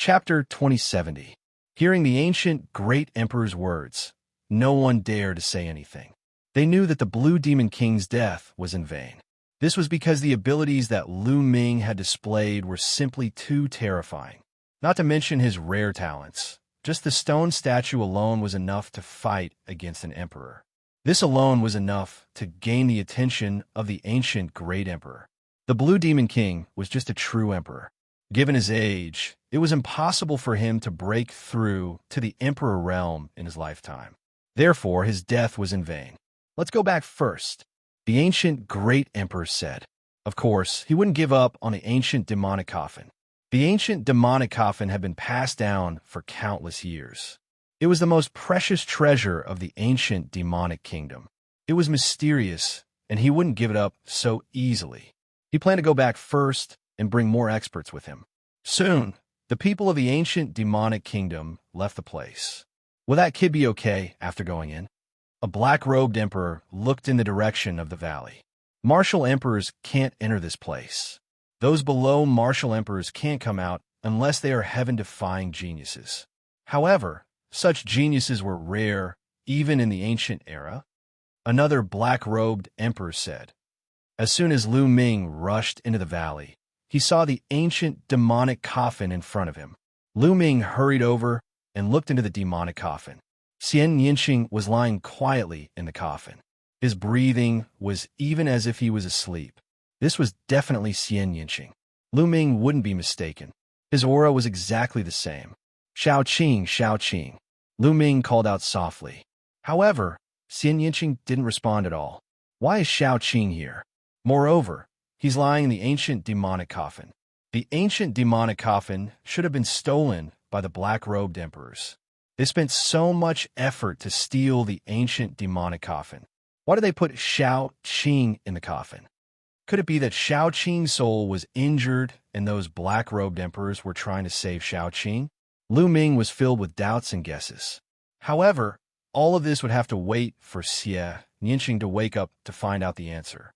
Chapter 2070. Hearing the ancient great emperor's words, no one dared to say anything. They knew that the Blue Demon King's death was in vain. This was because the abilities that Lu Ming had displayed were simply too terrifying. Not to mention his rare talents. Just the stone statue alone was enough to fight against an emperor. This alone was enough to gain the attention of the ancient great emperor. The Blue Demon King was just a true emperor. Given his age, it was impossible for him to break through to the emperor realm in his lifetime. Therefore, his death was in vain. Let's go back first. The ancient great emperor said. Of course, he wouldn't give up on the ancient demonic coffin. The ancient demonic coffin had been passed down for countless years. It was the most precious treasure of the ancient demonic kingdom. It was mysterious, and he wouldn't give it up so easily. He planned to go back first and bring more experts with him. Soon, the people of the ancient demonic kingdom left the place. Will that kid be okay after going in? A black-robed emperor looked in the direction of the valley. Martial emperors can't enter this place. Those below martial emperors can't come out unless they are heaven-defying geniuses. However, such geniuses were rare even in the ancient era. Another black-robed emperor said. As soon as Lu Ming rushed into the valley, he saw the ancient demonic coffin in front of him. Lu Ming hurried over and looked into the demonic coffin. Xianxia was lying quietly in the coffin. His breathing was even as if he was asleep. This was definitely Xianxia. Lu Ming wouldn't be mistaken. His aura was exactly the same. Xiaoqing, Xiaoqing. Lu Ming called out softly. However, Xianxia didn't respond at all. Why is Xiaoqing here? Moreover, he's lying in the ancient demonic coffin. The ancient demonic coffin should have been stolen by the black-robed emperors. They spent so much effort to steal the ancient demonic coffin. Why did they put Xiaoqing in the coffin? Could it be that Xiaoqing's soul was injured and those black-robed emperors were trying to save Xiaoqing? Lu Ming was filled with doubts and guesses. However, all of this would have to wait for Xianxia to wake up to find out the answer.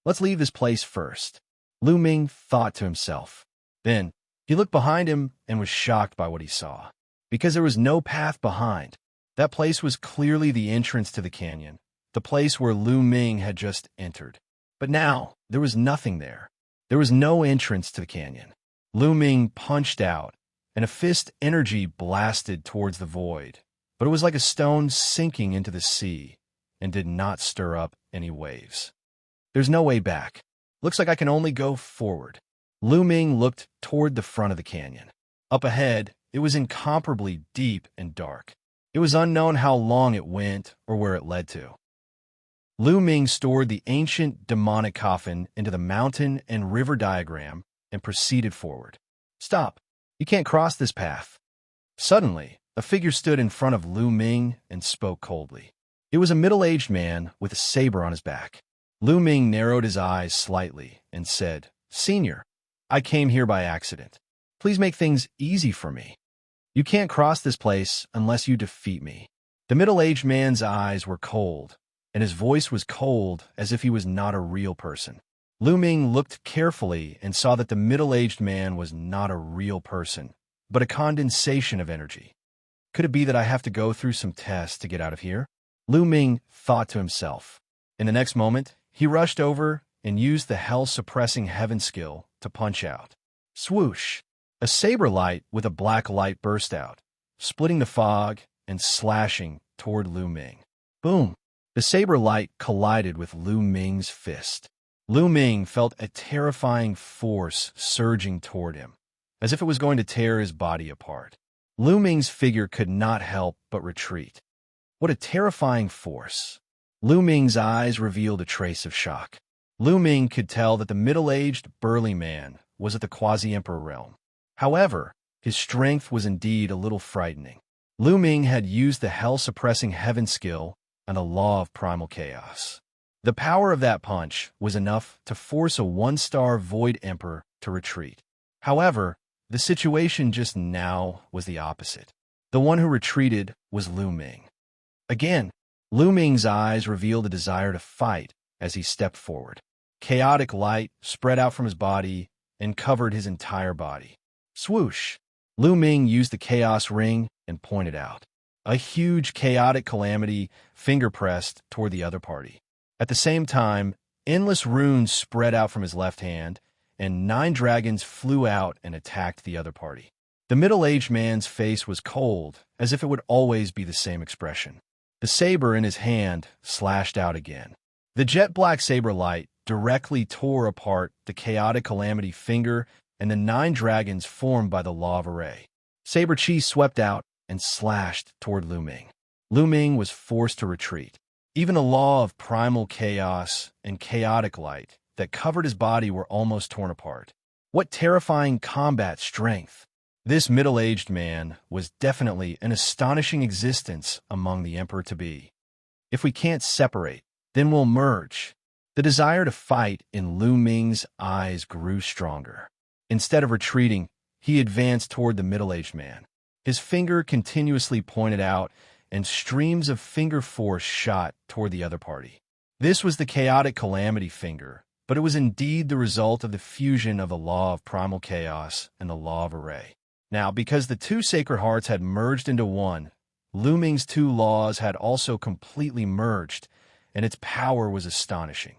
Let's leave this place first, Lu Ming thought to himself. Then, he looked behind him and was shocked by what he saw. Because there was no path behind. That place was clearly the entrance to the canyon, the place where Lu Ming had just entered. But now, there was nothing there. There was no entrance to the canyon. Lu Ming punched out, and a fist energy blasted towards the void. But it was like a stone sinking into the sea, and did not stir up any waves. There's no way back. Looks like I can only go forward. Lu Ming looked toward the front of the canyon. Up ahead, it was incomparably deep and dark. It was unknown how long it went or where it led to. Lu Ming stored the ancient demonic coffin into the mountain and river diagram and proceeded forward. Stop! You can't cross this path. Suddenly, a figure stood in front of Lu Ming and spoke coldly. It was a middle-aged man with a saber on his back. Lu Ming narrowed his eyes slightly and said, Senior, I came here by accident. Please make things easy for me. You can't cross this place unless you defeat me. The middle-aged man's eyes were cold, and his voice was cold as if he was not a real person. Lu Ming looked carefully and saw that the middle-aged man was not a real person, but a condensation of energy. Could it be that I have to go through some tests to get out of here? Lu Ming thought to himself. In the next moment, he rushed over and used the hell-suppressing heaven skill to punch out. Swoosh! A saber light with a black light burst out, splitting the fog and slashing toward Lu Ming. Boom! The saber light collided with Lu Ming's fist. Lu Ming felt a terrifying force surging toward him, as if it was going to tear his body apart. Lu Ming's figure could not help but retreat. What a terrifying force! Lu Ming's eyes revealed a trace of shock. Lu Ming could tell that the middle-aged, burly man was at the quasi-emperor realm. However, his strength was indeed a little frightening. Lu Ming had used the hell-suppressing heaven skill and the law of primal chaos. The power of that punch was enough to force a one-star Void Emperor to retreat. However, the situation just now was the opposite. The one who retreated was Lu Ming. Again, Lu Ming's eyes revealed a desire to fight as he stepped forward. Chaotic light spread out from his body and covered his entire body. Swoosh! Lu Ming used the chaos ring and pointed out. A huge chaotic calamity finger-pressed toward the other party. At the same time, endless runes spread out from his left hand, and 9 dragons flew out and attacked the other party. The middle-aged man's face was cold, as if it would always be the same expression. The saber in his hand slashed out again. The jet-black saber light directly tore apart the chaotic calamity finger and the 9 dragons formed by the law of array. Saber chi swept out and slashed toward Lu Ming. Lu Ming was forced to retreat. Even the law of primal chaos and chaotic light that covered his body were almost torn apart. What terrifying combat strength! This middle-aged man was definitely an astonishing existence among the Emperor-to-be. If we can't separate, then we'll merge. The desire to fight in Lu Ming's eyes grew stronger. Instead of retreating, he advanced toward the middle-aged man. His finger continuously pointed out, and streams of finger force shot toward the other party. This was the chaotic calamity finger, but it was indeed the result of the fusion of the law of primal chaos and the law of array. Now, because the 2 sacred hearts had merged into one, Lu Ming's 2 laws had also completely merged, and its power was astonishing.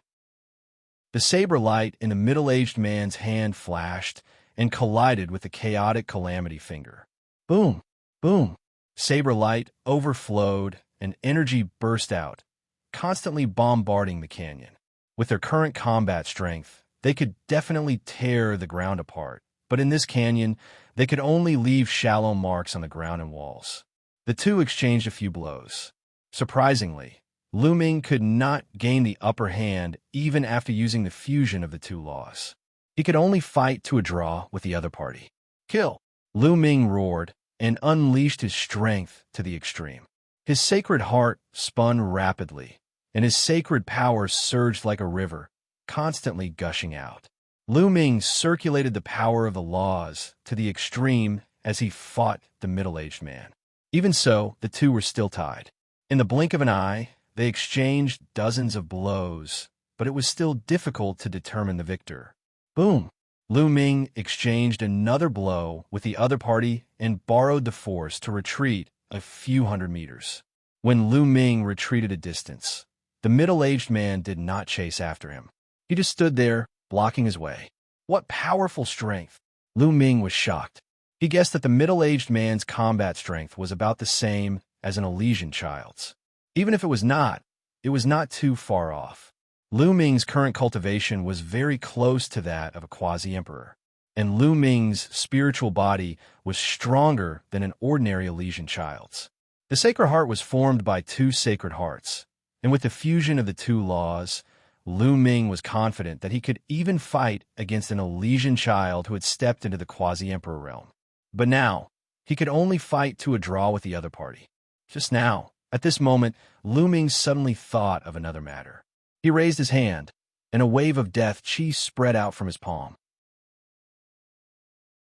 The saber light in the middle-aged man's hand flashed and collided with the chaotic calamity finger. Boom! Boom! Saber light overflowed and energy burst out, constantly bombarding the canyon. With their current combat strength, they could definitely tear the ground apart, but in this canyon, they could only leave shallow marks on the ground and walls. The 2 exchanged a few blows. Surprisingly, Lu Ming could not gain the upper hand even after using the fusion of the 2 laws. He could only fight to a draw with the other party. Kill! Lu Ming roared and unleashed his strength to the extreme. His sacred heart spun rapidly, and his sacred power surged like a river, constantly gushing out. Lu Ming circulated the power of the laws to the extreme as he fought the middle-aged man. Even so, the 2 were still tied. In the blink of an eye, they exchanged dozens of blows, but it was still difficult to determine the victor. Boom! Lu Ming exchanged another blow with the other party and borrowed the force to retreat a few hundred meters. When Lu Ming retreated a distance, the middle-aged man did not chase after him. He just stood there, blocking his way. What powerful strength! Lu Ming was shocked. He guessed that the middle-aged man's combat strength was about the same as an Elysian child's. Even if it was not too far off. Lu Ming's current cultivation was very close to that of a quasi-emperor, and Lu Ming's spiritual body was stronger than an ordinary Elysian child's. The sacred heart was formed by 2 sacred hearts, and with the fusion of the 2 laws, Lu Ming was confident that he could even fight against an Elysian child who had stepped into the quasi-emperor realm. But now, he could only fight to a draw with the other party. Just now, at this moment, Lu Ming suddenly thought of another matter. He raised his hand, and a wave of death chi spread out from his palm.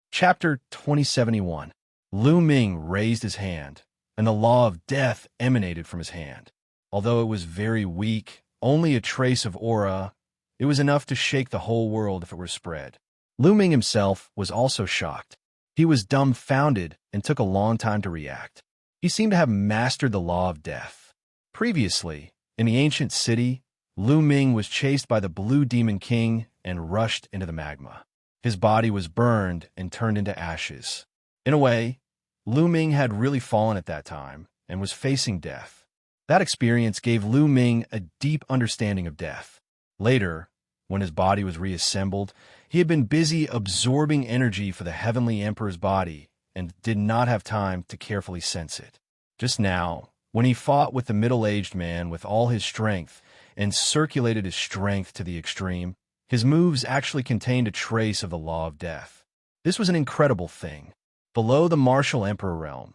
Chapter 2071. Lu Ming raised his hand, and the law of death emanated from his hand. Although it was very weak, only a trace of aura, it was enough to shake the whole world if it were spread. Lu Ming himself was also shocked. He was dumbfounded and took a long time to react. He seemed to have mastered the law of death. Previously, in the ancient city, Lu Ming was chased by the Blue Demon King and rushed into the magma. His body was burned and turned into ashes. In a way, Lu Ming had really fallen at that time and was facing death. That experience gave Lu Ming a deep understanding of death. Later, when his body was reassembled, he had been busy absorbing energy for the Heavenly Emperor's body and did not have time to carefully sense it. Just now, when he fought with the middle-aged man with all his strength and circulated his strength to the extreme, his moves actually contained a trace of the law of death. This was an incredible thing. Below the martial emperor realm,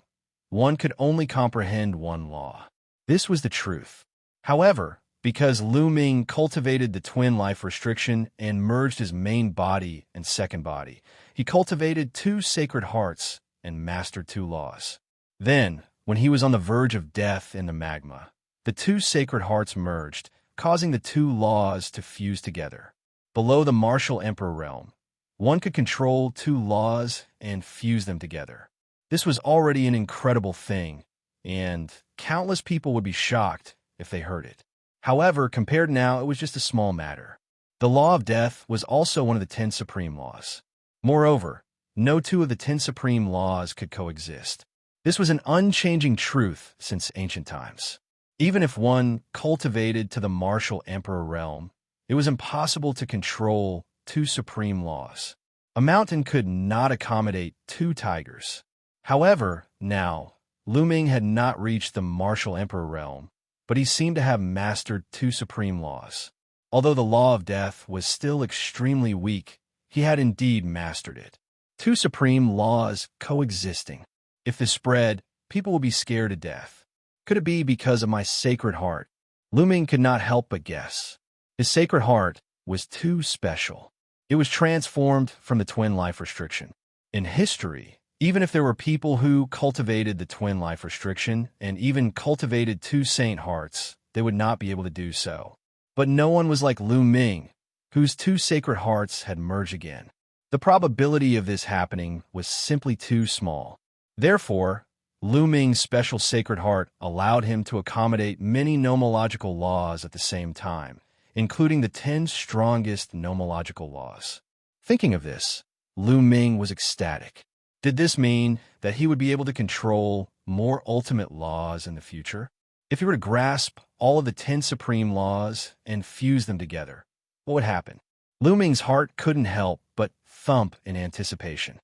one could only comprehend one law. This was the truth. However, because Lu Ming cultivated the twin life restriction and merged his main body and second body, he cultivated 2 sacred hearts and mastered 2 laws. Then, when he was on the verge of death in the magma, the 2 sacred hearts merged, causing the 2 laws to fuse together. Below the martial emperor realm, one could control two laws and fuse them together. This was already an incredible thing, and countless people would be shocked if they heard it. However, compared now, it was just a small matter. The law of death was also one of the 10 supreme laws. Moreover, no two of the 10 supreme laws could coexist. This was an unchanging truth since ancient times. Even if one cultivated to the martial emperor realm, it was impossible to control two supreme laws. A mountain could not accommodate two tigers. However, now, Lu Ming had not reached the martial emperor realm, but he seemed to have mastered two supreme laws. Although the law of death was still extremely weak, he had indeed mastered it. Two supreme laws coexisting. If this spread, people would be scared to death. Could it be because of my sacred heart? Lu Ming could not help but guess. His sacred heart was too special. It was transformed from the twin life restriction. In history, even if there were people who cultivated the twin life restriction and even cultivated two saint hearts, they would not be able to do so. But no one was like Lu Ming, whose two sacred hearts had merged again. The probability of this happening was simply too small. Therefore, Lu Ming's special sacred heart allowed him to accommodate many nomological laws at the same time, including the 10 strongest nomological laws. Thinking of this, Lu Ming was ecstatic. Did this mean that he would be able to control more ultimate laws in the future? If he were to grasp all of the 10 supreme laws and fuse them together, what would happen? Lu Ming's heart couldn't help but thump in anticipation.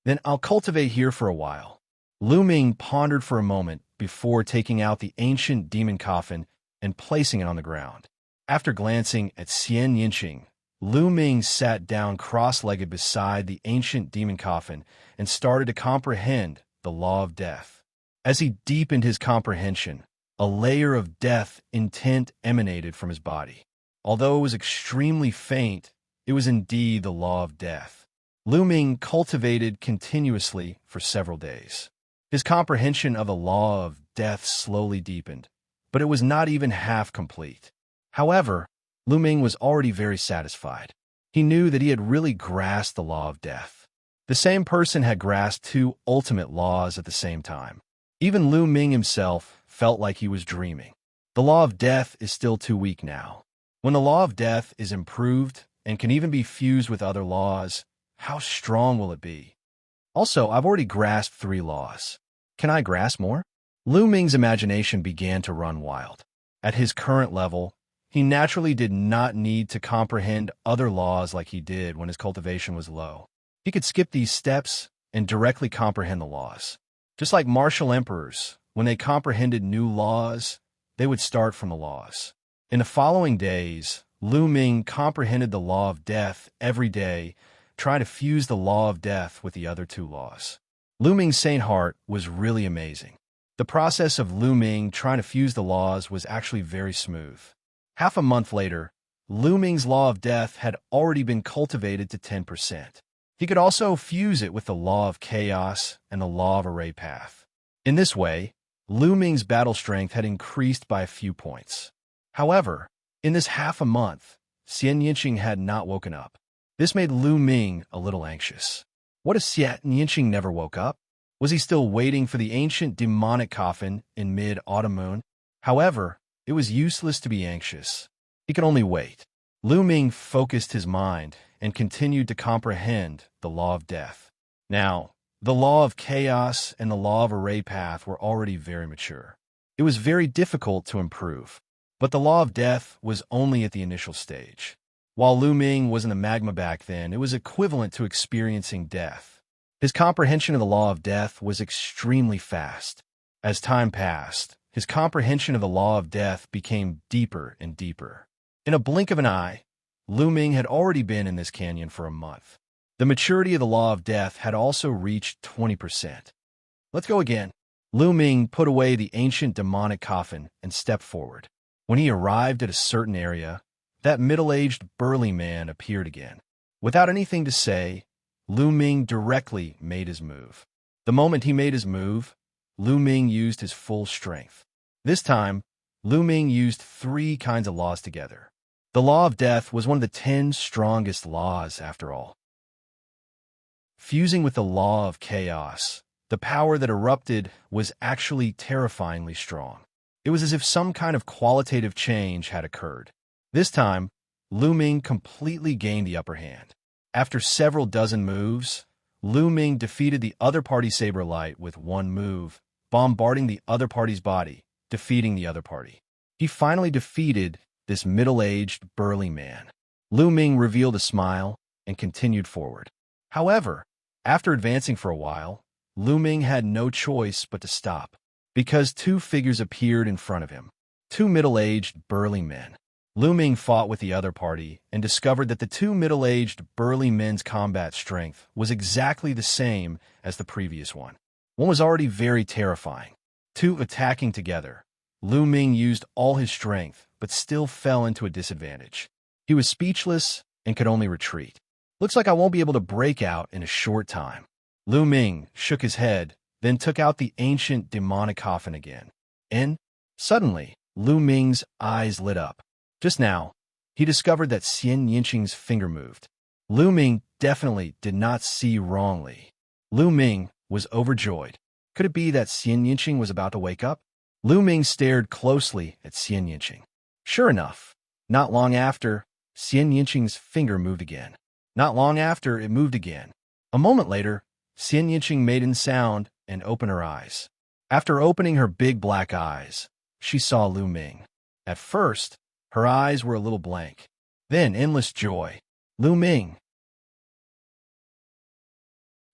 Then I'll cultivate here for a while. Lu Ming pondered for a moment before taking out the ancient demon coffin and placing it on the ground. After glancing at Xianxia, Lu Ming sat down cross-legged beside the ancient demon coffin and started to comprehend the law of death. As he deepened his comprehension, a layer of death intent emanated from his body. Although it was extremely faint, it was indeed the law of death. Lu Ming cultivated continuously for several days. His comprehension of the law of death slowly deepened, but it was not even half complete. However, Lu Ming was already very satisfied. He knew that he had really grasped the law of death. The same person had grasped two ultimate laws at the same time. Even Lu Ming himself felt like he was dreaming. The law of death is still too weak now. When the law of death is improved and can even be fused with other laws, how strong will it be? Also, I've already grasped 3 laws. Can I grasp more? Lu Ming's imagination began to run wild. At his current level, he naturally did not need to comprehend other laws like he did when his cultivation was low. He could skip these steps and directly comprehend the laws. Just like martial emperors, when they comprehended new laws, they would start from the laws. In the following days, Lu Ming comprehended the law of death every day, trying to fuse the law of death with the other 2 laws. Lu Ming's saint heart was really amazing. The process of Lu Ming trying to fuse the laws was actually very smooth. Half a month later, Lu Ming's law of death had already been cultivated to 10%. He could also fuse it with the law of chaos and the law of array path. In this way, Lu Ming's battle strength had increased by a few points. However, in this half a month, Xianxia had not woken up. This made Lu Ming a little anxious. What if Xianxia never woke up? Was he still waiting for the ancient demonic coffin in mid-autumn moon? However, it was useless to be anxious. He could only wait. Lu Ming focused his mind and continued to comprehend the law of death. Now, the law of chaos and the law of array path were already very mature. It was very difficult to improve, but the law of death was only at the initial stage. While Lu Ming was in the magma back then, it was equivalent to experiencing death. His comprehension of the law of death was extremely fast. As time passed, his comprehension of the law of death became deeper and deeper. In a blink of an eye, Lu Ming had already been in this canyon for a month. The maturity of the law of death had also reached 20%. Let's go again. Lu Ming put away the ancient demonic coffin and stepped forward. When he arrived at a certain area, that middle-aged burly man appeared again. Without anything to say, Lu Ming directly made his move. The moment he made his move, Lu Ming used his full strength. This time, Lu Ming used 3 kinds of laws together. The law of death was one of the 10 strongest laws, after all. Fusing with the law of chaos, the power that erupted was actually terrifyingly strong. It was as if some kind of qualitative change had occurred. This time, Lu Ming completely gained the upper hand. After several dozen moves, Lu Ming defeated the other party's Saberlight with one move, bombarding the other party's body, defeating the other party. He finally defeated this middle-aged, burly man. Lu Ming revealed a smile and continued forward. However, after advancing for a while, Lu Ming had no choice but to stop, because two figures appeared in front of him. Two middle-aged, burly men. Lu Ming fought with the other party and discovered that the two middle-aged, burly men's combat strength was exactly the same as the previous one. One was already very terrifying. Two attacking together, Lu Ming used all his strength, but still fell into a disadvantage. He was speechless and could only retreat. Looks like I won't be able to break out in a short time. Lu Ming shook his head, then took out the ancient demonic coffin again. And, suddenly, Lu Ming's eyes lit up. Just now, he discovered that Xianxia's finger moved. Lu Ming definitely did not see wrongly. Lu Ming was overjoyed. Could it be that Xianxia was about to wake up? Lu Ming stared closely at Xianxia. Sure enough, not long after, Xianxia's finger moved again. Not long after, it moved again. A moment later, Xianxia made a sound and opened her eyes. After opening her big black eyes, she saw Lu Ming. At first, her eyes were a little blank. Then endless joy. Lu Ming.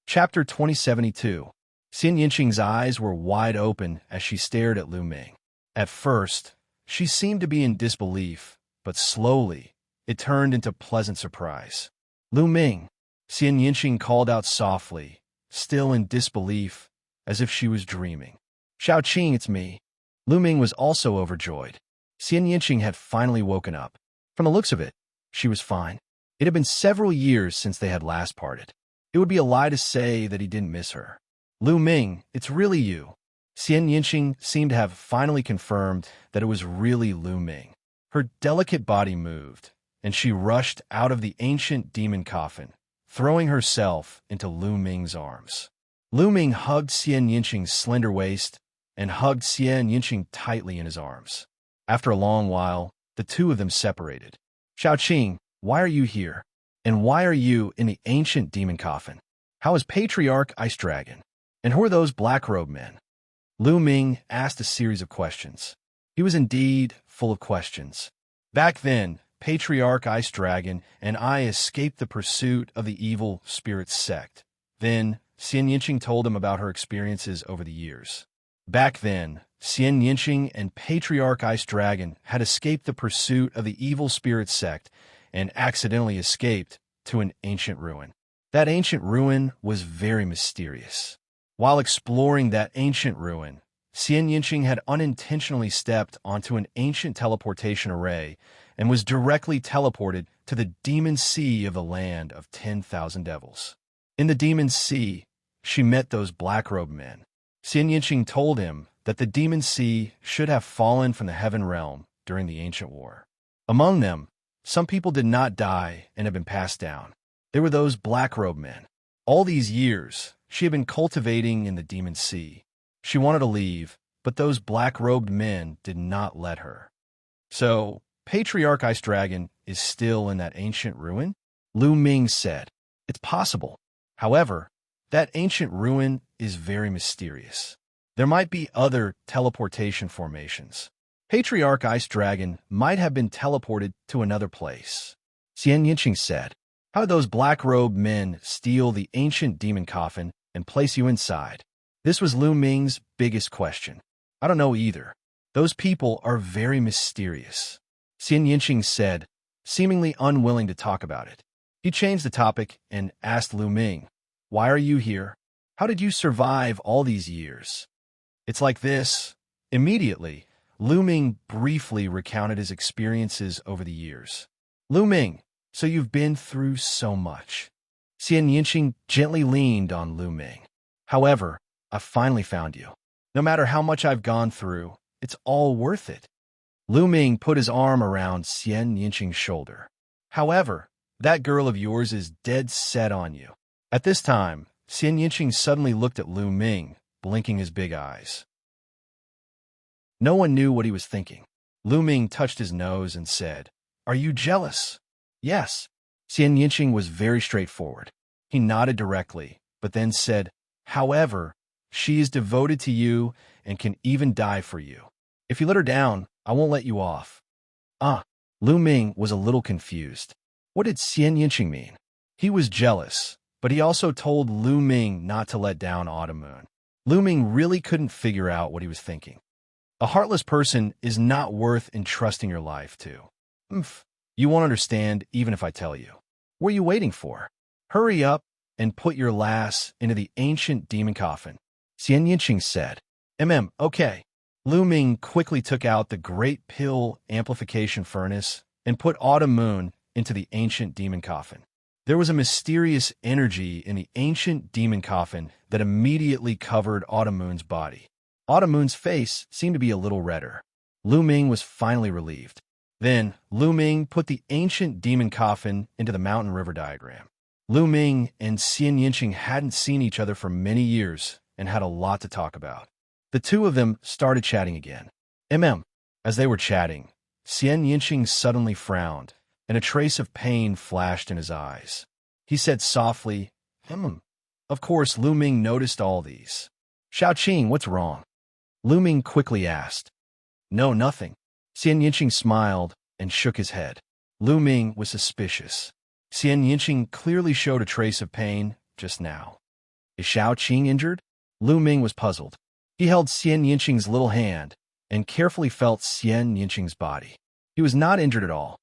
Chapter 2072. Xianxia's eyes were wide open as she stared at Lu Ming. At first, she seemed to be in disbelief, but slowly, it turned into pleasant surprise. Lu Ming, Xianxia called out softly, still in disbelief, as if she was dreaming. Xiaoqing, it's me. Lu Ming was also overjoyed. Xianxia had finally woken up. From the looks of it, she was fine. It had been several years since they had last parted. It would be a lie to say that he didn't miss her. Lu Ming, it's really you. Xianxia seemed to have finally confirmed that it was really Lu Ming. Her delicate body moved, and she rushed out of the ancient demon coffin, throwing herself into Lu Ming's arms. Lu Ming hugged Xianxia's slender waist and hugged Xianxia tightly in his arms. After a long while, the two of them separated. Xiaoqing, why are you here? And why are you in the ancient demon coffin? How is Patriarch Ice Dragon? And who are those black-robed men? Lu Ming asked a series of questions. He was indeed full of questions. Back then, Patriarch Ice Dragon and I escaped the pursuit of the evil spirit sect. Then, Xianxia told him about her experiences over the years. Back then, Xianxia and Patriarch Ice Dragon had escaped the pursuit of the evil spirit sect and accidentally escaped to an ancient ruin. That ancient ruin was very mysterious. While exploring that ancient ruin, Xianxia had unintentionally stepped onto an ancient teleportation array and was directly teleported to the demon sea of the land of 10,000 devils. In the demon sea, she met those black-robed men. Xianxia told him that the demon sea should have fallen from the heaven realm during the ancient war. Among them, some people did not die and have been passed down. They were those black-robed men. All these years, she had been cultivating in the demon sea. She wanted to leave, but those black-robed men did not let her. So, Patriarch Ice Dragon is still in that ancient ruin? Lu Ming said. It's possible. However, that ancient ruin is very mysterious. There might be other teleportation formations. Patriarch Ice Dragon might have been teleported to another place. Xianxia said. How did those black-robed men steal the ancient demon coffin and place you inside? This was Lu Ming's biggest question. I don't know either. Those people are very mysterious. Xianxia said, seemingly unwilling to talk about it. He changed the topic and asked Lu Ming, why are you here? How did you survive all these years? It's like this. Immediately, Lu Ming briefly recounted his experiences over the years. Lu Ming, so you've been through so much. Xianxia gently leaned on Lu Ming. However, I finally found you. No matter how much I've gone through, it's all worth it. Lu Ming put his arm around Xianxia's shoulder. However, that girl of yours is dead set on you. At this time, Xianxia suddenly looked at Lu Ming, blinking his big eyes. No one knew what he was thinking. Lu Ming touched his nose and said, "Are you jealous?" "Yes." Xianxia was very straightforward. He nodded directly, but then said, "However, she is devoted to you and can even die for you. If you let her down, I won't let you off." Lu Ming was a little confused. What did Xianxia mean? He was jealous, but he also told Lu Ming not to let down Autumn Moon. Lu Ming really couldn't figure out what he was thinking. A heartless person is not worth entrusting your life to. You won't understand even if I tell you. What are you waiting for? Hurry up and put your lass into the ancient demon coffin, Xianxia said. Okay. Lu Ming quickly took out the great pill amplification furnace and put Autumn Moon into the ancient demon coffin. There was a mysterious energy in the ancient demon coffin that immediately covered Autumn Moon's body. Autumn Moon's face seemed to be a little redder. Lu Ming was finally relieved. Then, Lu Ming put the ancient demon coffin into the mountain river diagram. Lu Ming and Xianxia hadn't seen each other for many years and had a lot to talk about. The two of them started chatting again. As they were chatting, Xianxia suddenly frowned, and a trace of pain flashed in his eyes. He said softly, Of course, Lu Ming noticed all these. "Xiaoqing, what's wrong?" Lu Ming quickly asked. "No, nothing." Xianxia smiled and shook his head. Lu Ming was suspicious. Xianxia clearly showed a trace of pain just now. Is Xiaoqing injured? Lu Ming was puzzled. He held Xianxia's little hand and carefully felt Xianxia's body. He was not injured at all.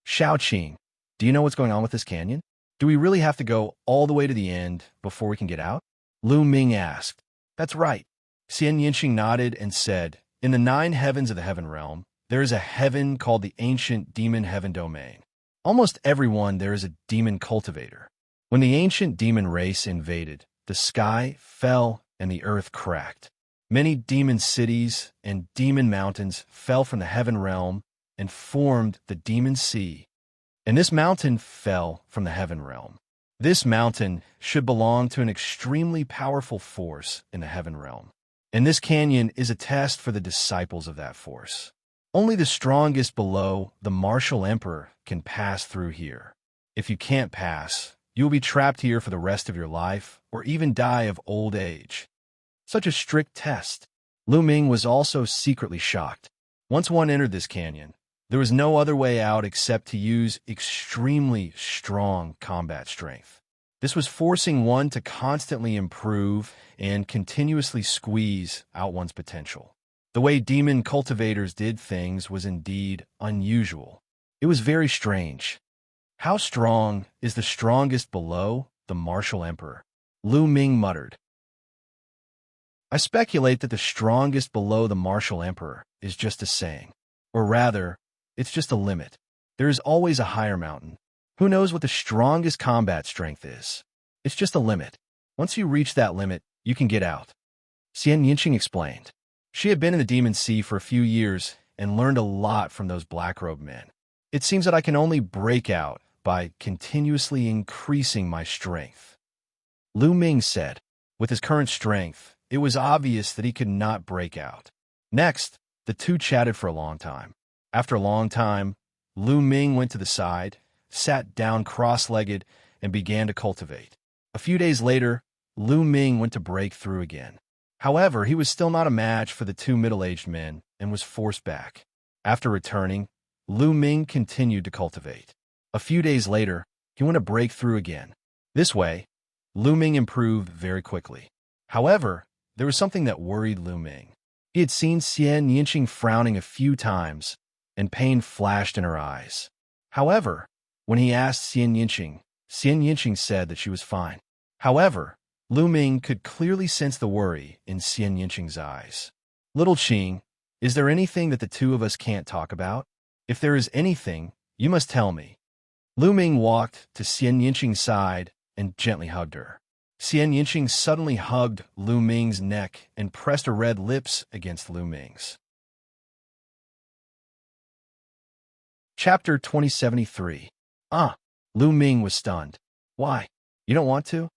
"Xiaoqing, do you know what's going on with this canyon? Do we really have to go all the way to the end before we can get out?" Lu Ming asked. "That's right." Xianxia nodded and said, "In the 9 heavens of the heaven realm, there is a heaven called the ancient demon heaven domain. Almost everyone there is a demon cultivator. When the ancient demon race invaded, the sky fell and the earth cracked. Many demon cities and demon mountains fell from the heaven realm and formed the demon sea. And this mountain fell from the heaven realm. This mountain should belong to an extremely powerful force in the heaven realm. And this canyon is a test for the disciples of that force. Only the strongest below the martial emperor can pass through here. If you can't pass, you will be trapped here for the rest of your life or even die of old age. Such a strict test." Lu Ming was also secretly shocked. Once one entered this canyon, there was no other way out except to use extremely strong combat strength. This was forcing one to constantly improve and continuously squeeze out one's potential. The way demon cultivators did things was indeed unusual. It was very strange. How strong is the strongest below the martial emperor? Lu Ming muttered. I speculate that the strongest below the martial emperor is just a saying. Or rather, it's just a limit. There is always a higher mountain. Who knows what the strongest combat strength is? It's just a limit. Once you reach that limit, you can get out. Xianxia explained. She had been in the Demon Sea for a few years and learned a lot from those black-robed men. It seems that I can only break out by continuously increasing my strength. Lu Ming said. With his current strength, it was obvious that he could not break out. Next, the two chatted for a long time. After a long time, Lu Ming went to the side, sat down cross-legged, and began to cultivate. A few days later, Lu Ming went to break through again. However, he was still not a match for the two middle-aged men and was forced back. After returning, Lu Ming continued to cultivate. A few days later, he went to break through again. This way, Lu Ming improved very quickly. However, there was something that worried Lu Ming. He had seen Xianxia frowning a few times, and pain flashed in her eyes. However, when he asked Xianxia said that she was fine. However, Lu Ming could clearly sense the worry in Xianxia's eyes. Little Qing, is there anything that the two of us can't talk about? If there is anything, you must tell me. Lu Ming walked to Xianxia's side and gently hugged her. Xianxia suddenly hugged Lu Ming's neck and pressed her red lips against Lu Ming's. Chapter 2073. Lu Ming was stunned. Why? You don't want to?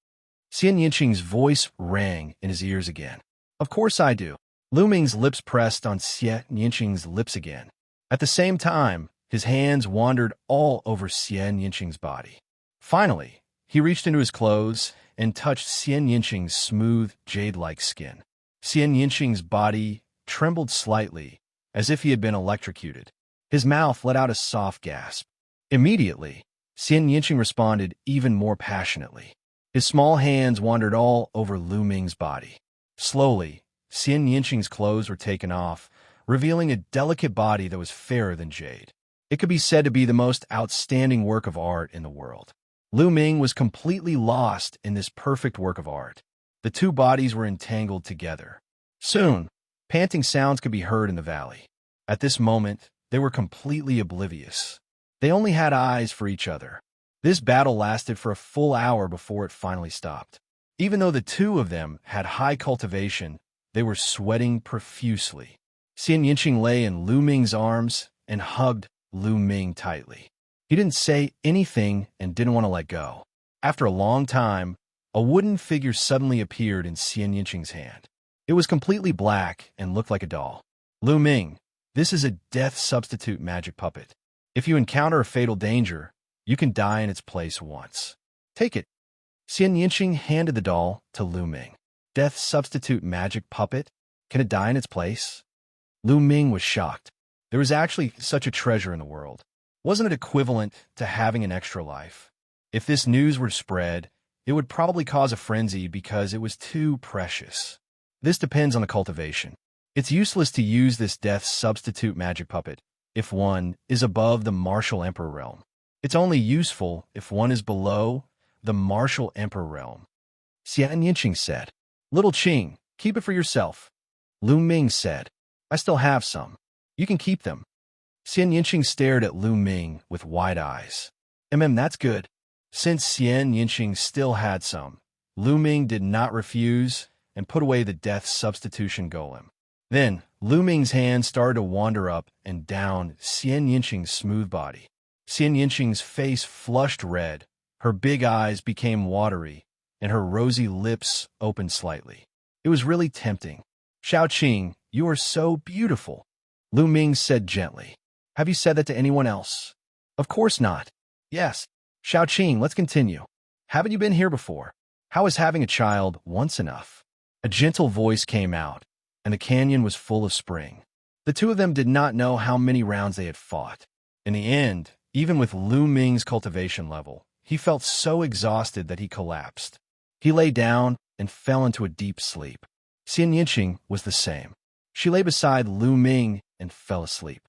Xianxia's voice rang in his ears again. Of course I do. Lu Ming's lips pressed on Xianxia's lips again. At the same time, his hands wandered all over Xianxia's body. Finally, he reached into his clothes and touched Xianxia's smooth, jade-like skin. Xianxia's body trembled slightly, as if he had been electrocuted. His mouth let out a soft gasp. Immediately, Xianxia responded even more passionately. His small hands wandered all over Lu Ming's body. Slowly, Xianxia's clothes were taken off, revealing a delicate body that was fairer than jade. It could be said to be the most outstanding work of art in the world. Lu Ming was completely lost in this perfect work of art. The two bodies were entangled together. Soon, panting sounds could be heard in the valley. At this moment, they were completely oblivious. They only had eyes for each other. This battle lasted for a full hour before it finally stopped. Even though the two of them had high cultivation, they were sweating profusely. Xianxia lay in Lu Ming's arms and hugged Lu Ming tightly. He didn't say anything and didn't want to let go. After a long time, a wooden figure suddenly appeared in Xianxia's hand. It was completely black and looked like a doll. Lu Ming, this is a death substitute magic puppet. If you encounter a fatal danger, you can die in its place once. Take it. Xianxia handed the doll to Lu Ming. Death substitute magic puppet? Can it die in its place? Lu Ming was shocked. There was actually such a treasure in the world. Wasn't it equivalent to having an extra life? If this news were spread, it would probably cause a frenzy because it was too precious. This depends on the cultivation. It's useless to use this death substitute magic puppet if one is above the martial emperor realm. It's only useful if one is below the martial emperor realm. Xianxia said. Little Qing, keep it for yourself. Lu Ming said. I still have some. You can keep them. Xianxia stared at Lu Ming with wide eyes. That's good. Since Xianxia still had some, Lu Ming did not refuse and put away the death substitution golem. Then, Lu Ming's hand started to wander up and down Xianxia's smooth body. Xianxia's face flushed red, her big eyes became watery, and her rosy lips opened slightly. It was really tempting. Xiaoqing, you are so beautiful, Lu Ming said gently. Have you said that to anyone else? Of course not. Yes. Xiaoqing, let's continue. Haven't you been here before? How is having a child once enough? A gentle voice came out, and the canyon was full of spring. The two of them did not know how many rounds they had fought. In the end, even with Lu Ming's cultivation level, he felt so exhausted that he collapsed. He lay down and fell into a deep sleep. Xianxia was the same. She lay beside Lu Ming and fell asleep.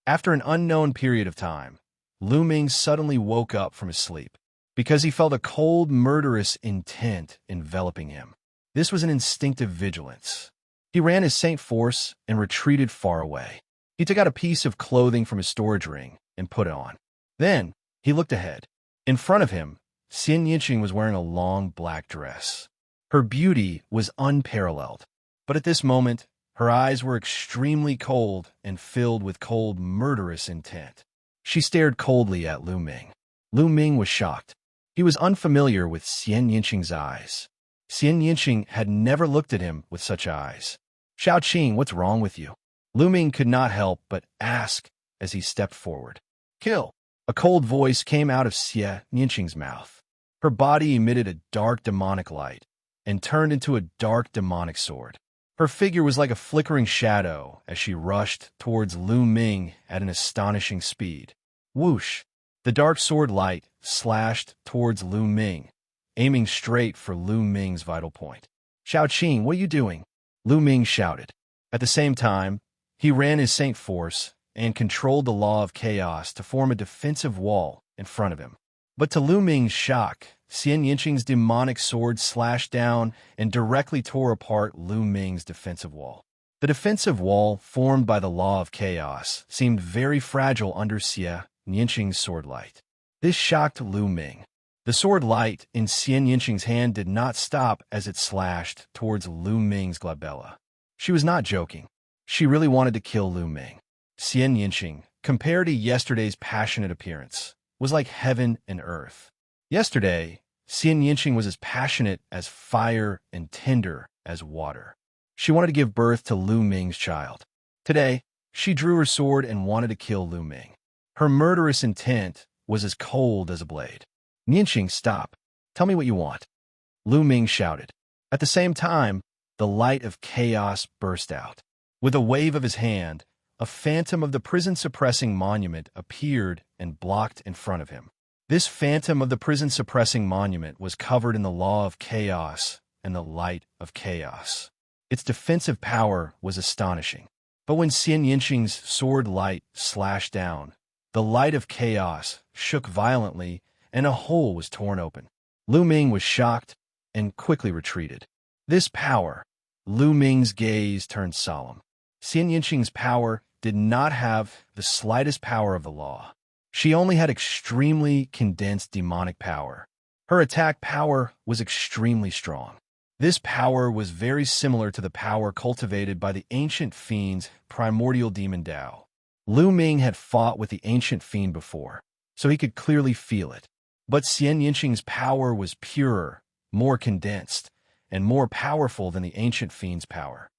After an unknown period of time, Lu Ming suddenly woke up from his sleep because he felt a cold, murderous intent enveloping him. This was an instinctive vigilance. He ran his Saint Force and retreated far away. He took out a piece of clothing from his storage ring and put it on. Then, he looked ahead. In front of him, Xianxia was wearing a long black dress. Her beauty was unparalleled, but at this moment, her eyes were extremely cold and filled with cold, murderous intent. She stared coldly at Lu Ming. Lu Ming was shocked. He was unfamiliar with Xianxia's eyes. Xianxia had never looked at him with such eyes. Xiaoqing, what's wrong with you? Lu Ming could not help but ask as he stepped forward. Kill! A cold voice came out of Xianxia's mouth. Her body emitted a dark demonic light and turned into a dark demonic sword. Her figure was like a flickering shadow as she rushed towards Lu Ming at an astonishing speed. Whoosh! The dark sword light slashed towards Lu Ming, aiming straight for Lu Ming's vital point. Xiaoqing, what are you doing? Lu Ming shouted. At the same time, he ran his Saint Force and controlled the law of chaos to form a defensive wall in front of him. But to Lu Ming's shock, Xianxia's demonic sword slashed down and directly tore apart Lu Ming's defensive wall. The defensive wall formed by the law of chaos seemed very fragile under Xianxia's sword light. This shocked Lu Ming. The sword light in Xianxia's hand did not stop as it slashed towards Lu Ming's glabella. She was not joking. She really wanted to kill Lu Ming. Xianxia, compared to yesterday's passionate appearance, was like heaven and earth. Yesterday, Xianxia was as passionate as fire and tender as water. She wanted to give birth to Lu Ming's child. Today, she drew her sword and wanted to kill Lu Ming. Her murderous intent was as cold as a blade. Xianxia, stop. Tell me what you want. Lu Ming shouted. At the same time, the light of chaos burst out. With a wave of his hand, a phantom of the prison-suppressing monument appeared and blocked in front of him. This phantom of the prison-suppressing monument was covered in the law of chaos and the light of chaos. Its defensive power was astonishing. But when Xianxia's sword light slashed down, the light of chaos shook violently and a hole was torn open. Lu Ming was shocked and quickly retreated. This power, Lu Ming's gaze turned solemn. Xianxia's power did not have the slightest power of the law. She only had extremely condensed demonic power. Her attack power was extremely strong. This power was very similar to the power cultivated by the ancient fiend's primordial demon Dao. Lu Ming had fought with the ancient fiend before, so he could clearly feel it. But Xianxia's power was purer, more condensed, and more powerful than the ancient fiend's power.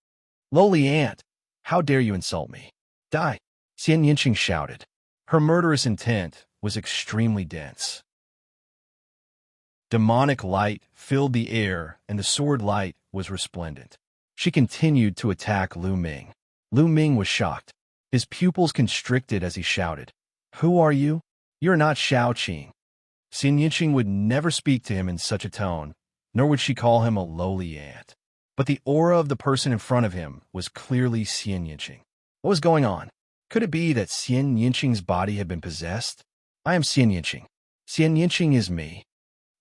Lowly ant, how dare you insult me? Die! Xianxia shouted. Her murderous intent was extremely dense. Demonic light filled the air, and the sword light was resplendent. She continued to attack Lu Ming. Lu Ming was shocked. His pupils constricted as he shouted, "Who are you? You're not Xiaoqing." Xianxia would never speak to him in such a tone, nor would she call him a lowly ant. But the aura of the person in front of him was clearly Xianxia. What was going on? Could it be that Xianxia's body had been possessed? I am Xianxia. Xianxia is me.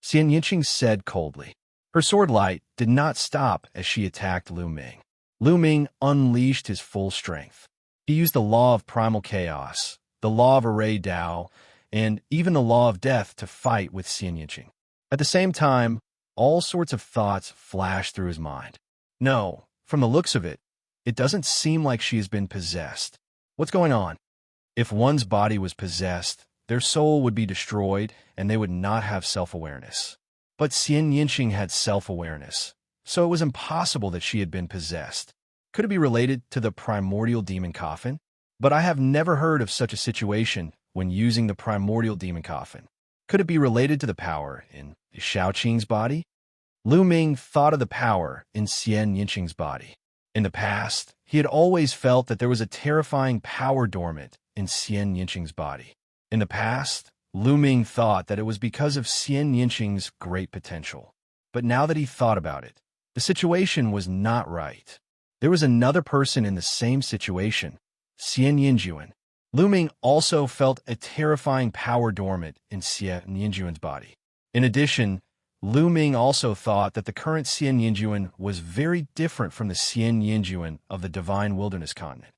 Xianxia said coldly. Her sword light did not stop as she attacked Lu Ming. Lu Ming unleashed his full strength. He used the law of primal chaos, the law of array Dao, and even the law of death to fight with Xianxia. At the same time, all sorts of thoughts flashed through his mind. No, from the looks of it, it doesn't seem like she has been possessed. What's going on? If one's body was possessed, their soul would be destroyed and they would not have self-awareness. But Xianxia had self-awareness, so it was impossible that she had been possessed. Could it be related to the primordial demon coffin? But I have never heard of such a situation when using the primordial demon coffin. Could it be related to the power in Xiaoqing's body? Lu Ming thought of the power in Xianxia's body. In the past, he had always felt that there was a terrifying power dormant in Xianxia's body. In the past, Lu Ming thought that it was because of Xianxia's great potential. But now that he thought about it, the situation was not right. There was another person in the same situation, Xianxia. Lu Ming also felt a terrifying power dormant in Xianxia's body. In addition, Lu Ming also thought that the current Xianxia was very different from the Xianxia of the Divine Wilderness continent.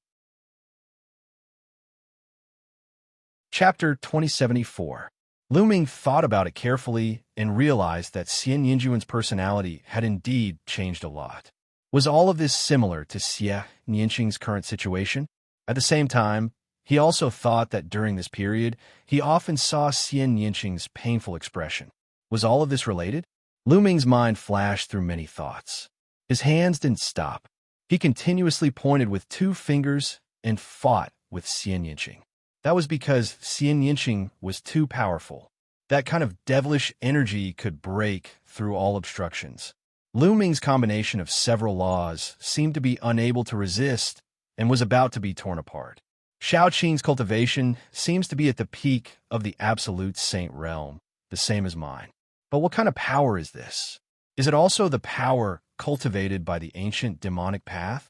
Chapter 2074. Lu Ming thought about it carefully and realized that Xianxia's personality had indeed changed a lot. Was all of this similar to Xianxia's current situation? At the same time, he also thought that during this period, he often saw Xianxia's painful expression. Was all of this related? Lu Ming's mind flashed through many thoughts. His hands didn't stop. He continuously pointed with 2 fingers and fought with Xianxia. That was because Xianxia was too powerful. That kind of devilish energy could break through all obstructions. Lu Ming's combination of several laws seemed to be unable to resist and was about to be torn apart. Xiaoqing's cultivation seems to be at the peak of the absolute saint realm, the same as mine. But what kind of power is this? Is it also the power cultivated by the ancient demonic path?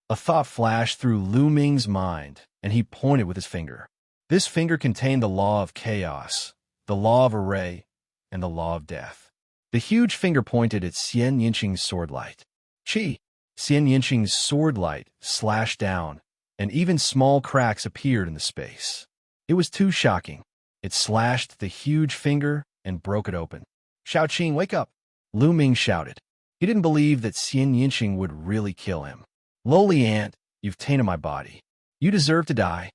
A thought flashed through Lu Ming's mind, and he pointed with his finger. This finger contained the law of chaos, the law of array, and the law of death. The huge finger pointed at Xianxia's sword light. Chi! Xianxia's sword light slashed down, and even small cracks appeared in the space. It was too shocking. It slashed the huge finger and broke it open. Xiaoqing, wake up! Lu Ming shouted. He didn't believe that Xianxia would really kill him. Lowly ant, you've tainted my body. You deserve to die.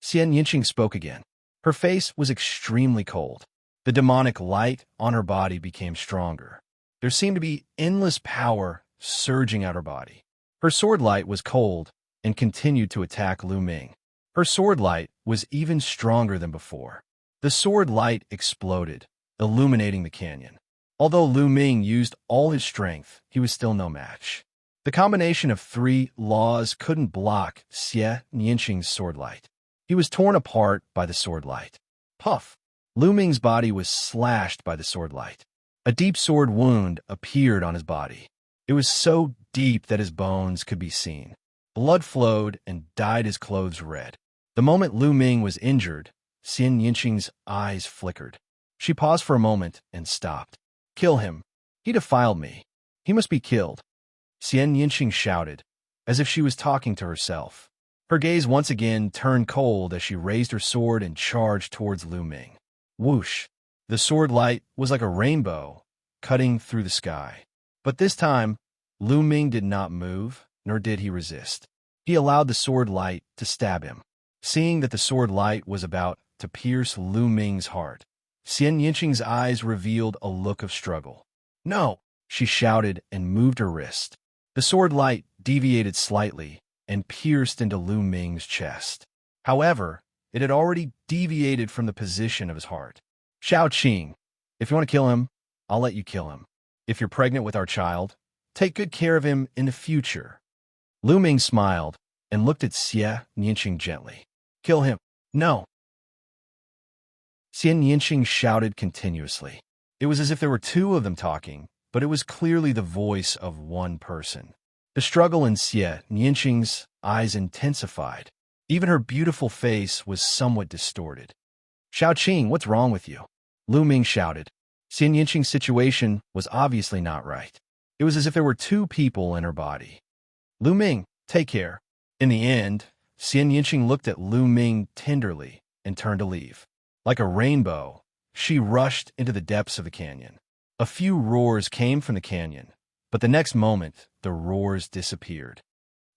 Xianxia spoke again. Her face was extremely cold. The demonic light on her body became stronger. There seemed to be endless power surging out her body. Her sword light was cold and continued to attack Lu Ming. Her sword light was even stronger than before. The sword light exploded, illuminating the canyon. Although Lu Ming used all his strength, he was still no match. The combination of 3 laws couldn't block Xianxia's sword light. He was torn apart by the sword light. Puff! Lu Ming's body was slashed by the sword light. A deep sword wound appeared on his body. It was so deep that his bones could be seen. Blood flowed and dyed his clothes red. The moment Lu Ming was injured, Xianxia's eyes flickered. She paused for a moment and stopped. Kill him. He defiled me. He must be killed. Xianxia shouted, as if she was talking to herself. Her gaze once again turned cold as she raised her sword and charged towards Lu Ming. Whoosh! The sword light was like a rainbow, cutting through the sky. But this time, Lu Ming did not move, nor did he resist. He allowed the sword light to stab him. Seeing that the sword light was about to pierce Lu Ming's heart, Xianxia's eyes revealed a look of struggle. No! She shouted and moved her wrist. The sword light deviated slightly and pierced into Lu Ming's chest. However, it had already deviated from the position of his heart. Xiaoqing, if you want to kill him, I'll let you kill him. If you're pregnant with our child, take good care of him in the future. Lu Ming smiled and looked at Xianxia gently. Kill him. No. Xianxia shouted continuously. It was as if there were 2 of them talking, but it was clearly the voice of one person. The struggle in Xianxia's eyes intensified. Even her beautiful face was somewhat distorted. Xiaoqing, what's wrong with you? Lu Ming shouted. Xianxia's situation was obviously not right. It was as if there were 2 people in her body. Lu Ming, take care. In the end, Xianxia looked at Lu Ming tenderly and turned to leave. Like a rainbow, she rushed into the depths of the canyon. A few roars came from the canyon, but the next moment, the roars disappeared.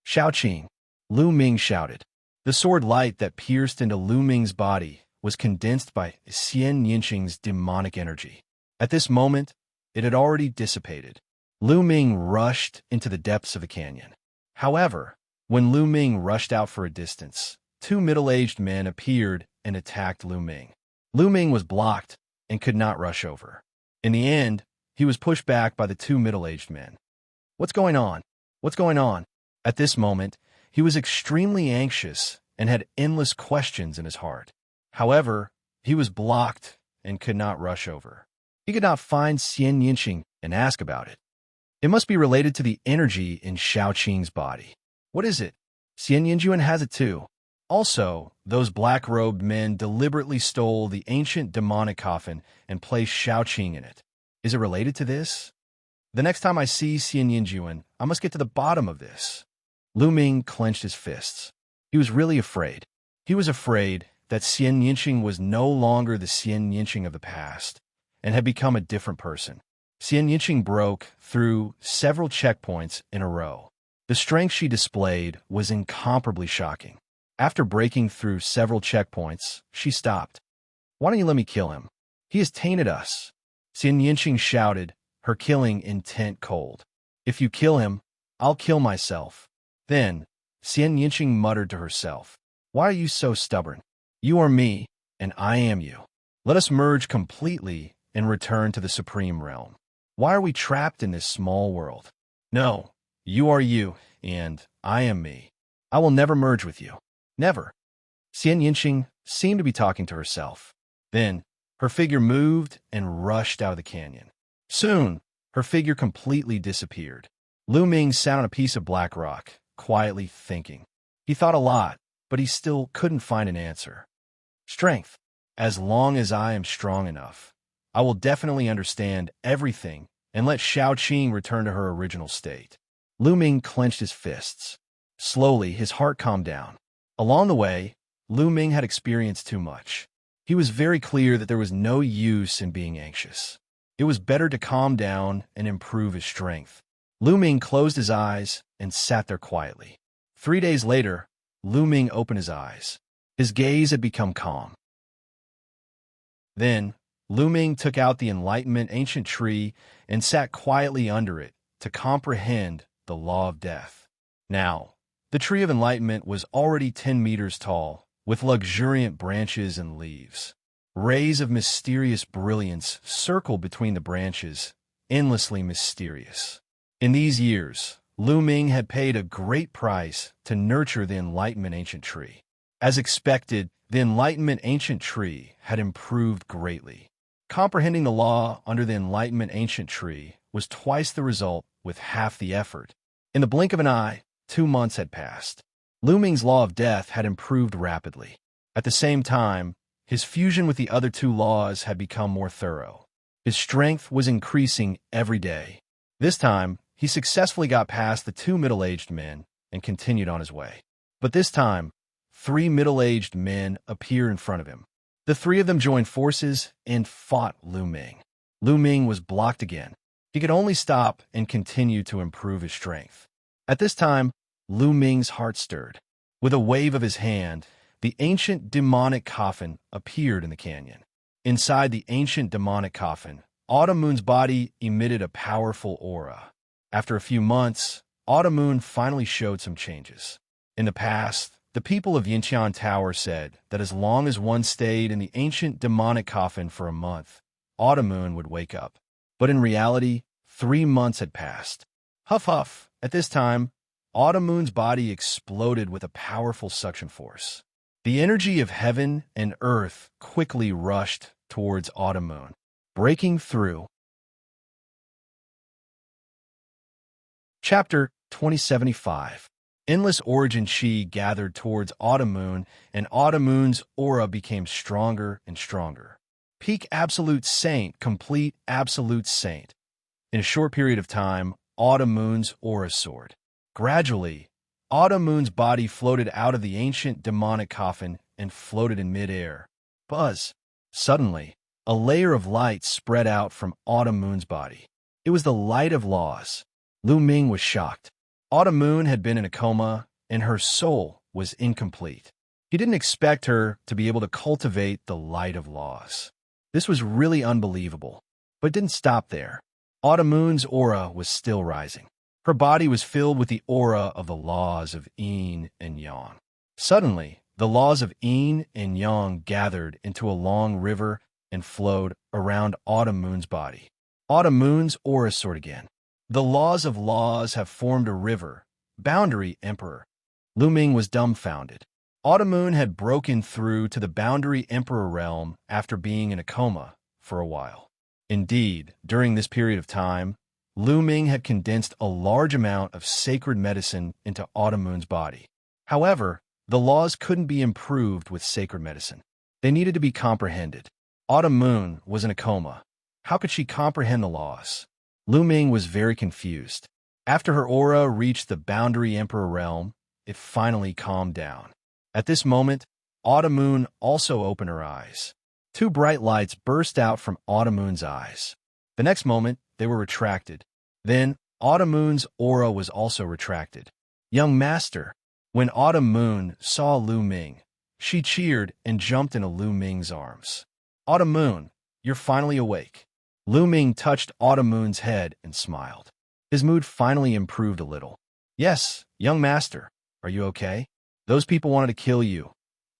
Xiaoqing, Lu Ming shouted. The sword light that pierced into Lu Ming's body was condensed by Xianxia's demonic energy. At this moment, it had already dissipated. Lu Ming rushed into the depths of the canyon. However, when Lu Ming rushed out for a distance, 2 middle-aged men appeared and attacked Lu Ming. Lu Ming was blocked and could not rush over. In the end, he was pushed back by the 2 middle-aged men. What's going on? What's going on? At this moment, he was extremely anxious and had endless questions in his heart. However, he was blocked and could not rush over. He could not find Xianxia and ask about it. It must be related to the energy in Xiaoqing's body. What is it? Xianxia has it too. Also, those black-robed men deliberately stole the ancient demonic coffin and placed Xiaoqing in it. Is it related to this? The next time I see Xianxia, I must get to the bottom of this. Lu Ming clenched his fists. He was really afraid. He was afraid that Xianxia was no longer the Xianxia of the past and had become a different person. Xianxia broke through several checkpoints in a row. The strength she displayed was incomparably shocking. After breaking through several checkpoints, she stopped. Why don't you let me kill him? He has tainted us. Xianxia shouted, her killing intent cold. If you kill him, I'll kill myself. Then, Xianxia muttered to herself. Why are you so stubborn? You are me, and I am you. Let us merge completely and return to the supreme realm. Why are we trapped in this small world? No, you are you, and I am me. I will never merge with you. Never. Xianxia seemed to be talking to herself. Then, her figure moved and rushed out of the canyon. Soon, her figure completely disappeared. Lu Ming sat on a piece of black rock, quietly thinking. He thought a lot, but he still couldn't find an answer. Strength. As long as I am strong enough, I will definitely understand everything and let Xiaoqing return to her original state. Lu Ming clenched his fists. Slowly, his heart calmed down. Along the way, Lu Ming had experienced too much. He was very clear that there was no use in being anxious. It was better to calm down and improve his strength. Lu Ming closed his eyes and sat there quietly. 3 days later, Lu Ming opened his eyes. His gaze had become calm. Then, Lu Ming took out the Enlightenment ancient tree and sat quietly under it to comprehend the law of death. Now, the tree of enlightenment was already 10 meters tall, with luxuriant branches and leaves. Rays of mysterious brilliance circled between the branches, endlessly mysterious. In these years, Lu Ming had paid a great price to nurture the Enlightenment ancient tree. As expected, the Enlightenment ancient tree had improved greatly. Comprehending the law under the Enlightenment ancient tree was twice the result with half the effort. In the blink of an eye, 2 months had passed. Lu Ming's law of death had improved rapidly. At the same time, his fusion with the other 2 laws had become more thorough. His strength was increasing every day. This time, he successfully got past the 2 middle-aged men and continued on his way. But this time, 3 middle-aged men appeared in front of him. The 3 of them joined forces and fought Lu Ming. Lu Ming was blocked again. He could only stop and continue to improve his strength. At this time, Lu Ming's heart stirred. With a wave of his hand, the ancient demonic coffin appeared in the canyon. Inside the ancient demonic coffin, Autumn Moon's body emitted a powerful aura. After a few months, Autumn Moon finally showed some changes. In the past, the people of Xianxia Tower said that as long as one stayed in the ancient demonic coffin for a month, Autumn Moon would wake up. But in reality, 3 months had passed. Huff huff. At this time, Autumn Moon's body exploded with a powerful suction force. The energy of heaven and earth quickly rushed towards Autumn Moon, breaking through. Chapter 2075. Endless origin chi gathered towards Autumn Moon, and Autumn Moon's aura became stronger and stronger. Peak Absolute Saint, complete Absolute Saint. In a short period of time, Autumn Moon's aura soared. Gradually, Autumn Moon's body floated out of the ancient demonic coffin and floated in midair. Buzz! Suddenly, a layer of light spread out from Autumn Moon's body. It was the light of laws. Lu Ming was shocked. Autumn Moon had been in a coma, and her soul was incomplete. He didn't expect her to be able to cultivate the light of laws. This was really unbelievable, but it didn't stop there. Autumn Moon's aura was still rising. Her body was filled with the aura of the laws of yin and yang. Suddenly, the laws of yin and yang gathered into a long river and flowed around Autumn Moon's body. Autumn Moon's aura soared again. The laws of laws have formed a river. Boundary Emperor. Lu Ming was dumbfounded. Autumn Moon had broken through to the Boundary Emperor realm after being in a coma for a while. Indeed, during this period of time, Lu Ming had condensed a large amount of sacred medicine into Autumn Moon's body. However, the laws couldn't be improved with sacred medicine. They needed to be comprehended. Autumn Moon was in a coma. How could she comprehend the laws? Lu Ming was very confused. After her aura reached the Boundary Emperor realm, it finally calmed down. At this moment, Autumn Moon also opened her eyes. 2 bright lights burst out from Autumn Moon's eyes. The next moment, they were retracted. Then, Autumn Moon's aura was also retracted. Young Master. When Autumn Moon saw Lu Ming, she cheered and jumped into Lu Ming's arms. Autumn Moon, you're finally awake. Lu Ming touched Autumn Moon's head and smiled. His mood finally improved a little. Yes, young master. Are you okay? Those people wanted to kill you.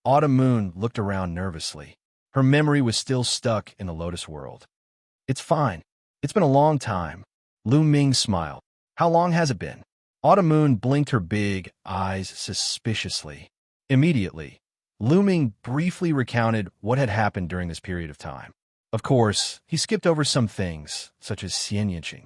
Autumn Moon looked around nervously. Her memory was still stuck in the Lotus world. It's fine. It's been a long time. Lu Ming smiled. How long has it been? Autumn Moon blinked her big eyes suspiciously. Immediately, Lu Ming briefly recounted what had happened during this period of time. Of course, he skipped over some things, such as Xianxia.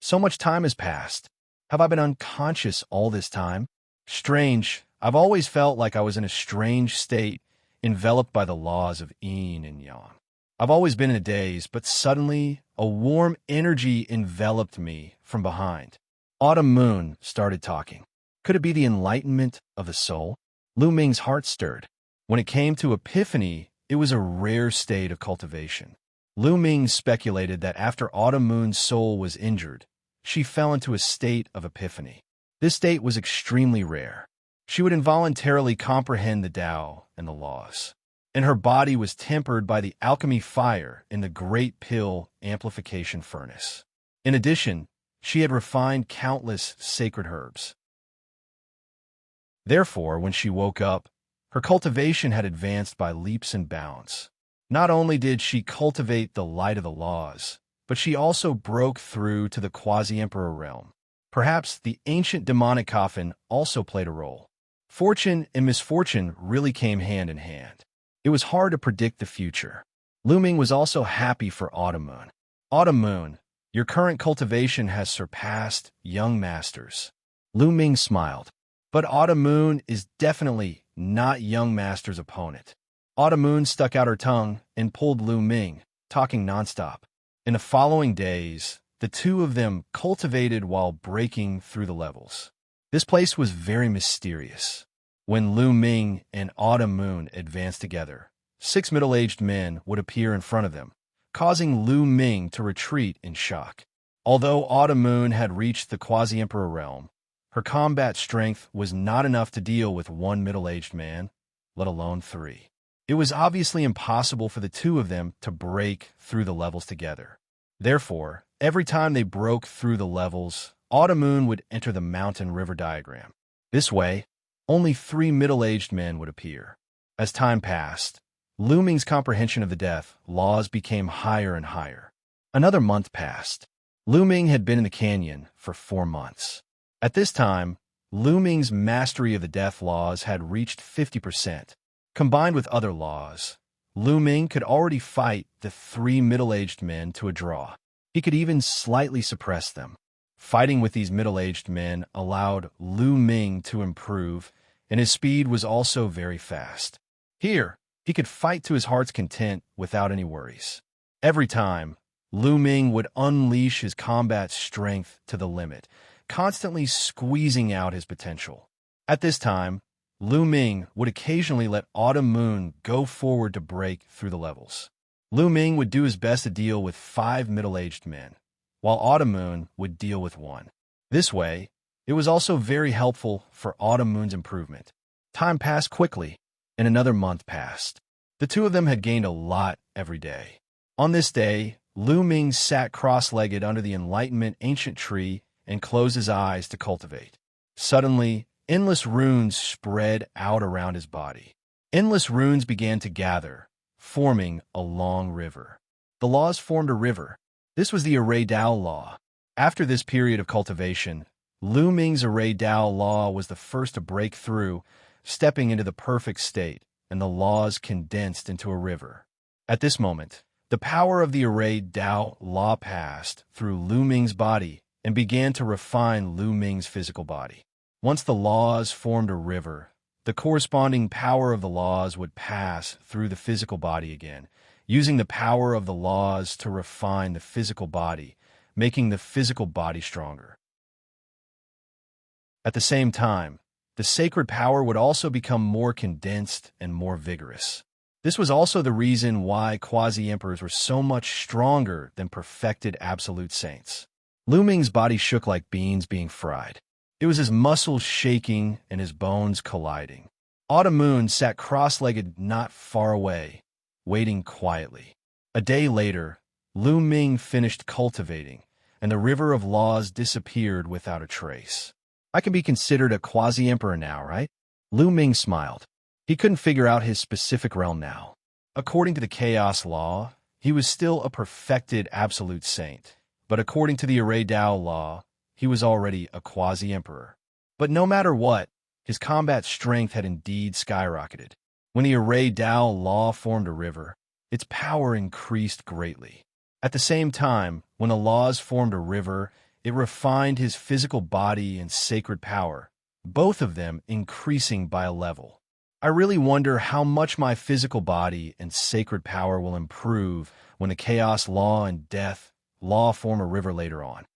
So much time has passed. Have I been unconscious all this time? Strange. I've always felt like I was in a strange state, enveloped by the laws of yin and yang. I've always been in a daze, but suddenly, a warm energy enveloped me from behind. Autumn Moon started talking. Could it be the enlightenment of the soul? Lu Ming's heart stirred. When it came to epiphany, it was a rare state of cultivation. Lu Ming speculated that after Autumn Moon's soul was injured, she fell into a state of epiphany. This state was extremely rare. She would involuntarily comprehend the Tao and the laws, and her body was tempered by the alchemy fire in the great pill amplification furnace. In addition, she had refined countless sacred herbs. Therefore, when she woke up, her cultivation had advanced by leaps and bounds. Not only did she cultivate the light of the laws, but she also broke through to the quasi-emperor realm. Perhaps the ancient demonic coffin also played a role. Fortune and misfortune really came hand in hand. It was hard to predict the future. Lu Ming was also happy for Autumn Moon. Autumn Moon, your current cultivation has surpassed young masters. Lu Ming smiled. But Autumn Moon is definitely not young master's opponent. Autumn Moon stuck out her tongue and pulled Lu Ming, talking nonstop. In the following days, the two of them cultivated while breaking through the levels. This place was very mysterious. When Lu Ming and Autumn Moon advanced together, 6 middle-aged men would appear in front of them, causing Lu Ming to retreat in shock. Although Autumn Moon had reached the quasi-emperor realm, her combat strength was not enough to deal with one middle-aged man, let alone 3. It was obviously impossible for the two of them to break through the levels together. Therefore, every time they broke through the levels, Autumn Moon would enter the mountain river diagram. This way, only 3 middle-aged men would appear. As time passed, Lu Ming's comprehension of the death laws became higher and higher. Another month passed. Lu Ming had been in the canyon for 4 months. At this time, Lu Ming's mastery of the death laws had reached 50%. Combined with other laws, Lu Ming could already fight the 3 middle-aged men to a draw. He could even slightly suppress them. Fighting with these middle-aged men allowed Lu Ming to improve, and his speed was also very fast. Here, he could fight to his heart's content without any worries. Every time, Lu Ming would unleash his combat strength to the limit, constantly squeezing out his potential. At this time, Lu Ming would occasionally let Autumn Moon go forward to break through the levels. Lu Ming would do his best to deal with 5 middle-aged men, while Autumn Moon would deal with 1. This way, it was also very helpful for Autumn Moon's improvement. Time passed quickly, and another month passed. The two of them had gained a lot every day. On this day, Lu Ming sat cross-legged under the Enlightenment ancient tree and closed his eyes to cultivate. Suddenly, endless runes spread out around his body. Endless runes began to gather, forming a long river. The laws formed a river. This was the Array Dao law. After this period of cultivation, Lu Ming's Array Dao law was the first to break through, stepping into the perfect state, and the laws condensed into a river. At this moment, the power of the Array Dao law passed through Lu Ming's body and began to refine Lu Ming's physical body. Once the laws formed a river, the corresponding power of the laws would pass through the physical body again, using the power of the laws to refine the physical body, making the physical body stronger. At the same time, the sacred power would also become more condensed and more vigorous. This was also the reason why quasi-emperors were so much stronger than perfected absolute saints. Lu Ming's body shook like beans being fried. It was his muscles shaking and his bones colliding. Autumn Moon sat cross-legged not far away, waiting quietly. A day later, Lu Ming finished cultivating, and the river of laws disappeared without a trace. I can be considered a quasi-emperor now, right? Lu Ming smiled. He couldn't figure out his specific realm now. According to the chaos law, he was still a perfected absolute saint. But according to the Array Dao law, he was already a quasi-emperor. But no matter what, his combat strength had indeed skyrocketed. When the Array Dao law formed a river, its power increased greatly. At the same time, when the laws formed a river, it refined his physical body and sacred power, both of them increasing by a level. I really wonder how much my physical body and sacred power will improve when the chaos law and death law form a river later on.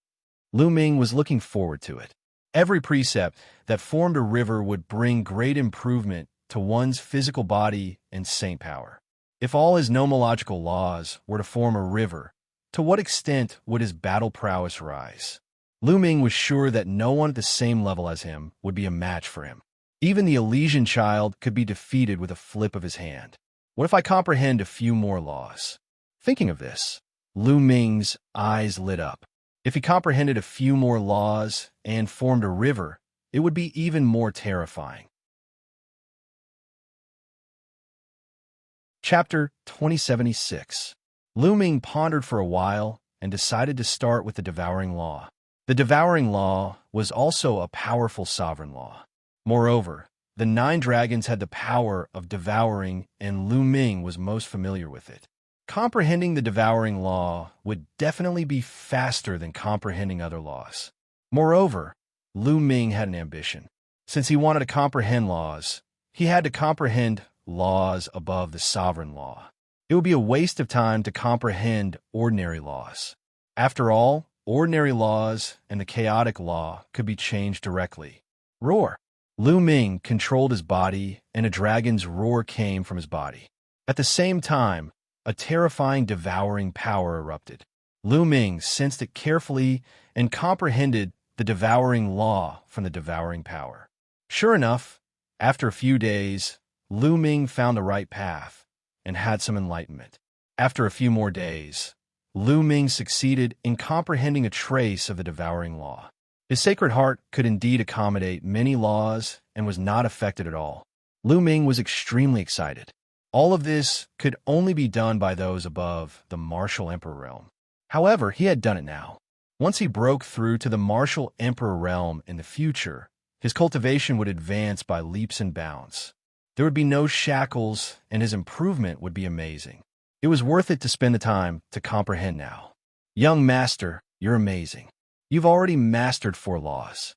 Lu Ming was looking forward to it. Every precept that formed a river would bring great improvement to one's physical body and saint power. If all his nomological laws were to form a river, to what extent would his battle prowess rise? Lu Ming was sure that no one at the same level as him would be a match for him. Even the Elysian child could be defeated with a flip of his hand. What if I comprehend a few more laws? Thinking of this, Lu Ming's eyes lit up. If he comprehended a few more laws and formed a river, it would be even more terrifying. Chapter 2076. Lu Ming pondered for a while and decided to start with the Devouring Law. The Devouring Law was also a powerful sovereign law. Moreover, the 9 dragons had the power of devouring, and Lu Ming was most familiar with it. Comprehending the Devouring Law would definitely be faster than comprehending other laws. Moreover, Lu Ming had an ambition. Since he wanted to comprehend laws, he had to comprehend laws above the sovereign law. It would be a waste of time to comprehend ordinary laws. After all, ordinary laws and the chaotic law could be changed directly. Roar! Lu Ming controlled his body, and a dragon's roar came from his body. At the same time, a terrifying devouring power erupted. Lu Ming sensed it carefully and comprehended the devouring law from the devouring power. Sure enough, after a few days, Lu Ming found the right path and had some enlightenment. After a few more days, Lu Ming succeeded in comprehending a trace of the devouring law. His sacred heart could indeed accommodate many laws and was not affected at all. Lu Ming was extremely excited. All of this could only be done by those above the martial emperor realm. However, he had done it now. Once he broke through to the martial emperor realm in the future, his cultivation would advance by leaps and bounds. There would be no shackles, and his improvement would be amazing. It was worth it to spend the time to comprehend now. Young master, you're amazing. You've already mastered 4 laws.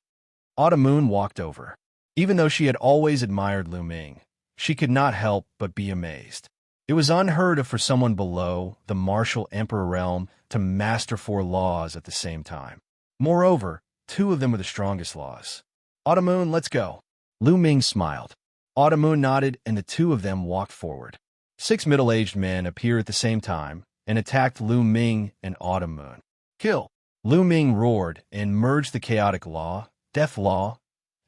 Autumn Moon walked over. Even though she had always admired Lu Ming, she could not help but be amazed. It was unheard of for someone below the martial emperor realm to master 4 laws at the same time. Moreover, 2 of them were the strongest laws. Autumn Moon, let's go. Lu Ming smiled. Autumn Moon nodded, and the 2 of them walked forward. 6 middle-aged men appeared at the same time and attacked Lu Ming and Autumn Moon. Kill! Lu Ming roared and merged the chaotic law, death law,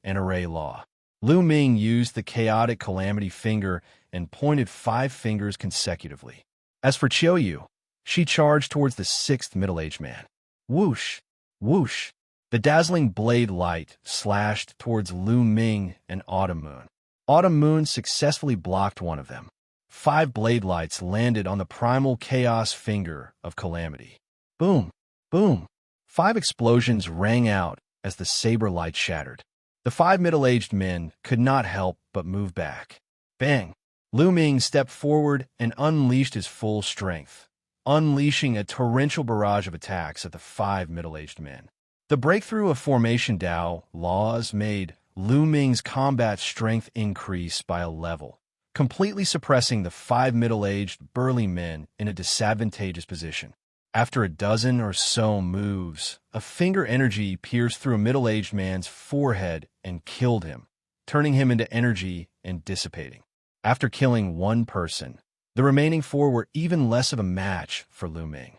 and array law. Lu Ming used the chaotic calamity finger and pointed 5 fingers consecutively. As for Qiuyu, she charged towards the 6th middle-aged man. Whoosh! Whoosh! The dazzling blade light slashed towards Lu Ming and Autumn Moon. Autumn Moon successfully blocked one of them. 5 blade lights landed on the primal chaos finger of calamity. Boom! Boom! 5 explosions rang out as the saber light shattered. The 5 middle-aged men could not help but move back. Bang! Lu Ming stepped forward and unleashed his full strength, unleashing a torrential barrage of attacks at the 5 middle-aged men. The breakthrough of Formation Dao laws made Lu Ming's combat strength increase by a level, completely suppressing the 5 middle-aged burly men in a disadvantageous position. After a dozen or so moves, a finger energy pierced through a middle-aged man's forehead and killed him, turning him into energy and dissipating. After killing 1 person, the remaining 4 were even less of a match for Lu Ming.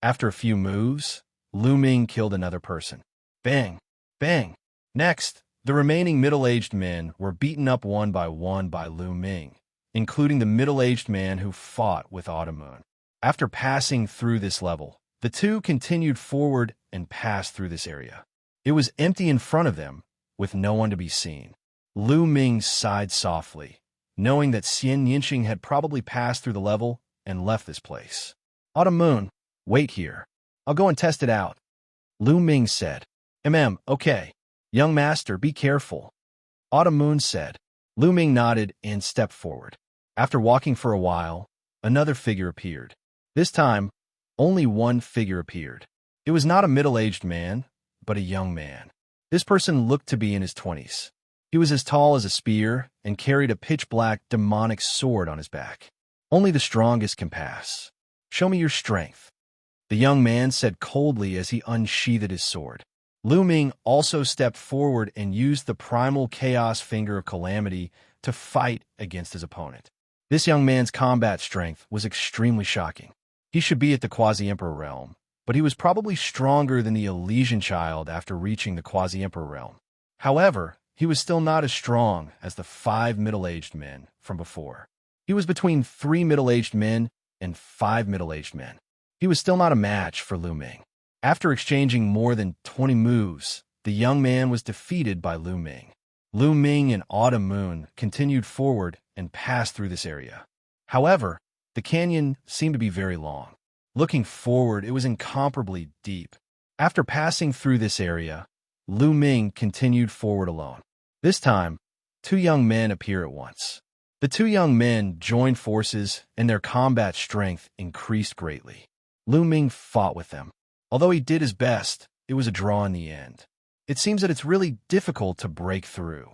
After a few moves, Lu Ming killed another person. Bang! Bang! Next, the remaining middle-aged men were beaten up one by Lu Ming, including the middle-aged man who fought with Autumn Moon. After passing through this level, the 2 continued forward and passed through this area. It was empty in front of them, with no one to be seen. Lu Ming sighed softly, knowing that Xianxia had probably passed through the level and left this place. Autumn Moon, wait here. I'll go and test it out. Lu Ming said. Okay. Young master, be careful. Autumn Moon said. Lu Ming nodded and stepped forward. After walking for a while, another figure appeared. This time, only 1 figure appeared. It was not a middle-aged man, but a young man. This person looked to be in his 20s. He was as tall as a spear and carried a pitch-black demonic sword on his back. Only the strongest can pass. Show me your strength. The young man said coldly as he unsheathed his sword. Lu Ming also stepped forward and used the primal chaos finger of calamity to fight against his opponent. This young man's combat strength was extremely shocking. He should be at the Quasi-Emperor realm, but he was probably stronger than the Elysian child after reaching the Quasi-Emperor realm. However, he was still not as strong as the 5 middle-aged men from before. He was between 3 middle-aged men and 5 middle-aged men. He was still not a match for Lu Ming. After exchanging more than 20 moves, the young man was defeated by Lu Ming. Lu Ming and Autumn Moon continued forward and passed through this area. However, the canyon seemed to be very long. Looking forward, it was incomparably deep. After passing through this area, Lu Ming continued forward alone. This time, 2 young men appear at once. The 2 young men joined forces, and their combat strength increased greatly. Lu Ming fought with them. Although he did his best, it was a draw in the end. It seems that it's really difficult to break through.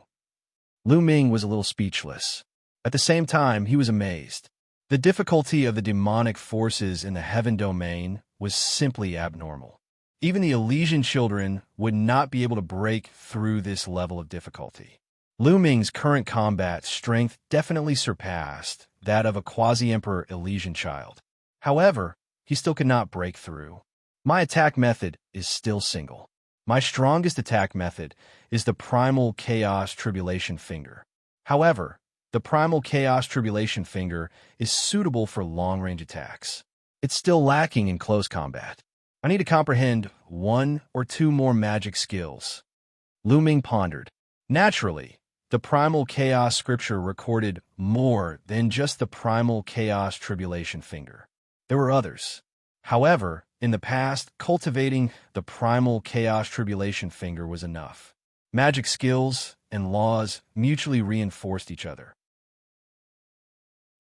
Lu Ming was a little speechless. At the same time, he was amazed. The difficulty of the demonic forces in the heaven domain was simply abnormal. Even the Elysian children would not be able to break through this level of difficulty. Lu Ming's current combat strength definitely surpassed that of a quasi-emperor Elysian child. However, he still could not break through. My attack method is still single. My strongest attack method is the Primal Chaos Tribulation Finger. However, the Primal Chaos Tribulation Finger is suitable for long-range attacks. It's still lacking in close combat. I need to comprehend 1 or 2 more magic skills. Lu Ming pondered. Naturally, the Primal Chaos Scripture recorded more than just the Primal Chaos Tribulation Finger. There were others. However, in the past, cultivating the Primal Chaos Tribulation Finger was enough. Magic skills and laws mutually reinforced each other.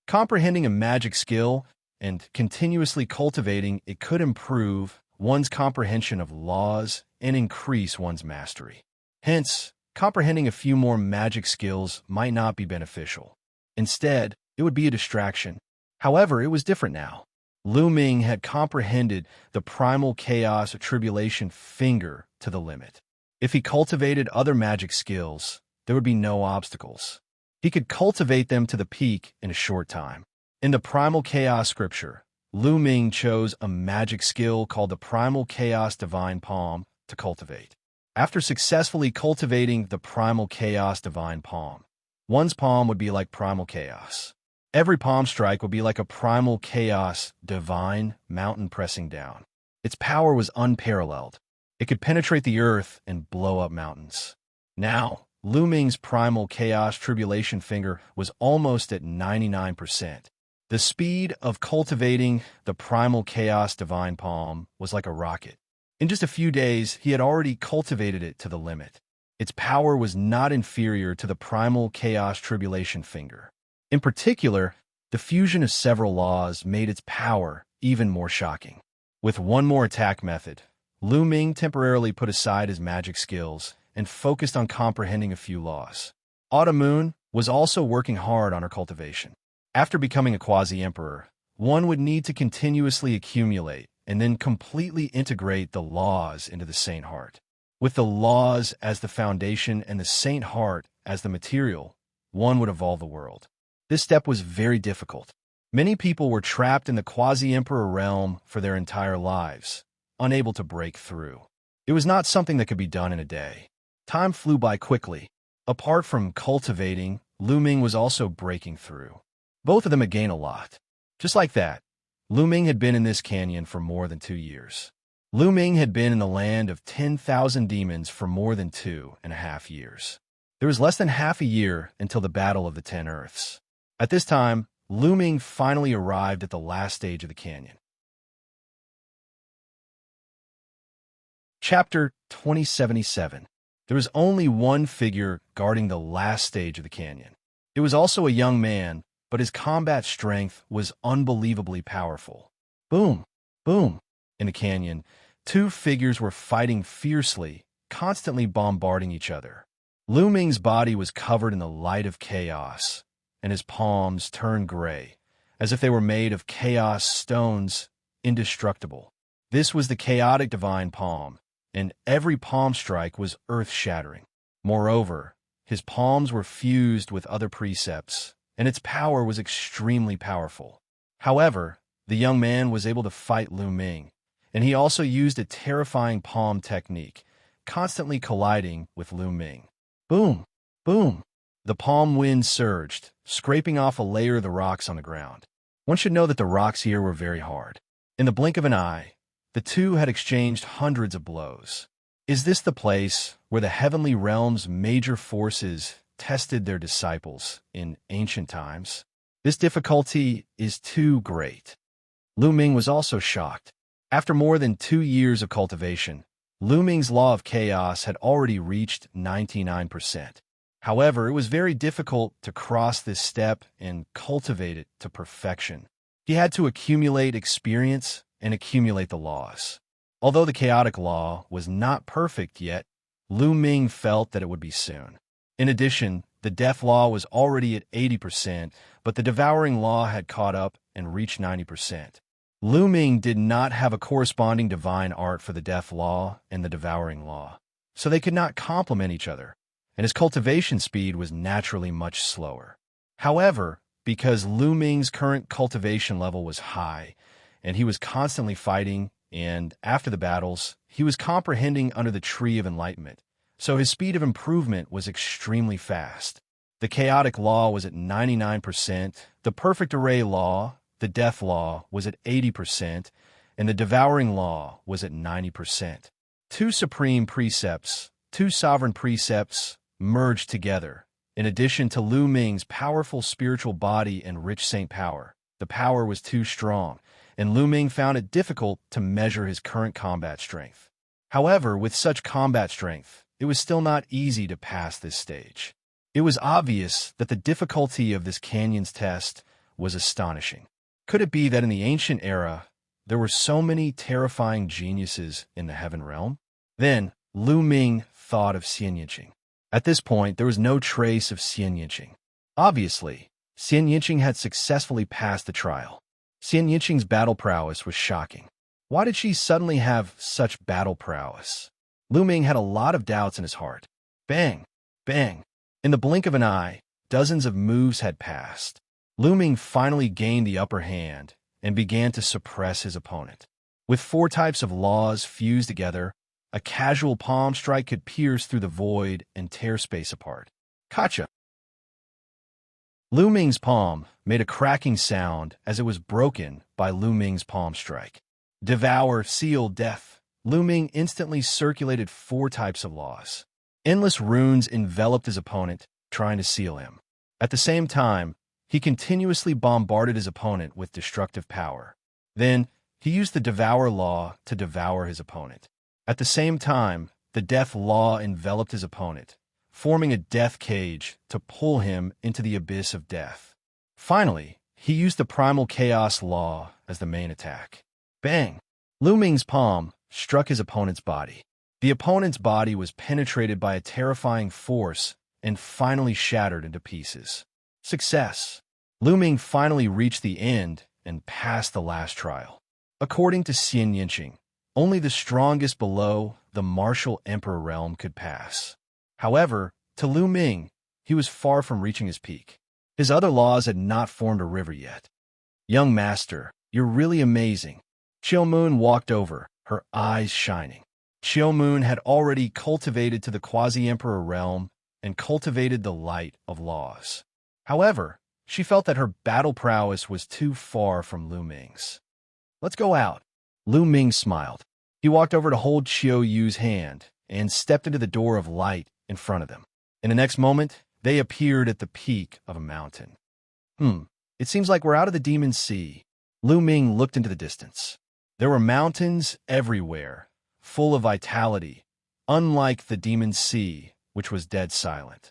Comprehending a magic skill and continuously cultivating it could improve one's comprehension of laws and increase one's mastery. Hence, comprehending a few more magic skills might not be beneficial. Instead, it would be a distraction. However, it was different now. Lu Ming had comprehended the Primal Chaos Tribulation Finger to the limit. If he cultivated other magic skills, there would be no obstacles. He could cultivate them to the peak in a short time. In the Primal Chaos Scripture, Lu Ming chose a magic skill called the Primal Chaos Divine Palm to cultivate. After successfully cultivating the Primal Chaos Divine Palm, one's palm would be like Primal Chaos. Every palm strike would be like a Primal Chaos Divine mountain pressing down. Its power was unparalleled. It could penetrate the earth and blow up mountains. Now, Lu Ming's Primal Chaos Tribulation Finger was almost at 99%. The speed of cultivating the Primal Chaos Divine Palm was like a rocket. In just a few days, he had already cultivated it to the limit. Its power was not inferior to the Primal Chaos Tribulation Finger. In particular, the fusion of several laws made its power even more shocking. With one more attack method, Lu Ming temporarily put aside his magic skills and focused on comprehending a few laws. Autumn Moon was also working hard on her cultivation. After becoming a quasi-emperor, one would need to continuously accumulate and then completely integrate the laws into the Saint Heart. With the laws as the foundation and the Saint Heart as the material, one would evolve the world. This step was very difficult. Many people were trapped in the quasi-emperor realm for their entire lives, unable to break through. It was not something that could be done in a day. Time flew by quickly. Apart from cultivating, Lu Ming was also breaking through. Both of them had gained a lot. Just like that, Lu Ming had been in this canyon for more than 2 years. Lu Ming had been in the land of 10,000 demons for more than 2.5 years. There was less than half a year until the Battle of the 10 Earths. At this time, Lu Ming finally arrived at the last stage of the canyon. Chapter 2077. There was only one figure guarding the last stage of the canyon. It was also a young man, but his combat strength was unbelievably powerful. Boom, boom. In the canyon, 2 figures were fighting fiercely, constantly bombarding each other. Lu Ming's body was covered in the light of chaos, and his palms turned gray, as if they were made of chaos stones, indestructible. This was the chaotic divine palm, and every palm strike was earth-shattering. Moreover, his palms were fused with other precepts, and its power was extremely powerful. However, the young man was able to fight Lu Ming, and he also used a terrifying palm technique, constantly colliding with Lu Ming. Boom, Boom! The palm wind surged, scraping off a layer of the rocks on the ground. One should know that the rocks here were very hard. In the blink of an eye, the two had exchanged hundreds of blows. Is this the place where the heavenly realm's major forces tested their disciples in ancient times? This difficulty is too great. Lu Ming was also shocked. After more than 2 years of cultivation, Lu Ming's law of chaos had already reached 99%. However, it was very difficult to cross this step and cultivate it to perfection. He had to accumulate experience and accumulate the laws. Although the chaotic law was not perfect yet, Lu Ming felt that it would be soon. In addition, the death law was already at 80%, but the devouring law had caught up and reached 90%. Lu Ming did not have a corresponding divine art for the death law and the devouring law, so they could not complement each other, and his cultivation speed was naturally much slower. However, because Lu Ming's current cultivation level was high, and he was constantly fighting, and after the battles, he was comprehending under the Tree of Enlightenment, so his speed of improvement was extremely fast. The chaotic law was at 99%, the perfect array law, the death law, was at 80%, and the devouring law was at 90%. Two supreme precepts, two sovereign precepts, merged together. In addition to Lu Ming's powerful spiritual body and rich saint power, the power was too strong, and Lu Ming found it difficult to measure his current combat strength. However, with such combat strength, it was still not easy to pass this stage. It was obvious that the difficulty of this canyon's test was astonishing. Could it be that in the ancient era, there were so many terrifying geniuses in the heaven realm? Then, Lu Ming thought of Xianxia. At this point, there was no trace of Xianxia. Obviously, Xianxia had successfully passed the trial. Xianxia's battle prowess was shocking. Why did she suddenly have such battle prowess? Lu Ming had a lot of doubts in his heart. Bang! Bang! In the blink of an eye, dozens of moves had passed. Lu Ming finally gained the upper hand and began to suppress his opponent. With 4 types of laws fused together, a casual palm strike could pierce through the void and tear space apart. Gotcha! Lu Ming's palm made a cracking sound as it was broken by Lu Ming's palm strike. Devour, seal, death. Lu Ming instantly circulated 4 types of laws. Endless runes enveloped his opponent, trying to seal him. At the same time, he continuously bombarded his opponent with destructive power. Then, he used the Devour Law to devour his opponent. At the same time, the Death Law enveloped his opponent, forming a death cage to pull him into the abyss of death. Finally, he used the Primal Chaos Law as the main attack. Bang! Lu Ming's palm struck his opponent's body. The opponent's body was penetrated by a terrifying force and finally shattered into pieces. Success! Lu Ming finally reached the end and passed the last trial. According to Xianxia, only the strongest below the martial emperor realm could pass. However, to Lu Ming, he was far from reaching his peak. His other laws had not formed a river yet. Young master, you're really amazing. Chiu Moon walked over, her eyes shining. Chiu Moon had already cultivated to the quasi-emperor realm and cultivated the light of laws. However, she felt that her battle prowess was too far from Lu Ming's. Let's go out. Lu Ming smiled. He walked over to hold Chiu Yu's hand and stepped into the door of light in front of them. In the next moment, they appeared at the peak of a mountain. It seems like we're out of the Demon Sea. Lu Ming looked into the distance. There were mountains everywhere, full of vitality, unlike the Demon Sea, which was dead silent.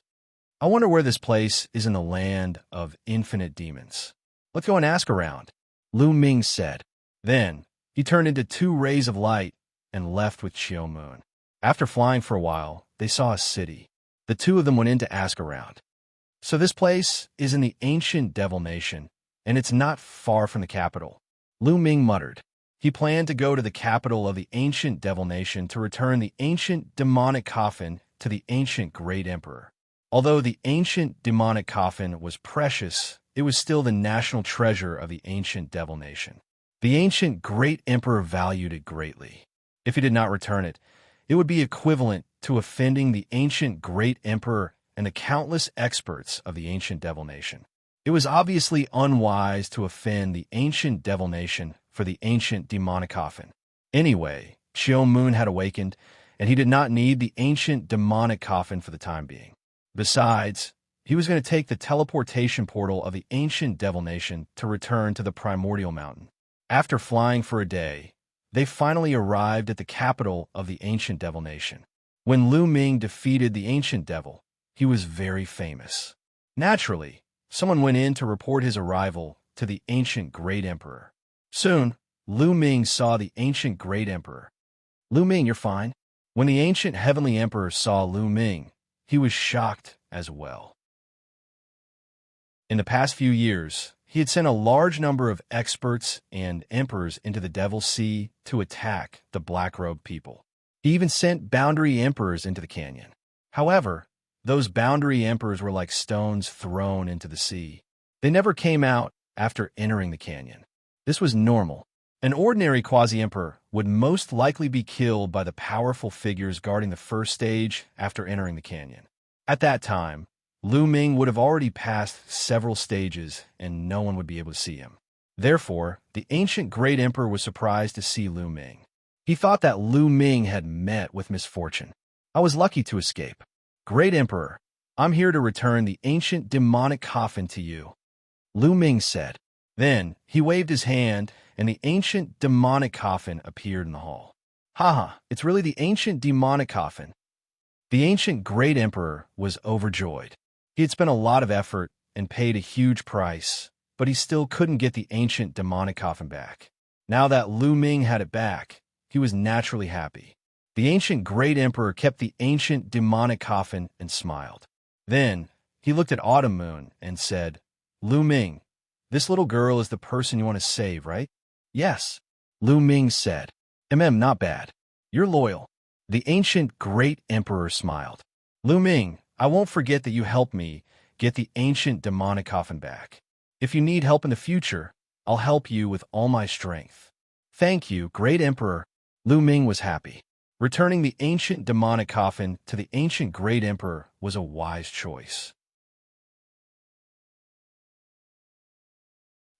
I wonder where this place is in the land of infinite demons. Let's go and ask around, Lu Ming said. Then, he turned into 2 rays of light and left with Chiu Moon. After flying for a while, they saw a city. The 2 of them went in to ask around. So this place is in the ancient Devil Nation, and it's not far from the capital. Lu Ming muttered. He planned to go to the capital of the ancient Devil Nation to return the ancient demonic coffin to the ancient Great Emperor. Although the ancient demonic coffin was precious, it was still the national treasure of the ancient Devil Nation. The ancient Great Emperor valued it greatly. If he did not return it, it would be equivalent to offending the ancient Great Emperor and the countless experts of the ancient Devil Nation. It was obviously unwise to offend the ancient Devil Nation for the ancient demonic coffin. Anyway, Xiao Moon had awakened, and he did not need the ancient demonic coffin for the time being. Besides, he was going to take the teleportation portal of the ancient Devil Nation to return to the primordial mountain. After flying for a day, they finally arrived at the capital of the ancient Devil Nation. When Lu Ming defeated the ancient devil, he was very famous. Naturally, someone went in to report his arrival to the ancient Great Emperor. Soon, Lu Ming saw the ancient Great Emperor. "Lu Ming, you're fine." When the ancient Heavenly Emperor saw Lu Ming, he was shocked as well. In the past few years, he had sent a large number of experts and emperors into the Devil's Sea to attack the black-robed people. He even sent boundary emperors into the canyon. However, those boundary emperors were like stones thrown into the sea. They never came out after entering the canyon. This was normal. An ordinary quasi-emperor would most likely be killed by the powerful figures guarding the first stage after entering the canyon. At that time, Lu Ming would have already passed several stages and no one would be able to see him. Therefore, the ancient Great Emperor was surprised to see Lu Ming. He thought that Lu Ming had met with misfortune. "I was lucky to escape. Great Emperor, I'm here to return the ancient demonic coffin to you," Lu Ming said. Then, he waved his hand and the ancient demonic coffin appeared in the hall. "Haha, it's really the ancient demonic coffin." The ancient Great Emperor was overjoyed. He had spent a lot of effort and paid a huge price, but he still couldn't get the ancient demonic coffin back. Now that Lu Ming had it back, he was naturally happy. The ancient Great Emperor kept the ancient demonic coffin and smiled. Then, he looked at Autumn Moon and said, "Lu Ming, this little girl is the person you want to save, right?" "Yes," Lu Ming said. Not bad. You're loyal." The ancient Great Emperor smiled. "Lu Ming, I won't forget that you helped me get the ancient demonic coffin back. If you need help in the future, I'll help you with all my strength." "Thank you, Great Emperor." Lu Ming was happy. Returning the ancient demonic coffin to the ancient Great Emperor was a wise choice.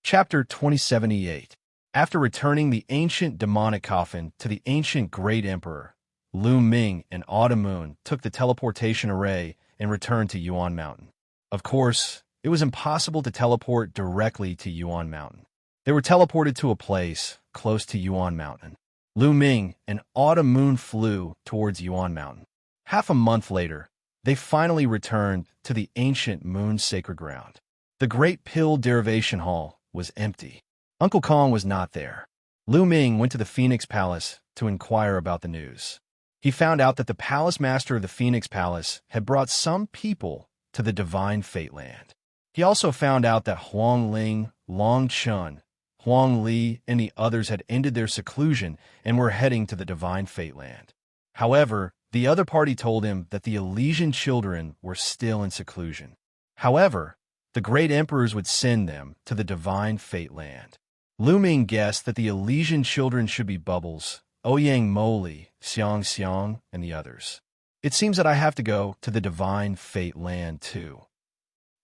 Chapter 2078. After returning the ancient demonic coffin to the ancient Great Emperor, Lu Ming and Autumn Moon took the teleportation array and returned to Yuan Mountain. Of course, it was impossible to teleport directly to Yuan Mountain. They were teleported to a place close to Yuan Mountain. Lu Ming and Autumn Moon flew towards Yuan Mountain. Half a month later, they finally returned to the ancient Moon's sacred ground. The Great Pill Derivation Hall was empty. Uncle Kong was not there. Lu Ming went to the Phoenix Palace to inquire about the news. He found out that the Palace Master of the Phoenix Palace had brought some people to the Divine Fate Land. He also found out that Huang Ling, Long Chun, Huang Li, and the others had ended their seclusion and were heading to the Divine Fate Land. However, the other party told him that the Elysian children were still in seclusion. However, the Great Emperors would send them to the Divine Fate Land. Lu Ming guessed that the Elysian children should be Bubbles, Ouyang Moli, Xianxia, and the others. "It seems that I have to go to the Divine Fate Land too,"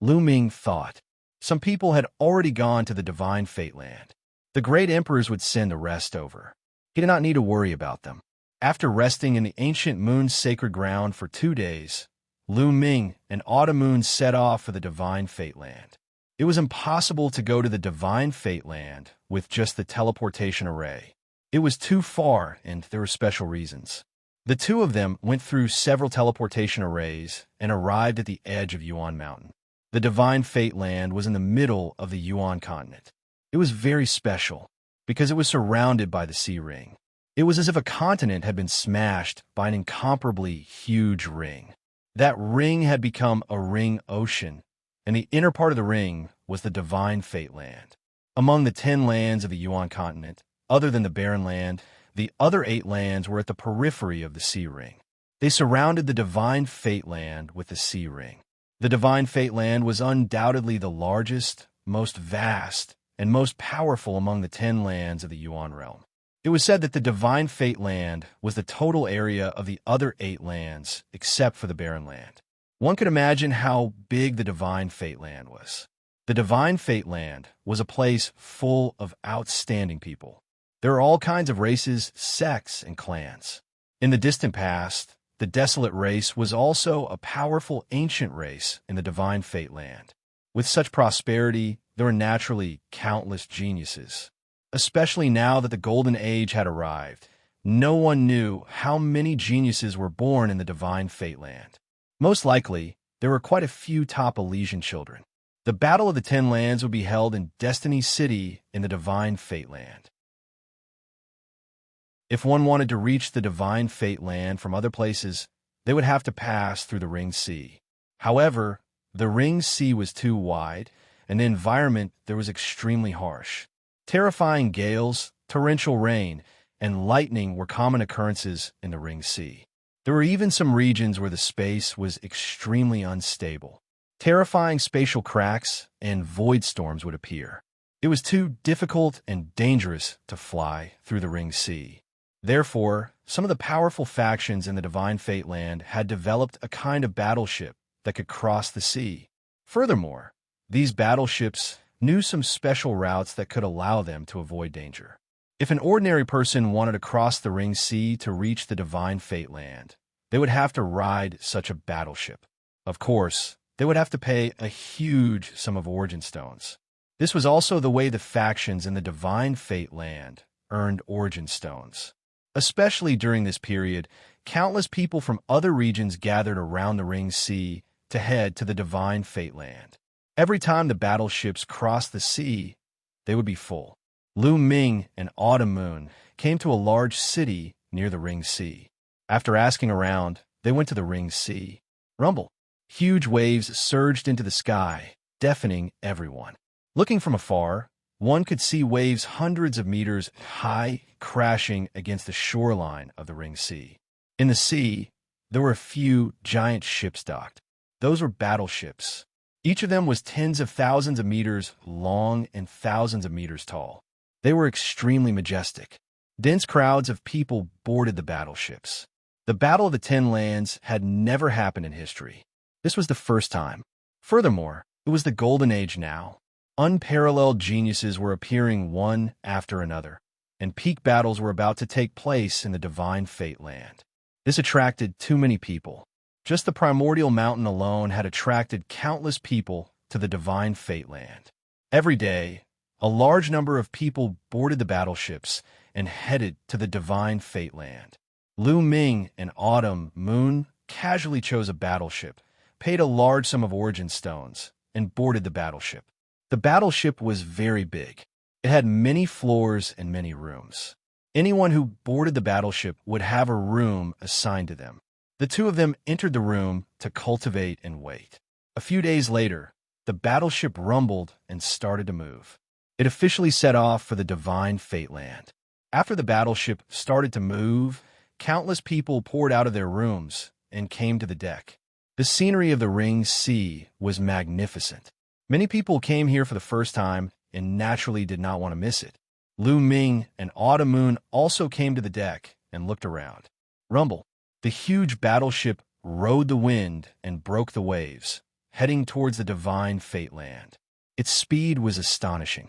Lu Ming thought. Some people had already gone to the Divine Fate Land. The Great Emperors would send the rest over. He did not need to worry about them. After resting in the ancient Moon's sacred ground for 2 days, Lu Ming and Autumn Moon set off for the Divine Fate Land. It was impossible to go to the Divine Fate Land with just the teleportation array. It was too far, and there were special reasons. The two of them went through several teleportation arrays and arrived at the edge of Yuan Mountain. The Divine Fate Land was in the middle of the Yuan continent. It was very special because it was surrounded by the Sea Ring. It was as if a continent had been smashed by an incomparably huge ring. That ring had become a ring ocean, and the inner part of the ring was the Divine Fate Land. Among the 10 lands of the Yuan continent, other than the Barren Land, the other 8 lands were at the periphery of the Sea Ring. They surrounded the Divine Fate Land with the Sea Ring. The Divine Fate Land was undoubtedly the largest, most vast, and most powerful among the 10 lands of the Yuan realm. It was said that the Divine Fate Land was the total area of the other 8 lands, except for the Barren Land. One could imagine how big the Divine Fate Land was. The Divine Fate Land was a place full of outstanding people. There are all kinds of races, sects, and clans. In the distant past, the Desolate race was also a powerful ancient race in the Divine Fate Land. With such prosperity, there were naturally countless geniuses. Especially now that the Golden Age had arrived, no one knew how many geniuses were born in the Divine Fate Land. Most likely, there were quite a few top Elysian children. The Battle of the Ten Lands would be held in Destiny City in the Divine Fate Land. If one wanted to reach the Divine Fate Land from other places, they would have to pass through the Ring Sea. However, the Ring Sea was too wide, and the environment there was extremely harsh. Terrifying gales, torrential rain, and lightning were common occurrences in the Ring Sea. There were even some regions where the space was extremely unstable. Terrifying spatial cracks and void storms would appear. It was too difficult and dangerous to fly through the Ring Sea. Therefore, some of the powerful factions in the Divine Fate Land had developed a kind of battleship that could cross the sea. Furthermore, these battleships knew some special routes that could allow them to avoid danger. If an ordinary person wanted to cross the Ring Sea to reach the Divine Fate Land, they would have to ride such a battleship. Of course, they would have to pay a huge sum of origin stones. This was also the way the factions in the Divine Fate Land earned origin stones. Especially during this period, countless people from other regions gathered around the Ring Sea to head to the Divine Fate Land. Every time the battleships crossed the sea, they would be full. Lu Ming and Autumn Moon came to a large city near the Ring Sea. After asking around, they went to the Ring Sea. Rumble. Huge waves surged into the sky, deafening everyone. Looking from afar, one could see waves hundreds of meters high crashing against the shoreline of the Ring Sea. In the sea, there were a few giant ships docked. Those were battleships. Each of them was tens of thousands of meters long and thousands of meters tall. They were extremely majestic. Dense crowds of people boarded the battleships. The Battle of the Ten Lands had never happened in history. This was the first time. Furthermore, it was the Golden Age now. Unparalleled geniuses were appearing one after another, and peak battles were about to take place in the Divine Fate Land. This attracted too many people. Just the Primordial Mountain alone had attracted countless people to the Divine Fate Land. Every day, a large number of people boarded the battleships and headed to the Divine Fate Land. Lu Ming and Autumn Moon casually chose a battleship, paid a large sum of origin stones, and boarded the battleship. The battleship was very big. It had many floors and many rooms. Anyone who boarded the battleship would have a room assigned to them. The two of them entered the room to cultivate and wait. A few days later, the battleship rumbled and started to move. It officially set off for the Divine Fate Land. After the battleship started to move, countless people poured out of their rooms and came to the deck. The scenery of the Ring Sea was magnificent. Many people came here for the first time and naturally did not want to miss it. Lu Ming and Autumn Moon also came to the deck and looked around. Rumble. The huge battleship rode the wind and broke the waves, heading towards the Divine Fate Land. Its speed was astonishing.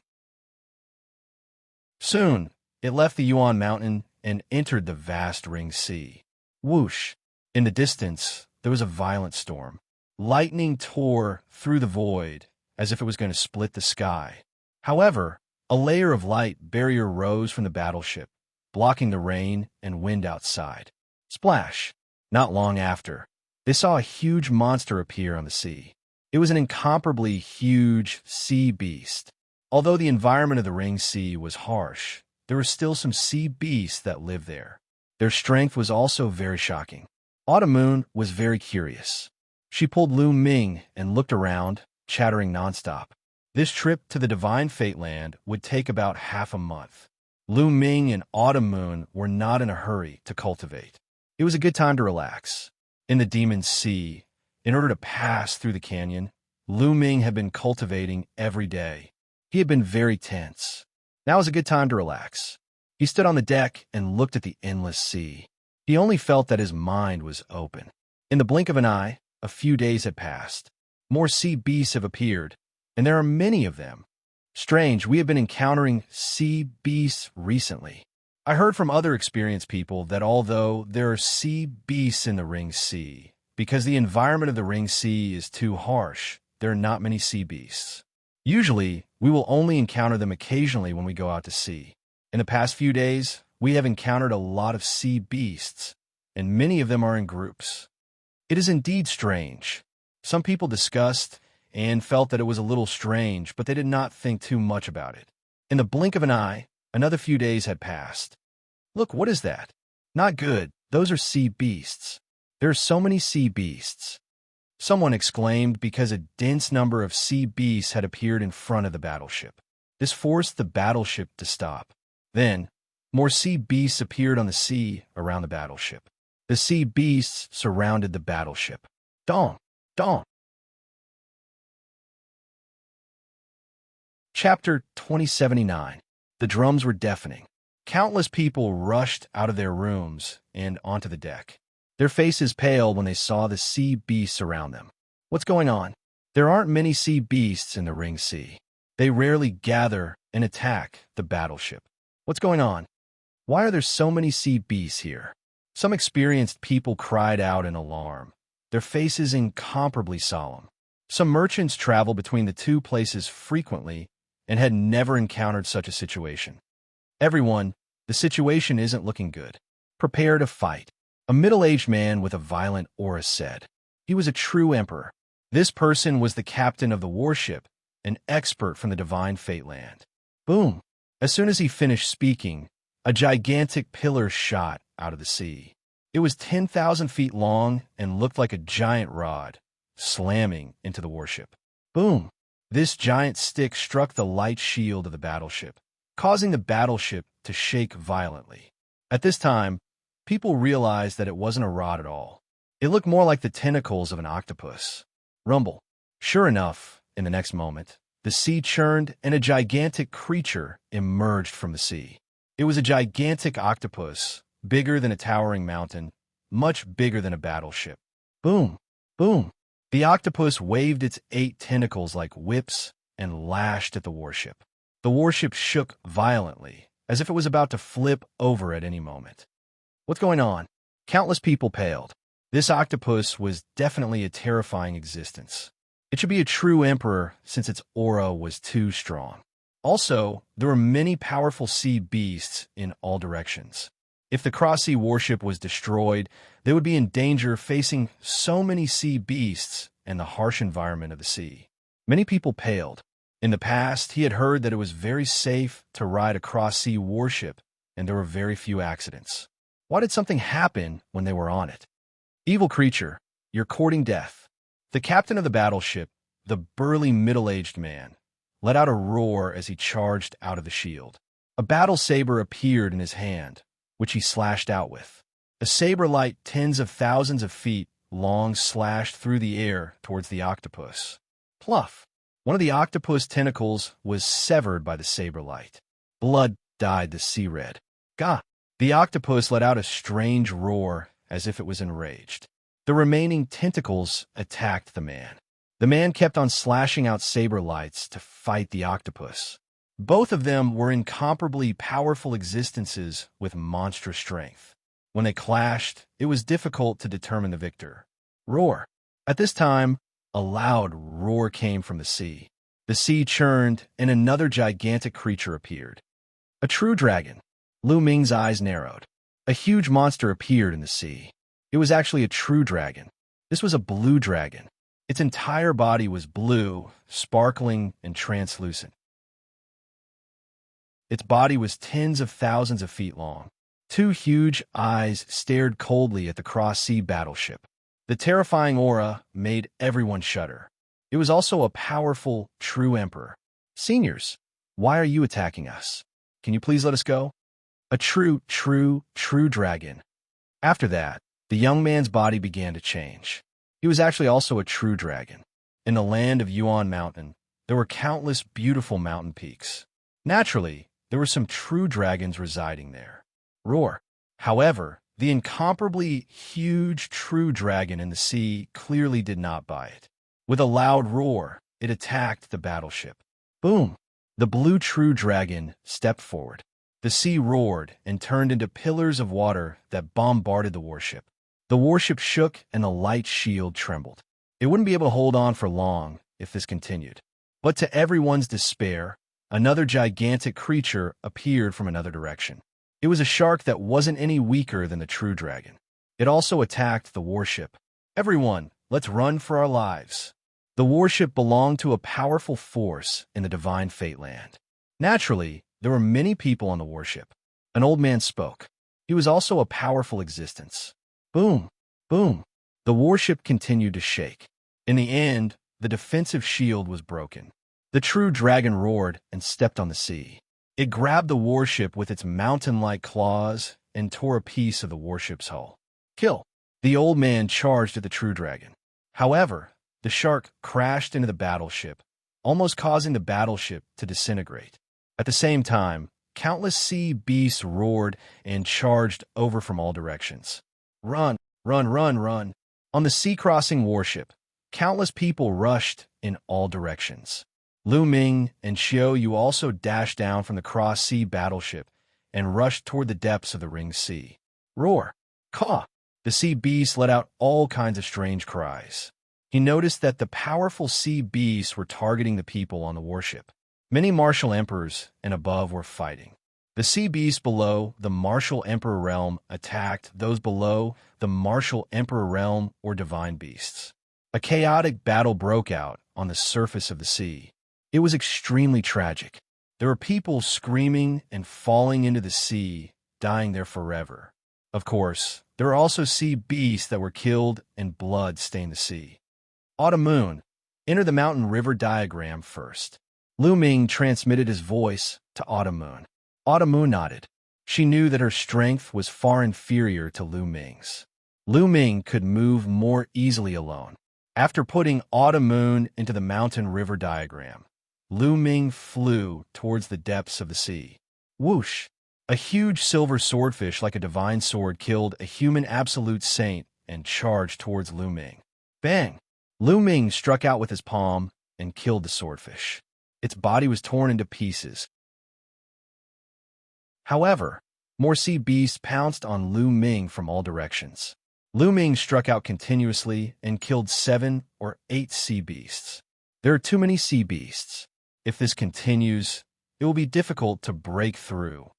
Soon, it left the Yuan Mountain and entered the vast Ring Sea. Whoosh! In the distance, there was a violent storm. Lightning tore through the void as if it was going to split the sky. However, a layer of light barrier rose from the battleship, blocking the rain and wind outside. Splash! Not long after, they saw a huge monster appear on the sea. It was an incomparably huge sea beast. Although the environment of the Ring Sea was harsh, there were still some sea beasts that lived there. Their strength was also very shocking. Autumn Moon was very curious. She pulled Lu Ming and looked around, chattering nonstop. This trip to the Divine Fate Land would take about half a month. Lu Ming and Autumn Moon were not in a hurry to cultivate. It was a good time to relax. In the Demon Sea, in order to pass through the canyon, Lu Ming had been cultivating every day. He had been very tense. Now was a good time to relax. He stood on the deck and looked at the endless sea. He only felt that his mind was open. In the blink of an eye, a few days had passed. More sea beasts have appeared, and there are many of them. Strange, we have been encountering sea beasts recently. I heard from other experienced people that although there are sea beasts in the Ring Sea, because the environment of the Ring Sea is too harsh, there are not many sea beasts. Usually, we will only encounter them occasionally when we go out to sea. In the past few days, we have encountered a lot of sea beasts, and many of them are in groups. It is indeed strange. Some people discussed and felt that it was a little strange, but they did not think too much about it. In the blink of an eye, another few days had passed. Look, what is that? Not good. Those are sea beasts. There are so many sea beasts. Someone exclaimed because a dense number of sea beasts had appeared in front of the battleship. This forced the battleship to stop. Then, more sea beasts appeared on the sea around the battleship. The sea beasts surrounded the battleship. Dong! Dong! Chapter 2079. The drums were deafening. Countless people rushed out of their rooms and onto the deck. Their faces paled when they saw the sea beasts around them. What's going on? There aren't many sea beasts in the Ring Sea. They rarely gather and attack the battleship. What's going on? Why are there so many sea beasts here? Some experienced people cried out in alarm, their faces incomparably solemn. Some merchants traveled between the two places frequently and had never encountered such a situation. Everyone, the situation isn't looking good. Prepare to fight. A middle-aged man with a violent aura said. He was a true emperor. This person was the captain of the warship, an expert from the divine fate land. Boom! As soon as he finished speaking, a gigantic pillar shot out of the sea. It was 10,000 feet long and looked like a giant rod, slamming into the warship. Boom! This giant stick struck the light shield of the battleship, causing the battleship to shake violently. At this time, people realized that it wasn't a rod at all. It looked more like the tentacles of an octopus. Rumble. Sure enough, in the next moment, the sea churned and a gigantic creature emerged from the sea. It was a gigantic octopus, bigger than a towering mountain, much bigger than a battleship. Boom! Boom! The octopus waved its 8 tentacles like whips and lashed at the warship. The warship shook violently, as if it was about to flip over at any moment. What's going on? Countless people paled. This octopus was definitely a terrifying existence. It should be a true emperor since its aura was too strong. Also, there were many powerful sea beasts in all directions. If the cross-sea warship was destroyed, they would be in danger facing so many sea beasts and the harsh environment of the sea. Many people paled. In the past, he had heard that it was very safe to ride a cross-sea warship, and there were very few accidents. Why did something happen when they were on it? Evil creature, you're courting death. The captain of the battleship, the burly middle-aged man, let out a roar as he charged out of the shield. A battle saber appeared in his hand, which he slashed out with. A saber light tens of thousands of feet long slashed through the air towards the octopus. Pluff! One of the octopus tentacles was severed by the saber light. Blood dyed the sea red. Gah! The octopus let out a strange roar as if it was enraged. The remaining tentacles attacked the man. The man kept on slashing out saber lights to fight the octopus. Both of them were incomparably powerful existences with monstrous strength. When they clashed, it was difficult to determine the victor. Roar! At this time, a loud roar came from the sea. The sea churned, and another gigantic creature appeared. A true dragon. Lu Ming's eyes narrowed. A huge monster appeared in the sea. It was actually a true dragon. This was a blue dragon. Its entire body was blue, sparkling, and translucent. Its body was tens of thousands of feet long. 2 huge eyes stared coldly at the cross-sea battleship. The terrifying aura made everyone shudder. It was also a powerful, true emperor. Seniors, why are you attacking us? Can you please let us go? A true dragon. After that, the young man's body began to change. He was actually also a true dragon. In the land of Yuan Mountain, there were countless beautiful mountain peaks. Naturally, there were some true dragons residing there. Roar. However, The incomparably huge true dragon in the sea clearly did not buy it. With a loud roar, it attacked the battleship. Boom! The blue true dragon stepped forward. The sea roared and turned into pillars of water that bombarded the warship. The warship shook and the light shield trembled. It wouldn't be able to hold on for long if this continued. But to everyone's despair, another gigantic creature appeared from another direction. It was a shark that wasn't any weaker than the true dragon. It also attacked the warship. Everyone, let's run for our lives. The warship belonged to a powerful force in the divine fate land. Naturally, there were many people on the warship. An old man spoke. He was also a powerful existence. Boom, boom. The warship continued to shake. In the end, the defensive shield was broken. The true dragon roared and stepped on the sea. It grabbed the warship with its mountain-like claws and tore a piece of the warship's hull. Kill! The old man charged at the true dragon. However, the shark crashed into the battleship, almost causing the battleship to disintegrate. At the same time, countless sea beasts roared and charged over from all directions. Run, run, run, run. On the sea-crossing warship, countless people rushed in all directions. Lu Ming and Xiao Yu also dashed down from the cross-sea battleship and rushed toward the depths of the ringed sea. Roar! Caw! The sea beasts let out all kinds of strange cries. He noticed that the powerful sea beasts were targeting the people on the warship. Many martial emperors and above were fighting. The sea beasts below the martial emperor realm attacked those below the martial emperor realm or divine beasts. A chaotic battle broke out on the surface of the sea. It was extremely tragic. There were people screaming and falling into the sea, dying there forever. Of course, there were also sea beasts that were killed and blood stained the sea. Autumn Moon, enter the mountain river diagram first. Lu Ming transmitted his voice to Autumn Moon. Autumn Moon nodded. She knew that her strength was far inferior to Lu Ming's. Lu Ming could move more easily alone. After putting Autumn Moon into the mountain river diagram, Lu Ming flew towards the depths of the sea. Whoosh! A huge silver swordfish like a divine sword killed a human absolute saint and charged towards Lu Ming. Bang! Lu Ming struck out with his palm and killed the swordfish. Its body was torn into pieces. However, more sea beasts pounced on Lu Ming from all directions. Lu Ming struck out continuously and killed 7 or 8 sea beasts. There are too many sea beasts. If this continues, it will be difficult to break through.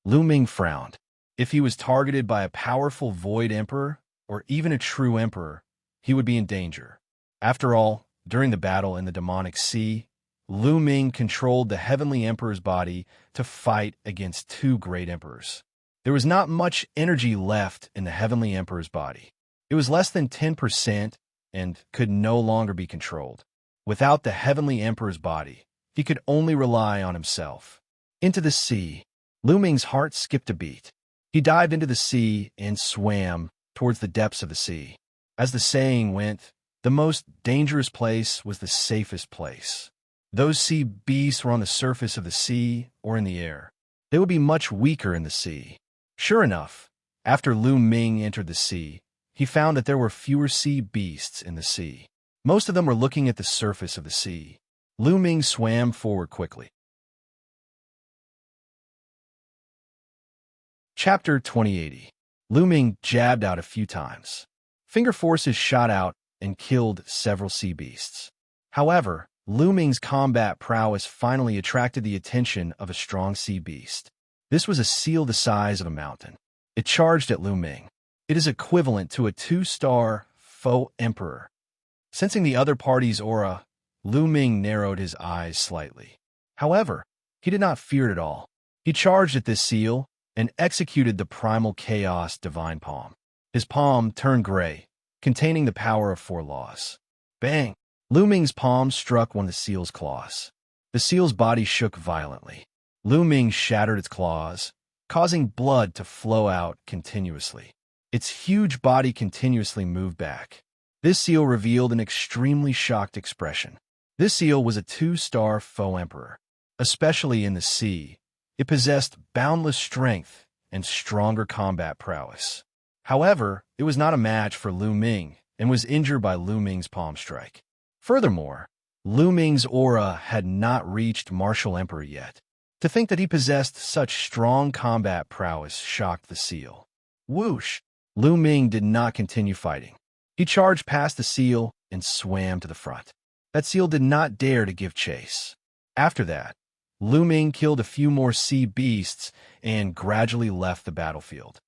Lu Ming frowned. If he was targeted by a powerful Void Emperor, or even a true Emperor, he would be in danger. After all, during the battle in the demonic sea, Lu Ming controlled the Heavenly Emperor's body to fight against 2 great emperors. There was not much energy left in the Heavenly Emperor's body. It was less than 10% and could no longer be controlled. Without the Heavenly Emperor's body, he could only rely on himself. Into the sea, Lu Ming's heart skipped a beat. He dived into the sea and swam towards the depths of the sea. As the saying went, the most dangerous place was the safest place. Those sea beasts were on the surface of the sea or in the air. They would be much weaker in the sea. Sure enough, after Lu Ming entered the sea, he found that there were fewer sea beasts in the sea. Most of them were looking at the surface of the sea. Lu Ming swam forward quickly. Chapter 2080. Lu Ming jabbed out a few times. Finger forces shot out and killed several sea beasts. However, Lu Ming's combat prowess finally attracted the attention of a strong sea beast. This was a seal the size of a mountain. It charged at Lu Ming. It is equivalent to a 2-star faux emperor. Sensing the other party's aura, Lu Ming narrowed his eyes slightly. However, he did not fear it at all. He charged at this seal and executed the primal chaos divine palm. His palm turned gray, containing the power of 4 laws. Bang! Lu Ming's palm struck one of the seal's claws. The seal's body shook violently. Lu Ming shattered its claws, causing blood to flow out continuously. Its huge body continuously moved back. This seal revealed an extremely shocked expression. This seal was a 2-star faux emperor. Especially in the sea, it possessed boundless strength and stronger combat prowess. However, it was not a match for Lu Ming and was injured by Lu Ming's palm strike. Furthermore, Lu Ming's aura had not reached Martial Emperor yet. To think that he possessed such strong combat prowess shocked the seal. Whoosh! Lu Ming did not continue fighting. He charged past the seal and swam to the front. That seal did not dare to give chase. After that, Lu Ming killed a few more sea beasts and gradually left the battlefield.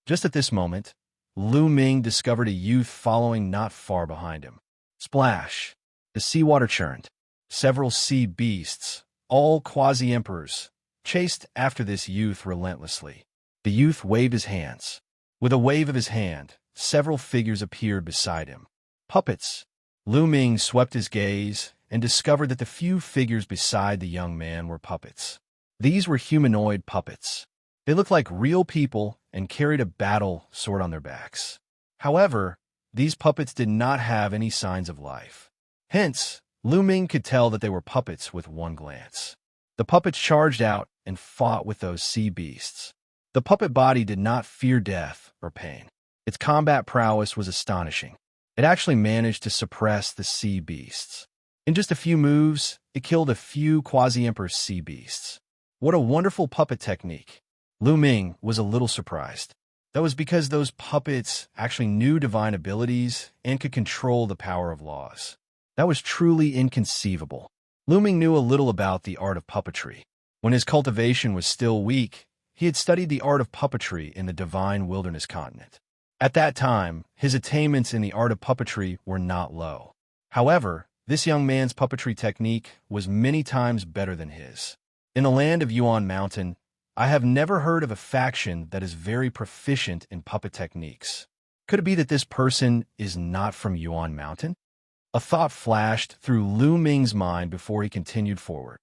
Just at this moment, Lu Ming discovered a youth following not far behind him. Splash! The seawater churned. Several sea beasts, all quasi-emperors, chased after this youth relentlessly. The youth waved his hands. With a wave of his hand, several figures appeared beside him. Puppets. Lu Ming swept his gaze and discovered that the few figures beside the young man were puppets. These were humanoid puppets. They looked like real people and carried a battle sword on their backs. However, these puppets did not have any signs of life. Hence, Lu Ming could tell that they were puppets with one glance. The puppets charged out and fought with those sea beasts. The puppet body did not fear death or pain. Its combat prowess was astonishing. It actually managed to suppress the sea beasts. In just a few moves, it killed a few quasi-emperor sea beasts. What a wonderful puppet technique. Lu Ming was a little surprised. That was because those puppets actually knew divine abilities and could control the power of laws. That was truly inconceivable. Lu Ming knew a little about the art of puppetry. When his cultivation was still weak, he had studied the art of puppetry in the Divine Wilderness continent. At that time, his attainments in the art of puppetry were not low. However, this young man's puppetry technique was many times better than his. In the land of Yuan Mountain, I have never heard of a faction that is very proficient in puppet techniques. Could it be that this person is not from Yuan Mountain? A thought flashed through Lu Ming's mind before he continued forward.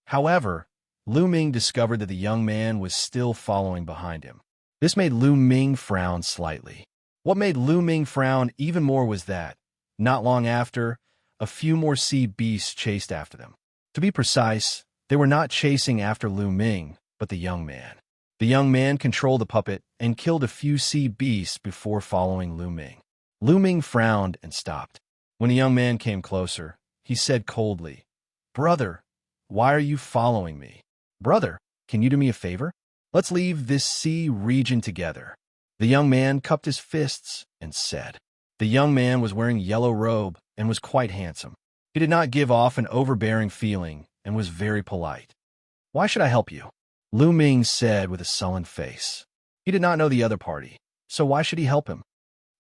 However, Lu Ming discovered that the young man was still following behind him. This made Lu Ming frown slightly. What made Lu Ming frown even more was that, not long after, a few more sea beasts chased after them. To be precise, they were not chasing after Lu Ming, but the young man. The young man controlled the puppet and killed a few sea beasts before following Lu Ming. Lu Ming frowned and stopped. When the young man came closer, he said coldly, "Brother, why are you following me? Brother, can you do me a favor? Let's leave this sea region together." The young man cupped his fists and said. The young man was wearing yellow robe and was quite handsome. He did not give off an overbearing feeling and was very polite. "Why should I help you?" Lu Ming said with a sullen face. He did not know the other party, so why should he help him?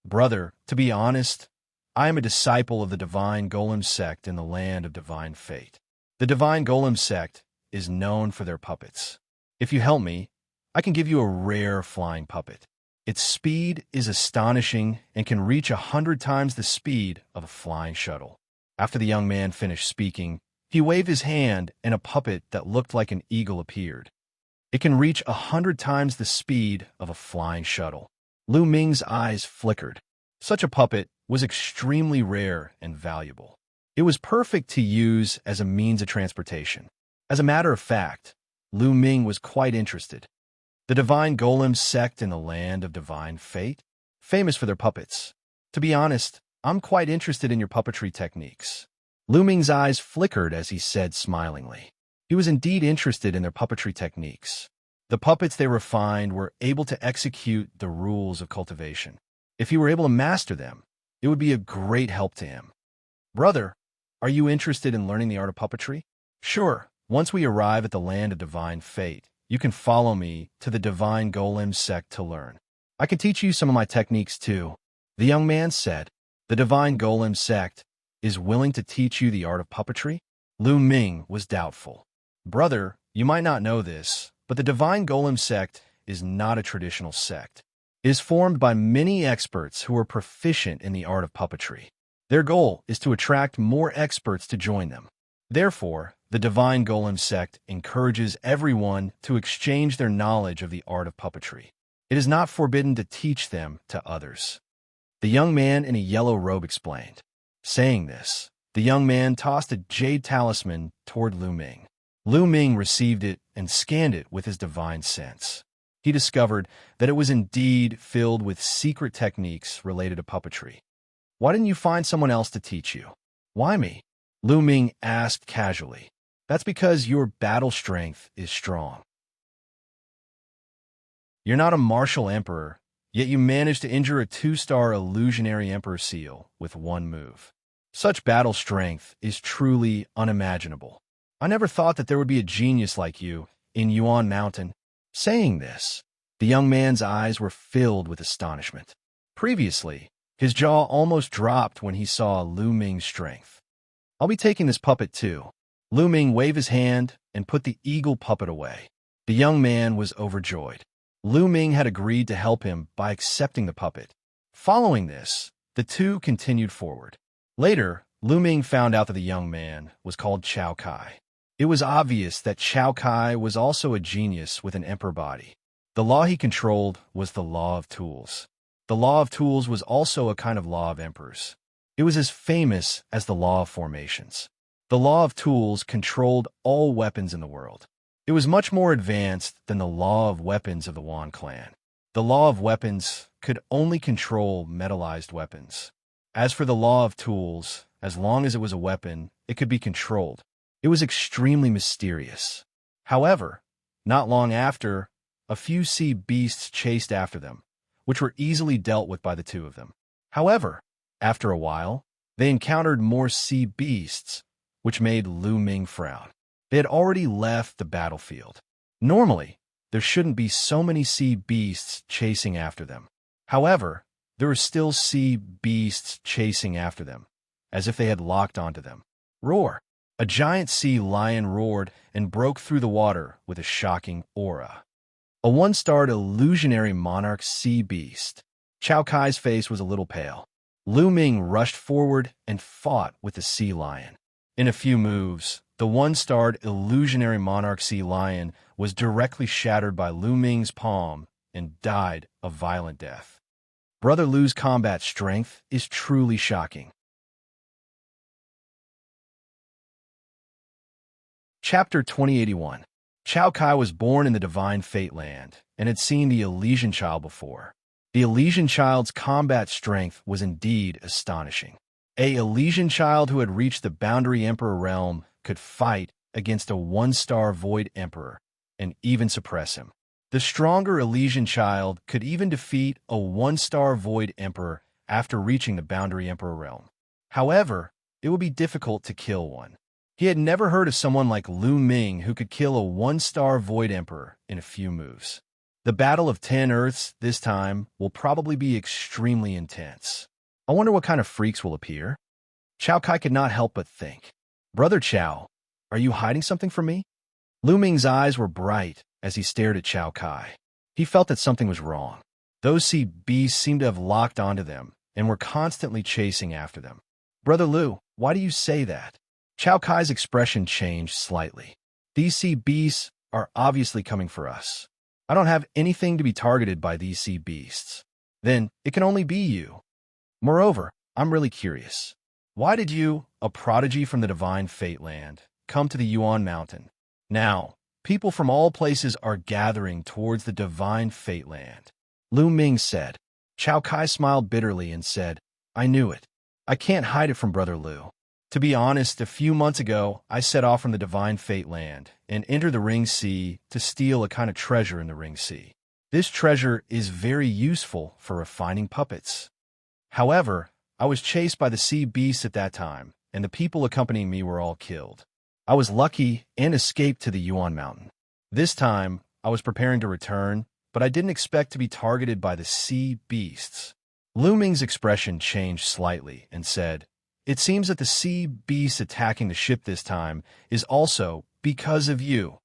"Brother, to be honest, I am a disciple of the Divine Golem sect in the land of Divine Fate. The Divine Golem sect is known for their puppets. If you help me, I can give you a rare flying puppet. Its speed is astonishing and can reach 100 times the speed of a flying shuttle." After the young man finished speaking, he waved his hand and a puppet that looked like an eagle appeared. It can reach 100 times the speed of a flying shuttle. Lu Ming's eyes flickered. Such a puppet was extremely rare and valuable. It was perfect to use as a means of transportation. As a matter of fact, Lu Ming was quite interested. The Divine Golem sect in the land of Divine Fate, famous for their puppets. To be honest, I'm quite interested in your puppetry techniques. Lu Ming's eyes flickered as he said smilingly. He was indeed interested in their puppetry techniques. The puppets they refined were able to execute the rules of cultivation. If he were able to master them, it would be a great help to him. "Brother, are you interested in learning the art of puppetry?" "Sure. Once we arrive at the land of Divine Fate, you can follow me to the Divine Golem sect to learn. I can teach you some of my techniques too," the young man said. "The Divine Golem sect is willing to teach you the art of puppetry?" Lu Ming was doubtful. "Brother, you might not know this, but the Divine Golem sect is not a traditional sect. It is formed by many experts who are proficient in the art of puppetry. Their goal is to attract more experts to join them. Therefore, the Divine Golem sect encourages everyone to exchange their knowledge of the art of puppetry. It is not forbidden to teach them to others," the young man in a yellow robe explained. Saying this, the young man tossed a jade talisman toward Lu Ming. Lu Ming received it and scanned it with his divine sense. he discovered that it was indeed filled with secret techniques related to puppetry. Why didn't you find someone else to teach you? Why me? Lu Ming asked casually. That's because your battle strength is strong. You're not a martial emperor, yet you managed to injure a 2-star illusionary emperor seal with one move. Such battle strength is truly unimaginable. I never thought that there would be a genius like you in Yuan Mountain. Saying this, the young man's eyes were filled with astonishment. Previously, his jaw almost dropped when he saw Lu Ming's strength. I'll be taking this puppet too. Lu Ming waved his hand and put the eagle puppet away. The young man was overjoyed. Lu Ming had agreed to help him by accepting the puppet. Following this, the two continued forward. Later, Lu Ming found out that the young man was called Chao Kai. It was obvious that Chao Kai was also a genius with an emperor body. The law he controlled was the law of tools. The law of tools was also a kind of law of emperors. It was as famous as the law of formations. The law of tools controlled all weapons in the world. It was much more advanced than the law of weapons of the Wan clan. The law of weapons could only control metallized weapons. As for the law of tools, as long as it was a weapon, it could be controlled. It was extremely mysterious. However, not long after, a few sea beasts chased after them, which were easily dealt with by the two of them. However, after a while, they encountered more sea beasts, which made Lu Ming frown. They had already left the battlefield. Normally, there shouldn't be so many sea beasts chasing after them. However, there were still sea beasts chasing after them, as if they had locked onto them. Roar! A giant sea lion roared and broke through the water with a shocking aura. A 1-starred illusionary monarch sea beast. Chao Kai's face was a little pale. Lu Ming rushed forward and fought with the sea lion. In a few moves, the 1-starred illusionary monarch sea lion was directly shattered by Lu Ming's palm and died a violent death. Brother Lu's combat strength is truly shocking. Chapter 2081. Chao Kai was born in the Divine Fate Land and had seen the Elysian Child before. The Elysian Child's combat strength was indeed astonishing. A Elysian Child who had reached the Boundary Emperor realm could fight against a 1-star Void Emperor and even suppress him. The stronger Elysian Child could even defeat a 1-star Void Emperor after reaching the Boundary Emperor realm. However, it would be difficult to kill one. He had never heard of someone like Lu Ming who could kill a 1-star Void Emperor in a few moves. The Battle of 10 Earths this time will probably be extremely intense. I wonder what kind of freaks will appear. Chao Kai could not help but think. Brother Chao, are you hiding something from me? Lu Ming's eyes were bright as he stared at Chao Kai. He felt that something was wrong. Those sea beasts seemed to have locked onto them and were constantly chasing after them. Brother Lu, why do you say that? Chao Kai's expression changed slightly. These sea beasts are obviously coming for us. I don't have anything to be targeted by these sea beasts. Then it can only be you. Moreover, I'm really curious. Why did you, a prodigy from the Divine Fate Land, come to the Yuan Mountain? Now, people from all places are gathering towards the Divine Fate Land. Lu Ming said. Chao Kai smiled bitterly and said, I knew it. I can't hide it from Brother Lu. To be honest, a few months ago, I set off from the Divine Fate Land and entered the Ring Sea to steal a kind of treasure in the Ring Sea. This treasure is very useful for refining puppets. However, I was chased by the sea beasts at that time, and the people accompanying me were all killed. I was lucky and escaped to the Yuan Mountain. This time, I was preparing to return, but I didn't expect to be targeted by the sea beasts. Lu Ming's expression changed slightly and said, It seems that the sea beast attacking the ship this time is also because of you.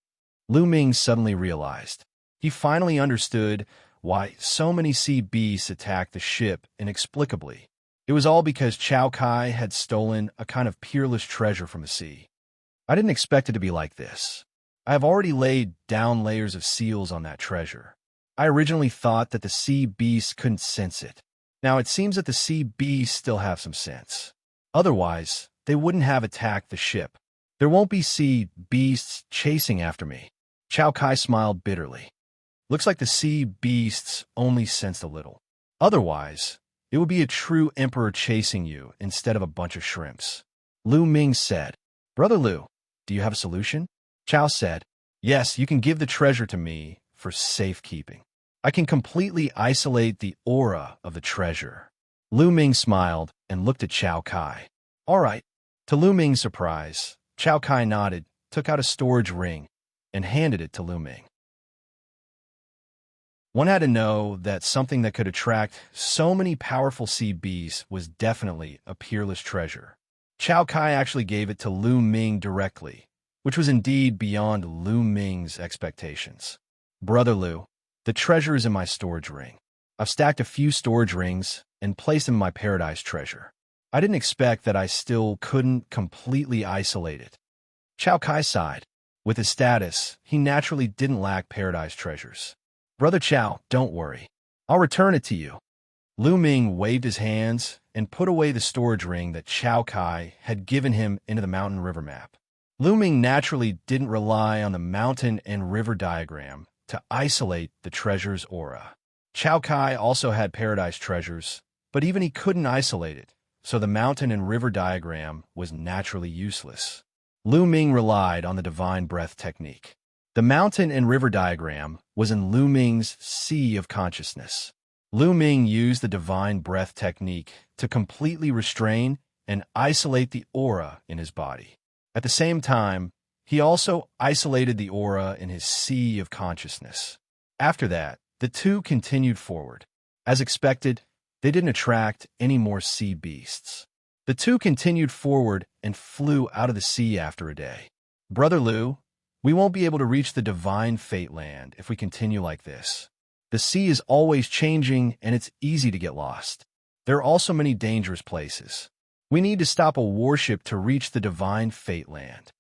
Lu Ming suddenly realized. He finally understood why so many sea beasts attacked the ship inexplicably. It was all because Chao Kai had stolen a kind of peerless treasure from the sea. I didn't expect it to be like this. I have already laid down layers of seals on that treasure. I originally thought that the sea beasts couldn't sense it. Now it seems that the sea beasts still have some sense. Otherwise, they wouldn't have attacked the ship. There won't be sea beasts chasing after me. Chao Kai smiled bitterly. Looks like the sea beasts only sensed a little. Otherwise, it would be a true emperor chasing you instead of a bunch of shrimps. Lu Ming said, Brother Lu, do you have a solution? Chao said, yes, you can give the treasure to me for safekeeping. I can completely isolate the aura of the treasure. Lu Ming smiled and looked at Chao Kai. All right. To Lu Ming's surprise, Chao Kai nodded, took out a storage ring, and handed it to Lu Ming. One had to know that something that could attract so many powerful sea beasts was definitely a peerless treasure. Chao Kai actually gave it to Lu Ming directly, which was indeed beyond Lu Ming's expectations. Brother Lu, the treasure is in my storage ring. I've stacked a few storage rings and placed them in my paradise treasure. I didn't expect that I still couldn't completely isolate it. Chao Kai sighed. With his status, he naturally didn't lack paradise treasures. Brother Chao, don't worry. I'll return it to you. Lu Ming waved his hands and put away the storage ring that Chao Kai had given him into the mountain river map. Lu Ming naturally didn't rely on the mountain and river diagram to isolate the treasure's aura. Chao Kai also had paradise treasures, but even he couldn't isolate it, so the mountain and river diagram was naturally useless. Lu Ming relied on the divine breath technique. The mountain and river diagram was in Lu Ming's sea of consciousness. Lu Ming used the divine breath technique to completely restrain and isolate the aura in his body. At the same time, he also isolated the aura in his sea of consciousness. After that, the two continued forward. As expected, they didn't attract any more sea beasts. The two continued forward and flew out of the sea after a day. Brother Lu, we won't be able to reach the divine fate land if we continue like this. The sea is always changing and it's easy to get lost. There are also many dangerous places. We need to stop a warship to reach the divine fate land.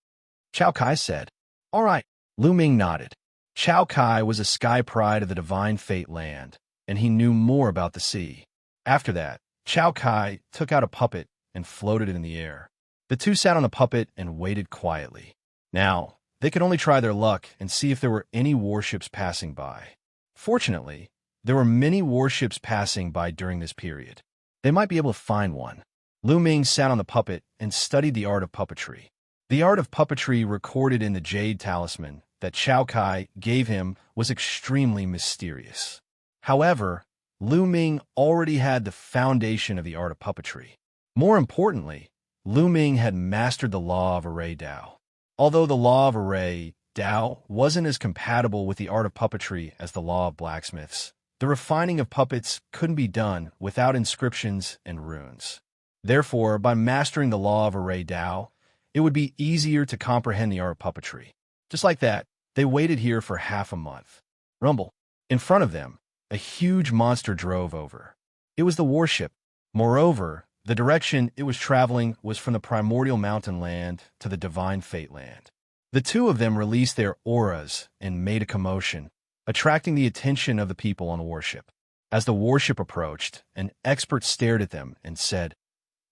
Chao Kai said. All right. Lu Ming nodded. Chao Kai was a sky pride of the divine fate land, and he knew more about the sea. After that, Chao Kai took out a puppet and floated it in the air. The two sat on the puppet and waited quietly. Now, they could only try their luck and see if there were any warships passing by. Fortunately, there were many warships passing by during this period. They might be able to find one. Lu Ming sat on the puppet and studied the art of puppetry. The art of puppetry recorded in the jade talisman that Chao Kai gave him was extremely mysterious. However, Lu Ming already had the foundation of the art of puppetry. More importantly, Lu Ming had mastered the law of array Dao. Although the law of array Dao wasn't as compatible with the art of puppetry as the law of blacksmiths, the refining of puppets couldn't be done without inscriptions and runes. Therefore, by mastering the law of array Dao, it would be easier to comprehend the art of puppetry. Just like that, they waited here for half a month. Rumble. In front of them, a huge monster drove over. It was the warship. Moreover, the direction it was traveling was from the primordial mountain land to the divine fate land. The two of them released their auras and made a commotion, attracting the attention of the people on the warship. As the warship approached, an expert stared at them and said,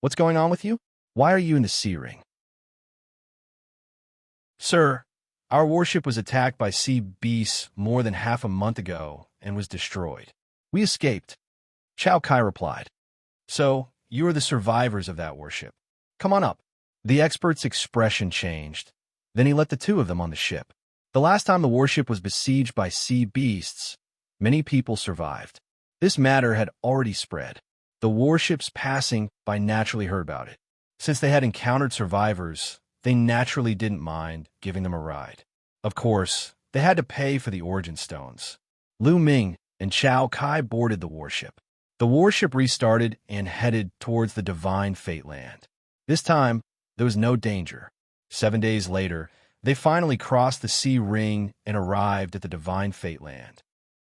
What's going on with you? Why are you in the sea ring? Sir, our warship was attacked by sea beasts more than half a month ago and was destroyed. We escaped. Chao Kai replied. So, you are the survivors of that warship. Come on up. The expert's expression changed. Then he let the two of them on the ship. The last time the warship was besieged by sea beasts, many people survived. This matter had already spread. The warships passing by naturally heard about it. Since they had encountered survivors, they naturally didn't mind giving them a ride. Of course, they had to pay for the origin stones. Lu Ming and Chao Kai boarded the warship. The warship restarted and headed towards the divine fate land. This time, there was no danger. 7 days later, they finally crossed the sea ring and arrived at the divine fate land.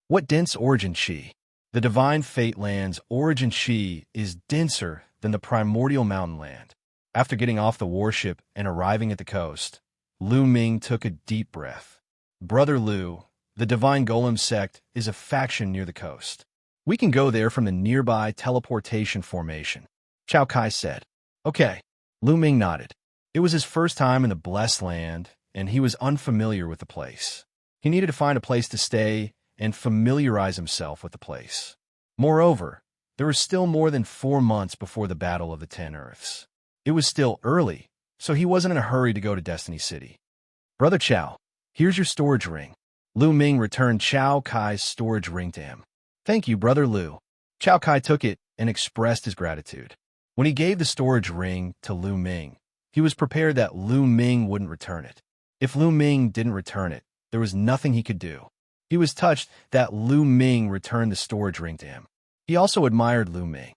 What dense origin chi? The divine fate land's origin chi is denser than the primordial mountain land. After getting off the warship and arriving at the coast, Lu Ming took a deep breath. Brother Lu, the divine golem sect is a faction near the coast. We can go there from the nearby teleportation formation, Chao Kai said. Okay. Lu Ming nodded. It was his first time in the blessed land, and he was unfamiliar with the place. He needed to find a place to stay and familiarize himself with the place. Moreover, there were still more than 4 months before the Battle of the Ten Earths. It was still early, so he wasn't in a hurry to go to Destiny City. "Brother Chao, here's your storage ring." Lu Ming returned Chao Kai's storage ring to him. "Thank you, Brother Lu." Chao Kai took it and expressed his gratitude. When he gave the storage ring to Lu Ming, he was prepared that Lu Ming wouldn't return it. If Lu Ming didn't return it, there was nothing he could do. He was touched that Lu Ming returned the storage ring to him. He also admired Lu Ming.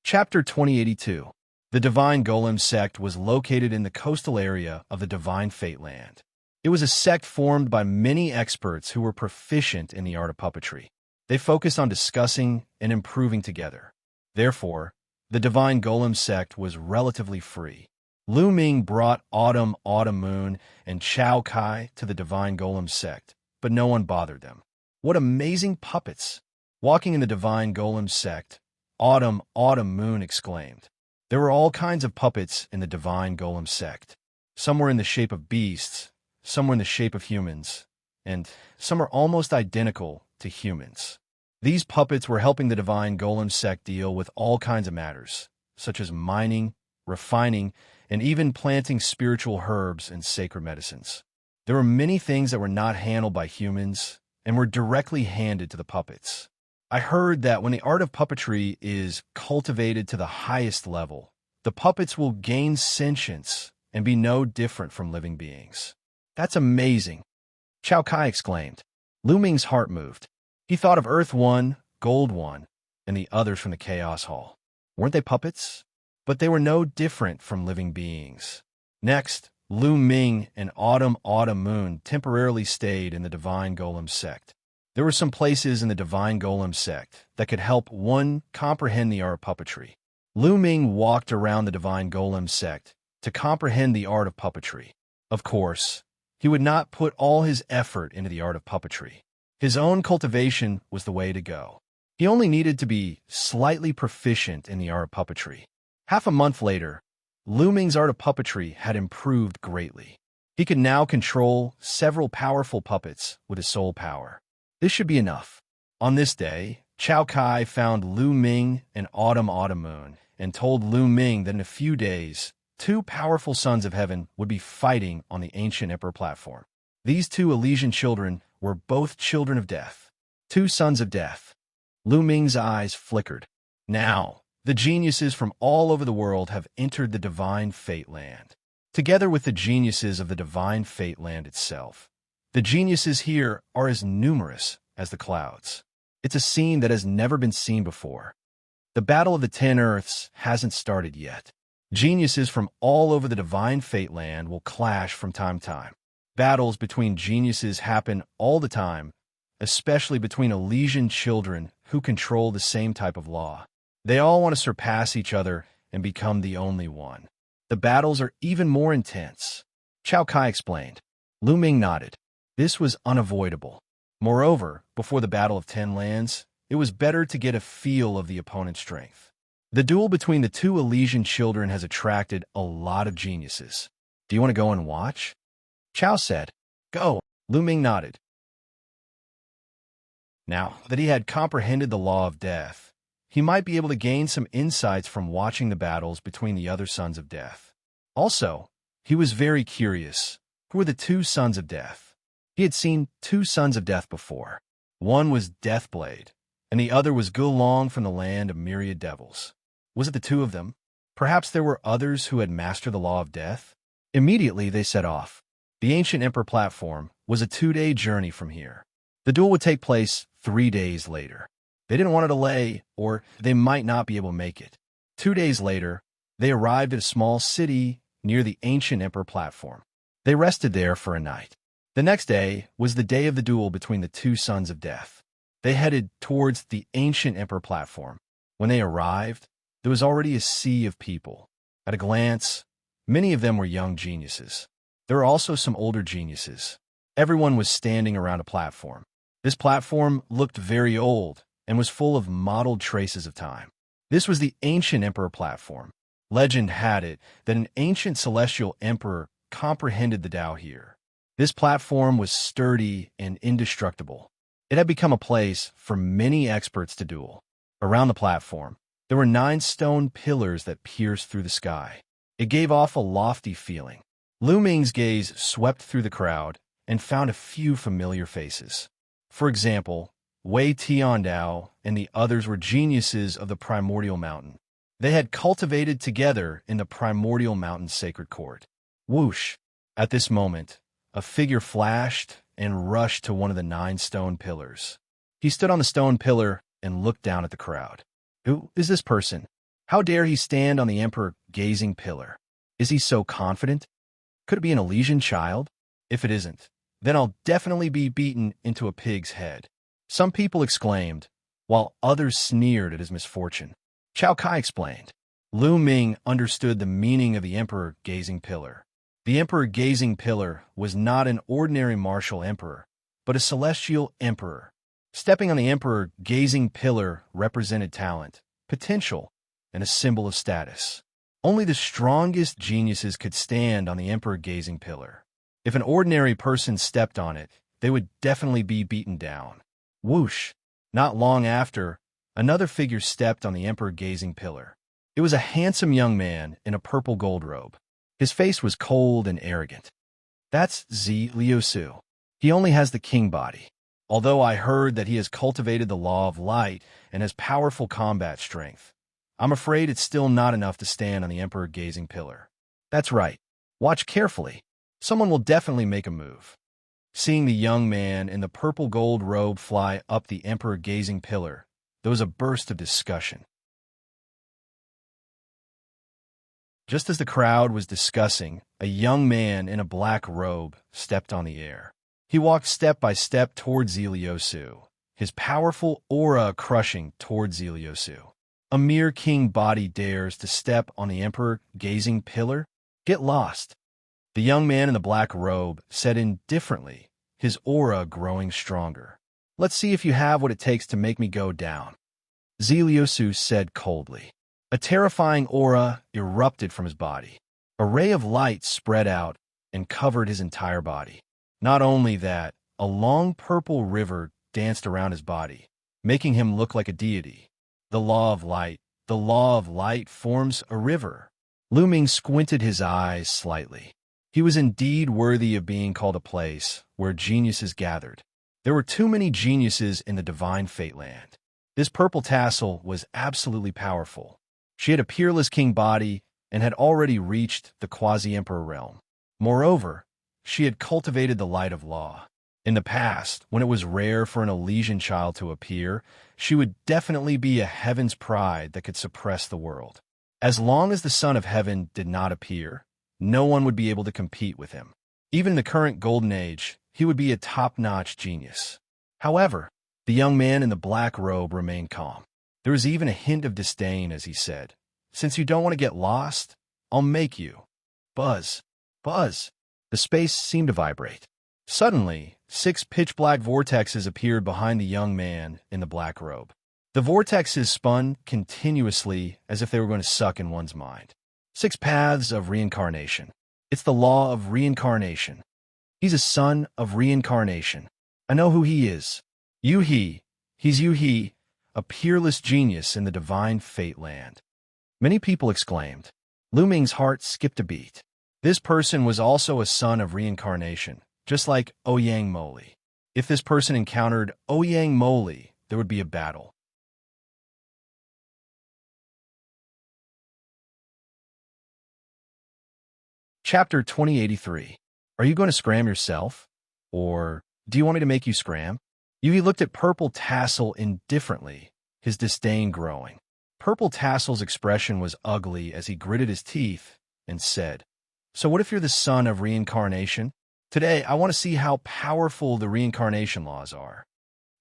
Chapter 2082. The Divine Golem sect was located in the coastal area of the Divine Fate Land. It was a sect formed by many experts who were proficient in the art of puppetry. They focused on discussing and improving together. Therefore, the Divine Golem sect was relatively free. Lu Ming brought Autumn Moon and Chao Kai to the Divine Golem sect, but no one bothered them. What amazing puppets! Walking in the Divine Golem sect, Autumn Moon exclaimed. There were all kinds of puppets in the Divine Golem sect. Some were in the shape of beasts, some were in the shape of humans, and some are almost identical to humans. These puppets were helping the Divine Golem sect deal with all kinds of matters, such as mining, refining, and even planting spiritual herbs and sacred medicines. There were many things that were not handled by humans and were directly handed to the puppets. I heard that when the art of puppetry is cultivated to the highest level, the puppets will gain sentience and be no different from living beings. That's amazing, Chao Kai exclaimed. Lu Ming's heart moved. He thought of Earth One, Gold One, and the others from the Chaos Hall. Weren't they puppets? But they were no different from living beings. Next, Lu Ming and Autumn Moon temporarily stayed in the Divine Golem sect. There were some places in the Divine Golem sect that could help one comprehend the art of puppetry. Lu Ming walked around the Divine Golem sect to comprehend the art of puppetry. Of course, he would not put all his effort into the art of puppetry. His own cultivation was the way to go. He only needed to be slightly proficient in the art of puppetry. Half a month later, Lu Ming's art of puppetry had improved greatly. He could now control several powerful puppets with his soul power. This should be enough. On this day, Chao Kai found Lu Ming and Autumn Moon and told Lu Ming that in a few days, 2 powerful sons of heaven would be fighting on the ancient emperor platform. These 2 Elysian children were both children of death. 2 sons of death. Lu Ming's eyes flickered. Now, the geniuses from all over the world have entered the Divine Fate Land. Together with the geniuses of the Divine Fate Land itself, the geniuses here are as numerous as the clouds. It's a scene that has never been seen before. The Battle of the 10 Earths hasn't started yet. Geniuses from all over the Divine Fate Land will clash from time to time. Battles between geniuses happen all the time, especially between Elysian children who control the same type of law. They all want to surpass each other and become the only one. The battles are even more intense. Chao Kai explained. Lu Ming nodded. This was unavoidable. Moreover, before the Battle of 10 Lands, it was better to get a feel of the opponent's strength. The duel between the 2 Elysian children has attracted a lot of geniuses. Do you want to go and watch? Chao said. Go. Lu Ming nodded. Now that he had comprehended the law of death, he might be able to gain some insights from watching the battles between the other sons of death. Also, he was very curious. Who were the 2 sons of death? He had seen 2 sons of death before. One was Deathblade, and the other was Gulong from the land of myriad devils. Was it the 2 of them? Perhaps there were others who had mastered the law of death? Immediately they set off. The ancient emperor platform was a 2-day journey from here. The duel would take place 3 days later. They didn't want to delay, or they might not be able to make it. 2 days later, they arrived at a small city near the ancient emperor platform. They rested there for a night. The next day was the day of the duel between the 2 sons of death. They headed towards the ancient emperor platform. When they arrived, there was already a sea of people. At a glance, many of them were young geniuses. There were also some older geniuses. Everyone was standing around a platform. This platform looked very old and was full of mottled traces of time. This was the ancient emperor platform. Legend had it that an ancient celestial emperor comprehended the Tao here. This platform was sturdy and indestructible. It had become a place for many experts to duel. Around the platform, there were 9 stone pillars that pierced through the sky. It gave off a lofty feeling. Lu Ming's gaze swept through the crowd and found a few familiar faces. For example, Wei Tiandao and the others were geniuses of the Primordial Mountain. They had cultivated together in the Primordial Mountain's sacred court. Whoosh! At this moment, a figure flashed and rushed to one of the 9 stone pillars. He stood on the stone pillar and looked down at the crowd. Who is this person? How dare he stand on the emperor-gazing pillar? Is he so confident? Could it be an Elysian child? If it isn't, then I'll definitely be beaten into a pig's head. Some people exclaimed, while others sneered at his misfortune. Chao Kai explained. Lu Ming understood the meaning of the emperor-gazing pillar. The emperor-gazing pillar was not an ordinary martial emperor, but a celestial emperor. Stepping on the emperor-gazing pillar represented talent, potential, and a symbol of status. Only the strongest geniuses could stand on the emperor-gazing pillar. If an ordinary person stepped on it, they would definitely be beaten down. Whoosh! Not long after, another figure stepped on the emperor-gazing pillar. It was a handsome young man in a purple gold robe. His face was cold and arrogant. That's Zi Liusu. He only has the king body. Although I heard that he has cultivated the law of light and has powerful combat strength, I'm afraid it's still not enough to stand on the emperor-gazing pillar. That's right. Watch carefully. Someone will definitely make a move. Seeing the young man in the purple gold robe fly up the emperor-gazing pillar, there was a burst of discussion. Just as the crowd was discussing, a young man in a black robe stepped on the air. He walked step by step towards Zeliosu, his powerful aura crushing towards Zeliosu. A mere king body dares to step on the emperor-gazing pillar? Get lost. The young man in the black robe said indifferently, his aura growing stronger. Let's see if you have what it takes to make me go down. Zeliosu said coldly. A terrifying aura erupted from his body. A ray of light spread out and covered his entire body. Not only that, a long purple river danced around his body, making him look like a deity. The law of light forms a river. Lu Ming squinted his eyes slightly. He was indeed worthy of being called a place where geniuses gathered. There were too many geniuses in the divine fate land. This purple tassel was absolutely powerful. She had a peerless king body and had already reached the quasi-emperor realm. Moreover, she had cultivated the light of law. In the past, when it was rare for an Elysian child to appear, she would definitely be a heaven's pride that could suppress the world. As long as the Son of Heaven did not appear, no one would be able to compete with him. Even in the current Golden Age, he would be a top-notch genius. However, the young man in the black robe remained calm. There was even a hint of disdain as he said, "Since you don't want to get lost, I'll make you." Buzz. Buzz. The space seemed to vibrate. Suddenly, 6 pitch-black vortexes appeared behind the young man in the black robe. The vortexes spun continuously as if they were going to suck in one's mind. 6 paths of reincarnation. It's the law of reincarnation. He's a son of reincarnation. I know who he is. Yu-He. He's Yu-He, a peerless genius in the divine fate land. Many people exclaimed. Lu Ming's heart skipped a beat. This person was also a son of reincarnation, just like Ouyang Moli. If this person encountered Ouyang Moli, there would be a battle. Chapter 2083. Are you going to scram yourself? Or do you want me to make you scram? Yu-He looked at Purple Tassel indifferently, his disdain growing. Purple Tassel's expression was ugly as he gritted his teeth and said, "So what if you're the son of reincarnation? Today, I want to see how powerful the reincarnation laws are."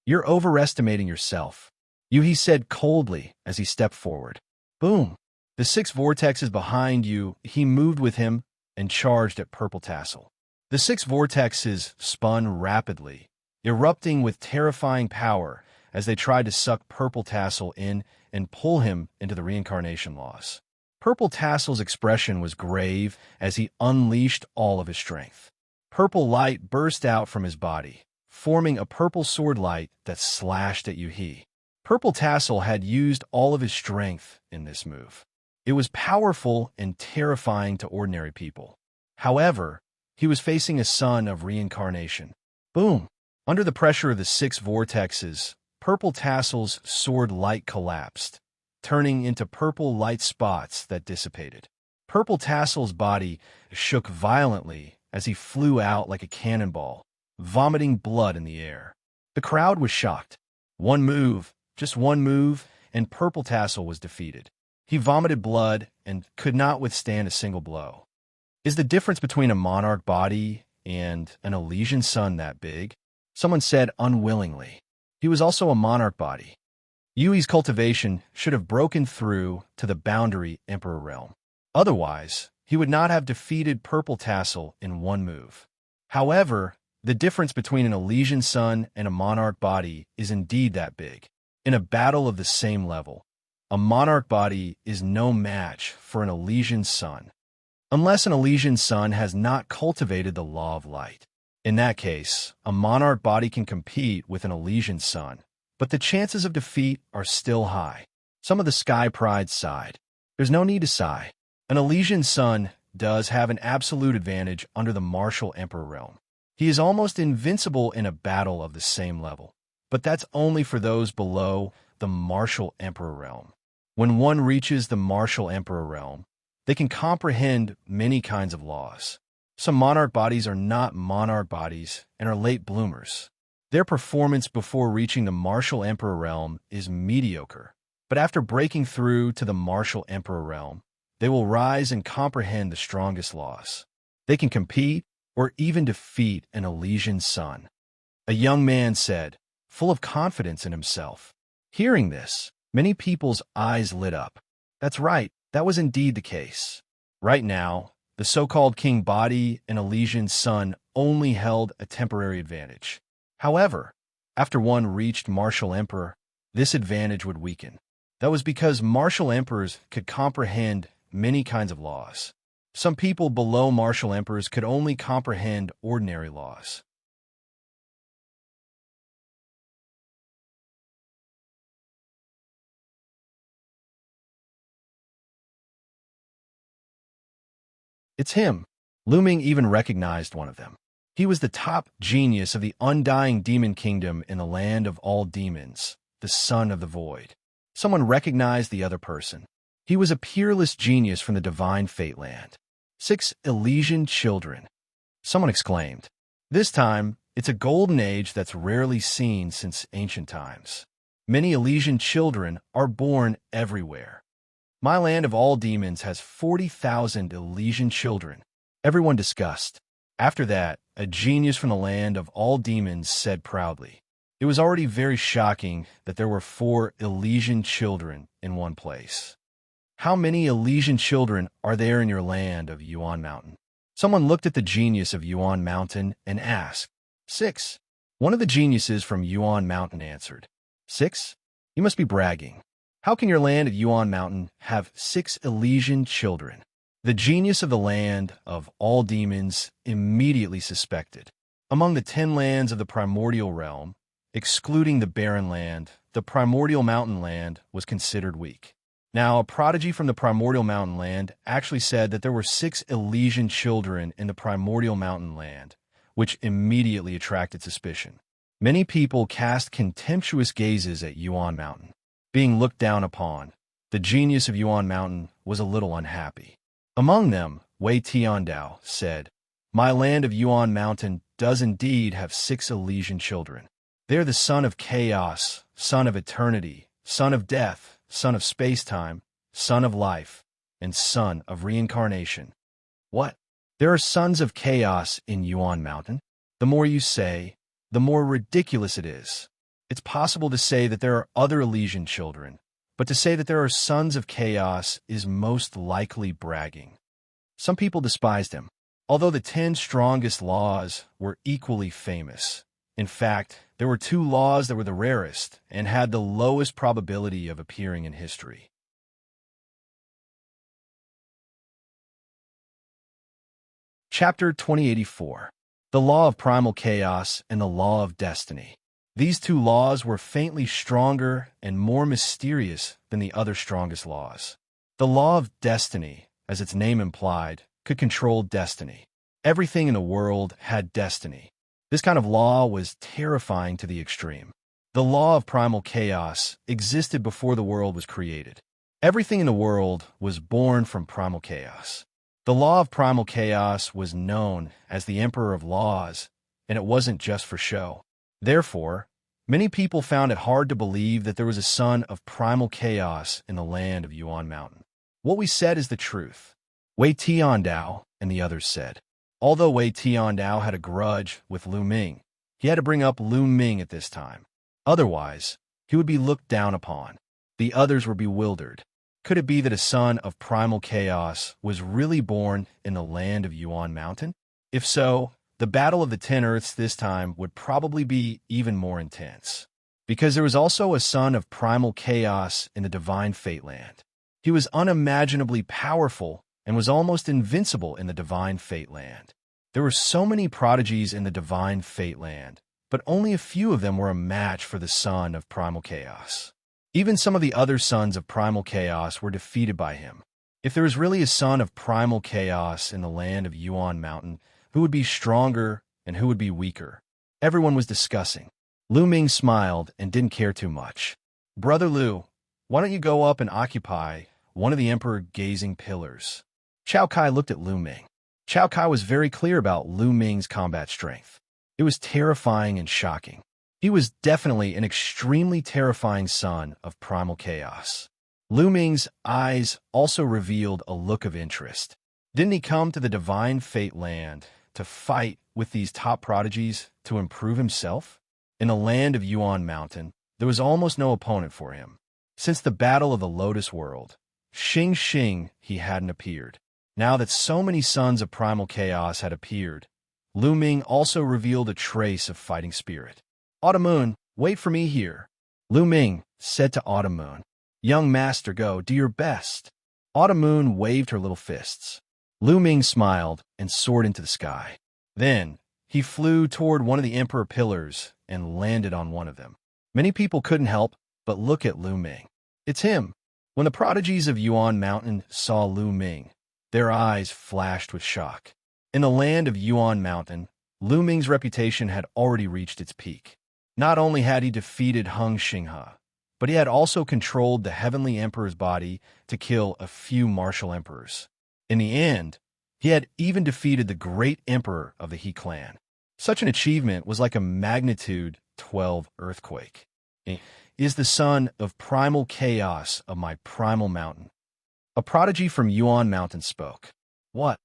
"You're overestimating yourself," Yu-He said coldly as he stepped forward. Boom! The 6 vortexes behind Yu-He moved with him and charged at Purple Tassel. The 6 vortexes spun rapidly, erupting with terrifying power as they tried to suck Purple Tassel in and pull him into the reincarnation laws. Purple Tassel's expression was grave as he unleashed all of his strength. Purple light burst out from his body, forming a purple sword light that slashed at Yuhi. Purple Tassel had used all of his strength in this move. It was powerful and terrifying to ordinary people. However, he was facing a son of reincarnation. Boom! Under the pressure of the 6 vortexes, Purple Tassel's sword light collapsed, turning into purple light spots that dissipated. Purple Tassel's body shook violently as he flew out like a cannonball, vomiting blood in the air. The crowd was shocked. One move, just one move, and Purple Tassel was defeated. He vomited blood and could not withstand a single blow. Is the difference between a monarch body and an Elysian sun that big? Someone said unwillingly. He was also a monarch body. Yui's cultivation should have broken through to the boundary Emperor realm. Otherwise, he would not have defeated Purple Tassel in one move. However, the difference between an Elysian sun and a monarch body is indeed that big. In a battle of the same level, a monarch body is no match for an Elysian sun, unless an Elysian sun has not cultivated the law of light. In that case, a monarch body can compete with an Elysian sun, but the chances of defeat are still high. Some of the Sky Pride sighed. There's no need to sigh. An Elysian sun does have an absolute advantage under the martial Emperor realm. He is almost invincible in a battle of the same level, but that's only for those below the martial Emperor realm. When one reaches the martial Emperor realm, they can comprehend many kinds of laws. Some monarch bodies are not monarch bodies and are late bloomers. Their performance before reaching the martial Emperor realm is mediocre, but after breaking through to the martial Emperor realm, they will rise and comprehend the strongest laws. They can compete or even defeat an Elysian sun. A young man said, full of confidence in himself. Hearing this, many people's eyes lit up. That's right, that was indeed the case. Right now, the so-called king body and Elysian sun only held a temporary advantage. However, after one reached martial emperor, this advantage would weaken. That was because martial emperors could comprehend many kinds of laws. Some people below martial emperors could only comprehend ordinary laws. It's him. Lu Ming even recognized one of them. He was the top genius of the undying demon kingdom in the land of all demons, the son of the void. Someone recognized the other person. He was a peerless genius from the divine fate land. 6 Elysian children. Someone exclaimed. This time, it's a golden age that's rarely seen since ancient times. Many Elysian children are born everywhere. My land of all demons has 40,000 Elysian children. Everyone discussed. After that, a genius from the land of all demons said proudly. It was already very shocking that there were 4 Elysian children in one place. How many Elysian children are there in your land of Yuan Mountain? Someone looked at the genius of Yuan Mountain and asked. 6. One of the geniuses from Yuan Mountain answered. 6? You must be bragging. How can your land of Yuan Mountain have 6 Elysian children? The genius of the land of all demons immediately suspected. Among the 10 lands of the primordial realm, excluding the barren land, the primordial mountain land was considered weak. Now, a prodigy from the primordial mountain land actually said that there were 6 Elysian children in the primordial mountain land, which immediately attracted suspicion. Many people cast contemptuous gazes at Yuan Mountain. Being looked down upon, the genius of Yuan Mountain was a little unhappy. Among them, Wei Tiandao said, My land of Yuan Mountain does indeed have 6 Elysian children. They are the son of chaos, son of eternity, son of death, son of space-time, son of life, and son of reincarnation. What? There are sons of chaos in Yuan Mountain? The more you say, the more ridiculous it is. It's possible to say that there are other Elysian children, but to say that there are sons of chaos is most likely bragging. Some people despised him, although the 10 strongest laws were equally famous. In fact, there were 2 laws that were the rarest and had the lowest probability of appearing in history. Chapter 2084. the law of primal chaos and the law of destiny. These two laws were faintly stronger and more mysterious than the other strongest laws. The law of destiny, as its name implied, could control destiny. Everything in the world had destiny. This kind of law was terrifying to the extreme. The law of primal chaos existed before the world was created. Everything in the world was born from primal chaos. The law of primal chaos was known as the Emperor of Laws, and it wasn't just for show. Therefore, many people found it hard to believe that there was a son of primal chaos in the land of Yuan Mountain. What we said is the truth, Wei Tiandao and the others said. Although Wei Tiandao had a grudge with Lu Ming, he had to bring up Lu Ming at this time. Otherwise, he would be looked down upon. The others were bewildered. Could it be that a son of primal chaos was really born in the land of Yuan Mountain? If so, the Battle of the 10 Earths this time would probably be even more intense. Because there was also a son of primal chaos in the Divine Fate Land. He was unimaginably powerful and was almost invincible in the Divine Fate Land. There were so many prodigies in the Divine Fate Land, but only a few of them were a match for the son of primal chaos. Even some of the other sons of primal chaos were defeated by him. If there was really a son of primal chaos in the land of Yuan Mountain, who would be stronger and who would be weaker? Everyone was discussing. Lu Ming smiled and didn't care too much. Brother Lu, why don't you go up and occupy one of the emperor-gazing pillars? Chao Kai looked at Lu Ming. Chao Kai was very clear about Lu Ming's combat strength. It was terrifying and shocking. He was definitely an extremely terrifying son of primal chaos. Lu Ming's eyes also revealed a look of interest. Didn't he come to the Divine Fate Land to fight with these top prodigies to improve himself? In the land of Yuan Mountain, there was almost no opponent for him. Since the Battle of the Lotus World, Xing he hadn't appeared. Now that so many sons of primal chaos had appeared, Lu Ming also revealed a trace of fighting spirit. Autumn Moon, wait for me here, Lu Ming said to Autumn Moon. Young master, go, do your best. Autumn Moon waved her little fists. Lu Ming smiled and soared into the sky. Then, he flew toward one of the emperor pillars and landed on one of them. Many people couldn't help but look at Lu Ming. It's him. When the prodigies of Yuan Mountain saw Lu Ming, their eyes flashed with shock. In the land of Yuan Mountain, Lu Ming's reputation had already reached its peak. Not only had he defeated Hung Xinghe, but he had also controlled the Heavenly Emperor's body to kill a few martial emperors. In the end, he had even defeated the great emperor of the He clan. Such an achievement was like a magnitude 12 earthquake. He is the son of primal chaos of my primal mountain. A prodigy from Yuan Mountain spoke. What?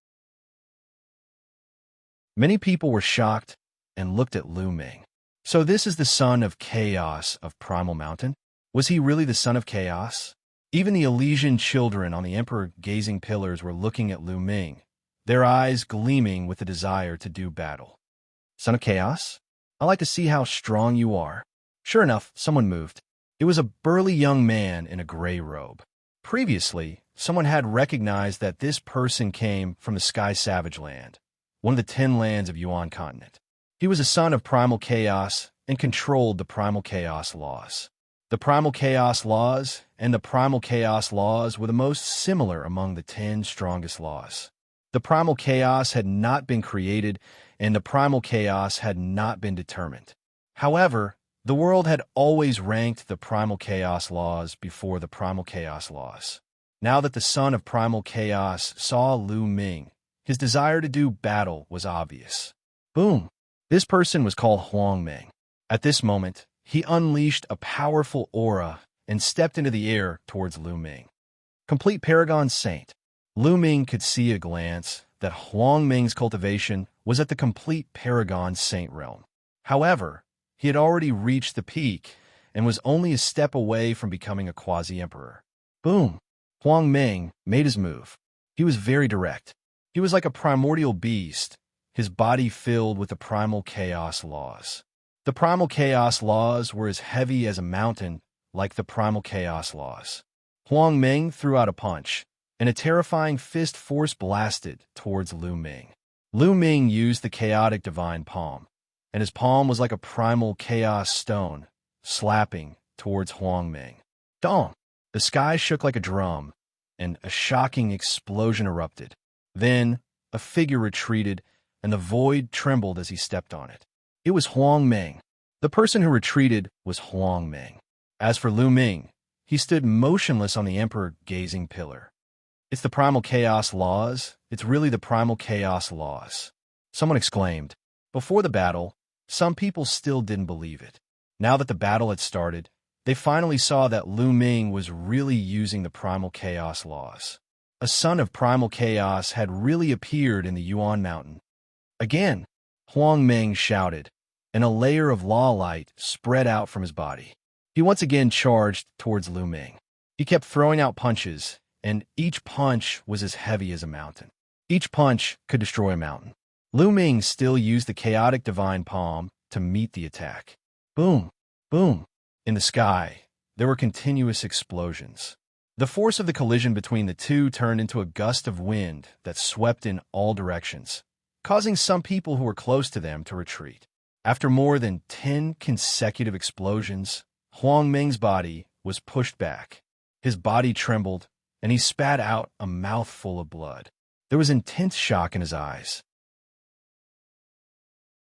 Many people were shocked and looked at Lu Ming. So this is the son of chaos of Primal Mountain? Was he really the son of chaos? Even the Elysian children on the emperor-gazing pillars were looking at Lu Ming, their eyes gleaming with the desire to do battle. Son of chaos? I'd like to see how strong you are. Sure enough, someone moved. It was a burly young man in a gray robe. Previously, someone had recognized that this person came from the Sky Savage Land, one of the 10 lands of Yuan continent. He was a son of primal chaos and controlled the primal chaos laws. The primal chaos laws and the primal chaos laws were the most similar among the 10 strongest laws. The primal chaos had not been created and the primal chaos had not been determined. However, the world had always ranked the primal chaos laws before the primal chaos laws. Now that the son of primal chaos saw Lu Ming, his desire to do battle was obvious. Boom! This person was called Huang Ming. At this moment, he unleashed a powerful aura and stepped into the air towards Lu Ming. Complete Paragon Saint. Lu Ming could see at a glance that Huang Ming's cultivation was at the complete Paragon Saint realm. However, he had already reached the peak and was only a step away from becoming a quasi-emperor. Boom! Huang Ming made his move. He was very direct. He was like a primordial beast, his body filled with the primal chaos laws. The primal chaos laws were as heavy as a mountain, like the primal chaos laws. Huang Ming threw out a punch, and a terrifying fist force blasted towards Lu Ming. Lu Ming used the chaotic divine palm, and his palm was like a primal chaos stone, slapping towards Huang Ming. Dong! The sky shook like a drum, and a shocking explosion erupted. Then, a figure retreated, and the void trembled as he stepped on it. It was Huang Ming. The person who retreated was Huang Ming. As for Lu Ming, he stood motionless on the emperor-gazing pillar. It's the primal chaos laws. It's really the primal chaos laws. Someone exclaimed. Before the battle, some people still didn't believe it. Now that the battle had started, they finally saw that Lu Ming was really using the primal chaos laws. A son of primal chaos had really appeared in the Yuan Mountain. Again, Huang Ming shouted, and a layer of law light spread out from his body. He once again charged towards Lu Ming. He kept throwing out punches, and each punch was as heavy as a mountain. Each punch could destroy a mountain. Lu Ming still used the chaotic divine palm to meet the attack. Boom! Boom! In the sky, there were continuous explosions. The force of the collision between the two turned into a gust of wind that swept in all directions, causing some people who were close to them to retreat. After more than 10 consecutive explosions, Huang Ming's body was pushed back. His body trembled, and he spat out a mouthful of blood. There was intense shock in his eyes.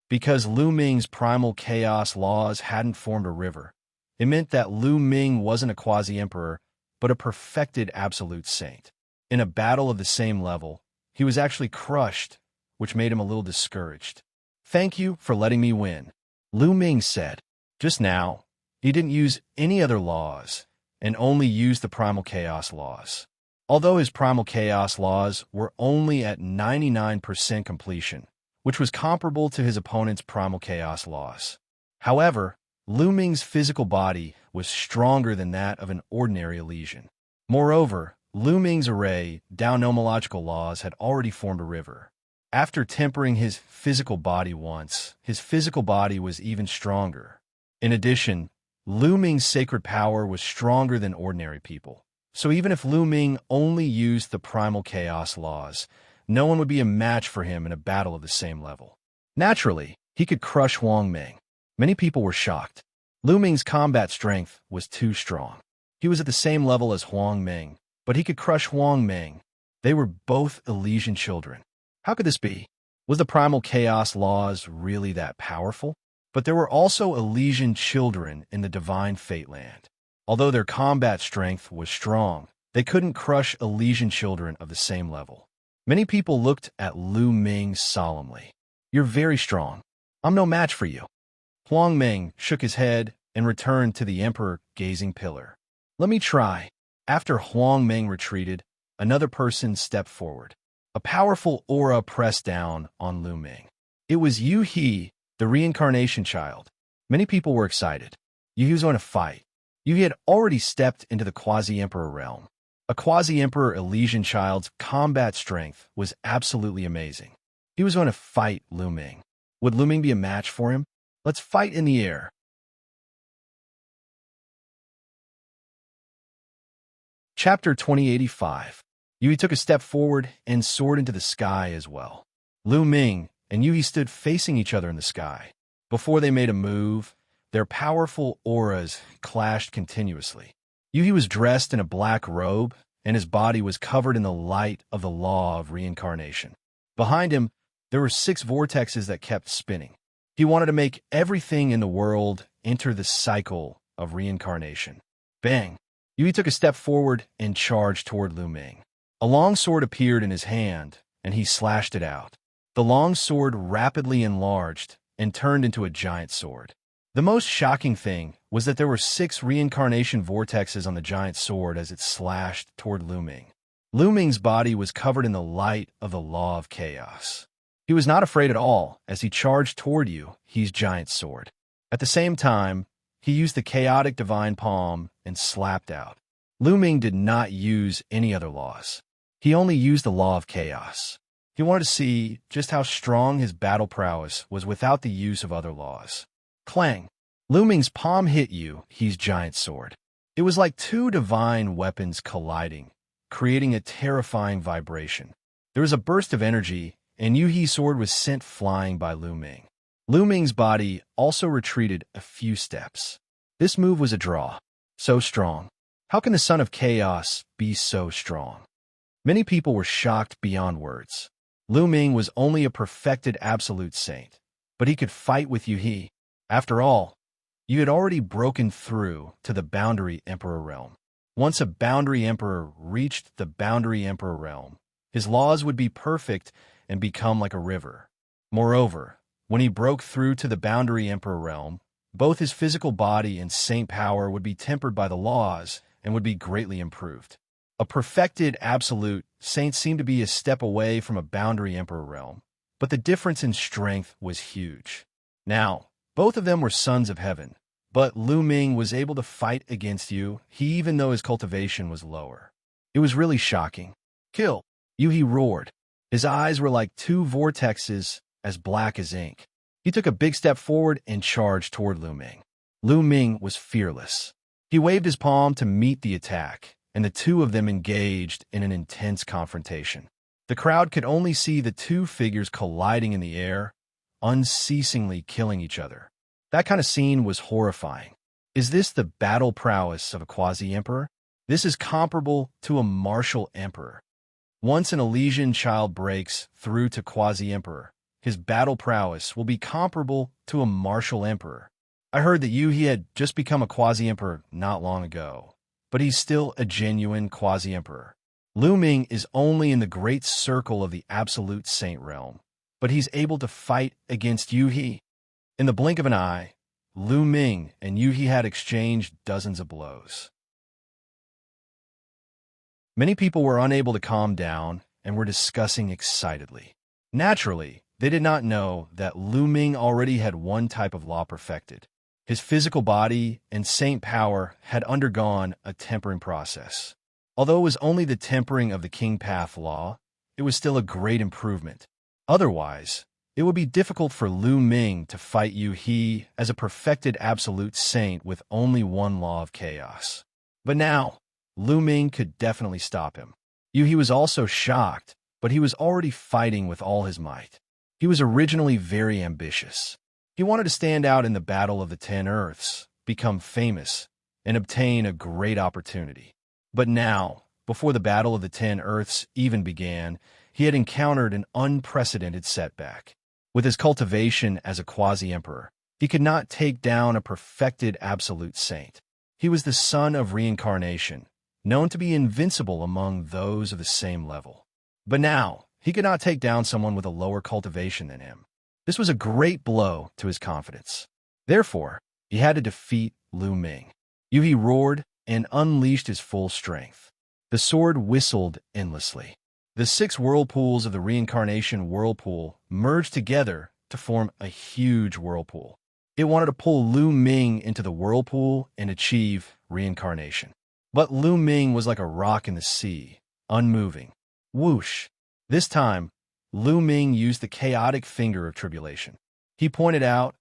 Because Lu Ming's primal chaos laws hadn't formed a river, it meant that Lu Ming wasn't a quasi-emperor, but a perfected absolute saint. In a battle of the same level, he was actually crushed, which made him a little discouraged. "Thank you for letting me win," Lu Ming said. Just now, he didn't use any other laws, and only used the primal chaos laws. Although his primal chaos laws were only at 99% completion, which was comparable to his opponent's primal chaos laws. However, Lu Ming's physical body was stronger than that of an ordinary Elysian. Moreover, Lu Ming's array Dao-nomological laws had already formed a river. After tempering his physical body once, his physical body was even stronger. In addition, Lu Ming's sacred power was stronger than ordinary people. So even if Lu Ming only used the primal chaos laws, no one would be a match for him in a battle of the same level. Naturally, he could crush Huang Ming. Many people were shocked. Lu Ming's combat strength was too strong. He was at the same level as Huang Ming, but he could crush Huang Ming. They were both Elysian children. How could this be? Was the primal chaos laws really that powerful? But there were also Elysian children in the divine fate land. Although their combat strength was strong, they couldn't crush Elysian children of the same level. Many people looked at Lu Ming solemnly. "You're very strong. I'm no match for you." Huang Ming shook his head and returned to the emperor-gazing pillar. "Let me try." After Huang Ming retreated, another person stepped forward. A powerful aura pressed down on Lu Ming. It was Yu He, the reincarnation child. Many people were excited. Yu He was going to fight. Yu He had already stepped into the quasi-emperor realm. A quasi-emperor Elysian child's combat strength was absolutely amazing. He was going to fight Lu Ming. Would Lu Ming be a match for him? Let's fight in the air. Chapter 2085. Yu He took a step forward and soared into the sky as well. Lu Ming and Yu He stood facing each other in the sky. Before they made a move, their powerful auras clashed continuously. Yu He was dressed in a black robe, and his body was covered in the light of the law of reincarnation. Behind him, there were 6 vortexes that kept spinning. He wanted to make everything in the world enter the cycle of reincarnation. Bang! Yu He took a step forward and charged toward Lu Ming. A long sword appeared in his hand, and he slashed it out. The long sword rapidly enlarged and turned into a giant sword. The most shocking thing was that there were 6 reincarnation vortexes on the giant sword as it slashed toward Lu Ming. Lu Ming's body was covered in the light of the law of chaos. He was not afraid at all as he charged toward Yu He's giant sword. At the same time, he used the chaotic divine palm and slapped out. Lu Ming did not use any other laws. He only used the law of chaos. He wanted to see just how strong his battle prowess was without the use of other laws. Clang! Lu Ming's palm hit Yu He's giant sword. It was like 2 divine weapons colliding, creating a terrifying vibration. There was a burst of energy, and Yuhi's sword was sent flying by Lu Ming. Lu Ming's body also retreated a few steps. This move was a draw. So strong. How can the son of chaos be so strong? Many people were shocked beyond words. Lu Ming was only a perfected absolute saint, but he could fight with Yuhi. After all, you had already broken through to the Boundary Emperor realm. Once a Boundary Emperor reached the Boundary Emperor realm, his laws would be perfect and become like a river. Moreover, when he broke through to the Boundary Emperor realm, both his physical body and saint power would be tempered by the laws and would be greatly improved. A perfected absolute saint seemed to be a step away from a Boundary Emperor realm, but the difference in strength was huge. Now, both of them were sons of heaven, but Lu Ming was able to fight against you, even though his cultivation was lower. It was really shocking. Kill! Yuhi roared. His eyes were like two vortexes, as black as ink. He took a big step forward and charged toward Lu Ming. Lu Ming was fearless. He waved his palm to meet the attack, and the two of them engaged in an intense confrontation. The crowd could only see the two figures colliding in the air, unceasingly killing each other. That kind of scene was horrifying. Is this the battle prowess of a quasi-emperor? This is comparable to a martial emperor. Once an Elysian child breaks through to quasi-emperor, his battle prowess will be comparable to a martial emperor. I heard that Yuhi had just become a quasi-emperor not long ago, but he's still a genuine quasi-emperor. Lu Ming is only in the great circle of the absolute saint realm, but he's able to fight against Yuhi. In the blink of an eye, Lu Ming and Yuhi had exchanged dozens of blows. Many people were unable to calm down and were discussing excitedly. Naturally, they did not know that Lu Ming already had one type of law perfected. His physical body and saint power had undergone a tempering process. Although it was only the tempering of the King Path law, it was still a great improvement. Otherwise, it would be difficult for Lu Ming to fight Yuhi as a perfected absolute saint with only one law of chaos. But now, Lu Ming could definitely stop him. Yuhi was also shocked, but he was already fighting with all his might. He was originally very ambitious. He wanted to stand out in the Battle of the 10 Earths, become famous, and obtain a great opportunity. But now, before the Battle of the 10 Earths even began, he had encountered an unprecedented setback. With his cultivation as a quasi-emperor, he could not take down a perfected absolute saint. He was the son of reincarnation, known to be invincible among those of the same level. But now, he could not take down someone with a lower cultivation than him. This was a great blow to his confidence. Therefore, he had to defeat Lu Ming. Yuhi roared and unleashed his full strength. The sword whistled endlessly. The 6 whirlpools of the reincarnation whirlpool merged together to form a huge whirlpool. It wanted to pull Lu Ming into the whirlpool and achieve reincarnation. But Lu Ming was like a rock in the sea, unmoving. Whoosh! This time, Lu Ming used the chaotic finger of tribulation. He pointed out,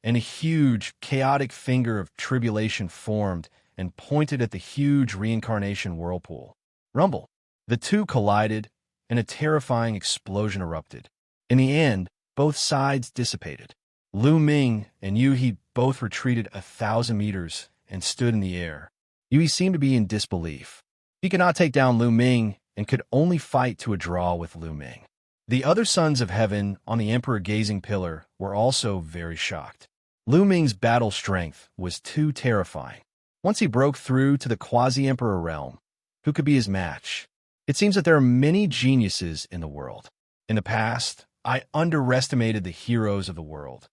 and a huge, chaotic finger of tribulation formed and pointed at the huge reincarnation whirlpool. Rumble! The two collided, and a terrifying explosion erupted. In the end, both sides dissipated. Lu Ming and Yuhi both retreated 1,000 meters and stood in the air. Yuhi seemed to be in disbelief. He could not take down Lu Ming and could only fight to a draw with Lu Ming. The other sons of heaven on the Emperor Gazing Pillar were also very shocked. Lu Ming's battle strength was too terrifying. Once he broke through to the quasi-emperor realm, who could be his match? It seems that there are many geniuses in the world. In the past, I underestimated the heroes of the world.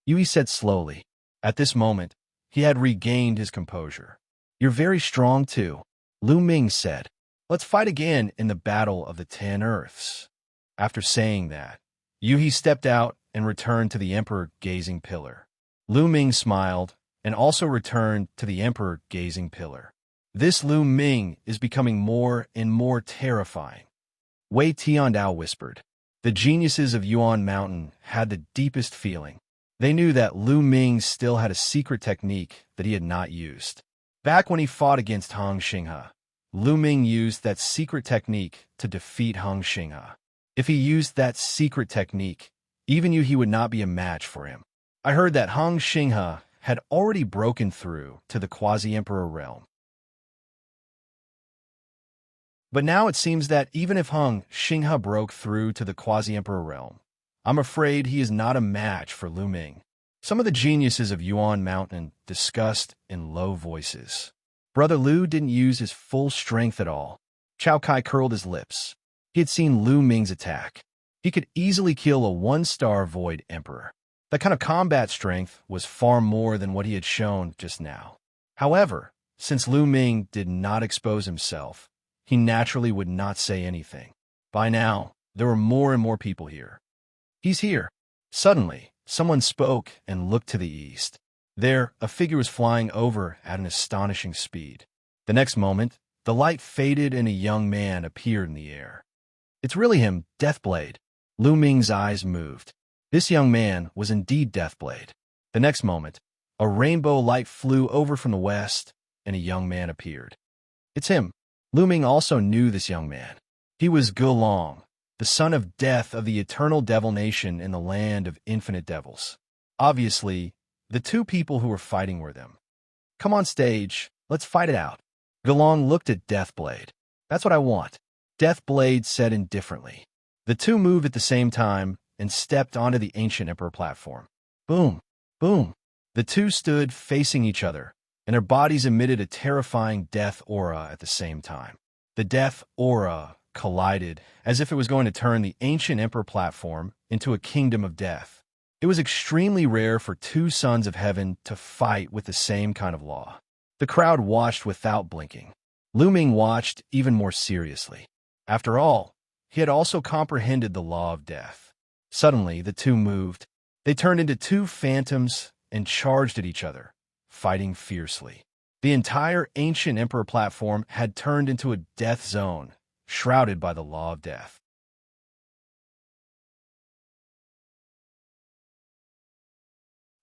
Yuhi said slowly. At this moment, he had regained his composure. You're very strong too, Lu Ming said. Let's fight again in the Battle of the 10 Earths. After saying that, Yuhi stepped out and returned to the Emperor Gazing Pillar. Lu Ming smiled and also returned to the Emperor Gazing Pillar. This Lu Ming is becoming more and more terrifying. Wei Tiandao whispered. The geniuses of Yuan Mountain had the deepest feeling. They knew that Lu Ming still had a secret technique that he had not used. Back when he fought against Hong Xinghe, Lu Ming used that secret technique to defeat Hong Xinghe. If he used that secret technique, even he would not be a match for him. I heard that Xianxia had already broken through to the quasi-emperor realm. But now it seems that even if Xianxia broke through to the quasi-emperor realm, I'm afraid he is not a match for Lu Ming. Some of the geniuses of Yuan Mountain discussed in low voices. Brother Lu didn't use his full strength at all. Chao Kai curled his lips. He had seen Lu Ming's attack. He could easily kill a one-star Void Emperor. That kind of combat strength was far more than what he had shown just now. However, since Lu Ming did not expose himself, he naturally would not say anything. By now, there were more and more people here. He's here. Suddenly, someone spoke and looked to the east. There, a figure was flying over at an astonishing speed. The next moment, the light faded and a young man appeared in the air. It's really him, Deathblade. Lu Ming's eyes moved. This young man was indeed Deathblade. The next moment, a rainbow light flew over from the west, and a young man appeared. It's him. Lu Ming also knew this young man. He was Gelong, the son of Death of the eternal devil nation in the land of infinite devils. Obviously, the two people who were fighting were them. Come on stage, let's fight it out. Gelong looked at Deathblade. That's what I want. Deathblade said indifferently. The two moved at the same time and stepped onto the ancient emperor platform. Boom, boom. The two stood facing each other, and their bodies emitted a terrifying death aura at the same time. The death aura collided as if it was going to turn the ancient emperor platform into a kingdom of death. It was extremely rare for two sons of heaven to fight with the same kind of law. The crowd watched without blinking. Lu Ming watched even more seriously. After all, he had also comprehended the law of death. Suddenly, the two moved. They turned into two phantoms and charged at each other, fighting fiercely. The entire ancient emperor platform had turned into a death zone, shrouded by the law of death.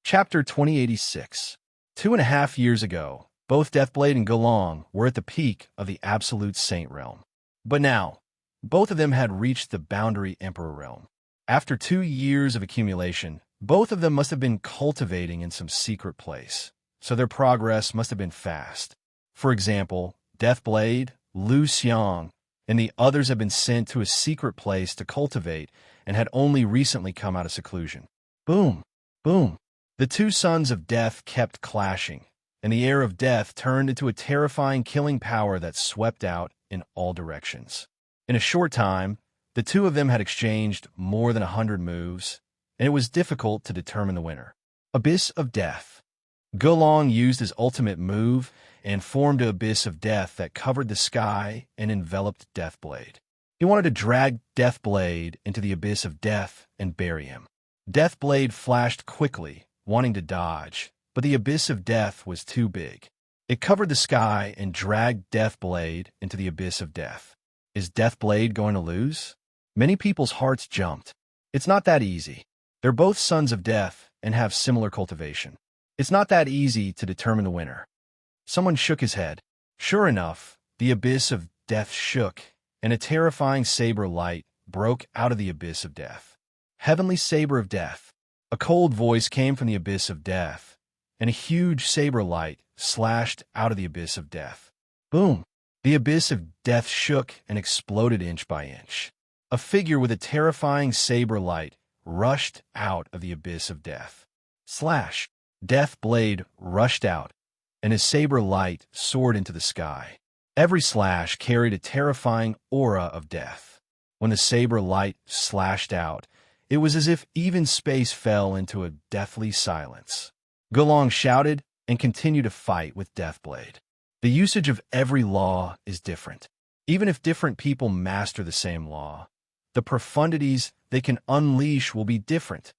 Chapter 2086. 2.5 years ago, both Deathblade and Gelong were at the peak of the absolute saint realm. But now, both of them had reached the boundary emperor realm. After 2 years of accumulation, both of them must have been cultivating in some secret place, so their progress must have been fast. For example, Deathblade, Lu Xiang, and the others had been sent to a secret place to cultivate and had only recently come out of seclusion. Boom, boom. The two sons of death kept clashing, and the air of death turned into a terrifying killing power that swept out in all directions. In a short time, the two of them had exchanged more than 100 moves, and it was difficult to determine the winner. Abyss of Death. Gelong used his ultimate move and formed an abyss of death that covered the sky and enveloped Deathblade. He wanted to drag Deathblade into the abyss of death and bury him. Deathblade flashed quickly, wanting to dodge, but the abyss of death was too big. It covered the sky and dragged Deathblade into the abyss of death. Is Deathblade going to lose? Many people's hearts jumped. It's not that easy. They're both sons of death and have similar cultivation. It's not that easy to determine the winner. Someone shook his head. Sure enough, the abyss of death shook, and a terrifying saber light broke out of the abyss of death. Heavenly Saber of Death. A cold voice came from the abyss of death, and a huge saber light slashed out of the abyss of death. Boom! The abyss of death shook and exploded inch by inch. A figure with a terrifying saber light rushed out of the abyss of death. Slash! Deathblade rushed out, and his saber light soared into the sky. Every slash carried a terrifying aura of death. When the saber light slashed out, it was as if even space fell into a deathly silence. Gelong shouted and continued to fight with Deathblade. The usage of every law is different. Even if different people master the same law, the profundities they can unleash will be different.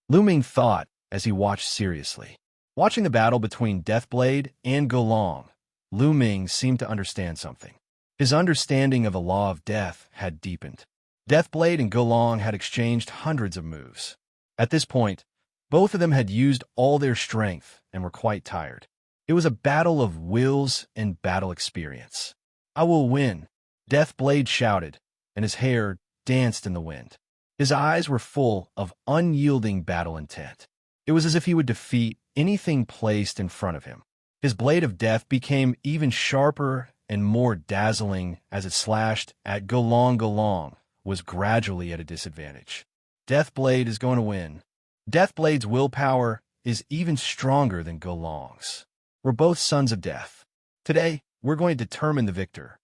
Lu Ming thought as he watched seriously. Watching the battle between Deathblade and Gelong, Lu Ming seemed to understand something. His understanding of the law of death had deepened. Deathblade and Gelong had exchanged hundreds of moves. At this point, both of them had used all their strength and were quite tired. It was a battle of wills and battle experience. I will win, Deathblade shouted, and his hair danced in the wind. His eyes were full of unyielding battle intent. It was as if he would defeat anything placed in front of him. His blade of death became even sharper and more dazzling as it slashed at Golong. Golong was gradually at a disadvantage. Deathblade is going to win. Deathblade's willpower is even stronger than Golong's. We're both sons of death. Today, we're going to determine the victor.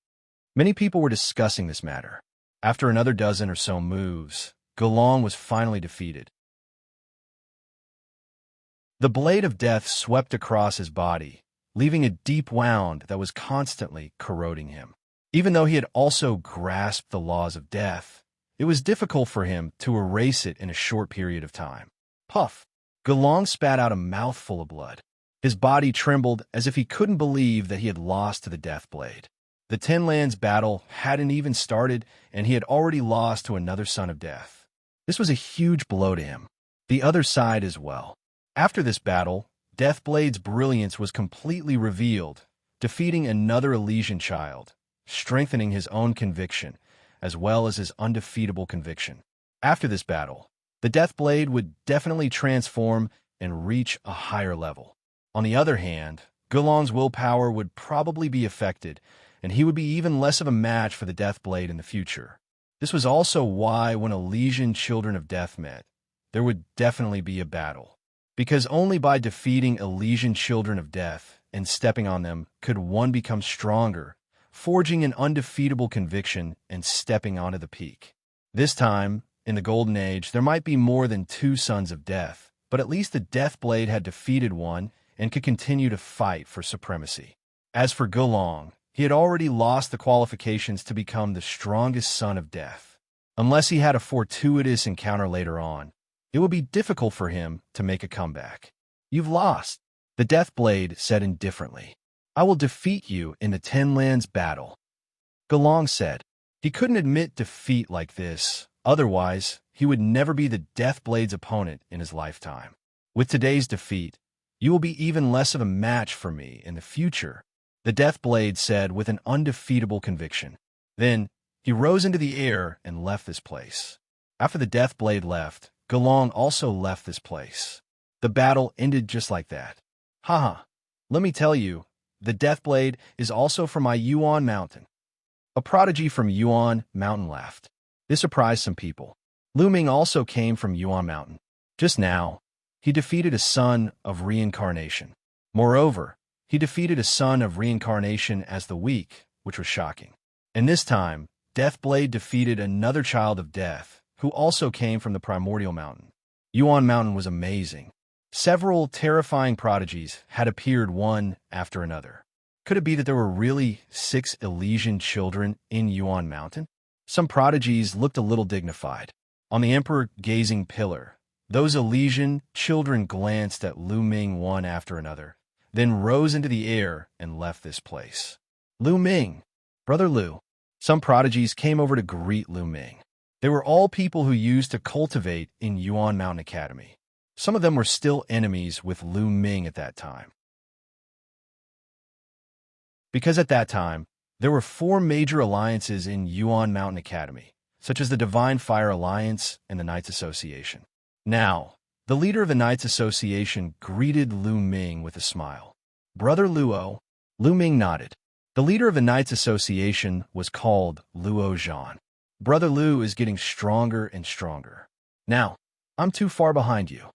Many people were discussing this matter. After another dozen or so moves, Golong was finally defeated. The blade of death swept across his body, leaving a deep wound that was constantly corroding him. Even though he had also grasped the laws of death, it was difficult for him to erase it in a short period of time. Puff! Golong spat out a mouthful of blood. His body trembled as if he couldn't believe that he had lost to the Deathblade. The Ten Lands battle hadn't even started, and he had already lost to another son of death. This was a huge blow to him. The other side as well. After this battle, Deathblade's brilliance was completely revealed, defeating another Elysian child, strengthening his own conviction, as well as his undefeatable conviction. After this battle, the Deathblade would definitely transform and reach a higher level. On the other hand, Golong's willpower would probably be affected, and he would be even less of a match for the Deathblade in the future. This was also why when Elysian children of death met, there would definitely be a battle. Because only by defeating Elysian children of death and stepping on them could one become stronger, forging an undefeatable conviction and stepping onto the peak. This time, in the Golden Age, there might be more than two sons of death, but at least the Deathblade had defeated one and could continue to fight for supremacy. As for Golong, he had already lost the qualifications to become the strongest son of death. Unless he had a fortuitous encounter later on, it would be difficult for him to make a comeback. You've lost, the Deathblade said indifferently. I will defeat you in the Ten Lands battle. Golong said. He couldn't admit defeat like this, otherwise he would never be the Deathblade's opponent in his lifetime. With today's defeat, you will be even less of a match for me in the future, the Deathblade said with an undefeatable conviction. Then, he rose into the air and left this place. After the Deathblade left, Golong also left this place. The battle ended just like that. Haha, let me tell you, the Deathblade is also from my Yuan Mountain. A prodigy from Yuan Mountain laughed. This surprised some people. Lu Ming also came from Yuan Mountain. Just now, he defeated a son of reincarnation. Moreover, he defeated a son of reincarnation as the weak, which was shocking. And this time, Deathblade defeated another child of death, who also came from the primordial mountain. Yuan Mountain was amazing. Several terrifying prodigies had appeared one after another. Could it be that there were really 6 Elysian children in Yuan Mountain? Some prodigies looked a little dignified. On the emperor-gazing pillar, those Elysian children glanced at Lu Ming one after another, then rose into the air and left this place. Lu Ming, Brother Lu. Some prodigies came over to greet Lu Ming. They were all people who used to cultivate in Yuan Mountain Academy. Some of them were still enemies with Lu Ming at that time. Because at that time, there were 4 major alliances in Yuan Mountain Academy, such as the Divine Fire Alliance and the Knights Association. Now, the leader of the Knights Association greeted Lu Ming with a smile. Brother Luo. Lu Ming nodded. The leader of the Knights Association was called Luo Zhan. Brother Lu is getting stronger and stronger. Now, I'm too far behind you.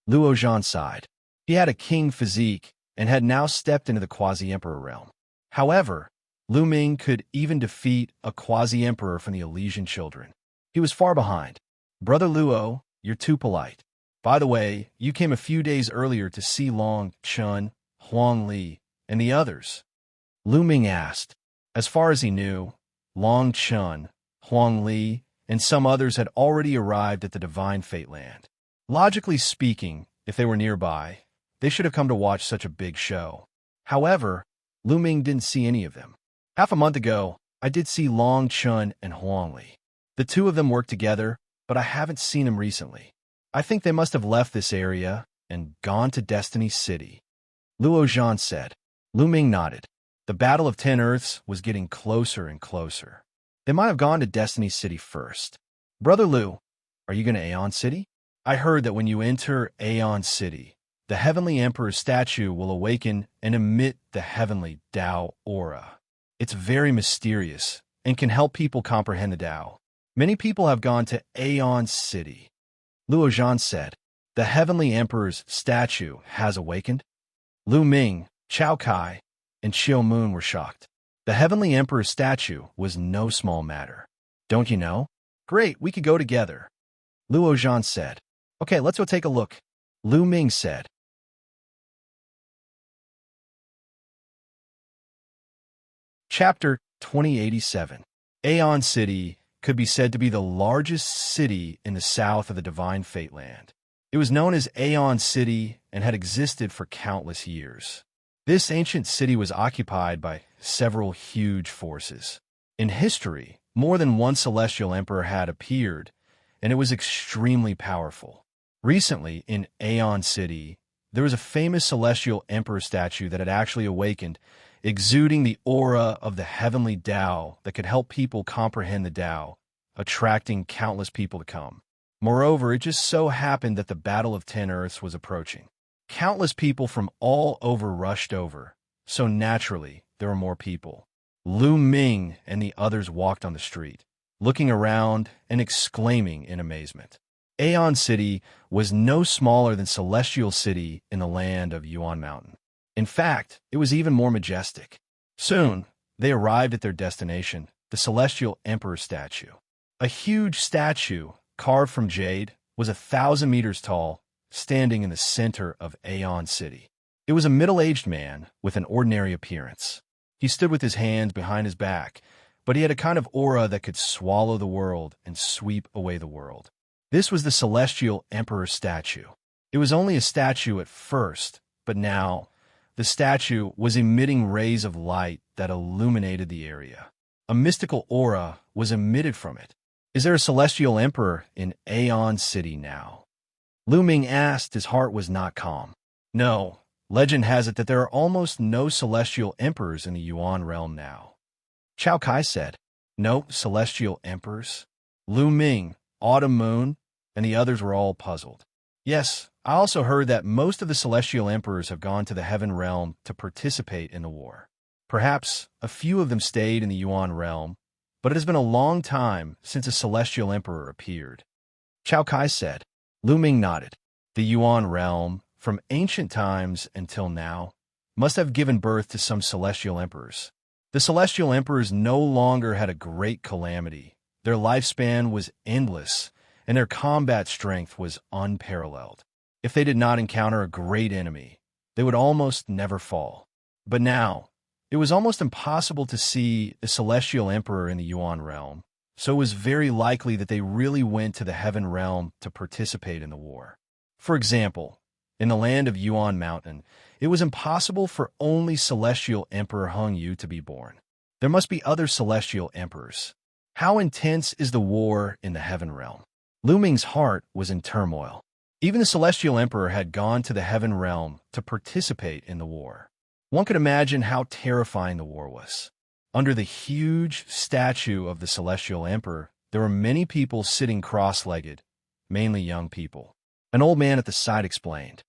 Luo Zhan sighed. He had a king physique and had now stepped into the quasi-emperor realm. However, Lu Ming could even defeat a quasi-emperor from the Elysian children. He was far behind. Brother Luo, you're too polite. By the way, you came a few days earlier to see Long Chun, Huang Li, and the others. Lu Ming asked. As far as he knew, Long Chun, Huang Li, and some others had already arrived at the Divine Fate Land. Logically speaking, if they were nearby, they should have come to watch such a big show. However, Lu Ming didn't see any of them. Half a month ago, I did see Long Chun and Huang Li. The two of them worked together, but I haven't seen them recently. I think they must have left this area and gone to Destiny City. Luo Zhan said. Lu Ming nodded. The Battle of 10 Earths was getting closer and closer. They might have gone to Destiny City first. Brother Lu, are you going to Aeon City? I heard that when you enter Aeon City, the Heavenly Emperor's statue will awaken and emit the Heavenly Tao aura. It's very mysterious and can help people comprehend the Tao. Many people have gone to Aeon City. Luo Zhan said, the Heavenly Emperor's statue has awakened? Lu Ming, Chao Kai, and Xiao Moon were shocked. The Heavenly Emperor's statue was no small matter. Don't you know? Great, we could go together. Luo Zhan said. Okay, let's go take a look. Lu Ming said. Chapter 2087. Aeon City could be said to be the largest city in the south of the Divine Fate Land. It was known as Aeon City and had existed for countless years. This ancient city was occupied by several huge forces. In history, more than one celestial emperor had appeared, and it was extremely powerful. Recently, in Aeon City, there was a famous celestial emperor statue that had actually awakened, exuding the aura of the heavenly Tao that could help people comprehend the Tao, attracting countless people to come. Moreover, it just so happened that the Battle of 10 Earths was approaching. Countless people from all over rushed over, so naturally, there were more people. Lu Ming and the others walked on the street, looking around and exclaiming in amazement. Aeon City was no smaller than Celestial City in the land of Yuan Mountain. In fact, it was even more majestic. Soon, they arrived at their destination, the Celestial Emperor statue. A huge statue, carved from jade, was 1,000 meters tall, standing in the center of Aeon City. It was a middle-aged man with an ordinary appearance. He stood with his hands behind his back, but he had a kind of aura that could swallow the world and sweep away the world. This was the Celestial Emperor statue. It was only a statue at first, but now the statue was emitting rays of light that illuminated the area. A mystical aura was emitted from it. Is there a Celestial Emperor in Aeon City now? Lu Ming asked. His heart was not calm. No, legend has it that there are almost no Celestial Emperors in the Yuan realm now. Chao Kai said, no Celestial Emperors? Lu Ming, Autumn Moon, and the others were all puzzled. Yes, I also heard that most of the Celestial Emperors have gone to the Heaven realm to participate in the war. Perhaps a few of them stayed in the Yuan realm, but it has been a long time since a Celestial Emperor appeared. Chao Kai said. Lu Ming nodded. The Yuan realm, from ancient times until now, must have given birth to some Celestial Emperors. The Celestial Emperors no longer had a great calamity. Their lifespan was endless, and their combat strength was unparalleled. If they did not encounter a great enemy, they would almost never fall. But now, it was almost impossible to see a Celestial Emperor in the Yuan realm, so it was very likely that they really went to the Heaven realm to participate in the war. For example, in the land of Yuan Mountain, it was impossible for only Celestial Emperor Heng Yu to be born. There must be other Celestial Emperors. How intense is the war in the Heaven realm? Lu Ming's heart was in turmoil. Even the Celestial Emperor had gone to the Heaven realm to participate in the war. One could imagine how terrifying the war was. Under the huge statue of the Celestial Emperor, there were many people sitting cross-legged, mainly young people. An old man at the side explained.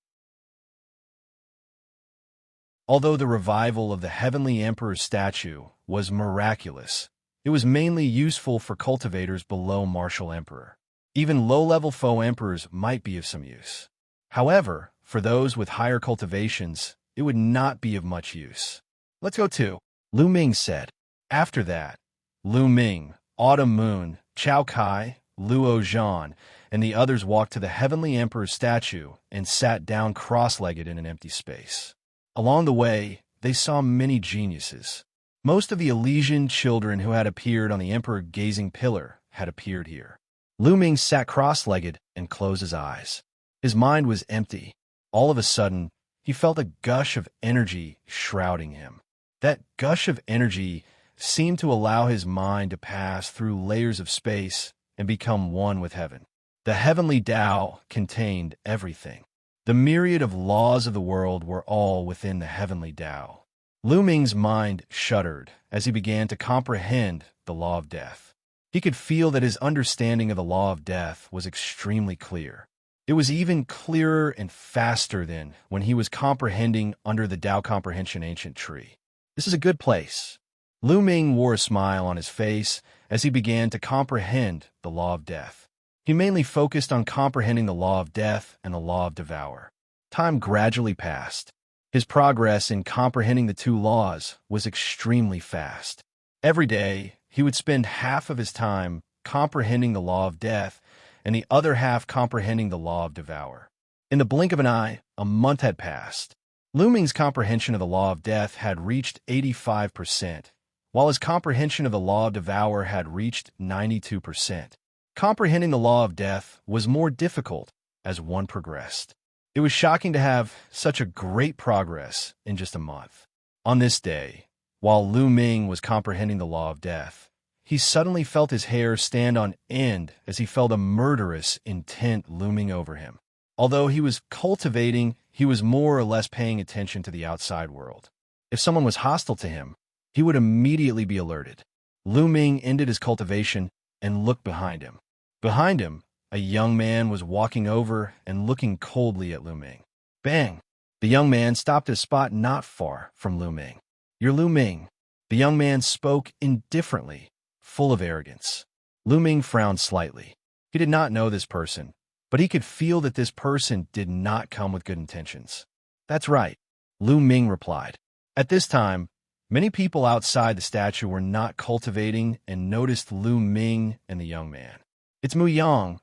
Although the revival of the Heavenly Emperor's statue was miraculous, it was mainly useful for cultivators below Martial Emperor. Even low-level foe emperors might be of some use. However, for those with higher cultivations, it would not be of much use. Let's go too, Lu Ming said. After that, Lu Ming, Autumn Moon, Chao Kai, Luo Zhan, and the others walked to the Heavenly Emperor's statue and sat down cross-legged in an empty space. Along the way, they saw many geniuses. Most of the Elysian children who had appeared on the Emperor-gazing pillar had appeared here. Lu Ming sat cross-legged and closed his eyes. His mind was empty. All of a sudden, he felt a gush of energy shrouding him. That gush of energy seemed to allow his mind to pass through layers of space and become one with heaven. The heavenly Tao contained everything. The myriad of laws of the world were all within the heavenly Tao. Lu Ming's mind shuddered as he began to comprehend the law of death. He could feel that his understanding of the law of death was extremely clear. It was even clearer and faster than when he was comprehending under the Tao Comprehension Ancient Tree. This is a good place. Lu Ming wore a smile on his face as he began to comprehend the law of death. He mainly focused on comprehending the law of death and the law of devour. Time gradually passed. His progress in comprehending the two laws was extremely fast. Every day, he would spend half of his time comprehending the law of death and the other half comprehending the law of devour. In the blink of an eye, a month had passed. Lu Ming's comprehension of the law of death had reached 85%, while his comprehension of the law of devour had reached 92%. Comprehending the law of death was more difficult as one progressed. It was shocking to have such a great progress in just a month. On this day, while Lu Ming was comprehending the law of death, he suddenly felt his hair stand on end as he felt a murderous intent looming over him. Although he was cultivating, he was more or less paying attention to the outside world. If someone was hostile to him, he would immediately be alerted. Lu Ming ended his cultivation and looked behind him. Behind him, a young man was walking over and looking coldly at Lu Ming. Bang! The young man stopped at a spot not far from Lu Ming. "You're Lu Ming." The young man spoke indifferently, full of arrogance. Lu Ming frowned slightly. He did not know this person, but he could feel that this person did not come with good intentions. "That's right," Lu Ming replied. At this time, many people outside the statue were not cultivating and noticed Lu Ming and the young man. "It's Mu Yang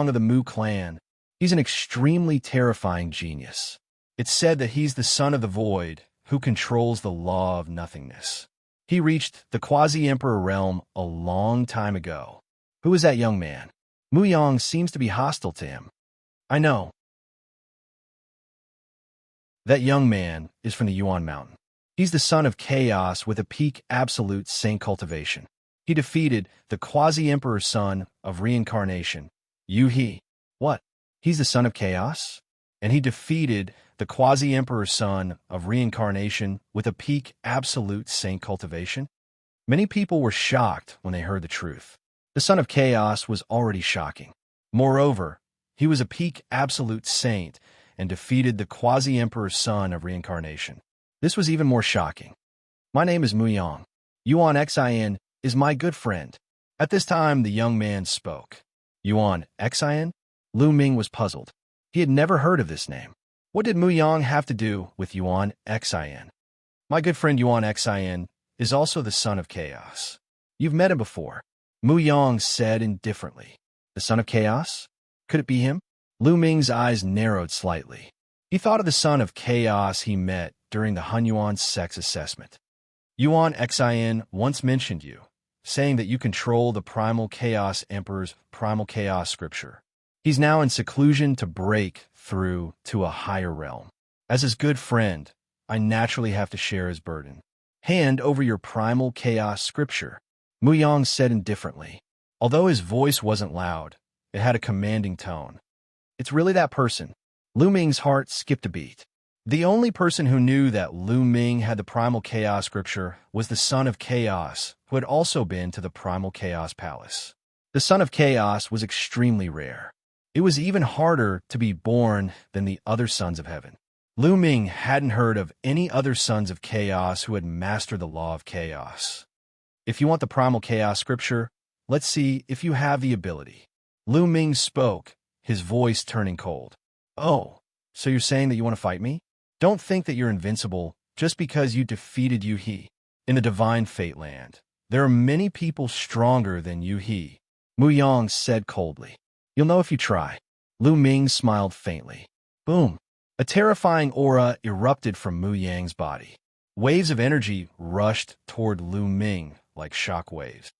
of the Mu clan. He's an extremely terrifying genius. It's said that he's the son of the void who controls the law of nothingness. He reached the quasi-emperor realm a long time ago." "Who is that young man? Mu Yang seems to be hostile to him." "I know. That young man is from the Yuan Mountain. He's the son of chaos with a peak absolute saint cultivation. He defeated the quasi-emperor's son of reincarnation, Yu He." "What? He's the son of chaos? And he defeated the quasi-emperor's son of reincarnation with a peak absolute saint cultivation?" Many people were shocked when they heard the truth. The son of chaos was already shocking. Moreover, he was a peak absolute saint and defeated the quasi-emperor's son of reincarnation. This was even more shocking. "My name is Mu Yang. Yuan Xian is my good friend." At this time, the young man spoke. "Yuan Xian?" Lu Ming was puzzled. He had never heard of this name. What did Mu Yang have to do with Yuan Xian? "My good friend Yuan Xian is also the son of chaos. You've met him before," Mu Yang said indifferently. "The son of chaos? Could it be him?" Lu Ming's eyes narrowed slightly. He thought of the son of chaos he met during the Hunyuan sex assessment. "Yuan Xian once mentioned you, saying that you control the primal chaos emperor's primal chaos scripture. He's now in seclusion to break through to a higher realm. As his good friend, I naturally have to share his burden. Hand over your primal chaos scripture," Mu Yang said indifferently. Although his voice wasn't loud, it had a commanding tone. "It's really that person." Lu Ming's heart skipped a beat. The only person who knew that Lu Ming had the primal chaos scripture was the son of chaos, who had also been to the primal chaos palace. The son of chaos was extremely rare. It was even harder to be born than the other sons of heaven. Lu Ming hadn't heard of any other sons of chaos who had mastered the law of chaos. "If you want the primal chaos scripture, let's see if you have the ability." Lu Ming spoke, his voice turning cold. "Oh, so you're saying that you want to fight me? Don't think that you're invincible just because you defeated Yu He. In the divine fate land, there are many people stronger than Yu He," Mu Yang said coldly. "You'll know if you try." Lu Ming smiled faintly. Boom! A terrifying aura erupted from Mu Yang's body. Waves of energy rushed toward Lu Ming like shock waves.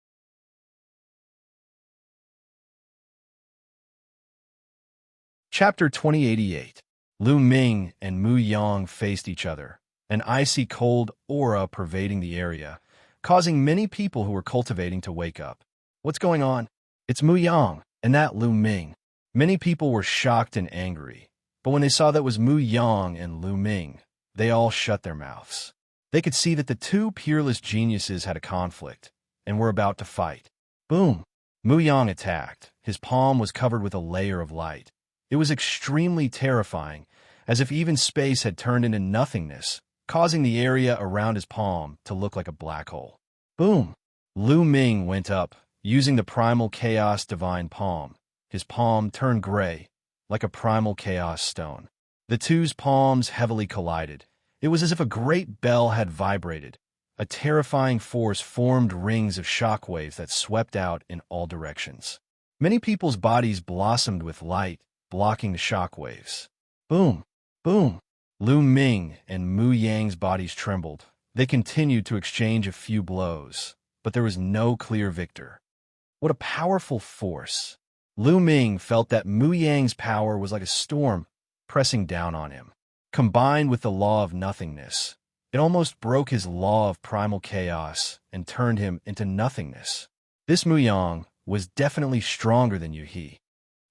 Chapter 2088. Lu Ming and Mu Yang faced each other, an icy cold aura pervading the area, causing many people who were cultivating to wake up. "What's going on?" "It's Mu Yang, and that Lu Ming." Many people were shocked and angry, but when they saw that it was Mu Yang and Lu Ming, they all shut their mouths. They could see that the two peerless geniuses had a conflict and were about to fight. Boom! Mu Yang attacked. His palm was covered with a layer of light. It was extremely terrifying, as if even space had turned into nothingness, causing the area around his palm to look like a black hole. Boom! Lu Ming went up, using the primal chaos divine palm. His palm turned gray, like a primal chaos stone. The two's palms heavily collided. It was as if a great bell had vibrated. A terrifying force formed rings of shockwaves that swept out in all directions. Many people's bodies blossomed with light, blocking the shockwaves. Boom! Boom! Lu Ming and Mu Yang's bodies trembled. They continued to exchange a few blows, but there was no clear victor. What a powerful force! Lu Ming felt that Mu Yang's power was like a storm pressing down on him. Combined with the law of nothingness, it almost broke his law of primal chaos and turned him into nothingness. This Mu Yang was definitely stronger than Yu He.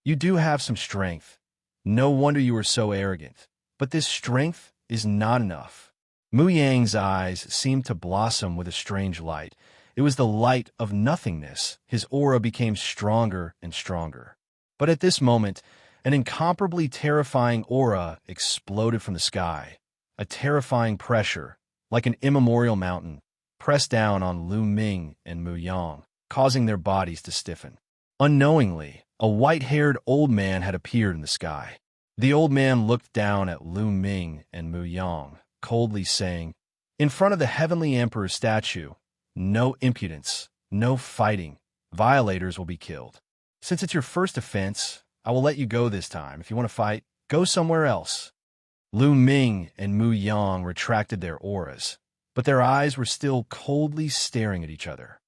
You do have some strength. No wonder you were so arrogant. But this strength is not enough. Mu Yang's eyes seemed to blossom with a strange light. It was the light of nothingness. His aura became stronger and stronger. But at this moment, an incomparably terrifying aura exploded from the sky. A terrifying pressure, like an immemorial mountain, pressed down on Lu Ming and Mu Yang, causing their bodies to stiffen. Unknowingly, a white-haired old man had appeared in the sky. The old man looked down at Lu Ming and Mu Yang, coldly saying, "In front of the Heavenly Emperor's statue, no impudence, no fighting. Violators will be killed. Since it's your first offense, I will let you go this time. If you want to fight, go somewhere else." Lu Ming and Mu Yang retracted their auras, but their eyes were still coldly staring at each other.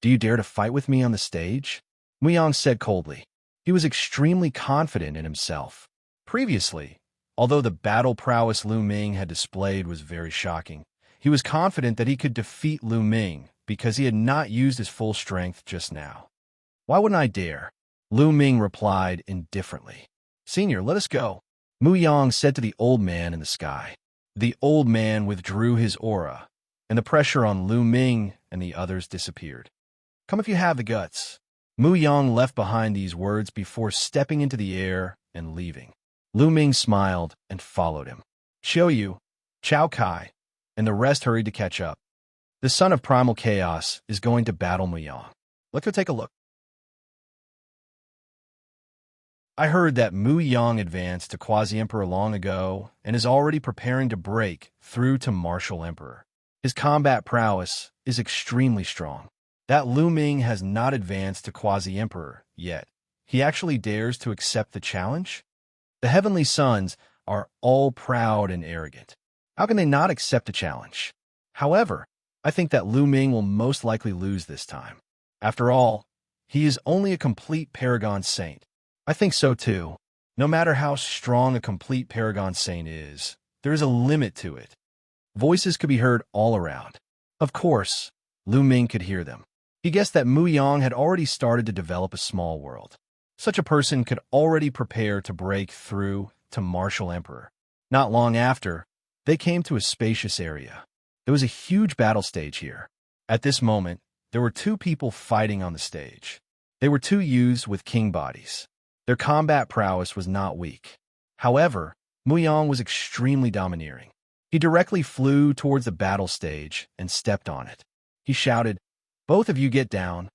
"Do you dare to fight with me on the stage?" Mu Yang said coldly. He was extremely confident in himself. Previously, although the battle prowess Lu Ming had displayed was very shocking, he was confident that he could defeat Lu Ming because he had not used his full strength just now. "Why wouldn't I dare?" Lu Ming replied indifferently. "Senior, let us go," Mu Yang said to the old man in the sky. The old man withdrew his aura, and the pressure on Lu Ming and the others disappeared. "Come if you have the guts." Mu Yang left behind these words before stepping into the air and leaving. Lu Ming smiled and followed him. Xiao Yu, Chao Kai, and the rest hurried to catch up. The son of Primal Chaos is going to battle Mu Yang. Let's go take a look. I heard that Mu Yang advanced to Quasi-Emperor long ago and is already preparing to break through to Martial Emperor. His combat prowess is extremely strong. That Lu Ming has not advanced to Quasi-Emperor yet. He actually dares to accept the challenge? The Heavenly Sons are all proud and arrogant. How can they not accept the challenge? However, I think that Lu Ming will most likely lose this time. After all, he is only a complete Paragon Saint. I think so too. No matter how strong a complete Paragon Saint is, there is a limit to it. Voices could be heard all around. Of course, Lu Ming could hear them. He guessed that Mu Yang had already started to develop a small world. Such a person could already prepare to break through to Martial Emperor. Not long after, they came to a spacious area. There was a huge battle stage here. At this moment, there were two people fighting on the stage. They were two youths with king bodies. Their combat prowess was not weak. However, Mu Yang was extremely domineering. He directly flew towards the battle stage and stepped on it. He shouted, "Both of you get down."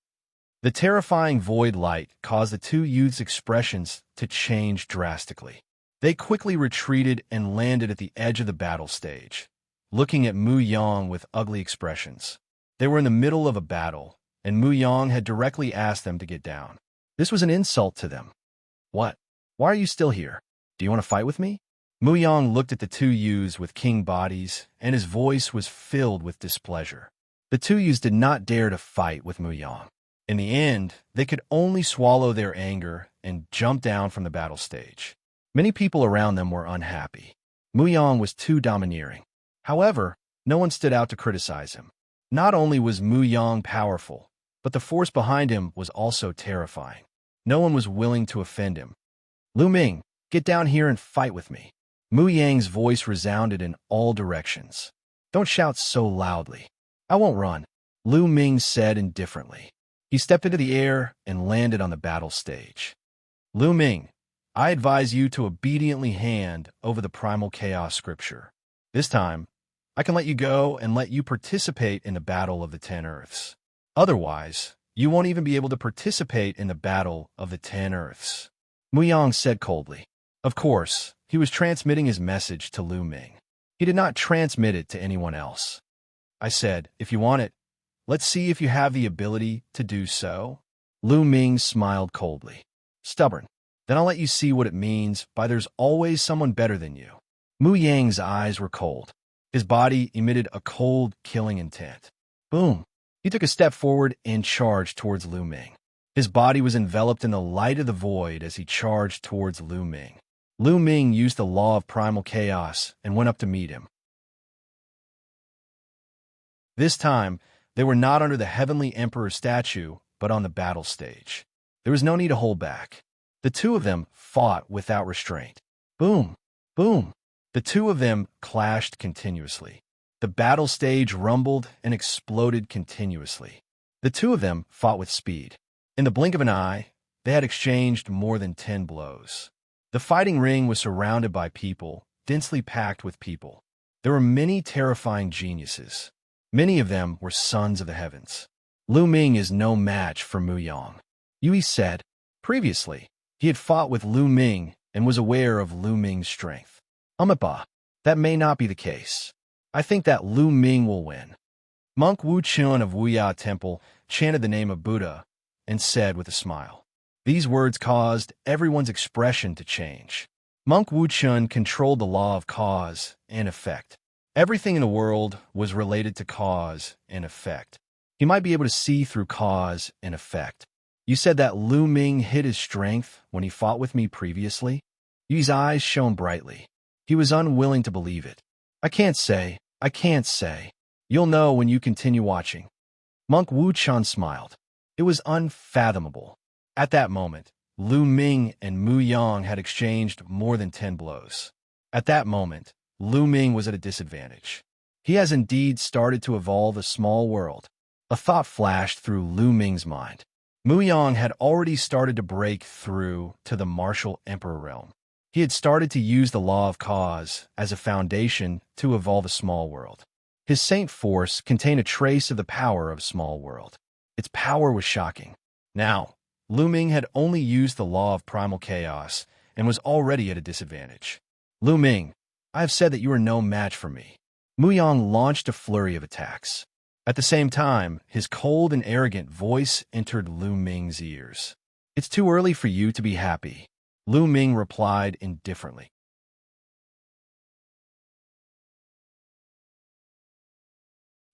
The terrifying void light caused the two youths' expressions to change drastically. They quickly retreated and landed at the edge of the battle stage, looking at Mu Yang with ugly expressions. They were in the middle of a battle, and Mu Yang had directly asked them to get down. This was an insult to them. "What? Why are you still here? Do you want to fight with me?" Mu Yang looked at the two youths with king bodies, and his voice was filled with displeasure. The two youths did not dare to fight with Mu Yang. In the end, they could only swallow their anger and jump down from the battle stage. Many people around them were unhappy. Mu Yang was too domineering. However, no one stood out to criticize him. Not only was Mu Yang powerful, but the force behind him was also terrifying. No one was willing to offend him. "Lu Ming, get down here and fight with me." Mu Yang's voice resounded in all directions. "Don't shout so loudly." "I won't run," Lu Ming said indifferently. He stepped into the air and landed on the battle stage. Lu Ming, I advise you to obediently hand over the primal chaos scripture. This time, I can let you go and let you participate in the battle of the 10 Earths. Otherwise, you won't even be able to participate in the battle of the 10 Earths. Mu Yang said coldly. Of course, he was transmitting his message to Lu Ming. He did not transmit it to anyone else. I said, if you want it, let's see if you have the ability to do so. Lu Ming smiled coldly. Stubborn. Then I'll let you see what it means by there's always someone better than you. Mu Yang's eyes were cold. His body emitted a cold, killing intent. Boom. He took a step forward and charged towards Lu Ming. His body was enveloped in the light of the void as he charged towards Lu Ming. Lu Ming used the law of primal chaos and went up to meet him. This time, they were not under the Heavenly Emperor statue, but on the battle stage. There was no need to hold back. The two of them fought without restraint. Boom, boom. The two of them clashed continuously. The battle stage rumbled and exploded continuously. The two of them fought with speed. In the blink of an eye, they had exchanged more than 10 blows. The fighting ring was surrounded by people, densely packed with people. There were many terrifying geniuses. Many of them were sons of the heavens. Lu Ming is no match for Mu Yang. Yui said. Previously, he had fought with Lu Ming and was aware of Lu Ming's strength. That may not be the case. I think that Lu Ming will win. Monk Wuxia of Wuxia Temple chanted the name of Buddha and said with a smile. These words caused everyone's expression to change. Monk Wuxia controlled the law of cause and effect. Everything in the world was related to cause and effect. He might be able to see through cause and effect. You said that Lu Ming hid his strength when he fought with me previously? Yu's eyes shone brightly. He was unwilling to believe it. I can't say. You'll know when you continue watching. Monk Wuchan smiled. It was unfathomable. At that moment, Lu Ming and Mu Yang had exchanged more than 10 blows. At that moment, Lu Ming was at a disadvantage. He has indeed started to evolve a small world. A thought flashed through Lu Ming's mind. Mu Yang had already started to break through to the martial emperor realm. He had started to use the law of cause as a foundation to evolve a small world. His saint force contained a trace of the power of a small world. Its power was shocking. Now, Lu Ming had only used the law of primal chaos and was already at a disadvantage. Lu Ming, I have said that you are no match for me. Mu Yang launched a flurry of attacks. At the same time, his cold and arrogant voice entered Lu Ming's ears. It's too early for you to be happy. Lu Ming replied indifferently.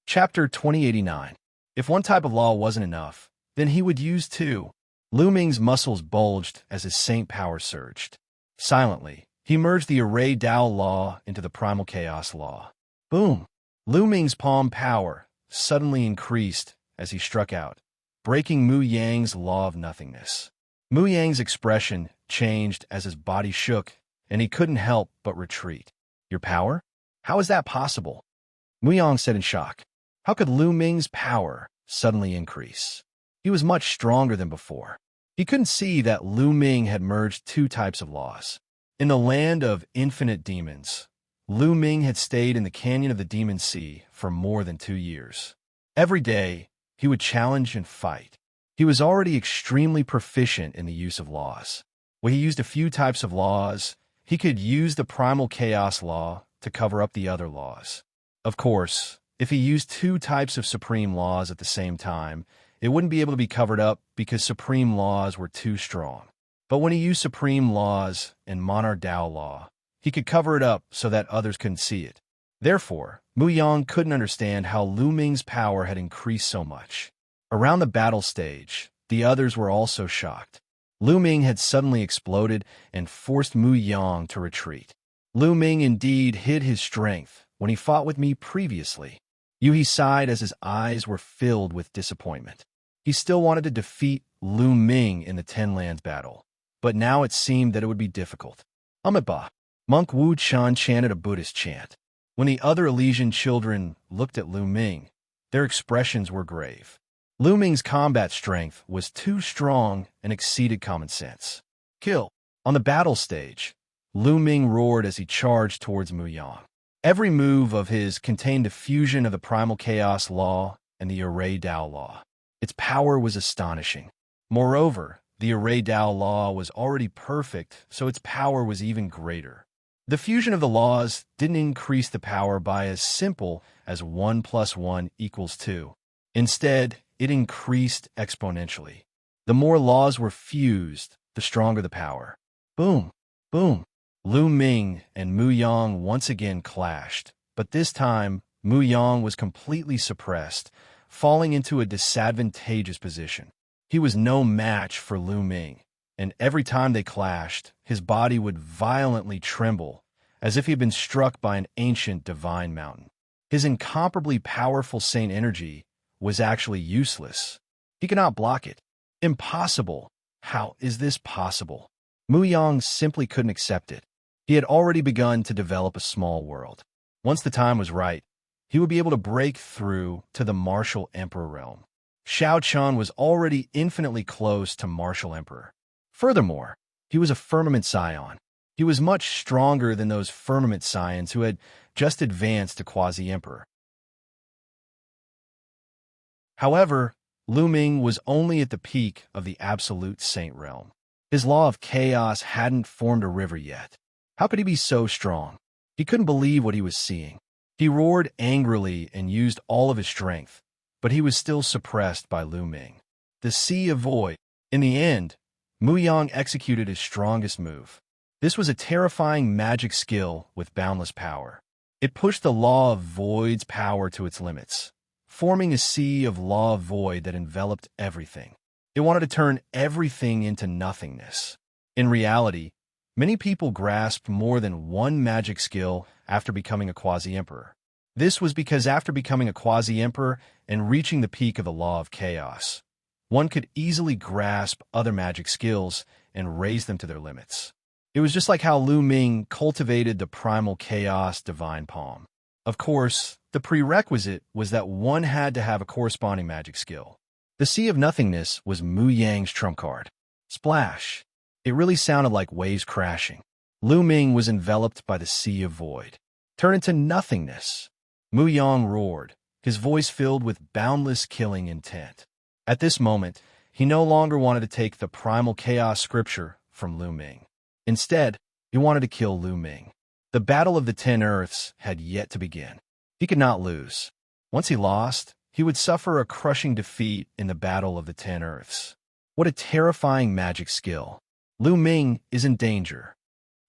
Chapter 2089. If one type of law wasn't enough, then he would use two. Lu Ming's muscles bulged as his saint power surged. Silently, he merged the Array Dao law into the Primal Chaos law. Boom! Lu Ming's palm power suddenly increased as he struck out, breaking Mu Yang's law of nothingness. Mu Yang's expression changed as his body shook, and he couldn't help but retreat. Your power? How is that possible? Mu Yang said in shock. How could Lu Ming's power suddenly increase? He was much stronger than before. He couldn't see that Lu Ming had merged two types of laws. In the land of infinite demons, Lu Ming had stayed in the canyon of the Demon Sea for more than 2 years. Every day, he would challenge and fight. He was already extremely proficient in the use of laws. When he used a few types of laws, he could use the Primal Chaos law to cover up the other laws. Of course, if he used two types of supreme laws at the same time, it wouldn't be able to be covered up because supreme laws were too strong. But when he used supreme laws and Monarch Dao law, he could cover it up so that others couldn't see it. Therefore, Mu Yang couldn't understand how Lu Ming's power had increased so much. Around the battle stage, the others were also shocked. Lu Ming had suddenly exploded and forced Mu Yang to retreat. Lu Ming indeed hid his strength when he fought with me previously. Yui sighed as his eyes were filled with disappointment. He still wanted to defeat Lu Ming in the Ten Lands battle, but now it seemed that it would be difficult. Amitabha. Monk Wu Chan chanted a Buddhist chant. When the other Elysian children looked at Lu Ming, their expressions were grave. Lu Ming's combat strength was too strong and exceeded common sense. Kill. On the battle stage, Lu Ming roared as he charged towards Mu Yang. Every move of his contained a fusion of the primal chaos law and the array Dao law. Its power was astonishing. Moreover, the array Dao law was already perfect, so its power was even greater. The fusion of the laws didn't increase the power by as simple as 1 + 1 = 2. Instead, it increased exponentially. The more laws were fused, the stronger the power. Boom! Boom! Lu Ming and Mu Yang once again clashed, but this time, Mu Yang was completely suppressed, falling into a disadvantageous position. He was no match for Lu Ming, and every time they clashed, his body would violently tremble, as if he had been struck by an ancient divine mountain. His incomparably powerful saint energy was actually useless. He could not block it. Impossible. How is this possible? Mu Yang simply couldn't accept it. He had already begun to develop a small world. Once the time was right, he would be able to break through to the martial emperor realm. Xiao Qian was already infinitely close to martial emperor. Furthermore, he was a firmament scion. He was much stronger than those firmament scions who had just advanced to quasi-emperor. However, Lu Ming was only at the peak of the absolute saint realm. His law of chaos hadn't formed a river yet. How could he be so strong? He couldn't believe what he was seeing. He roared angrily and used all of his strength, but he was still suppressed by Lu Ming. The Sea of Void. In the end, Mu Yang executed his strongest move. This was a terrifying magic skill with boundless power. It pushed the Law of Void's power to its limits, forming a sea of Law of Void that enveloped everything. It wanted to turn everything into nothingness. In reality, many people grasped more than one magic skill after becoming a quasi-emperor. This was because after becoming a quasi-emperor and reaching the peak of the Law of Chaos, one could easily grasp other magic skills and raise them to their limits. It was just like how Lu Ming cultivated the primal chaos divine palm. Of course, the prerequisite was that one had to have a corresponding magic skill. The Sea of Nothingness was Mu Yang's trump card. Splash! It really sounded like waves crashing. Lu Ming was enveloped by the Sea of Void. Turn into nothingness. Mu Yang roared, his voice filled with boundless killing intent. At this moment, he no longer wanted to take the primal chaos scripture from Lu Ming. Instead, he wanted to kill Lu Ming. The Battle of the 10 Earths had yet to begin. He could not lose. Once he lost, he would suffer a crushing defeat in the Battle of the 10 Earths. What a terrifying magic skill. Lu Ming is in danger.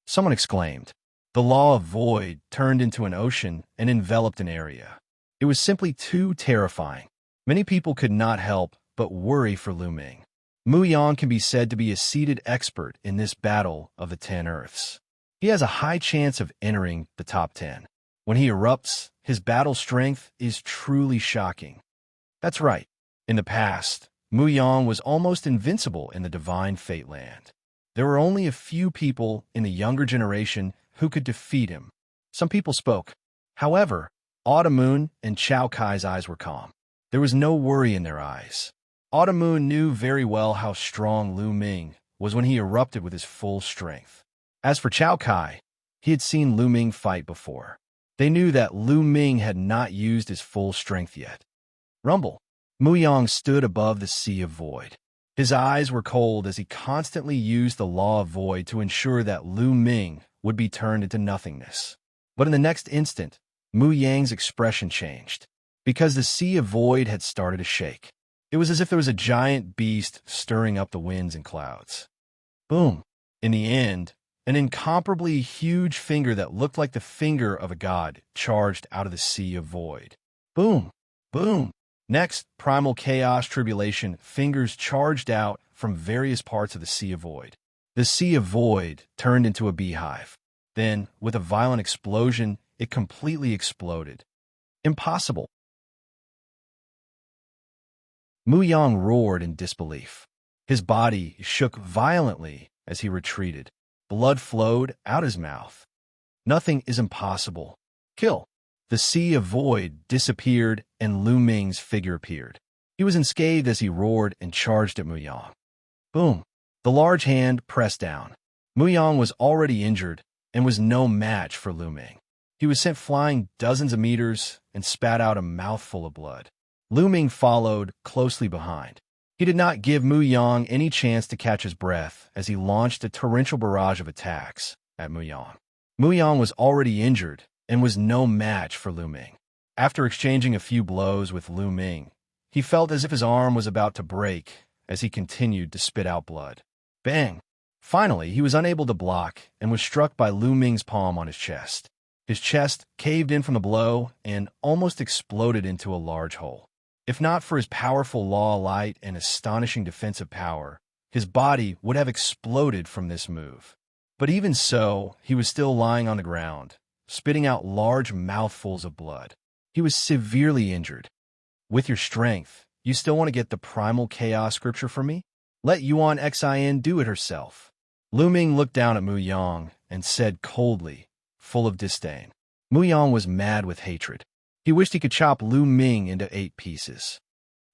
Someone exclaimed. The Law of Void turned into an ocean and enveloped an area. It was simply too terrifying. Many people could not help but worry for Lu Ming. Mu Yang can be said to be a seated expert in this Battle of the 10 Earths. He has a high chance of entering the top 10. When he erupts, his battle strength is truly shocking. That's right. In the past, Mu Yang was almost invincible in the Divine Fate Land. There were only a few people in the younger generation who could defeat him. Some people spoke. However, Autumn Moon and Chao Kai's eyes were calm. There was no worry in their eyes. Autumn Moon knew very well how strong Lu Ming was when he erupted with his full strength. As for Chao Kai, he had seen Lu Ming fight before. They knew that Lu Ming had not used his full strength yet. Rumble. Mu Yang stood above the Sea of Void. His eyes were cold as he constantly used the Law of Void to ensure that Lu Ming would be turned into nothingness. But in the next instant, Mu Yang's expression changed, because the Sea of Void had started to shake. It was as if there was a giant beast stirring up the winds and clouds. Boom! In the end, an incomparably huge finger that looked like the finger of a god charged out of the Sea of Void. Boom! Boom! Next, primal chaos tribulation fingers charged out from various parts of the Sea of Void. The Sea of Void turned into a beehive. Then, with a violent explosion, it completely exploded. Impossible! Mu Yang roared in disbelief. His body shook violently as he retreated. Blood flowed out his mouth. Nothing is impossible. Kill! The Sea of Void disappeared and Lu Ming's figure appeared. He was unscathed as he roared and charged at Mu Yang. Boom! The large hand pressed down. Mu Yang was already injured and was no match for Lu Ming. He was sent flying dozens of meters and spat out a mouthful of blood. Lu Ming followed closely behind. He did not give Mu Yang any chance to catch his breath as he launched a torrential barrage of attacks at Mu Yang. Mu Yang was already injured and was no match for Lu Ming. After exchanging a few blows with Lu Ming, he felt as if his arm was about to break as he continued to spit out blood. Bang! Finally, he was unable to block and was struck by Lu Ming's palm on his chest. His chest caved in from the blow and almost exploded into a large hole. If not for his powerful law light and astonishing defensive power, his body would have exploded from this move. But even so, he was still lying on the ground, spitting out large mouthfuls of blood. He was severely injured. With your strength, you still want to get the primal chaos scripture from me? Let Yuan Xin do it herself. Lu Ming looked down at Mu Yang and said coldly, full of disdain. Mu Yang was mad with hatred. He wished he could chop Lu Ming into 8 pieces.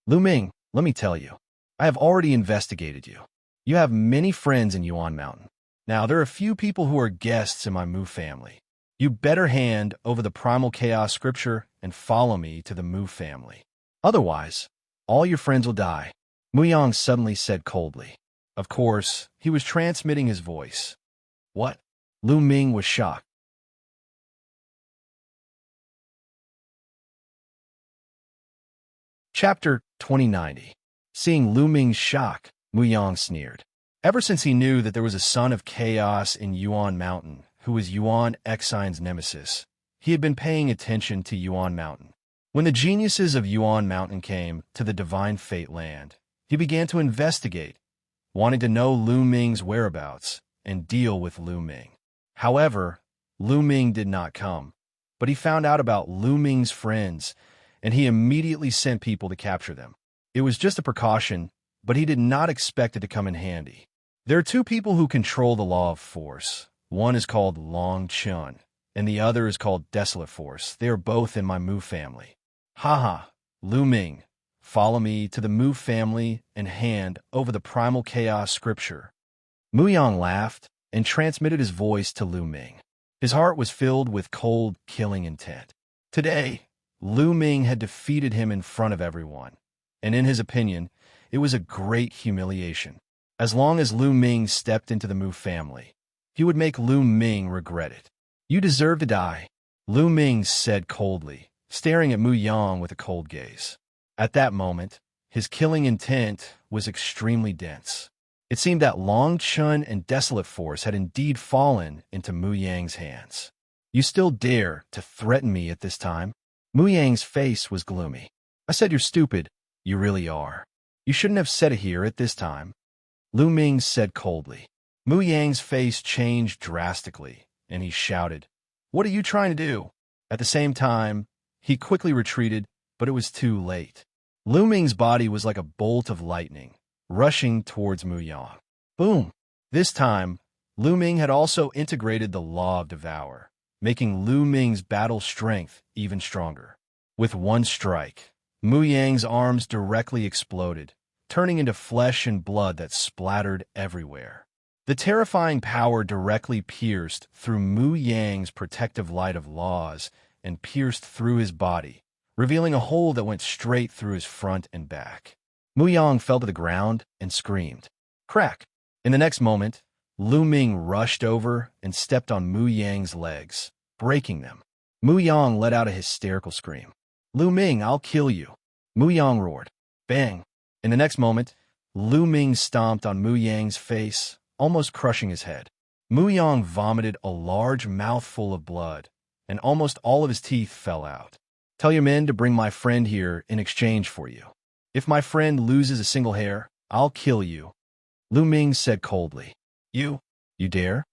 Lu Ming, let me tell you, I have already investigated you. You have many friends in Yuan Mountain. Now, there are a few people who are guests in my Mu family. You better hand over the primal chaos scripture and follow me to the Mu family. Otherwise, all your friends will die. Mu Yang suddenly said coldly. Of course, he was transmitting his voice. What? Lu Ming was shocked. Chapter 2090. Seeing Lu Ming's shock, Mu Yang sneered. Ever since he knew that there was a son of chaos in Yuan Mountain, who was Yuan Xin's nemesis, he had been paying attention to Yuan Mountain. When the geniuses of Yuan Mountain came to the Divine Fate Land, he began to investigate, wanting to know Lu Ming's whereabouts and deal with Lu Ming. However, Lu Ming did not come, but he found out about Lu Ming's friends, and he immediately sent people to capture them. It was just a precaution, but he did not expect it to come in handy. There are 2 people who control the law of force. One is called Long Chun, and the other is called Desolate Force. They are both in my Mu family. Haha, Lu Ming, follow me to the Mu family and hand over the primal chaos scripture. Mu Yang laughed and transmitted his voice to Lu Ming. His heart was filled with cold, killing intent. Today, Lu Ming had defeated him in front of everyone, and in his opinion, it was a great humiliation. As long as Lu Ming stepped into the Mu family, he would make Lu Ming regret it. You deserve to die, Lu Ming said coldly, staring at Mu Yang with a cold gaze. At that moment, his killing intent was extremely dense. It seemed that Long Chun and Desolate Force had indeed fallen into Mu Yang's hands. You still dare to threaten me at this time? Mu Yang's face was gloomy. I said you're stupid. You really are. You shouldn't have said it here at this time. Lu Ming said coldly. Mu Yang's face changed drastically, and he shouted, What are you trying to do? At the same time, he quickly retreated, but it was too late. Lu Ming's body was like a bolt of lightning, rushing towards Mu Yang. Boom! This time, Lu Ming had also integrated the Law of Devour, making Lu Ming's battle strength even stronger. With one strike, Mu Yang's arms directly exploded, turning into flesh and blood that splattered everywhere. The terrifying power directly pierced through Mu Yang's protective light of laws and pierced through his body, revealing a hole that went straight through his front and back. Mu Yang fell to the ground and screamed. Crack! In the next moment, Lu Ming rushed over and stepped on Mu Yang's legs, breaking them. Mu Yang let out a hysterical scream. Lu Ming, I'll kill you! Mu Yang roared. Bang! In the next moment, Lu Ming stomped on Mu Yang's face, almost crushing his head. Mu Yang vomited a large mouthful of blood, and almost all of his teeth fell out. Tell your men to bring my friend here in exchange for you. If my friend loses a single hair, I'll kill you, Lu Ming said coldly. You dare?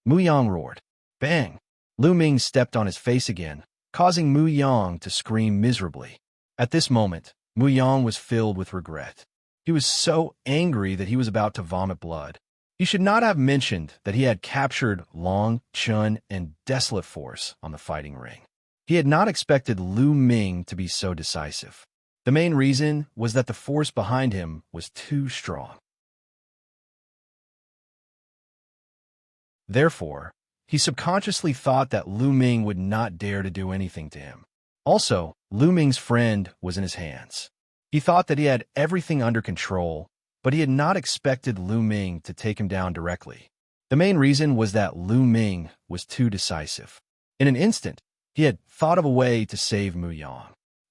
Mu Yang roared. Bang! Lu Ming stepped on his face again, causing Mu Yang to scream miserably. At this moment, Mu Yang was filled with regret. He was so angry that he was about to vomit blood. He should not have mentioned that he had captured Long, Chun, and Desolate Force on the fighting ring. He had not expected Lu Ming to be so decisive. The main reason was that the force behind him was too strong. Therefore, he subconsciously thought that Lu Ming would not dare to do anything to him. Also, Lu Ming's friend was in his hands. He thought that he had everything under control, but he had not expected Lu Ming to take him down directly. The main reason was that Lu Ming was too decisive. In an instant, he had thought of a way to save Mu Yang.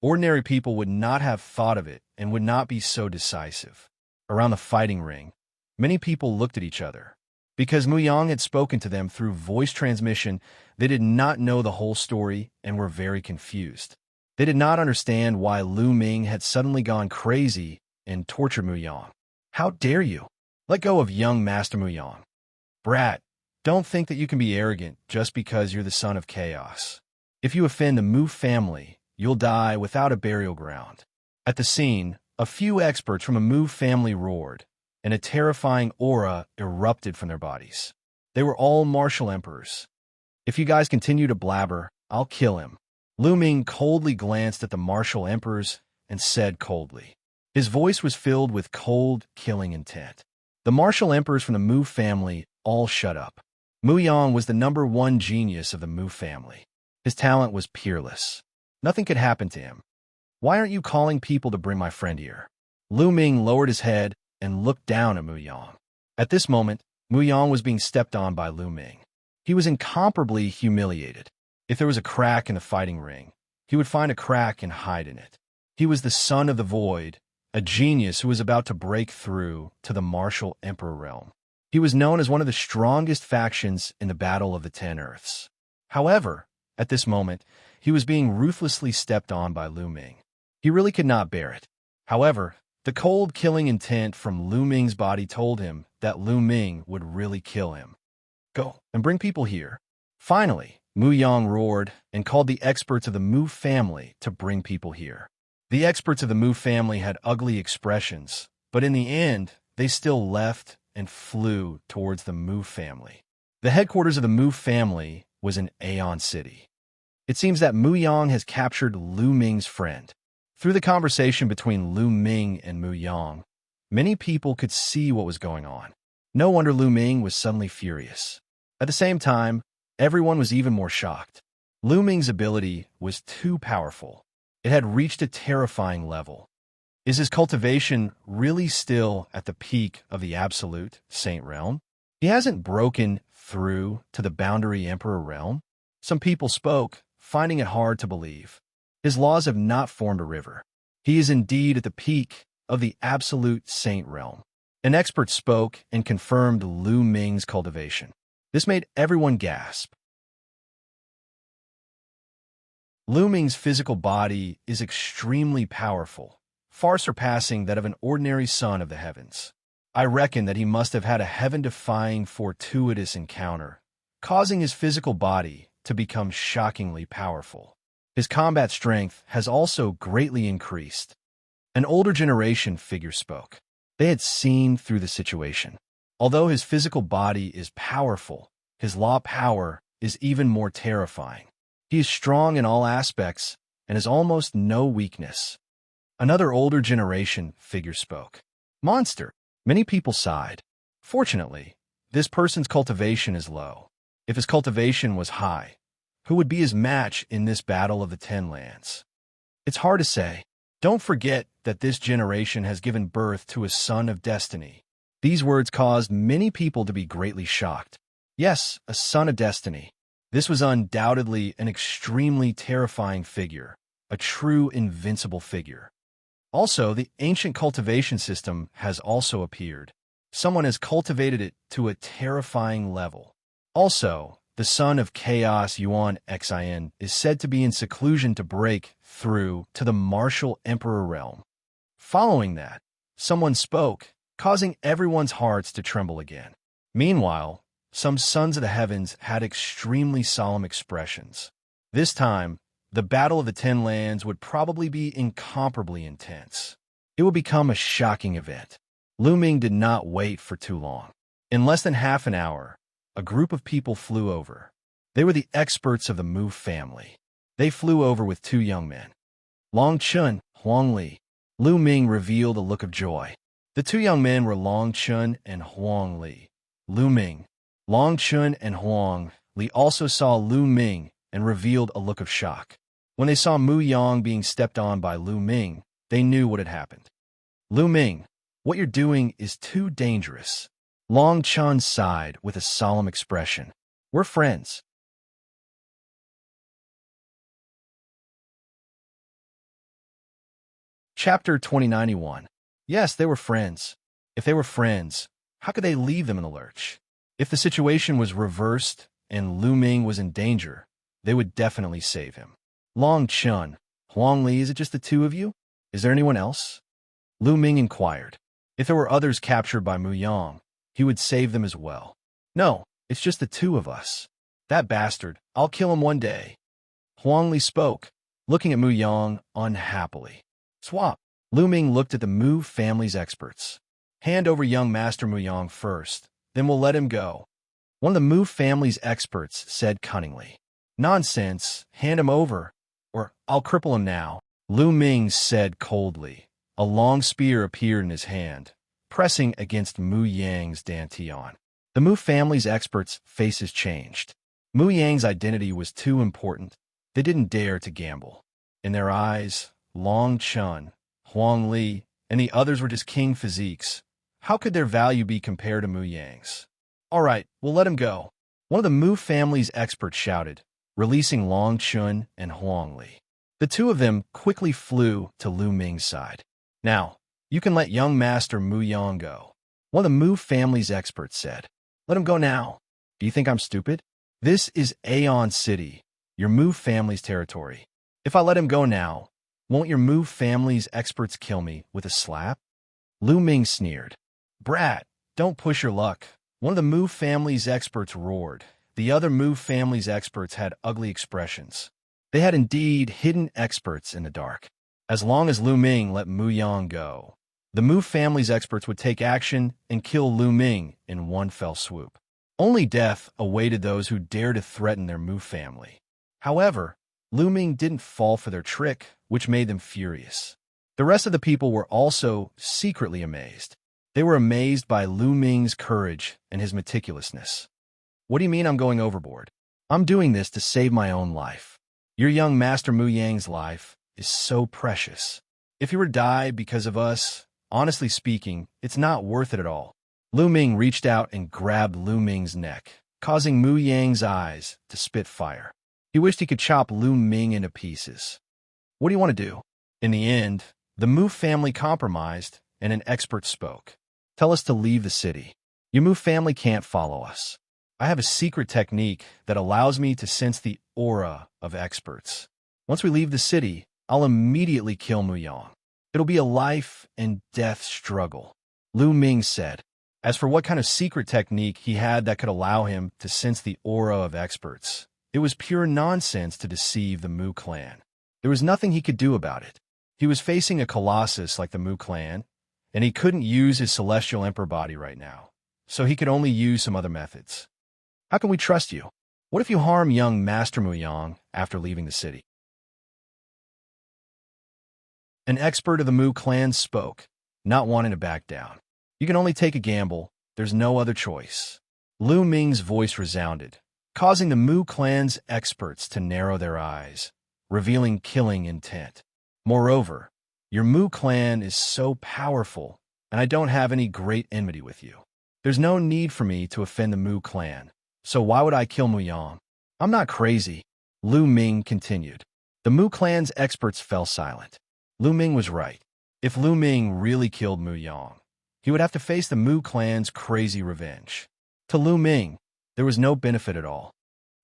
Ordinary people would not have thought of it and would not be so decisive. Around the fighting ring, many people looked at each other. Because Mu Yang had spoken to them through voice transmission, they did not know the whole story and were very confused. They did not understand why Lu Ming had suddenly gone crazy and tortured Mu Yang. How dare you? Let go of young Master Mu Yang. Brat, don't think that you can be arrogant just because you're the son of chaos. If you offend the Mu family, you'll die without a burial ground. At the scene, a few experts from a Mu family roared, and a terrifying aura erupted from their bodies. They were all martial emperors. If you guys continue to blabber, I'll kill him. Lu Ming coldly glanced at the martial emperors and said coldly. His voice was filled with cold, killing intent. The martial emperors from the Mu family all shut up. Mu Yang was the #1 genius of the Mu family. His talent was peerless. Nothing could happen to him. Why aren't you calling people to bring my friend here? Lu Ming lowered his head and looked down at Mu Yang. At this moment, Mu Yang was being stepped on by Lu Ming. He was incomparably humiliated. If there was a crack in the fighting ring, he would find a crack and hide in it. He was the son of the void, a genius who was about to break through to the martial emperor realm. He was known as one of the strongest factions in the Battle of the 10 Earths. However, at this moment, he was being ruthlessly stepped on by Lu Ming. He really could not bear it. However, the cold killing intent from Lu Ming's body told him that Lu Ming would really kill him. Go and bring people here. Finally, Mu Yang roared and called the experts of the Mu family to bring people here. The experts of the Mu family had ugly expressions, but in the end, they still left and flew towards the Mu family. The headquarters of the Mu family was in Aeon City. It seems that Mu Yang has captured Lu Ming's friend. Through the conversation between Lu Ming and Mu Yang, many people could see what was going on. No wonder Lu Ming was suddenly furious. At the same time, everyone was even more shocked. Lu Ming's ability was too powerful. It had reached a terrifying level. Is his cultivation really still at the peak of the absolute Saint realm? He hasn't broken through to the boundary Emperor realm? Some people spoke, finding it hard to believe. His laws have not formed a river. He is indeed at the peak of the absolute Saint realm. An expert spoke and confirmed Lu Ming's cultivation. This made everyone gasp. Lu Ming's physical body is extremely powerful, far surpassing that of an ordinary son of the heavens. I reckon that he must have had a heaven-defying fortuitous encounter, causing his physical body to become shockingly powerful. His combat strength has also greatly increased. An older generation figure spoke. They had seen through the situation. Although his physical body is powerful, his law power is even more terrifying. He is strong in all aspects and has almost no weakness. Another older generation figure spoke. Monster. Many people sighed. Fortunately, this person's cultivation is low. If his cultivation was high, who would be his match in this battle of the 10 lands? It's hard to say. Don't forget that this generation has given birth to a son of destiny. These words caused many people to be greatly shocked. Yes, a son of destiny. This was undoubtedly an extremely terrifying figure, a true invincible figure. Also, the ancient cultivation system has also appeared. Someone has cultivated it to a terrifying level. Also, the son of chaos Yuan Xin is said to be in seclusion to break through to the martial emperor realm. Following that, someone spoke, causing everyone's hearts to tremble again. Meanwhile, some sons of the heavens had extremely solemn expressions. This time, the Battle of the 10 Lands would probably be incomparably intense. It would become a shocking event. Lu Ming did not wait for too long. In less than half an hour, a group of people flew over. They were the experts of the Mu family. They flew over with 2 young men. Long Chun, Huang Li. Lu Ming revealed a look of joy. The two young men were Long Chun and Huang Li. Lu Ming. Long Chun and Huang Li also saw Lu Ming and revealed a look of shock. When they saw Mu Yang being stepped on by Lu Ming, they knew what had happened. Lu Ming, what you're doing is too dangerous. Long Chun sighed with a solemn expression. We're friends. Chapter 2091. Yes, they were friends. If they were friends, how could they leave them in the lurch? If the situation was reversed and Lu Ming was in danger, they would definitely save him. Long Chun, Huang Li, is it just the two of you? Is there anyone else? Lu Ming inquired. If there were others captured by Mu Yang, he would save them as well. No, it's just the two of us. That bastard, I'll kill him one day. Huang Li spoke, looking at Mu Yang unhappily. Swap. Lu Ming looked at the Mu family's experts. Hand over young Master Mu Yang first, then we'll let him go. One of the Mu family's experts said cunningly. Nonsense, hand him over, or I'll cripple him now. Lu Ming said coldly. A long spear appeared in his hand, pressing against Mu Yang's dantian. The Mu family's experts' faces changed. Mu Yang's identity was too important. They didn't dare to gamble. In their eyes, Long Chun, Huang Li, and the others were just king physiques. How could their value be compared to Mu Yang's? All right, we'll let him go. One of the Mu family's experts shouted, releasing Long Chun and Huang Li. The two of them quickly flew to Lu Ming's side. Now, you can let young Master Mu Yang go. One of the Mu family's experts said. Let him go now. Do you think I'm stupid? This is Aeon City, your Mu family's territory. If I let him go now, won't your Mu family's experts kill me with a slap? Lu Ming sneered. Brat, don't push your luck. One of the Mu family's experts roared. The other Mu family's experts had ugly expressions. They had indeed hidden experts in the dark. As long as Lu Ming let Mu Yang go, the Mu family's experts would take action and kill Lu Ming in one fell swoop. Only death awaited those who dared to threaten their Mu family. However, Lu Ming didn't fall for their trick, which made them furious. The rest of the people were also secretly amazed. They were amazed by Lu Ming's courage and his meticulousness. What do you mean I'm going overboard? I'm doing this to save my own life. Your young Master Mu Yang's life is so precious. If he were to die because of us, honestly speaking, it's not worth it at all. Lu Ming reached out and grabbed Lu Ming's neck, causing Mu Yang's eyes to spit fire. He wished he could chop Lu Ming into pieces. What do you want to do? In the end, the Mu family compromised, and an expert spoke. Tell us to leave the city. Your Mu family can't follow us. I have a secret technique that allows me to sense the aura of experts. Once we leave the city, I'll immediately kill Mu Yang. It'll be a life and death struggle, Lu Ming said. As for what kind of secret technique he had that could allow him to sense the aura of experts, it was pure nonsense to deceive the Mu clan. There was nothing he could do about it. He was facing a colossus like the Mu clan, and he couldn't use his celestial emperor body right now, so he could only use some other methods. How can we trust you? What if you harm young Master Mu Yang after leaving the city? An expert of the Mu clan spoke, not wanting to back down. You can only take a gamble. There's no other choice. Lu Ming's voice resounded, causing the Mu clan's experts to narrow their eyes, revealing killing intent. Moreover, your Mu clan is so powerful, and I don't have any great enmity with you. There's no need for me to offend the Mu clan, so why would I kill Mu Yang? I'm not crazy, Lu Ming continued. The Mu clan's experts fell silent. Lu Ming was right. If Lu Ming really killed Mu Yang, he would have to face the Mu clan's crazy revenge. To Lu Ming, there was no benefit at all.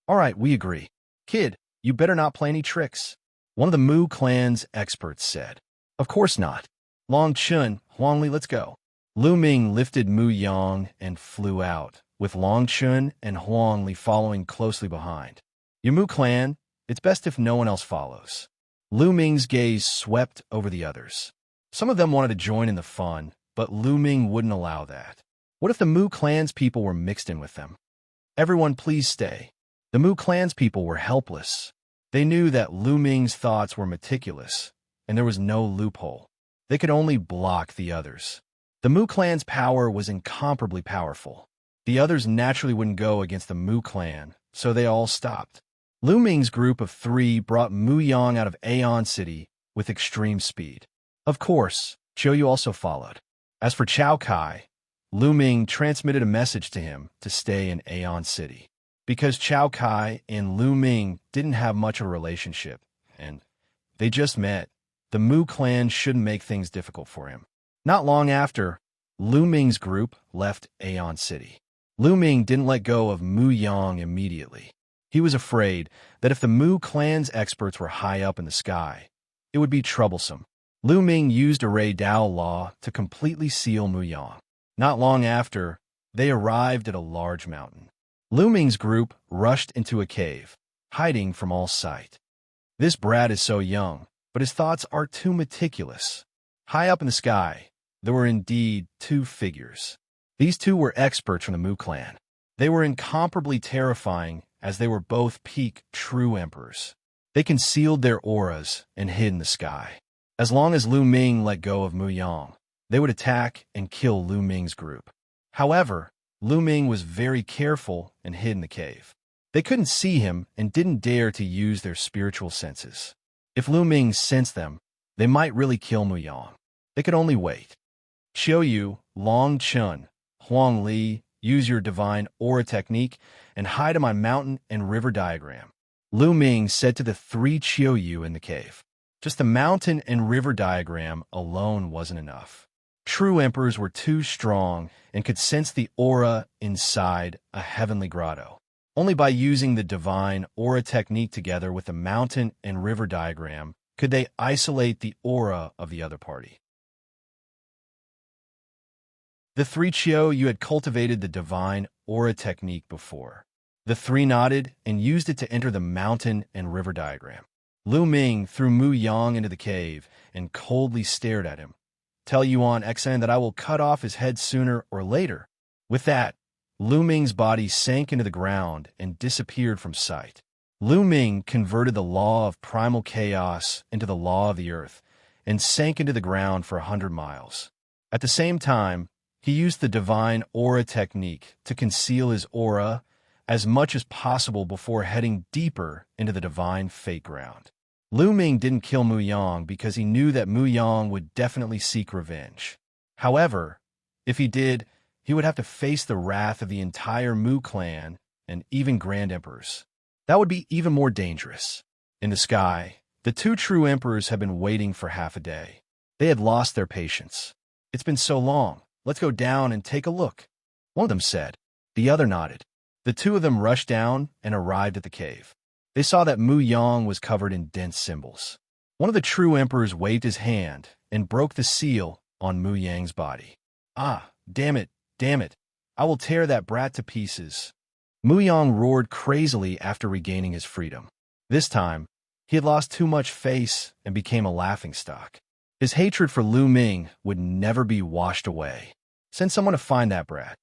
All right, we agree. Kid, you better not play any tricks, one of the Mu clan's experts said. Of course not. Long Chun, Huang Li, let's go. Lu Ming lifted Mu Yang and flew out, with Long Chun and Huang Li following closely behind. Your Mu clan, it's best if no one else follows. Lu Ming's gaze swept over the others. Some of them wanted to join in the fun, but Lu Ming wouldn't allow that. What if the Mu clan's people were mixed in with them? Everyone please stay. The Mu clan's people were helpless. They knew that Lu Ming's thoughts were meticulous, and there was no loophole. they could only block the others. The Mu clan's power was incomparably powerful. The others naturally wouldn't go against the Mu clan, so they all stopped. Lu Ming's group of 3 brought Mu Yang out of Aeon City with extreme speed. Of course, Qiu Yu also followed. As for Chao Kai, Lu Ming transmitted a message to him to stay in Aeon City. Because Chao Kai and Lu Ming didn't have much of a relationship, and they just met, the Mu clan shouldn't make things difficult for him. Not long after, Lu Ming's group left Aeon City. Lu Ming didn't let go of Mu Yang immediately. He was afraid that if the Mu clan's experts were high up in the sky, it would be troublesome. Lu Ming used Array Dao Law to completely seal Mu Yang. Not long after, they arrived at a large mountain. Lu Ming's group rushed into a cave, hiding from all sight. This brat is so young, but his thoughts are too meticulous. High up in the sky, there were indeed 2 figures. These 2 were experts from the Mu clan. They were incomparably terrifying as they were both peak true emperors. They concealed their auras and hid in the sky. As long as Lu Ming let go of Mu Yang, they would attack and kill Lu Ming's group. However, Lu Ming was very careful and hid in the cave. They couldn't see him and didn't dare to use their spiritual senses. If Lu Ming sensed them, they might really kill Mu Yang. They could only wait. Qiu Yu, Long Chun, Huang Li, use your divine aura technique and hide in my mountain and river diagram. Lu Ming said to the 3 Qiu Yu in the cave. Just the mountain and river diagram alone wasn't enough. True emperors were too strong and could sense the aura inside a heavenly grotto. Only by using the divine aura technique together with the mountain and river diagram could they isolate the aura of the other party. The 3 Qiu Yu had cultivated the divine aura technique before. The 3 nodded and used it to enter the mountain and river diagram. Lu Ming threw Mu Yang into the cave and coldly stared at him. Tell Yuan Xan that I will cut off his head sooner or later. With that, Lu Ming's body sank into the ground and disappeared from sight. Lu Ming converted the law of primal chaos into the law of the earth and sank into the ground for 100 miles. At the same time, he used the divine aura technique to conceal his aura as much as possible before heading deeper into the divine fate ground. Lu Ming didn't kill Mu Yang because he knew that Mu Yang would definitely seek revenge. However, if he did, he would have to face the wrath of the entire Mu clan and even Grand Emperors. That would be even more dangerous. In the sky, the 2 true emperors had been waiting for half a day. They had lost their patience. It's been so long. Let's go down and take a look. One of them said. The other nodded. The 2 of them rushed down and arrived at the cave. They saw that Mu Yang was covered in dense symbols. One of the true emperors waved his hand and broke the seal on Mu Yang's body. Ah, damn it, I will tear that brat to pieces. Mu Yang roared crazily after regaining his freedom. This time, he had lost too much face and became a laughingstock. His hatred for Lu Ming would never be washed away. Send someone to find that brat.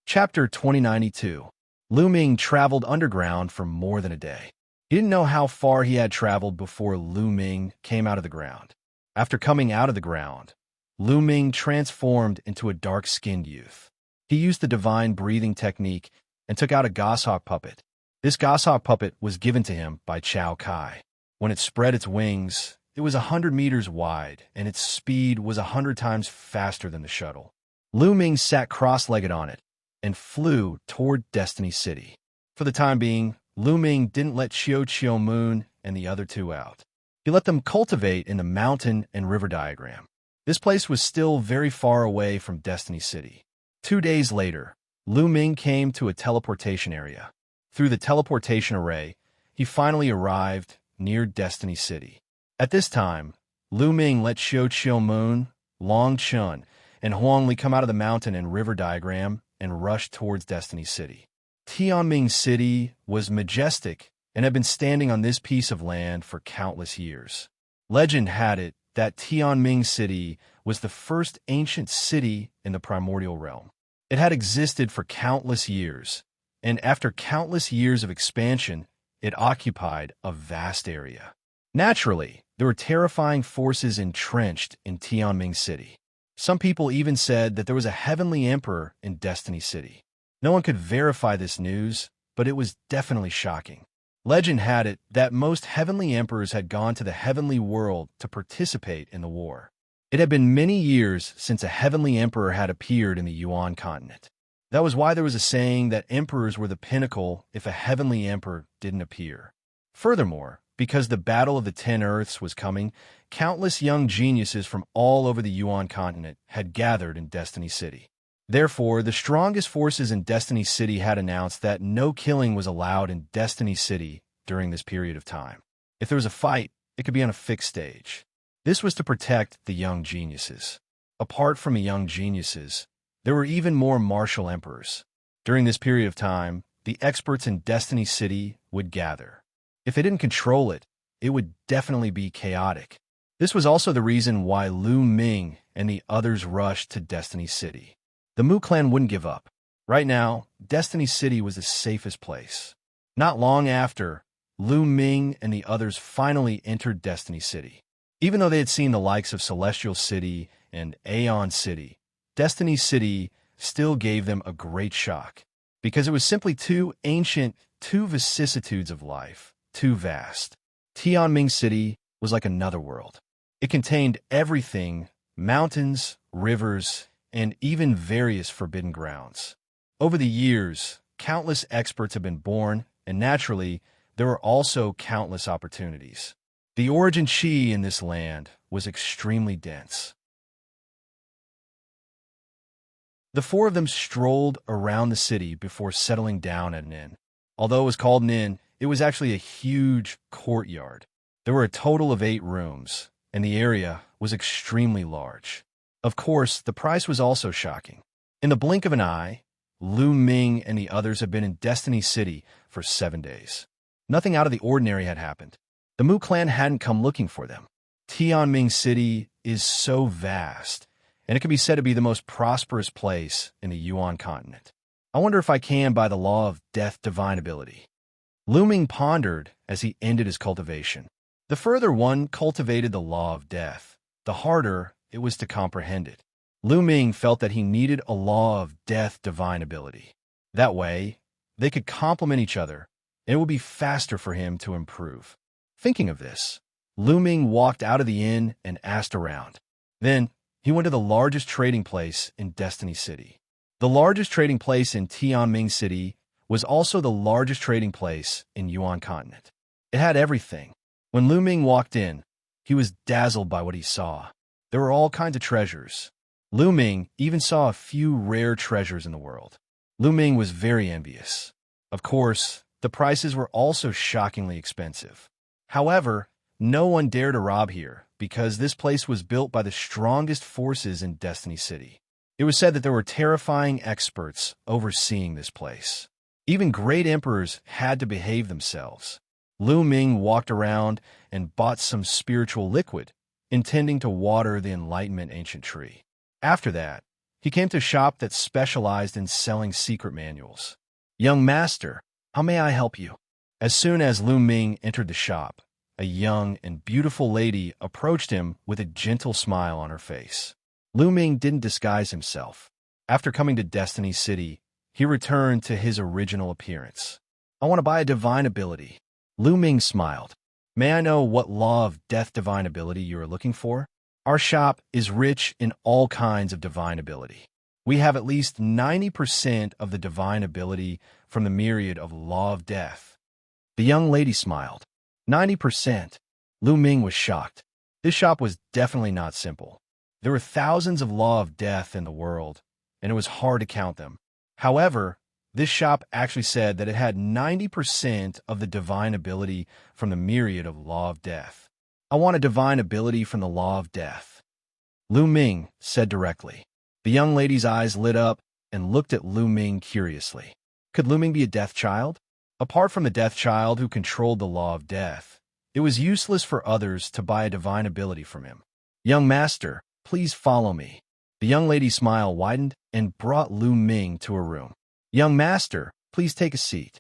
Chapter 2092. Lu Ming traveled underground for more than a day. He didn't know how far he had traveled before Lu Ming came out of the ground. After coming out of the ground, Lu Ming transformed into a dark-skinned youth. He used the divine breathing technique and took out a goshawk puppet. This goshawk puppet was given to him by Chao Kai. When it spread its wings, it was 100 meters wide, and its speed was 100 times faster than the shuttle. Lu Ming sat cross-legged on it and flew toward Destiny City. For the time being, Lu Ming didn't let Qiu Moon and the other 2 out. He let them cultivate in the mountain and river diagram. This place was still very far away from Destiny City. 2 days later, Lu Ming came to a teleportation area. Through the teleportation array, he finally arrived near Destiny City. At this time, Lu Ming let Xiu Moon, Long Chun, and Huang Li come out of the mountain and river diagram and rushed towards Destiny City. Tianming City was majestic and had been standing on this piece of land for countless years. Legend had it that Tianming City was the first ancient city in the primordial realm. It had existed for countless years, and after countless years of expansion, It occupied a vast area. Naturally, there were terrifying forces entrenched in Tianming City. Some people even said that there was a heavenly emperor in Destiny City. No one could verify this news, but it was definitely shocking. Legend had it that most heavenly emperors had gone to the heavenly world to participate in the war. It had been many years since a heavenly emperor had appeared in the Yuan continent. That was why there was a saying that emperors were the pinnacle if a heavenly emperor didn't appear. Furthermore, because the Battle of the Ten Earths was coming, countless young geniuses from all over the Yuan continent had gathered in Destiny City. Therefore, the strongest forces in Destiny City had announced that no killing was allowed in Destiny City during this period of time. If there was a fight, it could be on a fixed stage. This was to protect the young geniuses. Apart from the young geniuses, there were even more martial emperors. During this period of time, the experts in Destiny City would gather. If they didn't control it, it would definitely be chaotic. This was also the reason why Lu Ming and the others rushed to Destiny City. The Mu clan wouldn't give up. Right now, Destiny City was the safest place. Not long after, Lu Ming and the others finally entered Destiny City. Even though they had seen the likes of Celestial City and Aeon City, Destiny City still gave them a great shock, because it was simply too ancient, too vicissitudes of life, too vast. Tianming City was like another world. It contained everything: mountains, rivers, and even various forbidden grounds. Over the years, countless experts have been born, and naturally, there were also countless opportunities. The origin chi in this land was extremely dense. The four of them strolled around the city before settling down at an inn. Although it was called an inn, it was actually a huge courtyard. There were a total of 8 rooms, and the area was extremely large. Of course, the price was also shocking. In the blink of an eye, Lu Ming and the others had been in Destiny City for 7 days. Nothing out of the ordinary had happened. The Mu clan hadn't come looking for them. Tianming City is so vast, and it can be said to be the most prosperous place in the Yuan continent. I wonder if I can, by the law of death, divine ability. Lu Ming pondered as he ended his cultivation. The further one cultivated the law of death, the harder it was to comprehend it. Lu Ming felt that he needed a law of death divine ability. That way, they could complement each other, and it would be faster for him to improve. Thinking of this, Lu Ming walked out of the inn and asked around. Then, he went to the largest trading place in Destiny City. The largest trading place in Tianming City was also the largest trading place in Yuan continent. It had everything. When Lu Ming walked in, he was dazzled by what he saw. There were all kinds of treasures. Lu Ming even saw a few rare treasures in the world. Lu Ming was very envious. Of course, the prices were also shockingly expensive. However, no one dared to rob here, because this place was built by the strongest forces in Destiny City. It was said that there were terrifying experts overseeing this place. Even great emperors had to behave themselves. Lu Ming walked around and bought some spiritual liquid, intending to water the Enlightenment ancient tree. After that, he came to a shop that specialized in selling secret manuals. "Young master, how may I help you?" As soon as Lu Ming entered the shop, a young and beautiful lady approached him with a gentle smile on her face. Lu Ming didn't disguise himself. After coming to Destiny City, he returned to his original appearance. "I want to buy a divine ability." Lu Ming smiled. "May I know what law of death divine ability you are looking for? Our shop is rich in all kinds of divine ability. We have at least 90% of the divine ability from the myriad of law of death." The young lady smiled. 90%. Lu Ming was shocked. This shop was definitely not simple. There were thousands of law of death in the world, and it was hard to count them. However, this shop actually said that it had 90% of the divine ability from the myriad of law of death. "I want a divine ability from the law of death," Lu Ming said directly. The young lady's eyes lit up and looked at Lu Ming curiously. Could Lu Ming be a death child? Apart from the death child who controlled the law of death, it was useless for others to buy a divine ability from him. "Young master, please follow me." The young lady's smile widened and brought Lu Ming to a room. "Young master, please take a seat."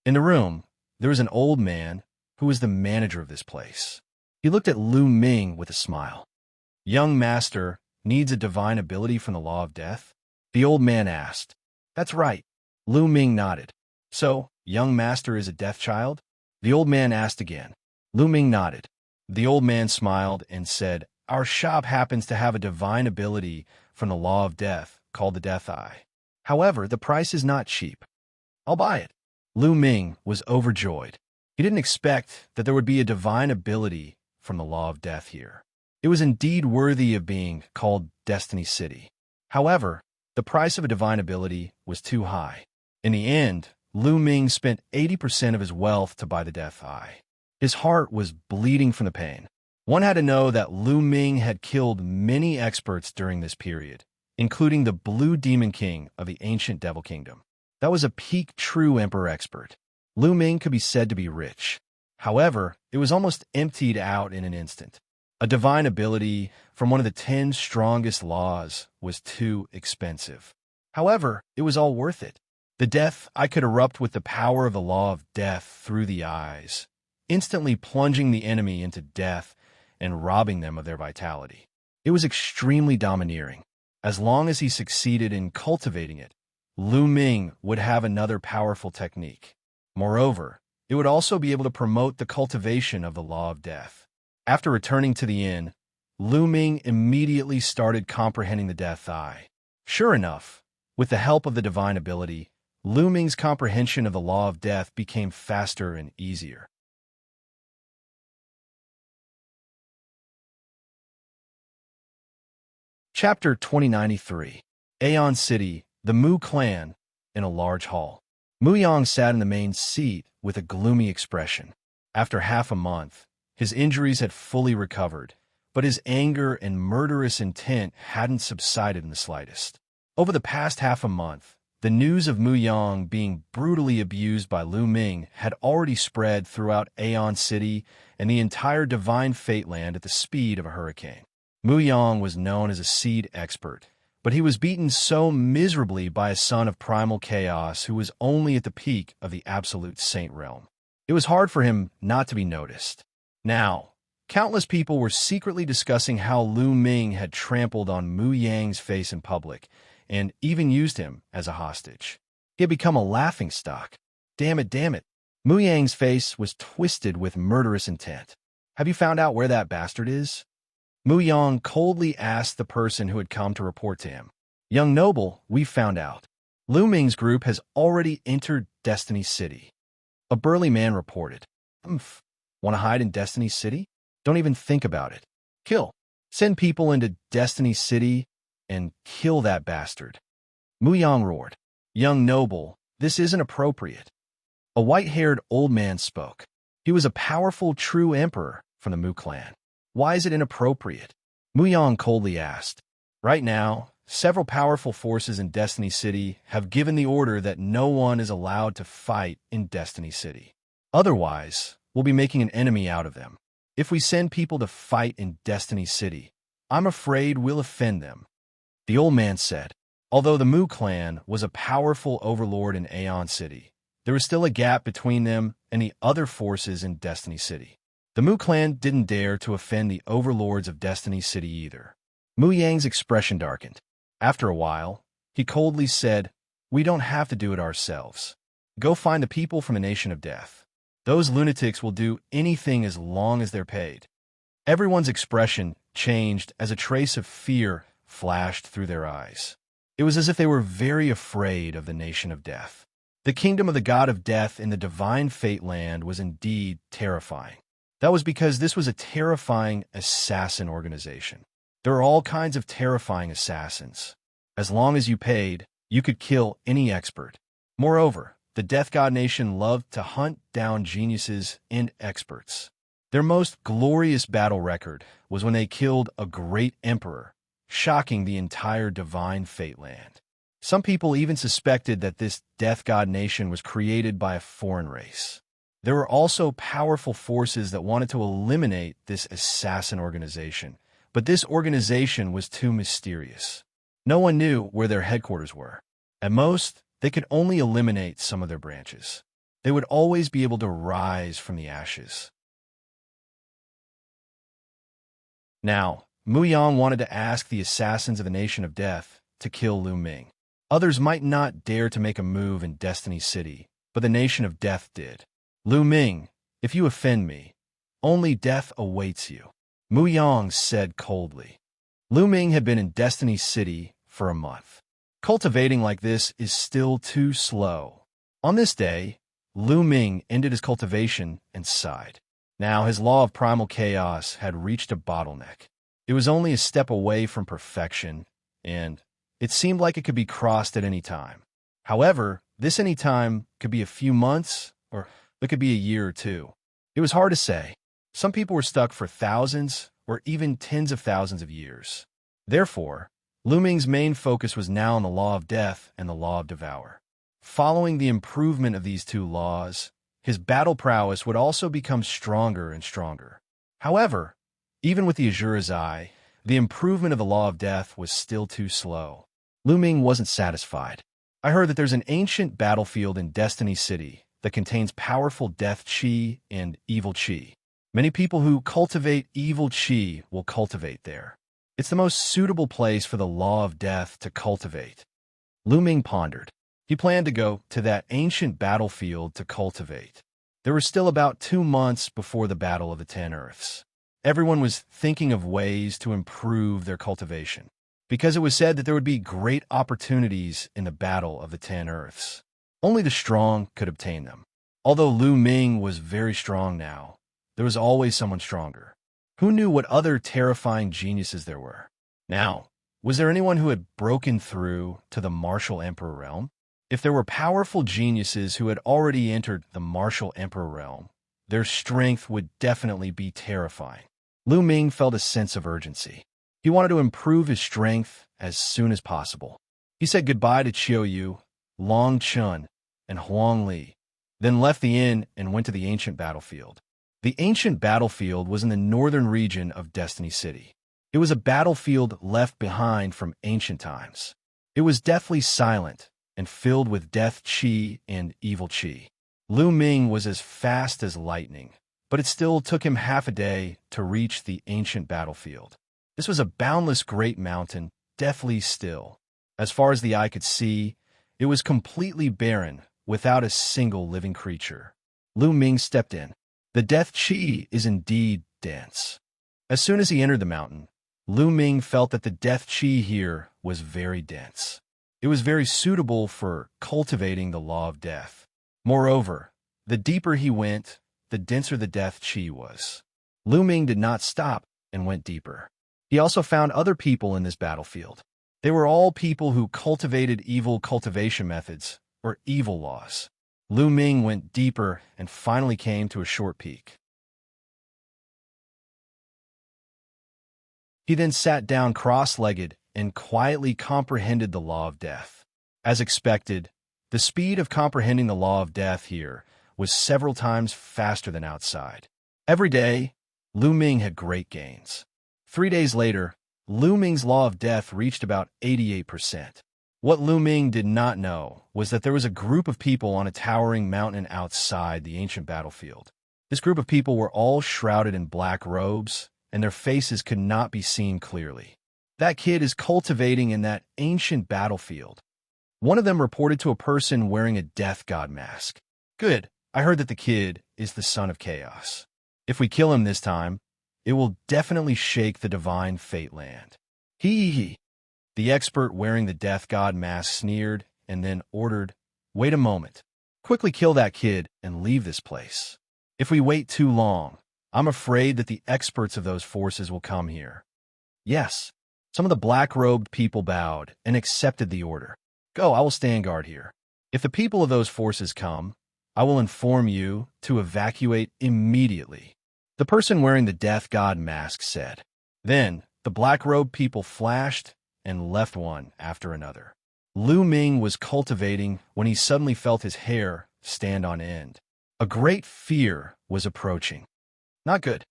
In the room, there was an old man who was the manager of this place. He looked at Lu Ming with a smile. "Young master needs a divine ability from the law of death?" The old man asked. "That's right." Lu Ming nodded. "So, young master is a death child?" The old man asked again. Lu Ming nodded. The old man smiled and said, "Our shop happens to have a divine ability from the law of death called the Death Eye. However, the price is not cheap. I'll buy it." Lu Ming was overjoyed. He didn't expect that there would be a divine ability from the law of death here. It was indeed worthy of being called Destiny City. However, the price of a divine ability was too high. In the end, Lu Ming spent 80% of his wealth to buy the Death Eye. His heart was bleeding from the pain. One had to know that Lu Ming had killed many experts during this period, including the Blue Demon King of the ancient Devil Kingdom. That was a peak true Emperor expert. Lu Ming could be said to be rich. However, it was almost emptied out in an instant. A divine ability from one of the 10 strongest laws was too expensive. However, it was all worth it. The Death Eye could erupt with the power of the law of death through the eyes, instantly plunging the enemy into death and robbing them of their vitality. It was extremely domineering. As long as he succeeded in cultivating it, Lu Ming would have another powerful technique. Moreover, it would also be able to promote the cultivation of the law of death. After returning to the inn, Lu Ming immediately started comprehending the Death Eye. Sure enough, with the help of the divine ability, Lu Ming's comprehension of the law of death became faster and easier. Chapter 2093. Aeon City, the Mu clan, in a large hall. Mu Yang sat in the main seat with a gloomy expression. After half a month, his injuries had fully recovered, but his anger and murderous intent hadn't subsided in the slightest. Over the past half a month, the news of Mu Yang being brutally abused by Lu Ming had already spread throughout Aeon City and the entire Divine Fate Land at the speed of a hurricane. Mu Yang was known as a seed expert, but he was beaten so miserably by a son of primal chaos who was only at the peak of the absolute saint realm. It was hard for him not to be noticed. Now, countless people were secretly discussing how Lu Ming had trampled on Mu Yang's face in public, and even used him as a hostage. He had become a laughingstock. Damn it. Mu Yang's face was twisted with murderous intent. "Have you found out where that bastard is?" Mu Yang coldly asked the person who had come to report to him. "Young noble, we've found out. Lu Ming's group has already entered Destiny City." A burly man reported. "Humph. Want to hide in Destiny City? Don't even think about it. Kill. Send people into Destiny City and kill that bastard." Mu Yang roared. "Young noble, this isn't appropriate." A white-haired old man spoke. He was a powerful true emperor from the Mu clan. "Why is it inappropriate?" Mu Yang coldly asked. "Right now, several powerful forces in Destiny City have given the order that no one is allowed to fight in Destiny City. Otherwise, we'll be making an enemy out of them. If we send people to fight in Destiny City, I'm afraid we'll offend them." The old man said. Although the Mu clan was a powerful overlord in Aeon City, there was still a gap between them and the other forces in Destiny City. The Mu clan didn't dare to offend the overlords of Destiny City either. Mu Yang's expression darkened. After a while, he coldly said, "We don't have to do it ourselves. Go find the people from the Nation of Death. Those lunatics will do anything as long as they're paid." Everyone's expression changed as a trace of fear flashed through their eyes. It was as if they were very afraid of the Nation of Death. The kingdom of the god of death in the Divine Fate Land was indeed terrifying. That was because this was a terrifying assassin organization. There are all kinds of terrifying assassins. As long as you paid, you could kill any expert. Moreover, the Death God Nation loved to hunt down geniuses and experts. Their most glorious battle record was when they killed a great emperor, shocking the entire Divine Fate Land. Some people even suspected that this Death God Nation was created by a foreign race. There were also powerful forces that wanted to eliminate this assassin organization, but this organization was too mysterious. No one knew where their headquarters were. At most, they could only eliminate some of their branches. they would always be able to rise from the ashes. Now, Mu Yang wanted to ask the assassins of the Nation of Death to kill Lu Ming. Others might not dare to make a move in Destiny City, but the Nation of Death did. Lu Ming, if you offend me, only death awaits you, Mu Yang said coldly. Lu Ming had been in Destiny City for a month. Cultivating like this is still too slow. On this day, Lu Ming ended his cultivation and sighed. Now his law of primal chaos had reached a bottleneck. It was only a step away from perfection, and it seemed like it could be crossed at any time. However, this any time could be a few months, or it could be a year or two. It was hard to say. Some people were stuck for thousands or even tens of thousands of years. Therefore, Lu Ming's main focus was now on the law of death and the law of devour. Following the improvement of these two laws, his battle prowess would also become stronger and stronger. However, even with the Azura's Eye, the improvement of the law of death was still too slow. Lu Ming wasn't satisfied. I heard that there's an ancient battlefield in Destiny City that contains powerful death chi and evil chi. Many people who cultivate evil chi will cultivate there. It's the most suitable place for the law of death to cultivate. Lu Ming pondered. He planned to go to that ancient battlefield to cultivate. There were still about 2 months before the Battle of the 10 Earths. Everyone was thinking of ways to improve their cultivation, because it was said that there would be great opportunities in the Battle of the 10 Earths. Only the strong could obtain them. Although Lu Ming was very strong now, there was always someone stronger. Who knew what other terrifying geniuses there were? Now, was there anyone who had broken through to the Martial Emperor realm? If there were powerful geniuses who had already entered the Martial Emperor realm, their strength would definitely be terrifying. Lu Ming felt a sense of urgency. He wanted to improve his strength as soon as possible. He said goodbye to Chiu Yu, Long Chun, and Huang Li, then left the inn and went to the ancient battlefield. The ancient battlefield was in the northern region of Destiny City. It was a battlefield left behind from ancient times. It was deathly silent and filled with death chi and evil chi. Lu Ming was as fast as lightning, but it still took him half a day to reach the ancient battlefield. This was a boundless great mountain, deathly still. As far as the eye could see, it was completely barren, without a single living creature. Lu Ming stepped in. The death chi is indeed dense. As soon as he entered the mountain, Lu Ming felt that the death chi here was very dense. It was very suitable for cultivating the law of death. Moreover, the deeper he went, the denser the death chi was. Lu Ming did not stop and went deeper. He also found other people in this battlefield. They were all people who cultivated evil cultivation methods, or evil laws. Lu Ming went deeper and finally came to a short peak. He then sat down cross-legged and quietly comprehended the law of death. As expected, the speed of comprehending the law of death here was several times faster than outside. Every day, Lu Ming had great gains. 3 days later, Lu Ming's law of death reached about 88%. What Lu Ming did not know was that there was a group of people on a towering mountain outside the ancient battlefield. This group of people were all shrouded in black robes, and their faces could not be seen clearly. That kid is cultivating in that ancient battlefield. One of them reported to a person wearing a death god mask. Good, I heard that the kid is the son of chaos. If we kill him this time, it will definitely shake the divine fate land. Hee. The expert wearing the death god mask sneered and then ordered, "Wait a moment. Quickly kill that kid and leave this place. If we wait too long, I'm afraid that the experts of those forces will come here." Yes, some of the black-robed people bowed and accepted the order. Go, I will stand guard here. If the people of those forces come, I will inform you to evacuate immediately. The person wearing the death god mask said. Then, the black-robed people flashed and left one after another. Lu Ming was cultivating when he suddenly felt his hair stand on end. A great fear was approaching. Not good.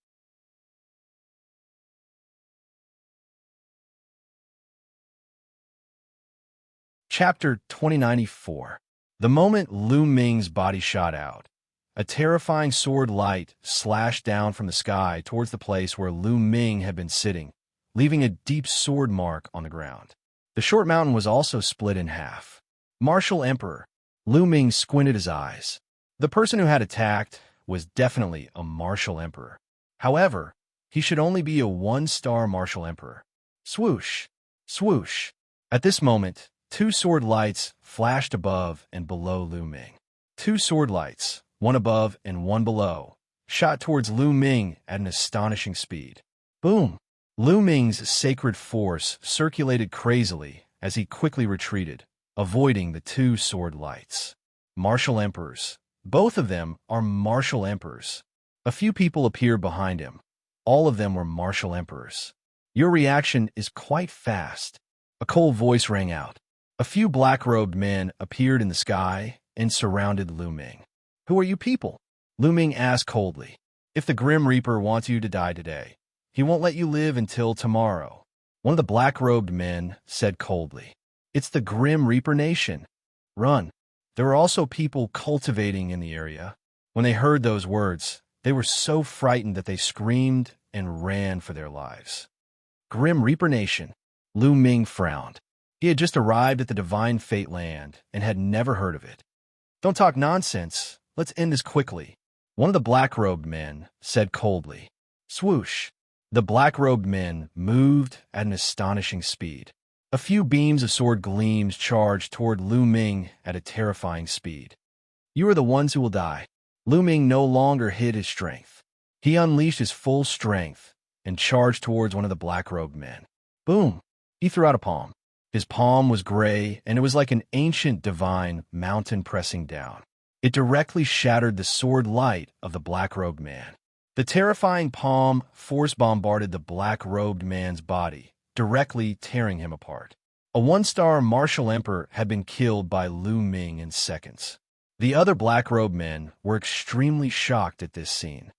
Chapter 2094. The moment Lu Ming's body shot out, a terrifying sword light slashed down from the sky towards the place where Lu Ming had been sitting, leaving a deep sword mark on the ground. The short mountain was also split in half. Martial Emperor. Lu Ming squinted his eyes. The person who had attacked was definitely a martial emperor. However, he should only be a one-star martial emperor. Swoosh! Swoosh! At this moment, two sword lights flashed above and below Lu Ming. Two sword lights, one above and one below, shot towards Lu Ming at an astonishing speed. Boom! Lu Ming's sacred force circulated crazily as he quickly retreated, avoiding the two sword lights. Martial emperors. Both of them are martial emperors. A few people appeared behind him. All of them were martial emperors. Your reaction is quite fast. A cold voice rang out. A few black-robed men appeared in the sky and surrounded Lu Ming. Who are you people? Lu Ming asked coldly. If the Grim Reaper wants you to die today, he won't let you live until tomorrow. One of the black-robed men said coldly. It's the Grim Reaper Nation. Run. There were also people cultivating in the area. When they heard those words, they were so frightened that they screamed and ran for their lives. Grim Reaper Nation. Lu Ming frowned. He had just arrived at the Divine Fate Land and had never heard of it. Don't talk nonsense. Let's end this quickly. One of the black-robed men said coldly. Swoosh. The black-robed men moved at an astonishing speed. A few beams of sword gleams charged toward Lu Ming at a terrifying speed. You are the ones who will die. Lu Ming no longer hid his strength. He unleashed his full strength and charged towards one of the black-robed men. Boom! He threw out a palm. His palm was gray, and it was like an ancient divine mountain pressing down. It directly shattered the sword light of the black-robed man. The terrifying palm force-bombarded the black-robed man's body, directly tearing him apart. A one-star martial emperor had been killed by Lu Ming in seconds. The other black-robed men were extremely shocked at this scene.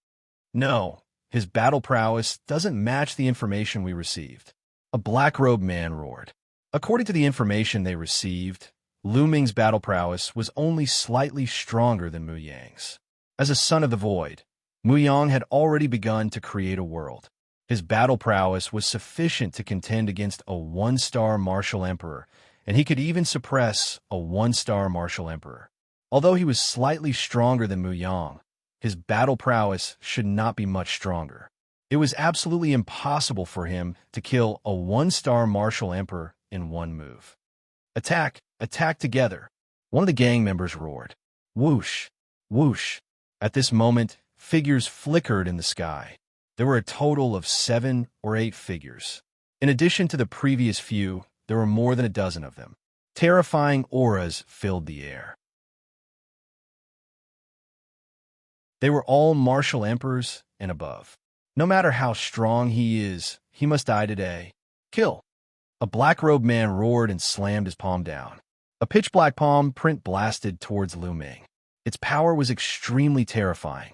No, his battle prowess doesn't match the information we received. A black-robed man roared. According to the information they received, Lu Ming's battle prowess was only slightly stronger than Mu Yang's. As a son of the void, Mu Yang had already begun to create a world. His battle prowess was sufficient to contend against a one-star martial emperor, and he could even suppress a one-star martial emperor. Although he was slightly stronger than Mu Yang, his battle prowess should not be much stronger. It was absolutely impossible for him to kill a one-star martial emperor in one move. Attack! Attack together! One of the gang members roared. Whoosh! Whoosh! At this moment, figures flickered in the sky. There were a total of 7 or 8 figures. In addition to the previous few, there were more than a dozen of them. Terrifying auras filled the air. They were all martial emperors and above. No matter how strong he is, he must die today. Kill! A black-robed man roared and slammed his palm down. A pitch-black palm print blasted towards Lu Ming. Its power was extremely terrifying.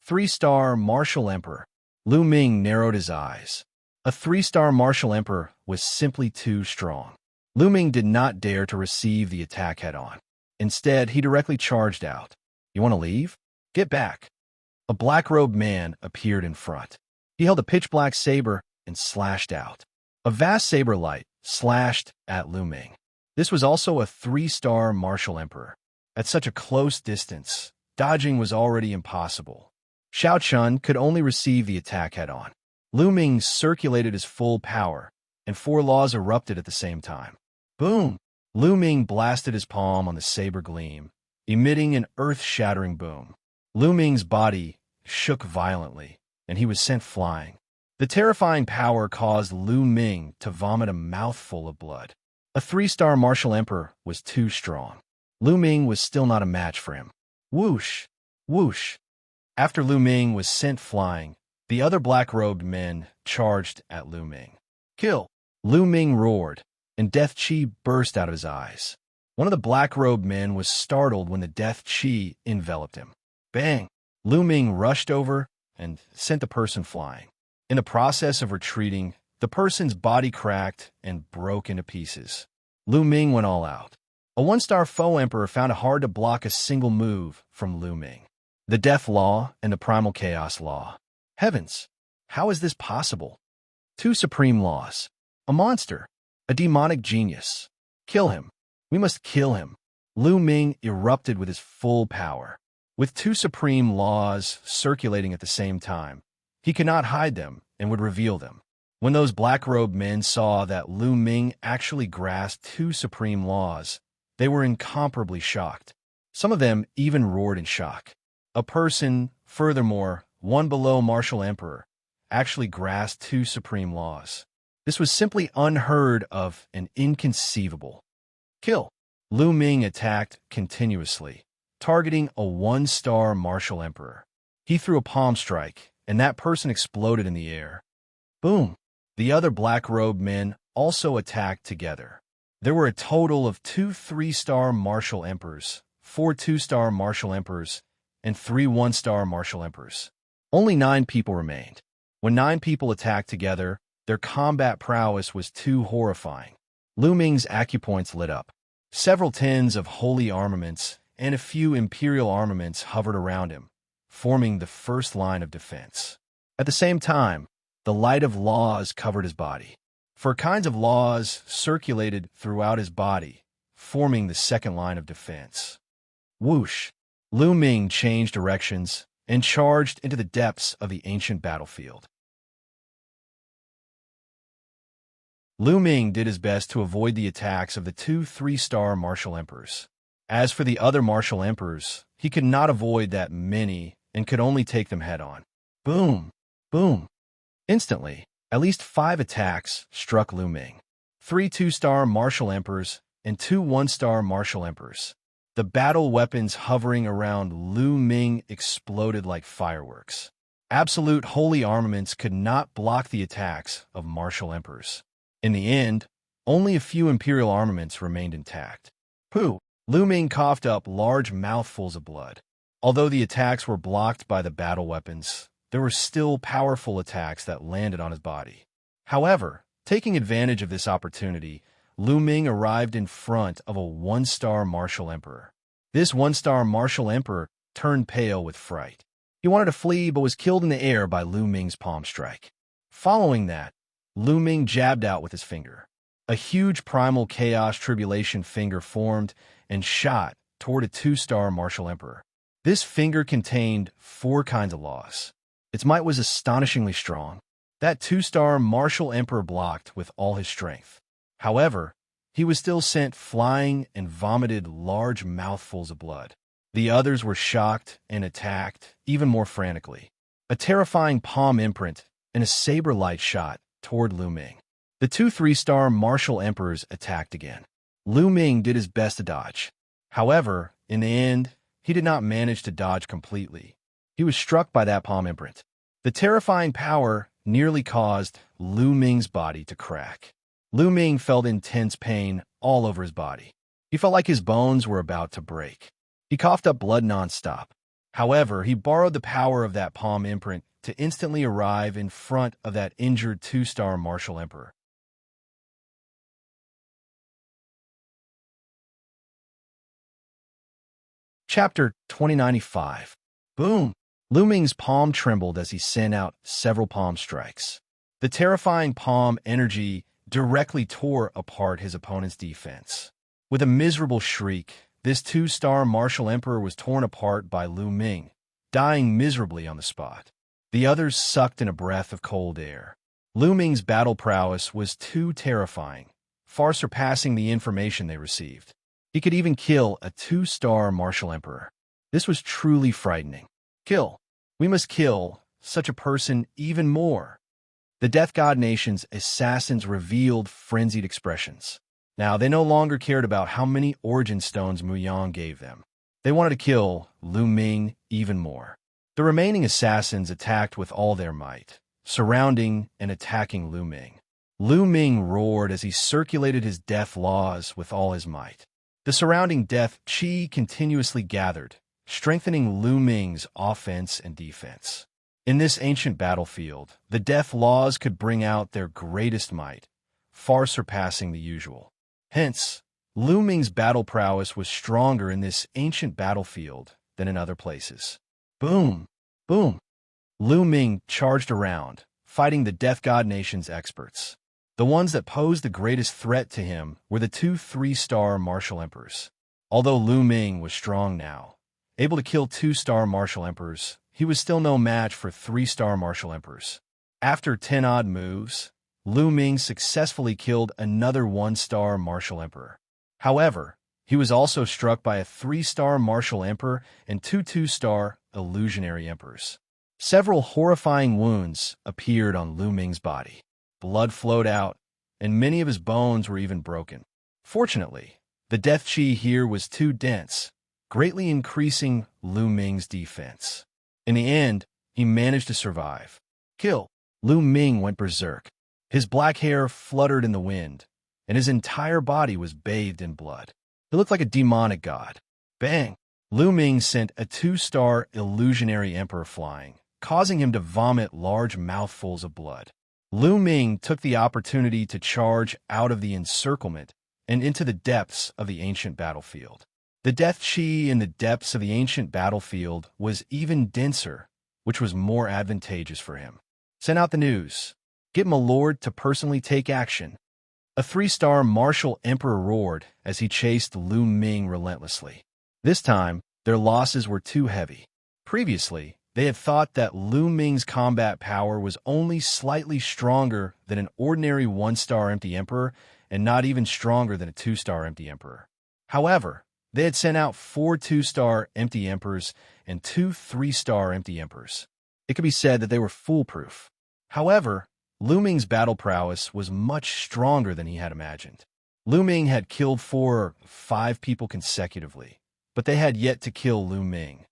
3-star martial emperor. Lu Ming narrowed his eyes. A 3-star martial emperor was simply too strong. Lu Ming did not dare to receive the attack head-on. Instead, he directly charged out. You want to leave? Get back. A black-robed man appeared in front. He held a pitch-black saber and slashed out. A vast saber light slashed at Lu Ming. This was also a 3-star martial emperor. At such a close distance, dodging was already impossible. Xiao Chun could only receive the attack head-on. Lu Ming circulated his full power, and 4 laws erupted at the same time. Boom! Lu Ming blasted his palm on the saber gleam, emitting an earth-shattering boom. Lu Ming's body shook violently, and he was sent flying. The terrifying power caused Lu Ming to vomit a mouthful of blood. A 3-star martial emperor was too strong. Lu Ming was still not a match for him. Whoosh! Whoosh! After Lu Ming was sent flying, the other black-robed men charged at Lu Ming. Kill! Lu Ming roared, and death chi burst out of his eyes. One of the black-robed men was startled when the death chi enveloped him. Bang! Lu Ming rushed over and sent the person flying. In the process of retreating, the person's body cracked and broke into pieces. Lu Ming went all out. A one-star foe emperor found it hard to block a single move from Lu Ming. The Death Law and the Primal Chaos Law. Heavens, how is this possible? Two supreme laws. A monster. A demonic genius. Kill him. We must kill him. Lu Ming erupted with his full power. With two supreme laws circulating at the same time, he could not hide them and would reveal them. When those black-robed men saw that Lu Ming actually grasped two supreme laws, they were incomparably shocked. Some of them even roared in shock. A person, furthermore, one below Martial Emperor, actually grasped two supreme laws. This was simply unheard of and inconceivable. Kill. Lu Ming attacked continuously, targeting a one-star Martial Emperor. He threw a palm strike, and that person exploded in the air. Boom! The other black-robed men also attacked together. There were a total of 2 3-star Martial Emperors, 4 2-star Martial Emperors, and 3 1-star Martial Emperors. Only 9 people remained. When 9 people attacked together, their combat prowess was too horrifying. Lu Ming's acupoints lit up. Several tins of holy armaments and a few imperial armaments hovered around him, forming the first line of defense. At the same time, the light of laws covered his body. 4 kinds of laws circulated throughout his body, forming the second line of defense. Whoosh! Lu Ming changed directions and charged into the depths of the ancient battlefield. Lu Ming did his best to avoid the attacks of the 2 3-star Martial Emperors. As for the other Martial Emperors, he could not avoid that many and could only take them head-on. Boom! Boom! Instantly, at least 5 attacks struck Lu Ming. 3 2-star Martial Emperors and 2 1-star Martial Emperors. The battle weapons hovering around Lu Ming exploded like fireworks. Absolute holy armaments could not block the attacks of Martial Emperors. In the end, only a few imperial armaments remained intact. Pooh! Lu Ming coughed up large mouthfuls of blood. Although the attacks were blocked by the battle weapons, there were still powerful attacks that landed on his body. However, taking advantage of this opportunity, Lu Ming arrived in front of a 1-star Martial Emperor. This 1-star Martial Emperor turned pale with fright. He wanted to flee but was killed in the air by Lu Ming's palm strike. Following that, Lu Ming jabbed out with his finger. A huge primal chaos tribulation finger formed and shot toward a 2-star Martial Emperor. This finger contained 4 kinds of laws. Its might was astonishingly strong. That 2-star Martial Emperor blocked with all his strength. However, he was still sent flying and vomited large mouthfuls of blood. The others were shocked and attacked even more frantically. A terrifying palm imprint and a saber light shot toward Lu Ming. The 2 3-star Martial Emperors attacked again. Lu Ming did his best to dodge. However, in the end, he did not manage to dodge completely. He was struck by that palm imprint. The terrifying power nearly caused Lu Ming's body to crack. Lu Ming felt intense pain all over his body. He felt like his bones were about to break. He coughed up blood nonstop. However, he borrowed the power of that palm imprint to instantly arrive in front of that injured 2-star Martial Emperor. Chapter 2095. Boom! Lu Ming's palm trembled as he sent out several palm strikes. The terrifying palm energy directly tore apart his opponent's defense. With a miserable shriek, this 2-star Martial Emperor was torn apart by Lu Ming, dying miserably on the spot. The others sucked in a breath of cold air. Lu Ming's battle prowess was too terrifying, far surpassing the information they received. He could even kill a 2-star Martial Emperor. This was truly frightening. Kill. We must kill such a person even more. The Death God Nation's assassins revealed frenzied expressions. Now, they no longer cared about how many origin stones Mu Yang gave them. They wanted to kill Lu Ming even more. The remaining assassins attacked with all their might, surrounding and attacking Lu Ming. Lu Ming roared as he circulated his death laws with all his might. The surrounding death chi continuously gathered, strengthening Lu Ming's offense and defense. In this ancient battlefield, the death laws could bring out their greatest might, far surpassing the usual. Hence, Lu Ming's battle prowess was stronger in this ancient battlefield than in other places. Boom! Boom! Lu Ming charged around, fighting the Death God Nation's experts. The ones that posed the greatest threat to him were the two 3-star martial emperors. Although Lu Ming was strong now, able to kill 2-star martial emperors, he was still no match for 3-star martial emperors. After 10-odd moves, Lu Ming successfully killed another 1-star martial emperor. However, he was also struck by a 3-star martial emperor and 2-star illusionary emperors. Several horrifying wounds appeared on Lu Ming's body. Blood flowed out, and many of his bones were even broken. Fortunately, the death chi here was too dense, greatly increasing Lu Ming's defense. In the end, he managed to survive. Kill! Lu Ming went berserk. His black hair fluttered in the wind, and his entire body was bathed in blood. He looked like a demonic god. Bang! Lu Ming sent a 2-star illusionary emperor flying, causing him to vomit large mouthfuls of blood. Lu Ming took the opportunity to charge out of the encirclement and into the depths of the ancient battlefield. The death chi in the depths of the ancient battlefield was even denser, which was more advantageous for him. Send out the news. Get my lord to personally take action. A 3-star martial emperor roared as he chased Lu Ming relentlessly. This time, their losses were too heavy. Previously, they had thought that Lu Ming's combat power was only slightly stronger than an ordinary 1-star empty emperor and not even stronger than a 2-star empty emperor. However, they had sent out 4 2-star empty emperors and 2 3-star empty emperors. It could be said that they were foolproof. However, Lu Ming's battle prowess was much stronger than he had imagined. Lu Ming had killed 4 or 5 people consecutively, but they had yet to kill Lu Ming.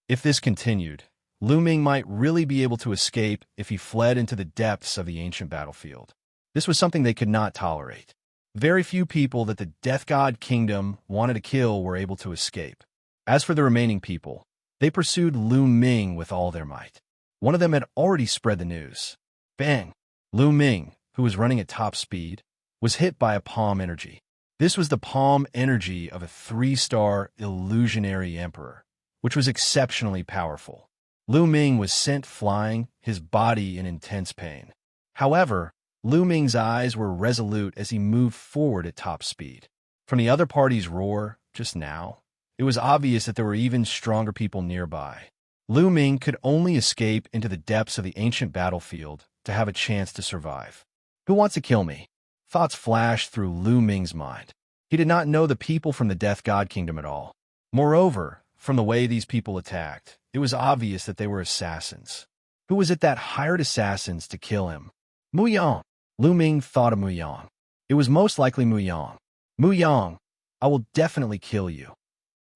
If this continued, Lu Ming might really be able to escape if he fled into the depths of the ancient battlefield. This was something they could not tolerate. Very few people that the Death God Kingdom wanted to kill were able to escape. As for the remaining people, they pursued Lu Ming with all their might. One of them had already spread the news. Bang! Lu Ming, who was running at top speed, was hit by a palm energy. This was the palm energy of a 3-star illusionary emperor, which was exceptionally powerful. Lu Ming was sent flying, his body in intense pain. However, Lu Ming's eyes were resolute as he moved forward at top speed. From the other party's roar, just now, it was obvious that there were even stronger people nearby. Lu Ming could only escape into the depths of the ancient battlefield to have a chance to survive. Who wants to kill me? Thoughts flashed through Lu Ming's mind. He did not know the people from the Death God Kingdom at all. Moreover, from the way these people attacked, it was obvious that they were assassins. Who was it that hired assassins to kill him? Mu Yang. Lu Ming thought of Mu Yang. It was most likely Mu Yang. Mu Yang, I will definitely kill you.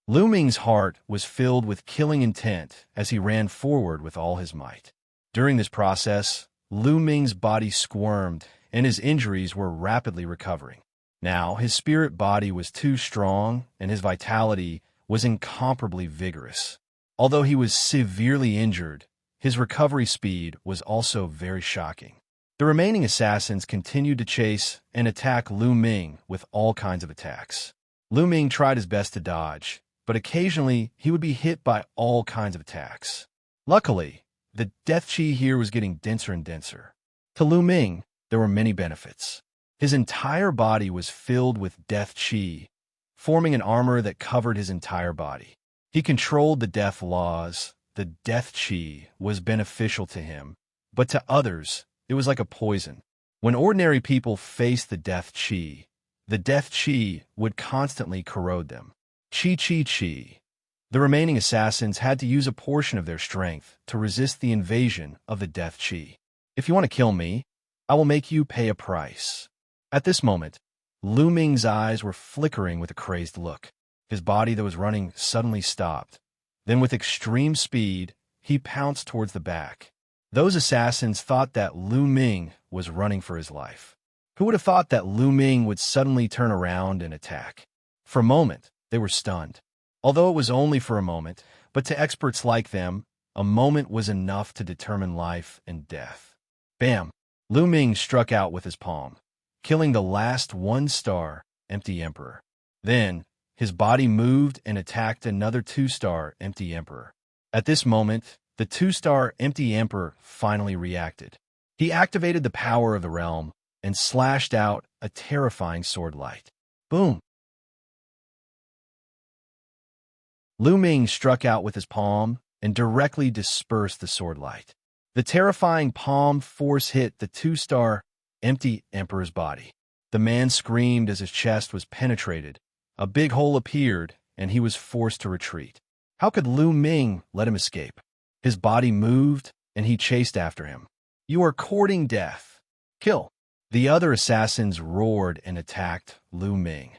Lu Ming's heart was filled with killing intent as he ran forward with all his might. During this process, Lu Ming's body squirmed and his injuries were rapidly recovering. Now, his spirit body was too strong and his vitality was incomparably vigorous. Although he was severely injured, his recovery speed was also very shocking. The remaining assassins continued to chase and attack Lu Ming with all kinds of attacks. Lu Ming tried his best to dodge, but occasionally he would be hit by all kinds of attacks. Luckily, the death chi here was getting denser and denser. To Lu Ming, there were many benefits. His entire body was filled with death chi, forming an armor that covered his entire body. He controlled the death laws. The death chi was beneficial to him, but to others, it was like a poison. When ordinary people faced the death chi would constantly corrode them. Chi. The remaining assassins had to use a portion of their strength to resist the invasion of the death chi. If you want to kill me, I will make you pay a price. At this moment, Lu Ming's eyes were flickering with a crazed look. His body that was running suddenly stopped. Then with extreme speed, he pounced towards the back. Those assassins thought that Lu Ming was running for his life. Who would have thought that Lu Ming would suddenly turn around and attack? For a moment, they were stunned. Although it was only for a moment, but to experts like them, a moment was enough to determine life and death. Bam! Lu Ming struck out with his palm. killing the last one-star empty emperor. Then, his body moved and attacked another two-star empty emperor. At this moment, the two-star empty emperor finally reacted. He activated the power of the realm and slashed out a terrifying sword light. Boom! Lu Ming struck out with his palm and directly dispersed the sword light. The terrifying palm force hit the two-star empty emperor's body. The man screamed as his chest was penetrated. A big hole appeared, and he was forced to retreat. How could Lu Ming let him escape? His body moved, and he chased after him. You are courting death. Kill. The other assassins roared and attacked Lu Ming.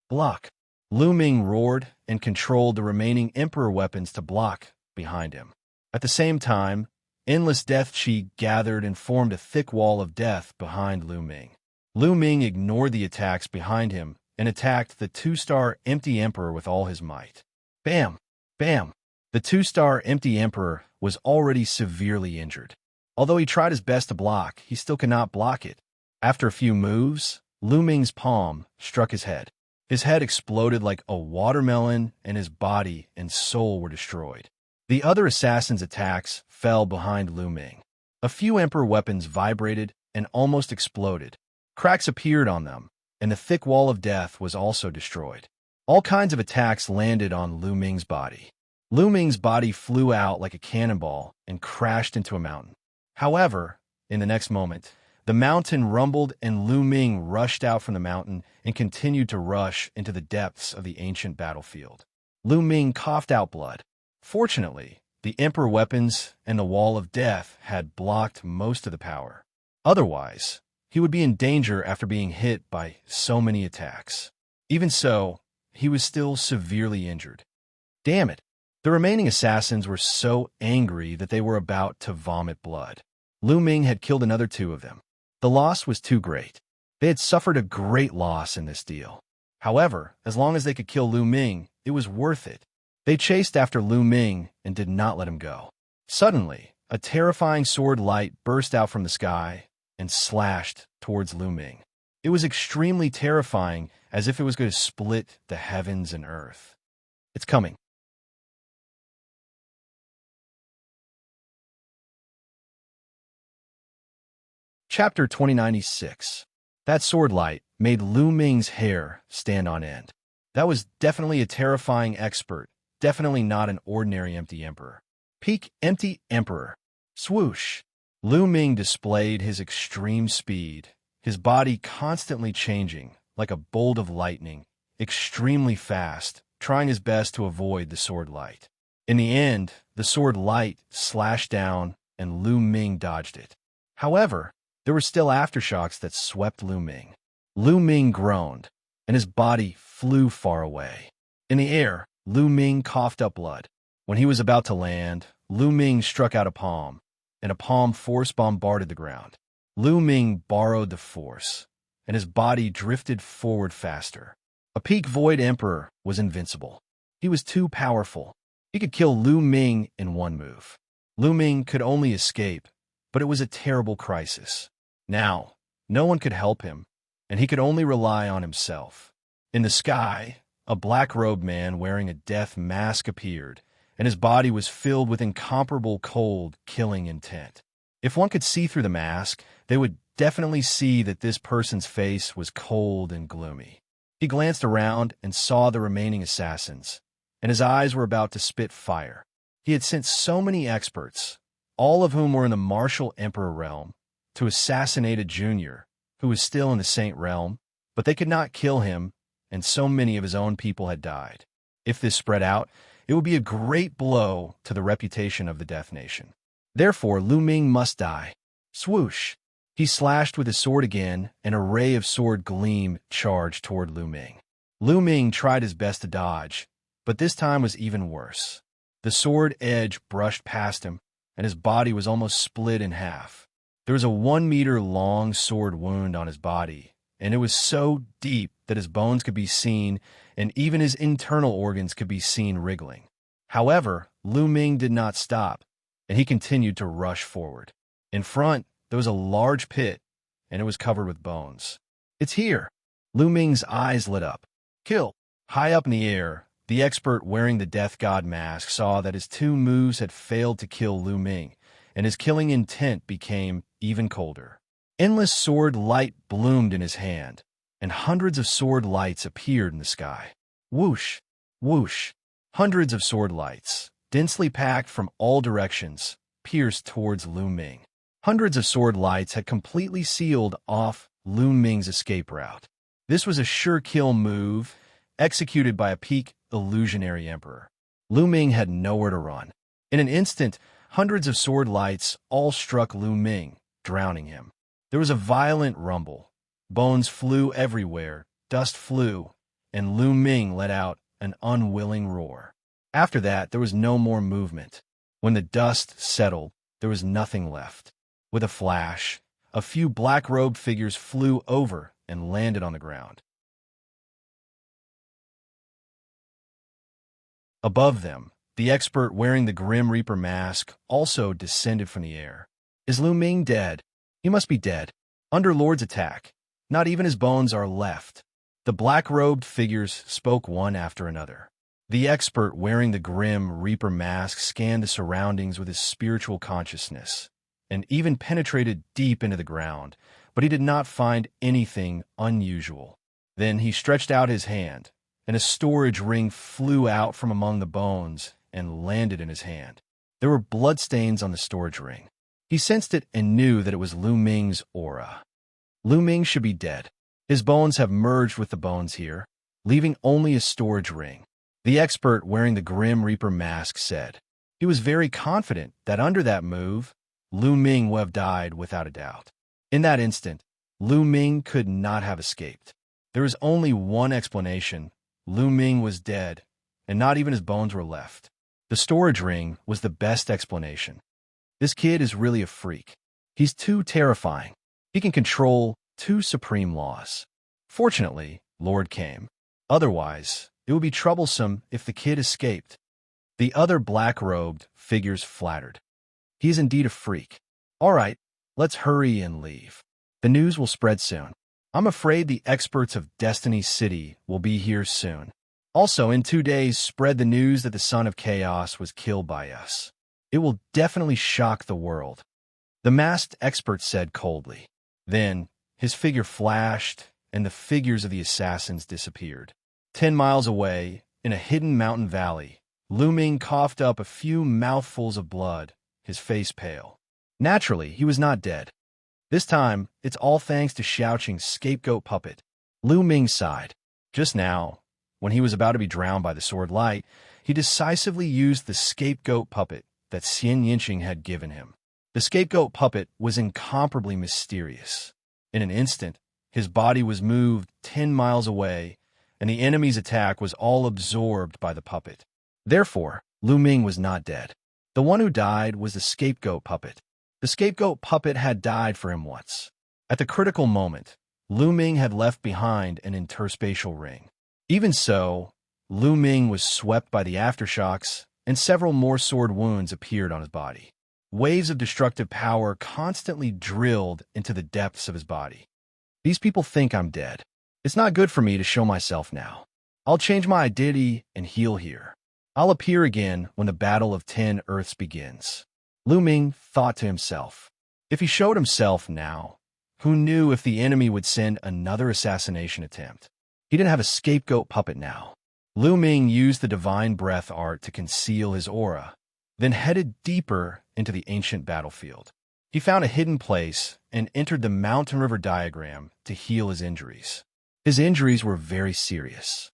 Block. Lu Ming roared and controlled the remaining emperor weapons to block behind him. At the same time, endless death chi gathered and formed a thick wall of death behind Lu Ming. Lu Ming ignored the attacks behind him and attacked the two-star empty emperor with all his might. Bam! Bam! The two-star empty emperor was already severely injured. Although he tried his best to block, he still could not block it. After a few moves, Lu Ming's palm struck his head. His head exploded like a watermelon, and his body and soul were destroyed. The other assassins' attacks fell behind Lu Ming. A few emperor weapons vibrated and almost exploded. Cracks appeared on them, and the thick wall of death was also destroyed. All kinds of attacks landed on Lu Ming's body. Lu Ming's body flew out like a cannonball and crashed into a mountain. However, in the next moment, the mountain rumbled and Lu Ming rushed out from the mountain and continued to rush into the depths of the ancient battlefield. Lu Ming coughed out blood. Fortunately, the emperor weapons and the wall of death had blocked most of the power. Otherwise, he would be in danger after being hit by so many attacks. Even so, he was still severely injured. Damn it! The remaining assassins were so angry that they were about to vomit blood. Lu Ming had killed another two of them. The loss was too great. They had suffered a great loss in this deal. However, as long as they could kill Lu Ming, it was worth it. They chased after Lu Ming and did not let him go. Suddenly, a terrifying sword light burst out from the sky and slashed towards Lu Ming. It was extremely terrifying, as if it was going to split the heavens and earth. It's coming. Chapter 2096. That sword light made Lu Ming's hair stand on end. That was definitely a terrifying expert, definitely not an ordinary empty emperor. Peak empty emperor. Swoosh. Lu Ming displayed his extreme speed, his body constantly changing, like a bolt of lightning, extremely fast, trying his best to avoid the sword light. In the end, the sword light slashed down, and Lu Ming dodged it. However, there were still aftershocks that swept Lu Ming. Lu Ming groaned, and his body flew far away. In the air, Lu Ming coughed up blood. When he was about to land, Lu Ming struck out a palm, and a palm force bombarded the ground. Lu Ming borrowed the force, and his body drifted forward faster. A peak void emperor was invincible. He was too powerful. He could kill Lu Ming in one move. Lu Ming could only escape, but it was a terrible crisis. Now, no one could help him, and he could only rely on himself. In the sky, a black-robed man wearing a death mask appeared, and his body was filled with incomparable cold, killing intent. If one could see through the mask, they would definitely see that this person's face was cold and gloomy. He glanced around and saw the remaining assassins, and his eyes were about to spit fire. He had sent so many experts, all of whom were in the martial emperor realm, to assassinate a junior, who was still in the saint realm, but they could not kill him, and so many of his own people had died. If this spread out, it would be a great blow to the reputation of the Death Nation. Therefore, Lu Ming must die. Swoosh! He slashed with his sword again, and a ray of sword gleam charged toward Lu Ming. Lu Ming tried his best to dodge, but this time was even worse. The sword edge brushed past him, and his body was almost split in half. There was a 1-meter-long sword wound on his body, and it was so deep that his bones could be seen, and even his internal organs could be seen wriggling. However, Lu Ming did not stop, and he continued to rush forward. In front, there was a large pit, and it was covered with bones. It's here. Lu Ming's eyes lit up. Kill. High up in the air, the expert wearing the Death God mask saw that his two moves had failed to kill Lu Ming, and his killing intent became even colder. Endless sword light bloomed in his hand, and hundreds of sword lights appeared in the sky. Whoosh, whoosh. Hundreds of sword lights, densely packed from all directions, pierced towards Lu Ming. Hundreds of sword lights had completely sealed off Lu Ming's escape route. This was a sure-kill move, executed by a peak illusionary emperor. Lu Ming had nowhere to run. In an instant, hundreds of sword lights all struck Lu Ming, drowning him. There was a violent rumble. Bones flew everywhere, dust flew, and Lu Ming let out an unwilling roar. After that, there was no more movement. When the dust settled, there was nothing left. With a flash, a few black-robed figures flew over and landed on the ground. Above them, the expert wearing the Grim Reaper mask also descended from the air. Is Lu Ming dead? He must be dead. Under Lord's attack, not even his bones are left. The black-robed figures spoke one after another. The expert wearing the Grim Reaper mask scanned the surroundings with his spiritual consciousness, and even penetrated deep into the ground, but he did not find anything unusual. Then he stretched out his hand, and a storage ring flew out from among the bones and landed in his hand. There were bloodstains on the storage ring. He sensed it and knew that it was Lu Ming's aura. Lu Ming should be dead. His bones have merged with the bones here, leaving only a storage ring. The expert wearing the Grim Reaper mask said. He was very confident that under that move, Lu Ming would have died without a doubt. In that instant, Lu Ming could not have escaped. There is only one explanation. Lu Ming was dead, and not even his bones were left. The storage ring was the best explanation. This kid is really a freak. He's too terrifying. He can control two supreme laws. Fortunately, Lord came. Otherwise, it would be troublesome if the kid escaped. The other black-robed figures flattered. He is indeed a freak. All right, let's hurry and leave. The news will spread soon. I'm afraid the experts of Destiny City will be here soon. Also, in 2 days, spread the news that the Son of Chaos was killed by us. It will definitely shock the world. The masked expert said coldly. Then, his figure flashed, and the figures of the assassins disappeared. 10 miles away, in a hidden mountain valley, Lu Ming coughed up a few mouthfuls of blood, his face pale. Naturally, he was not dead. This time, it's all thanks to Xianxia's scapegoat puppet. Lu Ming sighed. Just now, when he was about to be drowned by the sword light, he decisively used the scapegoat puppet that Xianxia had given him. The scapegoat puppet was incomparably mysterious. In an instant, his body was moved 10 miles away, and the enemy's attack was all absorbed by the puppet. Therefore, Lu Ming was not dead. The one who died was the scapegoat puppet. The scapegoat puppet had died for him once. At the critical moment, Lu Ming had left behind an interspatial ring. Even so, Lu Ming was swept by the aftershocks, and several more sword wounds appeared on his body. Waves of destructive power constantly drilled into the depths of his body. These people think I'm dead. It's not good for me to show myself now. I'll change my identity and heal here. I'll appear again when the Battle of 10 Earths begins. Lu Ming thought to himself. If he showed himself now, who knew if the enemy would send another assassination attempt? He didn't have a scapegoat puppet now. Lu Ming used the divine breath art to conceal his aura, then headed deeper into the ancient battlefield. He found a hidden place and entered the mountain river diagram to heal his injuries. His injuries were very serious.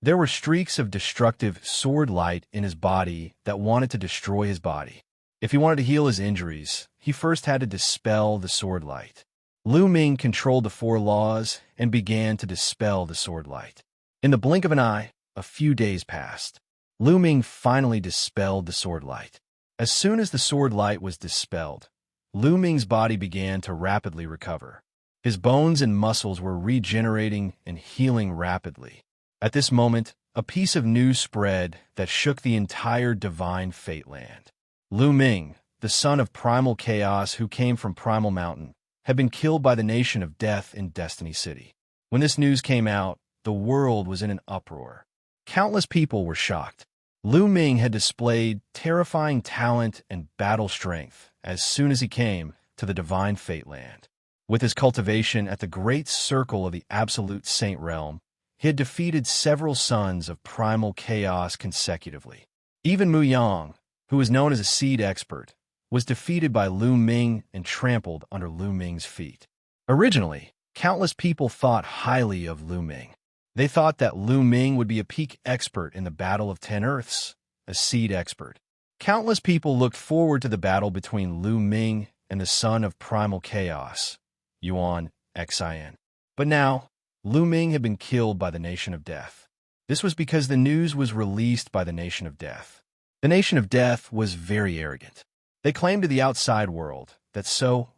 There were streaks of destructive sword light in his body that wanted to destroy his body. If he wanted to heal his injuries, he first had to dispel the sword light. Lu Ming controlled the 4 laws and began to dispel the sword light. In the blink of an eye, a few days passed. Lu Ming finally dispelled the sword light. As soon as the sword light was dispelled, Lu Ming's body began to rapidly recover. His bones and muscles were regenerating and healing rapidly. At this moment, a piece of news spread that shook the entire divine fate land. Lu Ming, the son of primal chaos who came from Primal Mountain, had been killed by the Nation of Death in Destiny City. When this news came out, the world was in an uproar. Countless people were shocked. Lu Ming had displayed terrifying talent and battle strength as soon as he came to the Divine Fate Land. With his cultivation at the Great Circle of the Absolute Saint Realm, he had defeated several sons of primal chaos consecutively. Even Mu Yang, who was known as a seed expert, was defeated by Lu Ming and trampled under Lu Ming's feet. Originally, countless people thought highly of Lu Ming. They thought that Lu Ming would be a peak expert in the Battle of 10 Earths, a seed expert. Countless people looked forward to the battle between Lu Ming and the son of primal chaos, Yuan Xin. But now, Lu Ming had been killed by the Nation of Death. This was because the news was released by the Nation of Death. The Nation of Death was very arrogant. They claimed to the outside world that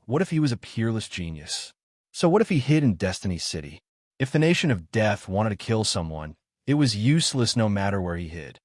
what if he was a peerless genius? So what if he hid in Destiny City? If the Nation of Death wanted to kill someone, it was useless no matter where he hid.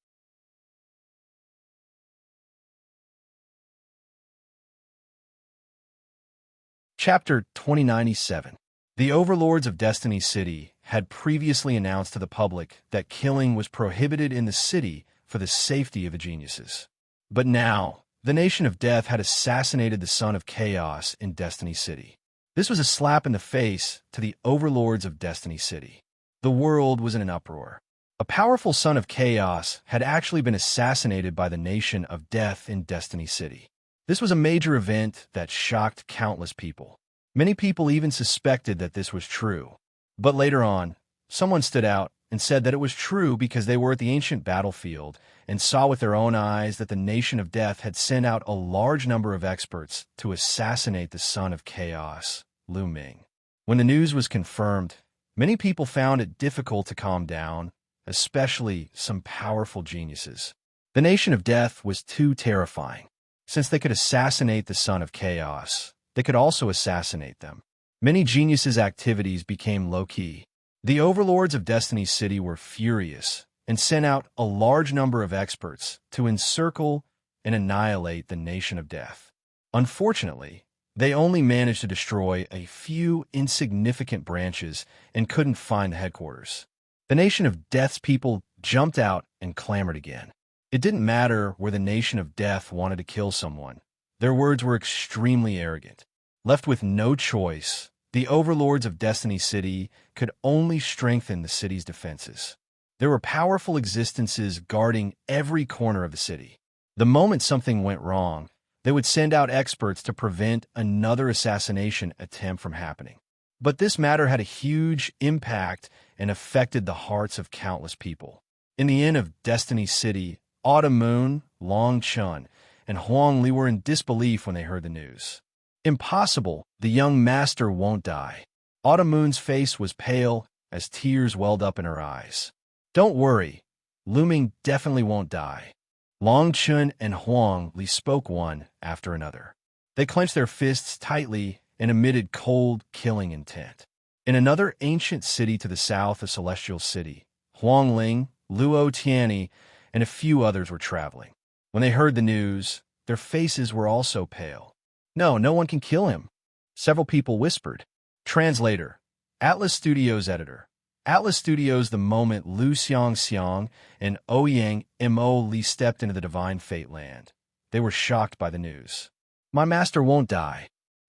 Chapter 2097. The overlords of Destiny City had previously announced to the public that killing was prohibited in the city for the safety of the geniuses. But now, the Nation of Death had assassinated the Son of Chaos in Destiny City. This was a slap in the face to the overlords of Destiny City. The world was in an uproar. A powerful Son of Chaos had actually been assassinated by the Nation of Death in Destiny City. This was a major event that shocked countless people. Many people even suspected that this was true. But later on, someone stood out and said that it was true because they were at the ancient battlefield and saw with their own eyes that the Nation of Death had sent out a large number of experts to assassinate the Son of Chaos, Lu Ming. When the news was confirmed, many people found it difficult to calm down, especially some powerful geniuses. The Nation of Death was too terrifying. Since they could assassinate the Son of Chaos, they could also assassinate them. Many geniuses' activities became low-key. The overlords of Destiny City were furious and sent out a large number of experts to encircle and annihilate the Nation of Death. Unfortunately, they only managed to destroy a few insignificant branches and couldn't find the headquarters. The Nation of Death's people jumped out and clamored again. It didn't matter where the Nation of Death wanted to kill someone. Their words were extremely arrogant. Left with no choice, the overlords of Destiny City could only strengthen the city's defenses. There were powerful existences guarding every corner of the city. The moment something went wrong, they would send out experts to prevent another assassination attempt from happening. But this matter had a huge impact and affected the hearts of countless people. In the inn of Destiny City, Autumn Moon, Long Chun, and Huang Li were in disbelief when they heard the news. Impossible, the young master won't die. Autumn Moon's face was pale as tears welled up in her eyes. Don't worry, Lu Ming definitely won't die. Long Chun and Huang Li spoke one after another. They clenched their fists tightly and emitted cold, killing intent. In another ancient city to the south of Celestial City, Huang Ling, Luo Tianyi, and a few others were traveling. When they heard the news, their faces were also pale. No one can kill him, several people whispered. Translator, Atlas Studios editor. Atlas Studios. The moment Lu Xianxia and Ouyang Mo Li stepped into the Divine Fate Land, they were shocked by the news. My master won't die.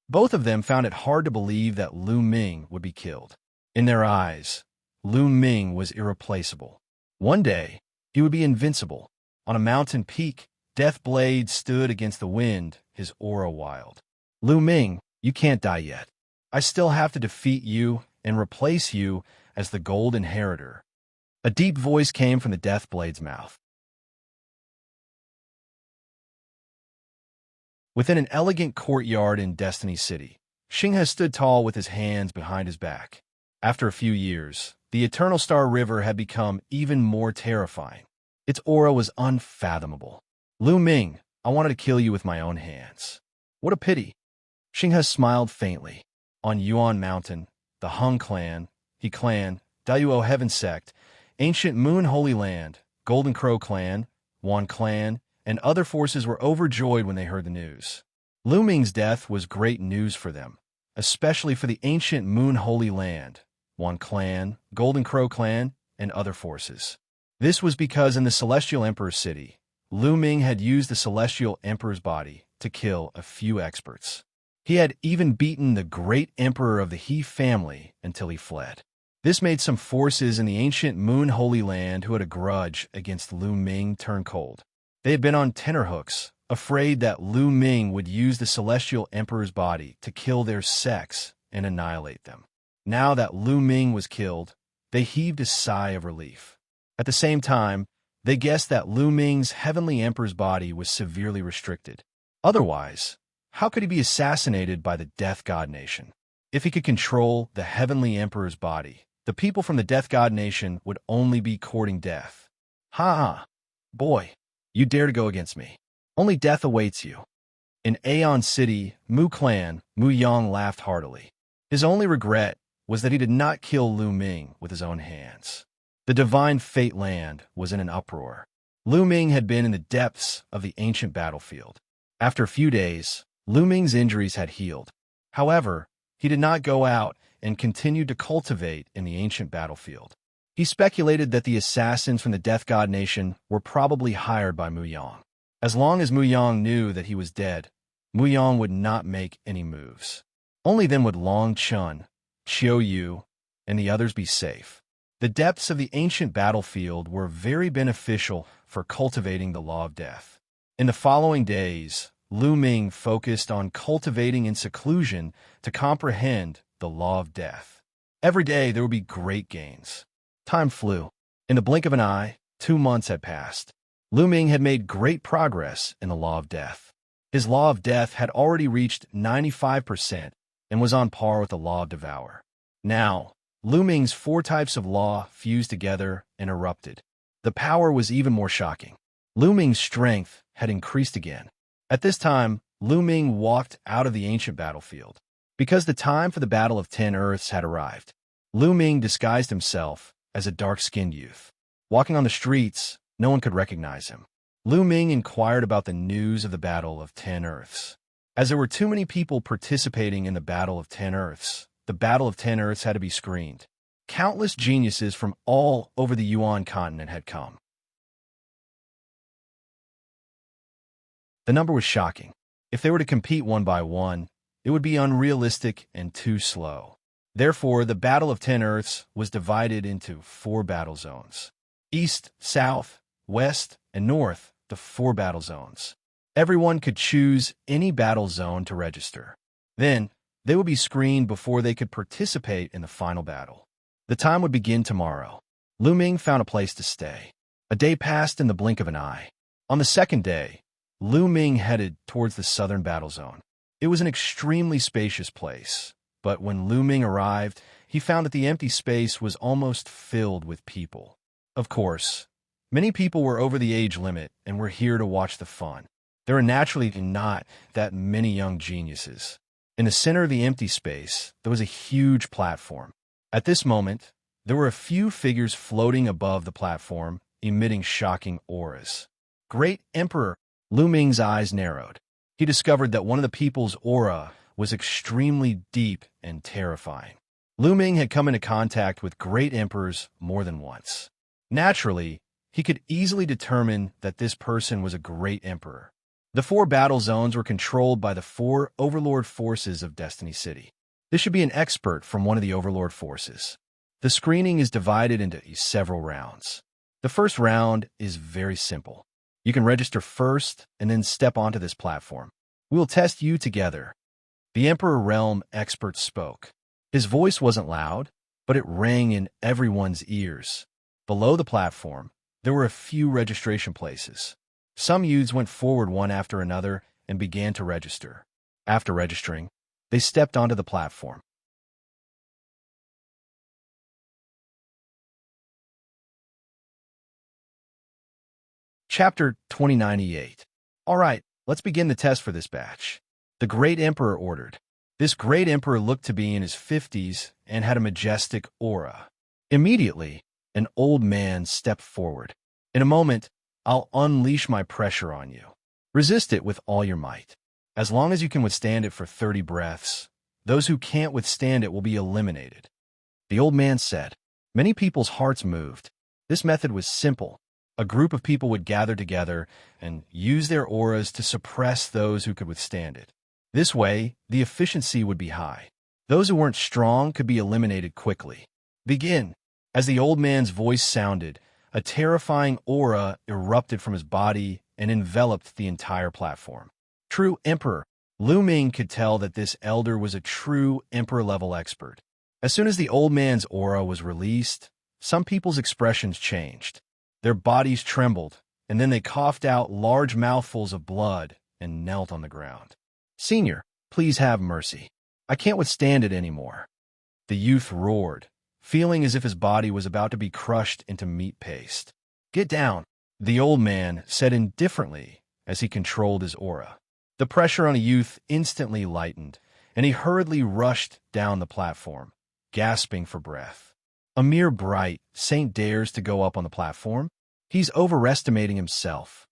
Both of them found it hard to believe that Lu Ming would be killed. In their eyes, Lu Ming was irreplaceable. One day, he would be invincible. On a mountain peak, Death Blade stood against the wind, his aura wild. Lu Ming, you can't die yet. I still have to defeat you and replace you as the Gold Inheritor. A deep voice came from the Death Blade's mouth. Within an elegant courtyard in Destiny City, Xianxia stood tall with his hands behind his back. After a few years, the Eternal Star River had become even more terrifying. Its aura was unfathomable. Lu Ming, I wanted to kill you with my own hands. What a pity. Xianxia smiled faintly. On Yuan Mountain, the Hung Clan, He Clan, Dayuo Heaven Sect, Ancient Moon Holy Land, Golden Crow Clan, Wan Clan, and other forces were overjoyed when they heard the news. Lu Ming's death was great news for them. especially for the ancient Moon Holy Land, One Clan, Golden Crow Clan, and other forces. This was because in the Celestial Emperor's city, Lu Ming had used the Celestial Emperor's body to kill a few experts. He had even beaten the great emperor of the He family until he fled. This made some forces in the ancient Moon Holy Land who had a grudge against Lu Ming turn cold. They had been on tenterhooks, afraid that Lu Ming would use the Celestial Emperor's body to kill their sects and annihilate them. Now that Lu Ming was killed, they heaved a sigh of relief. At the same time, they guessed that Lu Ming's Heavenly Emperor's body was severely restricted. Otherwise, how could he be assassinated by the Death God Nation? If he could control the Heavenly Emperor's body, the people from the Death God Nation would only be courting death. Ha ha! Boy, you dare to go against me. Only death awaits you. In Aeon City, Mu Clan, Mu Yang laughed heartily. His only regret was that he did not kill Lu Ming with his own hands. The Divine Fate Land was in an uproar. Lu Ming had been in the depths of the ancient battlefield. After a few days, Lu Ming's injuries had healed. However, he did not go out and continued to cultivate in the ancient battlefield. He speculated that the assassins from the Death God Nation were probably hired by Mu Yang. As long as Mu Yang knew that he was dead, Mu Yang would not make any moves. Only then would Long Chun, Qiu Yu, and the others be safe. The depths of the ancient battlefield were very beneficial for cultivating the law of death. In the following days, Lu Ming focused on cultivating in seclusion to comprehend the law of death. Every day there would be great gains. Time flew. In the blink of an eye, 2 months had passed. Lu Ming had made great progress in the law of death. His law of death had already reached 95% and was on par with the law of devour. Now, Lu Ming's 4 types of law fused together and erupted. The power was even more shocking. Lu Ming's strength had increased again. At this time, Lu Ming walked out of the ancient battlefield. Because the time for the Battle of 10 Earths had arrived, Lu Ming disguised himself as a dark-skinned youth. Walking on the streets, no one could recognize him. Lu Ming inquired about the news of the Battle of 10 Earths. As there were too many people participating in the Battle of 10 Earths, the Battle of 10 Earths had to be screened. Countless geniuses from all over the Yuan continent had come. The number was shocking. If they were to compete one by one, it would be unrealistic and too slow. Therefore, the Battle of 10 Earths was divided into 4 battle zones. East, South, West, and North, the 4 battle zones. Everyone could choose any battle zone to register. Then, they would be screened before they could participate in the final battle. The time would begin tomorrow. Lu Ming found a place to stay. A day passed in the blink of an eye. On the second day, Lu Ming headed towards the southern battle zone. It was an extremely spacious place, but when Lu Ming arrived, he found that the empty space was almost filled with people. Of course, many people were over the age limit and were here to watch the fun. There were naturally not that many young geniuses. In the center of the empty space, there was a huge platform. At this moment, there were a few figures floating above the platform, emitting shocking auras. Great Emperor! Lu Ming's eyes narrowed. He discovered that one of the people's aura was extremely deep and terrifying. Lu Ming had come into contact with great emperors more than once. Naturally, he could easily determine that this person was a great emperor. The 4 battle zones were controlled by the 4 overlord forces of Destiny City. This should be an expert from one of the overlord forces. The screening is divided into several rounds. The first round is very simple. You can register first and then step onto this platform. We will test you together. The Emperor Realm expert spoke. His voice wasn't loud, but it rang in everyone's ears. Below the platform, there were a few registration places. Some youths went forward one after another and began to register. After registering, they stepped onto the platform. Chapter 2098. All right, let's begin the test for this batch. The Great Emperor ordered. This Great Emperor looked to be in his 50s and had a majestic aura. Immediately, an old man stepped forward. In a moment, I'll unleash my pressure on you. Resist it with all your might. As long as you can withstand it for 30 breaths, Those who can't withstand it will be eliminated. The old man said. Many people's hearts moved. This method was simple. A group of people would gather together and use their auras to suppress those who could withstand it. This way, the efficiency would be high. Those who weren't strong could be eliminated quickly. Begin. As the old man's voice sounded, a terrifying aura erupted from his body and enveloped the entire platform. True Emperor. Lu Ming could tell that this elder was a true Emperor-level expert. As soon as the old man's aura was released, some people's expressions changed. Their bodies trembled, and then they coughed out large mouthfuls of blood and knelt on the ground. Senior, please have mercy. I can't withstand it anymore. The youth roared, feeling as if his body was about to be crushed into meat paste. Get down, the old man said indifferently as he controlled his aura. The pressure on the youth instantly lightened, and he hurriedly rushed down the platform, gasping for breath. A mere bright saint dares to go up on the platform? He's overestimating himself.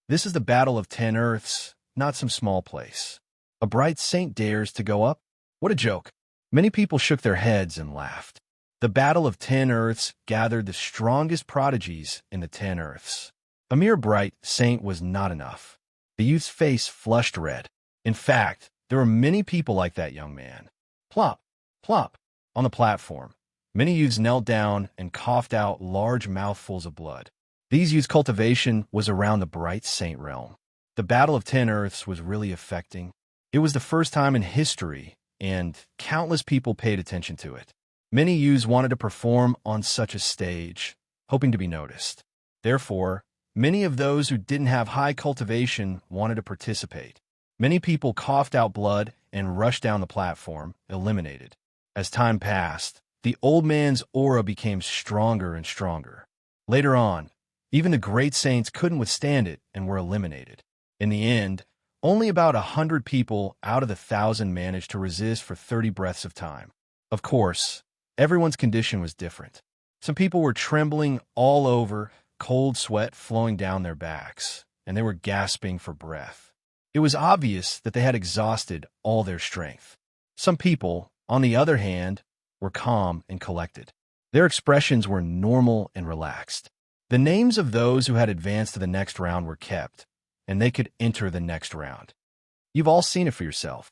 This is the Battle of 10 Earths, not some small place. A bright saint dares to go up? What a joke. Many people shook their heads and laughed. The Battle of 10 Earths gathered the strongest prodigies in the 10 Earths. A mere bright saint was not enough. The youth's face flushed red. In fact, there were many people like that young man. Plop, plop, on the platform. Many youths knelt down and coughed out large mouthfuls of blood. These youths' cultivation was around the bright saint realm. The Battle of 10 Earths was really affecting. It was the first time in history, and countless people paid attention to it. Many youths wanted to perform on such a stage, hoping to be noticed. Therefore, many of those who didn't have high cultivation wanted to participate. Many people coughed out blood and rushed down the platform, eliminated. As time passed, the old man's aura became stronger and stronger. Later on, even the great saints couldn't withstand it and were eliminated. In the end, only about 100 people out of the 1,000 managed to resist for 30 breaths of time. Of course, everyone's condition was different. Some people were trembling all over, cold sweat flowing down their backs, and they were gasping for breath. It was obvious that they had exhausted all their strength. Some people, on the other hand, were calm and collected. Their expressions were normal and relaxed. The names of those who had advanced to the next round were kept, and they could enter the next round. You've all seen it for yourself.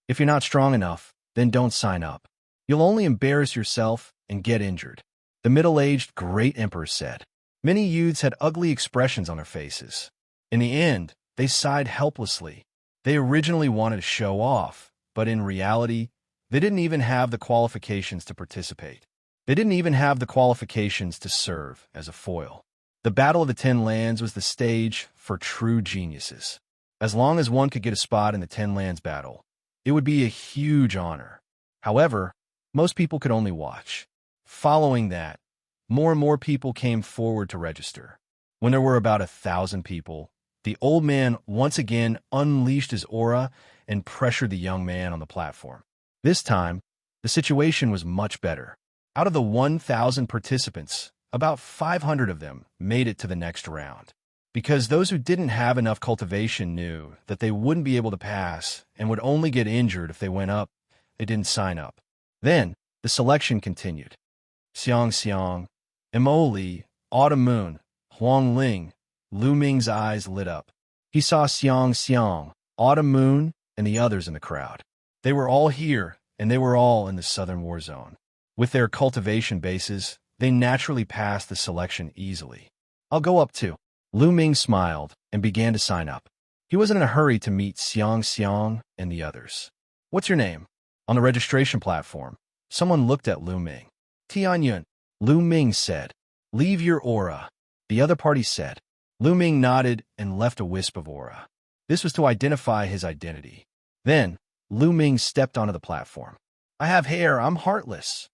If you're not strong enough, then don't sign up. You'll only embarrass yourself and get injured. The middle-aged great emperor said. Many youths had ugly expressions on their faces. In the end, they sighed helplessly. They originally wanted to show off, but in reality, they didn't even have the qualifications to participate. They didn't even have the qualifications to serve as a foil. The Battle of the 10 Lands was the stage for true geniuses. As long as one could get a spot in the 10 Lands battle, it would be a huge honor. However, most people could only watch. Following that, more and more people came forward to register. When there were about 1,000 people, the old man once again unleashed his aura and pressured the young man on the platform. This time, the situation was much better. Out of the 1,000 participants, about 500 of them made it to the next round. Because those who didn't have enough cultivation knew that they wouldn't be able to pass and would only get injured if they went up, they didn't sign up. Then, the selection continued. Xianxia, Emoli, Autumn Moon, Huang Ling. Lu Ming's eyes lit up. He saw Xianxia, Autumn Moon, and the others in the crowd. They were all here, and they were all in the Southern War Zone. With their cultivation bases, they naturally passed the selection easily. I'll go up too. Lu Ming smiled and began to sign up. He wasn't in a hurry to meet Xianxia and the others. What's your name? On the registration platform, someone looked at Lu Ming. Tianyun, Lu Ming said. Leave your aura. The other party said. Lu Ming nodded and left a wisp of aura. This was to identify his identity. Then, Lu Ming stepped onto the platform. I have hair, I'm heartless.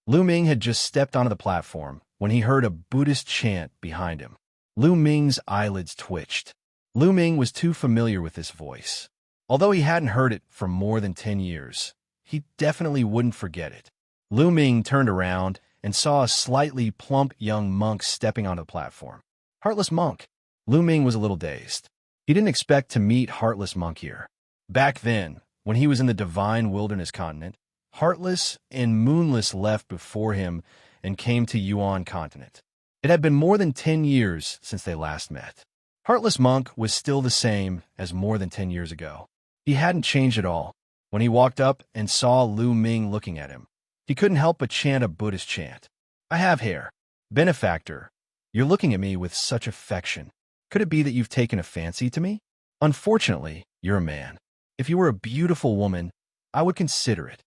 Lu Ming had just stepped onto the platform when he heard a Buddhist chant behind him. Lu Ming's eyelids twitched. Lu Ming was too familiar with this voice. Although he hadn't heard it for more than 10 years, he definitely wouldn't forget it. Lu Ming turned around and saw a slightly plump young monk stepping onto the platform. Heartless Monk. Lu Ming was a little dazed. He didn't expect to meet Heartless Monk here. Back then, when he was in the divine wilderness continent, Heartless and Moonless left before him and came to Yuan continent. It had been more than 10 years since they last met. Heartless Monk was still the same as more than 10 years ago. He hadn't changed at all. When he walked up and saw Lu Ming looking at him, he couldn't help but chant a Buddhist chant. I have hair. Benefactor, you're looking at me with such affection. Could it be that you've taken a fancy to me? Unfortunately, you're a man. If you were a beautiful woman, I would consider it.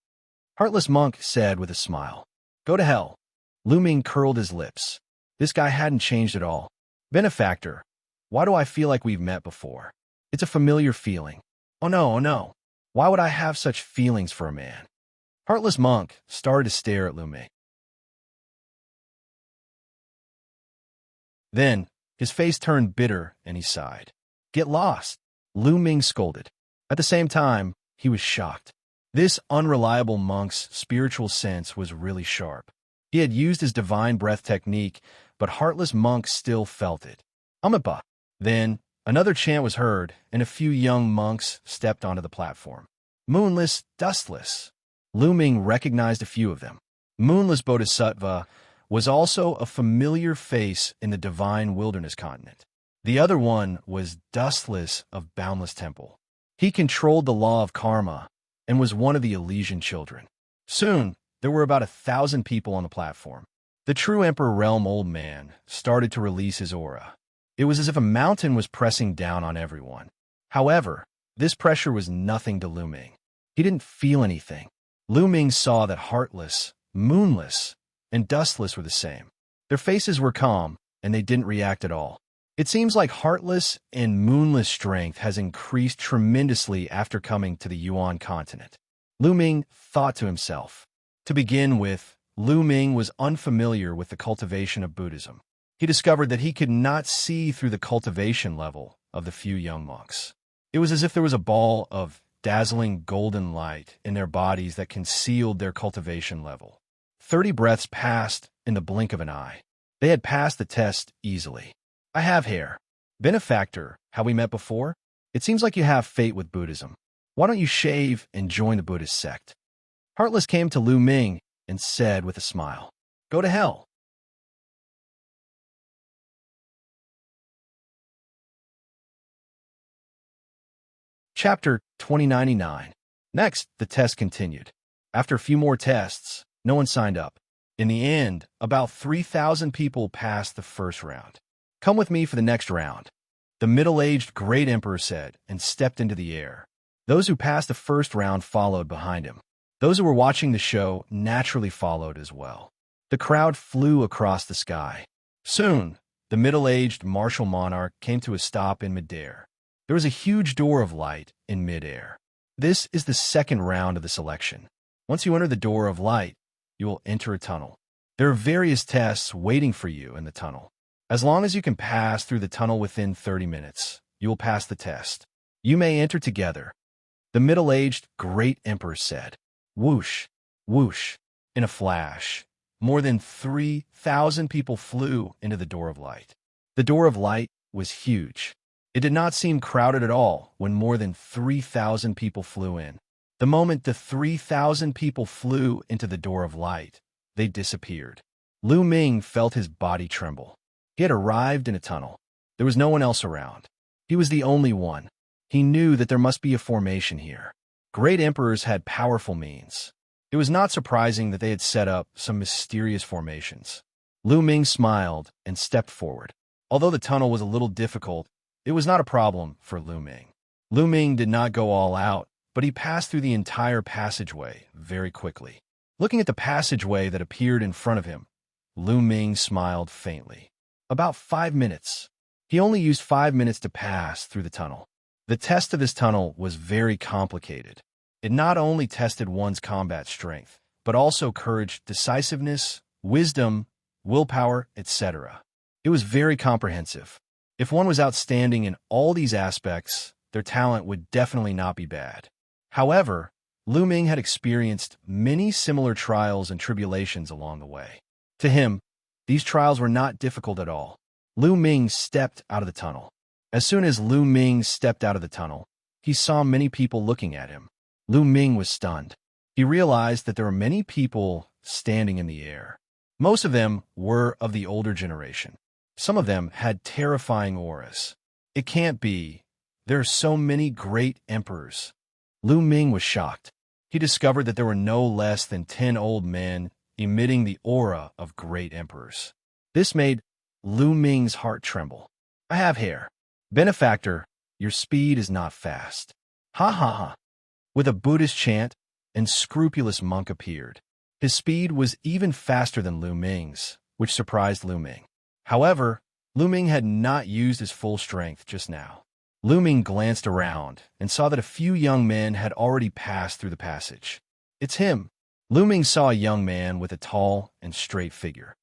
Heartless Monk said with a smile. Go to hell. Lu Ming curled his lips. This guy hadn't changed at all. Benefactor, why do I feel like we've met before? It's a familiar feeling. Oh no, oh no. Why would I have such feelings for a man? Heartless Monk started to stare at Lu Ming. Then, his face turned bitter and he sighed. Get lost, Lu Ming scolded. At the same time, he was shocked. This unreliable monk's spiritual sense was really sharp. He had used his divine breath technique, but Heartless Monk still felt it. Amipa. Then, another chant was heard, and a few young monks stepped onto the platform. Moonless, Dustless. Lu Ming recognized a few of them. Moonless Bodhisattva was also a familiar face in the divine wilderness continent. The other one was Dustless of Boundless Temple. He controlled the law of karma and was one of the Elysian children. Soon, there were about 1,000 people on the platform. The true Emperor Realm Old Man started to release his aura. It was as if a mountain was pressing down on everyone. However, this pressure was nothing to Lu Ming. He didn't feel anything. Lu Ming saw that Heartless, Moonless, and Dustless were the same. Their faces were calm, and they didn't react at all. It seems like Heartless and Moonless strength has increased tremendously after coming to the Yuan continent. Lu Ming thought to himself. To begin with, Lu Ming was unfamiliar with the cultivation of Buddhism. He discovered that he could not see through the cultivation level of the few young monks. It was as if there was a ball of dazzling golden light in their bodies that concealed their cultivation level. 30 breaths passed in the blink of an eye. They had passed the test easily. I have hair. Benefactor, how we met before? It seems like you have fate with Buddhism. Why don't you shave and join the Buddhist sect? Heartless came to Lu Ming and said with a smile, Go to hell. Chapter 2099. Next, the test continued. After a few more tests, no one signed up. In the end, about 3,000 people passed the first round. Come with me for the next round, the middle-aged great emperor said and stepped into the air. Those who passed the first round followed behind him. Those who were watching the show naturally followed as well. The crowd flew across the sky. Soon, the middle-aged martial monarch came to a stop in midair. There was a huge door of light in midair. This is the second round of the selection. Once you enter the door of light, you will enter a tunnel. There are various tests waiting for you in the tunnel. As long as you can pass through the tunnel within 30 minutes, you will pass the test. You may enter together. The middle-aged great emperor said. Whoosh, whoosh. In a flash, more than 3,000 people flew into the door of light. The door of light was huge. It did not seem crowded at all when more than 3,000 people flew in. The moment the 3,000 people flew into the door of light, they disappeared. Lu Ming felt his body tremble. He had arrived in a tunnel. There was no one else around. He was the only one. He knew that there must be a formation here. Great emperors had powerful means. It was not surprising that they had set up some mysterious formations. Lu Ming smiled and stepped forward. Although the tunnel was a little difficult, it was not a problem for Lu Ming. Lu Ming did not go all out, but he passed through the entire passageway very quickly. Looking at the passageway that appeared in front of him, Lu Ming smiled faintly. About 5 minutes. He only used 5 minutes to pass through the tunnel. The test of this tunnel was very complicated. It not only tested one's combat strength, but also courage, decisiveness, wisdom, willpower, etc. It was very comprehensive. If one was outstanding in all these aspects, their talent would definitely not be bad. However, Lu Ming had experienced many similar trials and tribulations along the way. To him, these trials were not difficult at all. Lu Ming stepped out of the tunnel. As soon as Lu Ming stepped out of the tunnel, he saw many people looking at him. Lu Ming was stunned. He realized that there were many people standing in the air. Most of them were of the older generation. Some of them had terrifying auras. It can't be. There are so many great emperors. Lu Ming was shocked. He discovered that there were no less than 10 old men emitting the aura of great emperors. This made Lu Ming's heart tremble. I have hair. Benefactor, your speed is not fast. Ha ha ha. With a Buddhist chant, an scrupulous monk appeared. His speed was even faster than Lu Ming's, which surprised Lu Ming. However, Lu Ming had not used his full strength just now. Lu Ming glanced around and saw that a few young men had already passed through the passage. It's him. Lu Ming saw a young man with a tall and straight figure.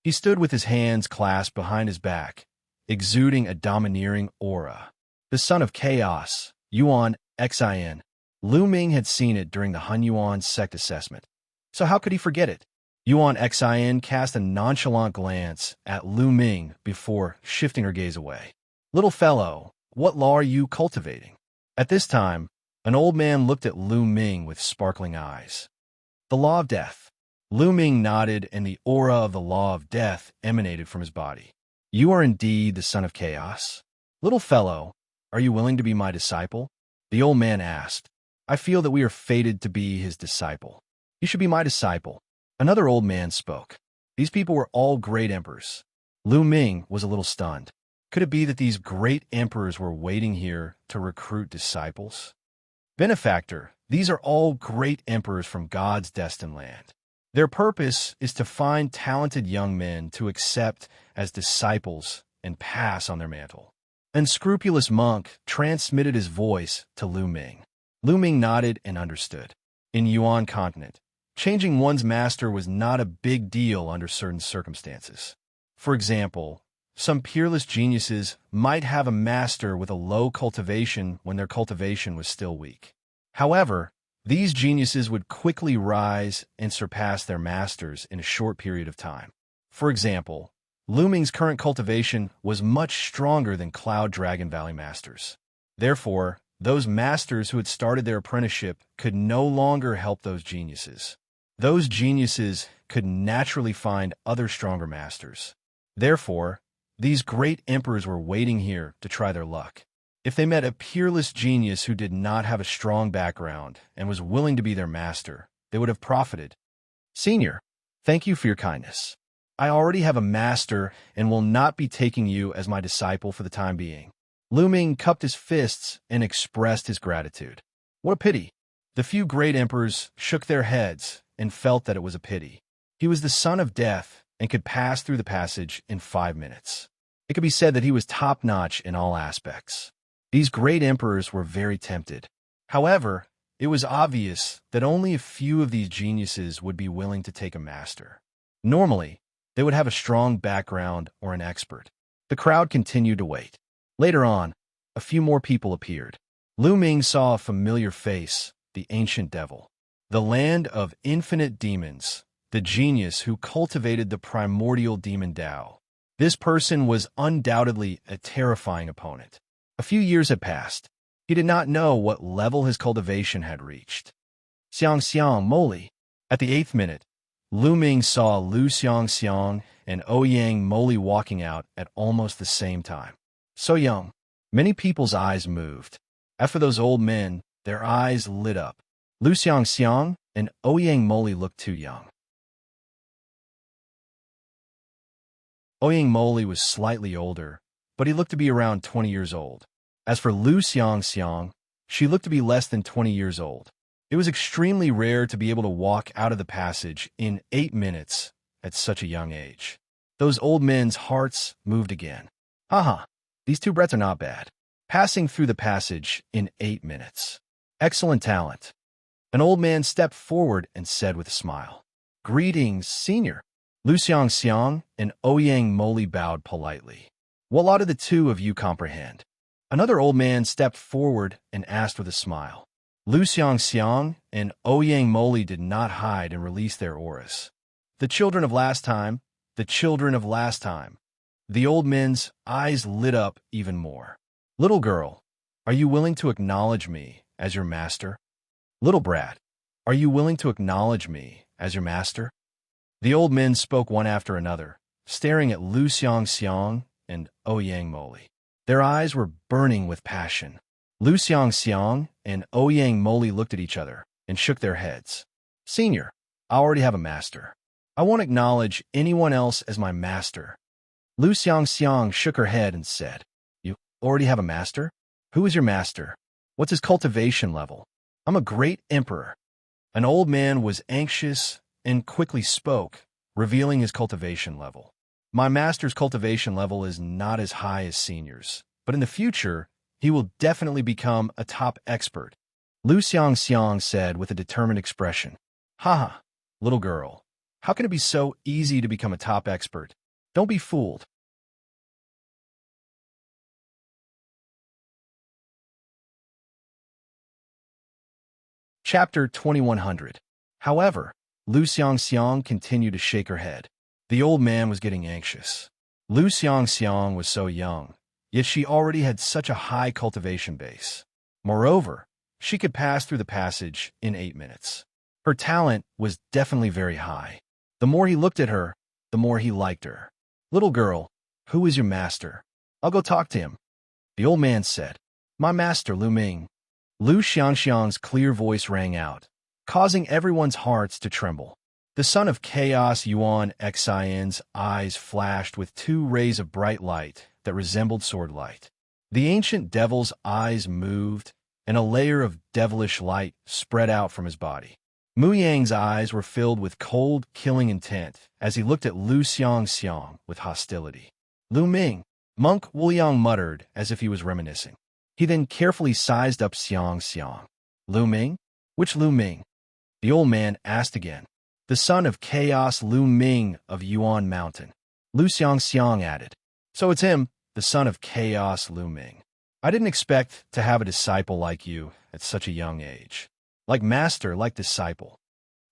He stood with his hands clasped behind his back, exuding a domineering aura. The son of chaos, Yuan Xin. Lu Ming had seen it during the Hunyuan sect assessment. So how could he forget it? Yuan Xin cast a nonchalant glance at Lu Ming before shifting her gaze away. Little fellow, what law are you cultivating? At this time, an old man looked at Lu Ming with sparkling eyes. The law of death. Lu Ming nodded, and the aura of the law of death emanated from his body. You are indeed the son of chaos? Little fellow, are you willing to be my disciple? The old man asked. I feel that we are fated to be his disciple. You should be my disciple. Another old man spoke. These people were all great emperors. Lu Ming was a little stunned. Could it be that these great emperors were waiting here to recruit disciples? Benefactor, these are all great emperors from God's destined land. Their purpose is to find talented young men to accept as disciples and pass on their mantle. An unscrupulous monk transmitted his voice to Lu Ming. Lu Ming nodded and understood. In Yuan continent, changing one's master was not a big deal under certain circumstances. For example, some peerless geniuses might have a master with a low cultivation when their cultivation was still weak. However, these geniuses would quickly rise and surpass their masters in a short period of time. For example, Lu Ming's current cultivation was much stronger than Cloud Dragon Valley masters. Therefore, those masters who had started their apprenticeship could no longer help those geniuses. Those geniuses could naturally find other stronger masters. Therefore, these great emperors were waiting here to try their luck. If they met a peerless genius who did not have a strong background and was willing to be their master, they would have profited. Senior, thank you for your kindness. I already have a master and will not be taking you as my disciple for the time being. Lu Ming cupped his fists and expressed his gratitude. What a pity. The few great emperors shook their heads and felt that it was a pity. He was the son of death and could pass through the passage in 5 minutes. It could be said that he was top-notch in all aspects. These great emperors were very tempted. However, it was obvious that only a few of these geniuses would be willing to take a master. Normally, they would have a strong background or an expert. The crowd continued to wait. Later on, a few more people appeared. Lu Ming saw a familiar face, the ancient devil. The land of infinite demons, the genius who cultivated the primordial demon Tao. This person was undoubtedly a terrifying opponent. A few years had passed. He did not know what level his cultivation had reached. Xianxia Moli. At the 8th minute, Lu Ming saw Lu Xianxia and Ouyang Moli walking out at almost the same time. So young. Many people's eyes moved. After those old men, their eyes lit up. Lu Xianxia and Ouyang Moli looked too young. Ouyang Moli was slightly older, but he looked to be around 20 years old. As for Lu Xianxia, she looked to be less than 20 years old. It was extremely rare to be able to walk out of the passage in 8 minutes at such a young age. Those old men's hearts moved again. Haha, these two brats are not bad. Passing through the passage in 8 minutes. Excellent talent. An old man stepped forward and said with a smile, Greetings, senior. Lu Xianxia and Ouyang Moli bowed politely. What law do the two of you comprehend? Another old man stepped forward and asked with a smile. Lu Xianxia and Ouyang Moli did not hide and release their auras. The children of last time, the children of last time. The old man's eyes lit up even more. Little girl, are you willing to acknowledge me as your master? Little brat, are you willing to acknowledge me as your master? The old men spoke one after another, staring at Lu Xianxia and Ouyang Moli. Their eyes were burning with passion. Lu Xianxia and Ouyang Moli looked at each other and shook their heads. Senior, I already have a master. I won't acknowledge anyone else as my master. Lu Xianxia shook her head and said, You already have a master? Who is your master? What's his cultivation level? I'm a great emperor. An old man was anxious and quickly spoke, revealing his cultivation level. My master's cultivation level is not as high as senior's, but in the future, he will definitely become a top expert. Lu Xianxia said with a determined expression. Haha, little girl, how can it be so easy to become a top expert? Don't be fooled. Chapter 2100. However, Lu Xianxia continued to shake her head. The old man was getting anxious. Lu Xianxia was so young, yet she already had such a high cultivation base. Moreover, she could pass through the passage in 8 minutes. Her talent was definitely very high. The more he looked at her, the more he liked her. Little girl, who is your master? I'll go talk to him. The old man said, My master, Lu Ming. Lu Xianxiang's clear voice rang out, causing everyone's hearts to tremble. The son of chaos Yuan Xian's eyes flashed with 2 rays of bright light that resembled sword light. The ancient devil's eyes moved, and a layer of devilish light spread out from his body. Mu Yang's eyes were filled with cold, killing intent as he looked at Lu Xianxia with hostility. Lu Ming, Monk Wuliang muttered as if he was reminiscing. He then carefully sized up Xianxia. Lu Ming? Which Lu Ming? The old man asked again. The son of chaos Lu Ming of Yuan Mountain. Lu Xianxia added. So it's him, the son of chaos Lu Ming. I didn't expect to have a disciple like you at such a young age. Like master, like disciple.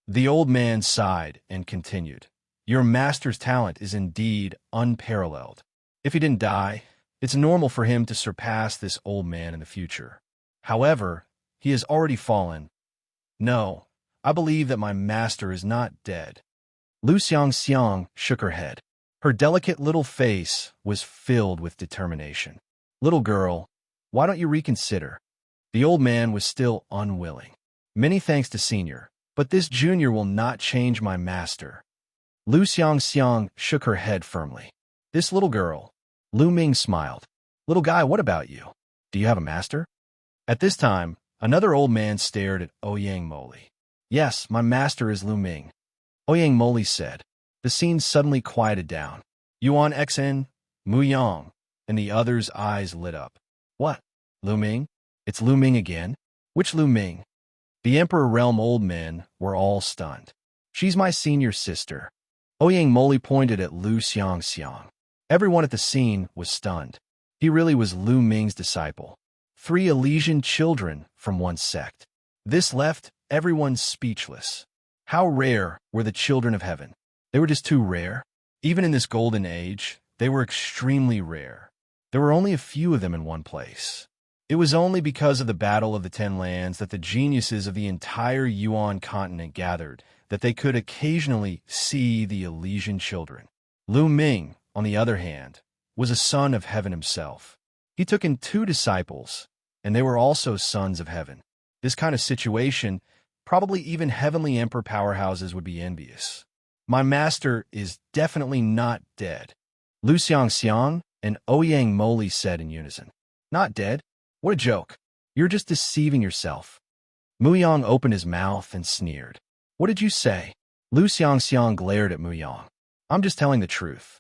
The old man sighed and continued. Your master's talent is indeed unparalleled. If he didn't die, it's normal for him to surpass this old man in the future. However, he has already fallen. No, I believe that my master is not dead. Lu Xianxia shook her head. Her delicate little face was filled with determination. Little girl, why don't you reconsider? The old man was still unwilling. Many thanks to Senior, but this junior will not change my master. Lu Xianxia shook her head firmly. This little girl. Lu Ming smiled. Little guy, what about you? Do you have a master? At this time, another old man stared at Ouyang Moli. Yes, my master is Lu Ming. Ouyang Moli said. The scene suddenly quieted down. Yuan Xn, Mu Yang, and the others' eyes lit up. What? Lu Ming? It's Lu Ming again? Which Lu Ming? The Emperor Realm old men were all stunned. She's my senior sister. Ouyang Moli pointed at Lu Xianxia. Everyone at the scene was stunned. He really was Lu Ming's disciple. 3 Elysian children from one sect. This left everyone speechless. How rare were the children of heaven? They were just too rare. Even in this golden age, they were extremely rare. There were only a few of them in one place. It was only because of the Battle of the 10 Lands that the geniuses of the entire Yuan continent gathered that they could occasionally see the Elysian children. Lu Ming, on the other hand, was a son of heaven himself. He took in 2 disciples, and they were also sons of heaven. This kind of situation, probably even heavenly emperor powerhouses would be envious. My master is definitely not dead. Lu Xianxia and Ouyang Moli said in unison. Not dead? What a joke. You're just deceiving yourself. Mu Yang opened his mouth and sneered. What did you say? Lu Xianxia glared at Mu Yang. I'm just telling the truth.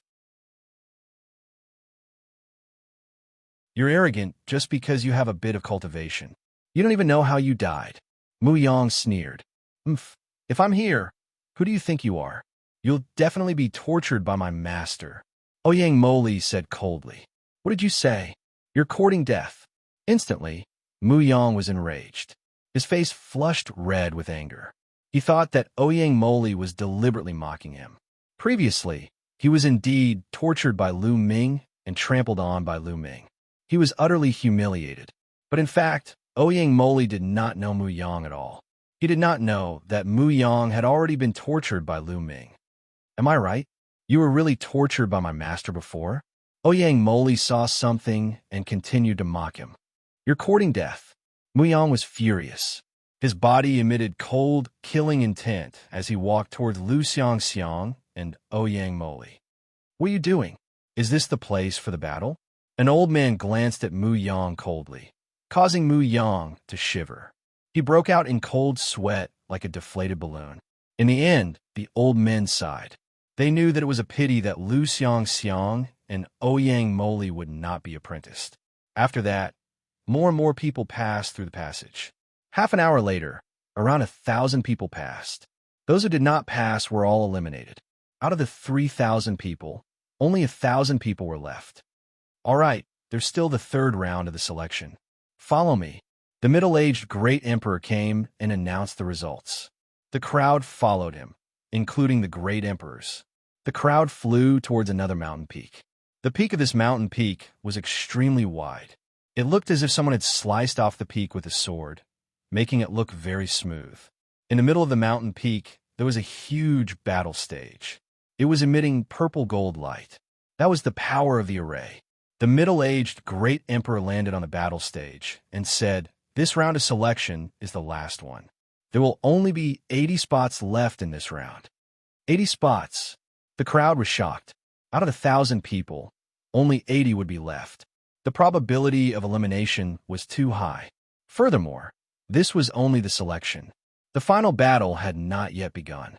You're arrogant just because you have a bit of cultivation. You don't even know how you died. Mu Yang sneered. If I'm here, who do you think you are? You'll definitely be tortured by my master. Ouyang Moli said coldly. What did you say? You're courting death. Instantly, Mu Yang was enraged. His face flushed red with anger. He thought that Ouyang Moli was deliberately mocking him. Previously, He was indeed tortured by Lu Ming and trampled on by Lu Ming. He was utterly humiliated. But in fact, Ouyang Moli did not know Mu Yang at all. He did not know that Mu Yang had already been tortured by Lu Ming. Am I right? You were really tortured by my master before? Ouyang Moli saw something and continued to mock him. You're courting death. Mu Yang was furious. His body emitted cold, killing intent as he walked towards Lu Xianxia and Ouyang Moli. What are you doing? Is this the place for the battle? An old man glanced at Mu Yang coldly, causing Mu Yang to shiver. He broke out in cold sweat like a deflated balloon. In the end, the old men sighed. They knew that it was a pity that Lu Xianxia and Ouyang Moli would not be apprenticed. After that, more and more people passed through the passage. Half an hour later, around 1,000 people passed. Those who did not pass were all eliminated. Out of the 3,000 people, only 1,000 people were left. All right, there's still the third round of the selection. Follow me. The middle-aged great emperor came and announced the results. The crowd followed him, including the great emperors. The crowd flew towards another mountain peak. The peak of this mountain peak was extremely wide. It looked as if someone had sliced off the peak with a sword, making it look very smooth. In the middle of the mountain peak, there was a huge battle stage. It was emitting purple gold light. That was the power of the array. The middle-aged great emperor landed on the battle stage and said, "This round of selection is the last one. There will only be 80 spots left in this round." 80 spots. The crowd was shocked. Out of 1,000 people, only 80 would be left. The probability of elimination was too high. Furthermore, this was only the selection. The final battle had not yet begun.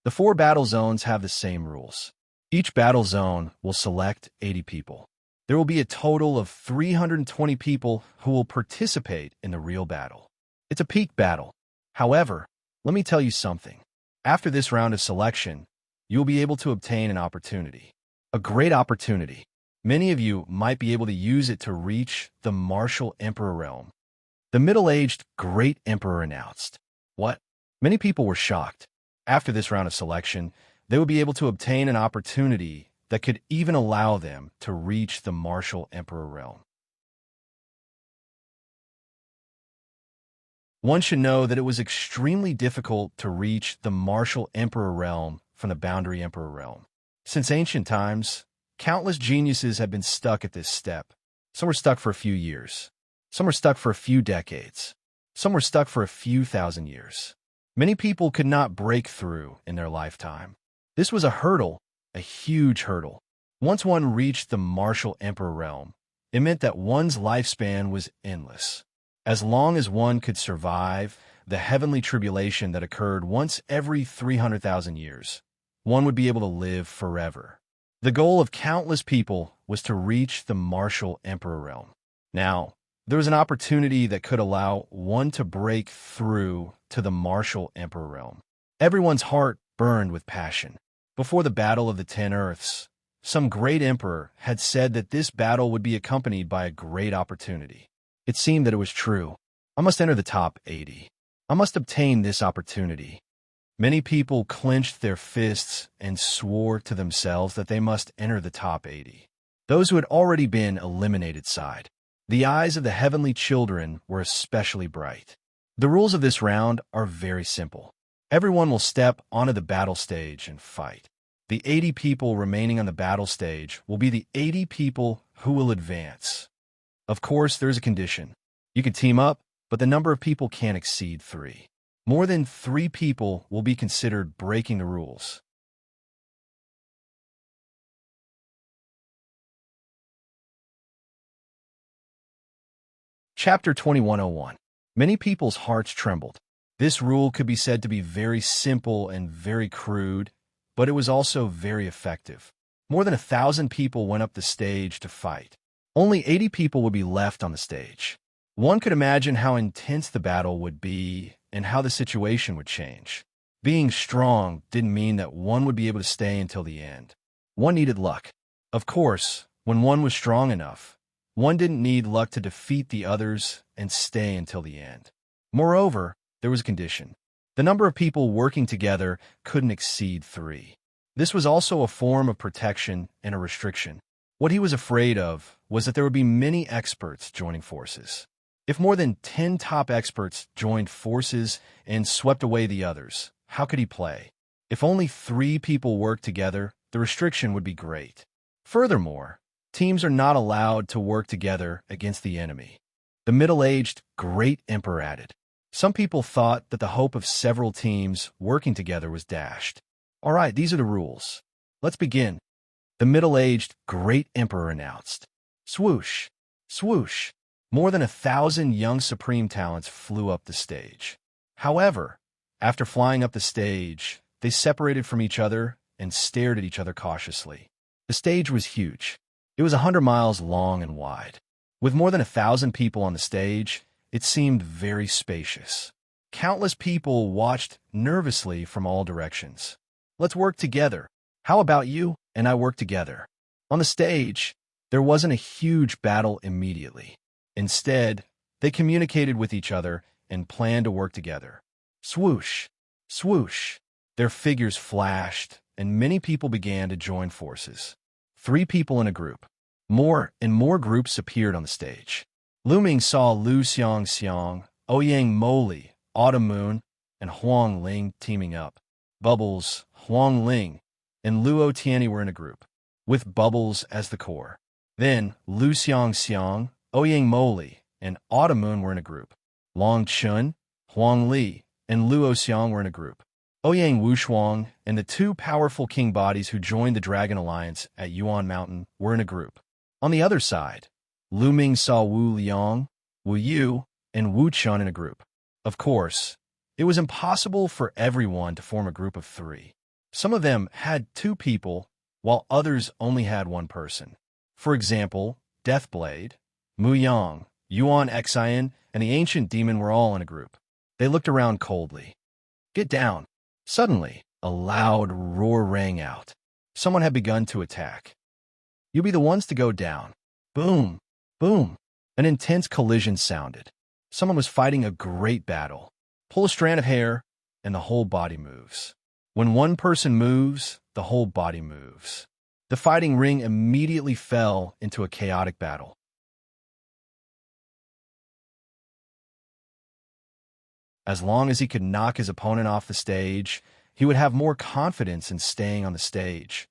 The 4 battle zones have the same rules. Each battle zone will select 80 people. There will be a total of 320 people who will participate in the real battle. It's a peak battle. However, let me tell you something. After this round of selection, you'll be able to obtain an opportunity. A great opportunity. Many of you might be able to use it to reach the martial emperor realm. The middle-aged great emperor announced. What? Many people were shocked. After this round of selection, they would be able to obtain an opportunity that could even allow them to reach the martial emperor realm. One should know that it was extremely difficult to reach the martial emperor realm from the boundary emperor realm. Since ancient times, countless geniuses have been stuck at this step. Some were stuck for a few years. Some were stuck for a few decades. Some were stuck for a few thousand years. Many people could not break through in their lifetime. This was a hurdle, a huge hurdle. Once one reached the martial emperor realm, it meant that one's lifespan was endless. As long as one could survive the heavenly tribulation that occurred once every 300,000 years, one would be able to live forever. The goal of countless people was to reach the martial emperor realm. Now, there was an opportunity that could allow one to break through to the martial emperor realm. Everyone's heart burned with passion. Before the Battle of the 10 Earths, some great emperor had said that this battle would be accompanied by a great opportunity. It seemed that it was true. I must enter the top 80. I must obtain this opportunity. Many people clenched their fists and swore to themselves that they must enter the top 80. Those who had already been eliminated sighed. The eyes of the heavenly children were especially bright. The rules of this round are very simple. Everyone will step onto the battle stage and fight. The 80 people remaining on the battle stage will be the 80 people who will advance. Of course, there's a condition. You can team up, but the number of people can't exceed 3. More than 3 people will be considered breaking the rules. Chapter 2101. Many people's hearts trembled. This rule could be said to be very simple and very crude, but it was also very effective. More than 1,000 people went up the stage to fight. Only 80 people would be left on the stage. One could imagine how intense the battle would be and how the situation would change. Being strong didn't mean that one would be able to stay until the end. One needed luck. Of course, when one was strong enough, one didn't need luck to defeat the others and stay until the end. Moreover, there was a condition. The number of people working together couldn't exceed 3. This was also a form of protection and a restriction. What he was afraid of was that there would be many experts joining forces. If more than 10 top experts joined forces and swept away the others, how could he play? If only 3 people worked together, the restriction would be great. Furthermore, teams are not allowed to work together against the enemy. The middle-aged great emperor added. Some people thought that the hope of several teams working together was dashed. All right, these are the rules. Let's begin. The middle-aged great emperor announced. Swoosh, swoosh. More than 1,000 young supreme talents flew up the stage. However, after flying up the stage, they separated from each other and stared at each other cautiously. The stage was huge. It was 100 miles long and wide. With more than 1,000 people on the stage, it seemed very spacious. Countless people watched nervously from all directions. Let's work together. How about you and I work together? On the stage, there wasn't a huge battle immediately. Instead, they communicated with each other and planned to work together. Swoosh, swoosh. Their figures flashed, and many people began to join forces. 3 people in a group. More and more groups appeared on the stage. Lu Ming saw Lu Xianxia, Ouyang Moli, Autumn Moon, and Huang Ling teaming up. Bubbles, Huang Ling, and Luo Tianyi were in a group, with Bubbles as the core. Then, Lu Xianxia, Ouyang Moli, and Autumn Moon were in a group. Long Chun, Huang Li, and Luo Xiang were in a group. Ouyang Wushuang and the 2 powerful king bodies who joined the Dragon Alliance at Yuan Mountain were in a group. On the other side, Lu Ming saw Wu Liang, Wu Yu, and Wu Chun in a group. Of course, it was impossible for everyone to form a group of 3. Some of them had 2 people, while others only had 1 person. For example, Deathblade, Mu Yang, Yuan Xian, and the Ancient Demon were all in a group. They looked around coldly. Get down. Suddenly, a loud roar rang out. Someone had begun to attack. You'll be the ones to go down. Boom, boom. An intense collision sounded. Someone was fighting a great battle. Pull a strand of hair, and the whole body moves. When one person moves, the whole body moves. The fighting ring immediately fell into a chaotic battle. As long as he could knock his opponent off the stage, he would have more confidence in staying on the stage.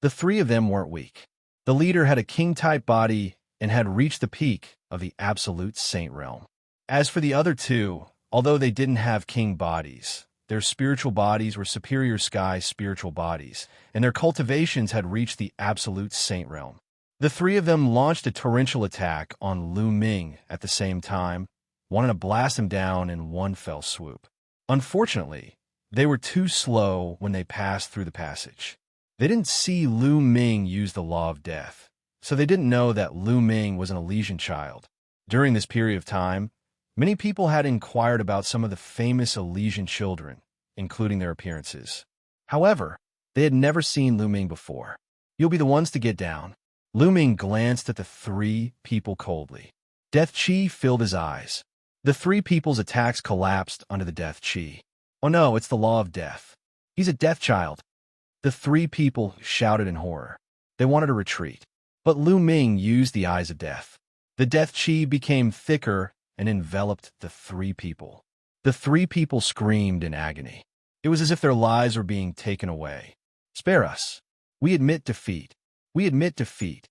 The 3 of them weren't weak. The leader had a king-type body and had reached the peak of the absolute saint realm. As for the other 2, although they didn't have king bodies, their spiritual bodies were superior sky spiritual bodies, and their cultivations had reached the absolute saint realm. The 3 of them launched a torrential attack on Lu Ming at the same time, wanting to blast him down in one fell swoop. Unfortunately, they were too slow when they passed through the passage. They didn't see Lu Ming use the law of death, so they didn't know that Lu Ming was an Elysian child. During this period of time, many people had inquired about some of the famous Elysian children, including their appearances. However, they had never seen Lu Ming before. You'll be the ones to get down. Lu Ming glanced at the 3 people coldly. Death Chi filled his eyes. The 3 people's attacks collapsed under the death chi. Oh no, it's the law of death. He's a death child. The 3 people shouted in horror. They wanted to retreat. But Lu Ming used the eyes of death. The death chi became thicker and enveloped the 3 people. The 3 people screamed in agony. It was as if their lives were being taken away. Spare us. We admit defeat. We admit defeat.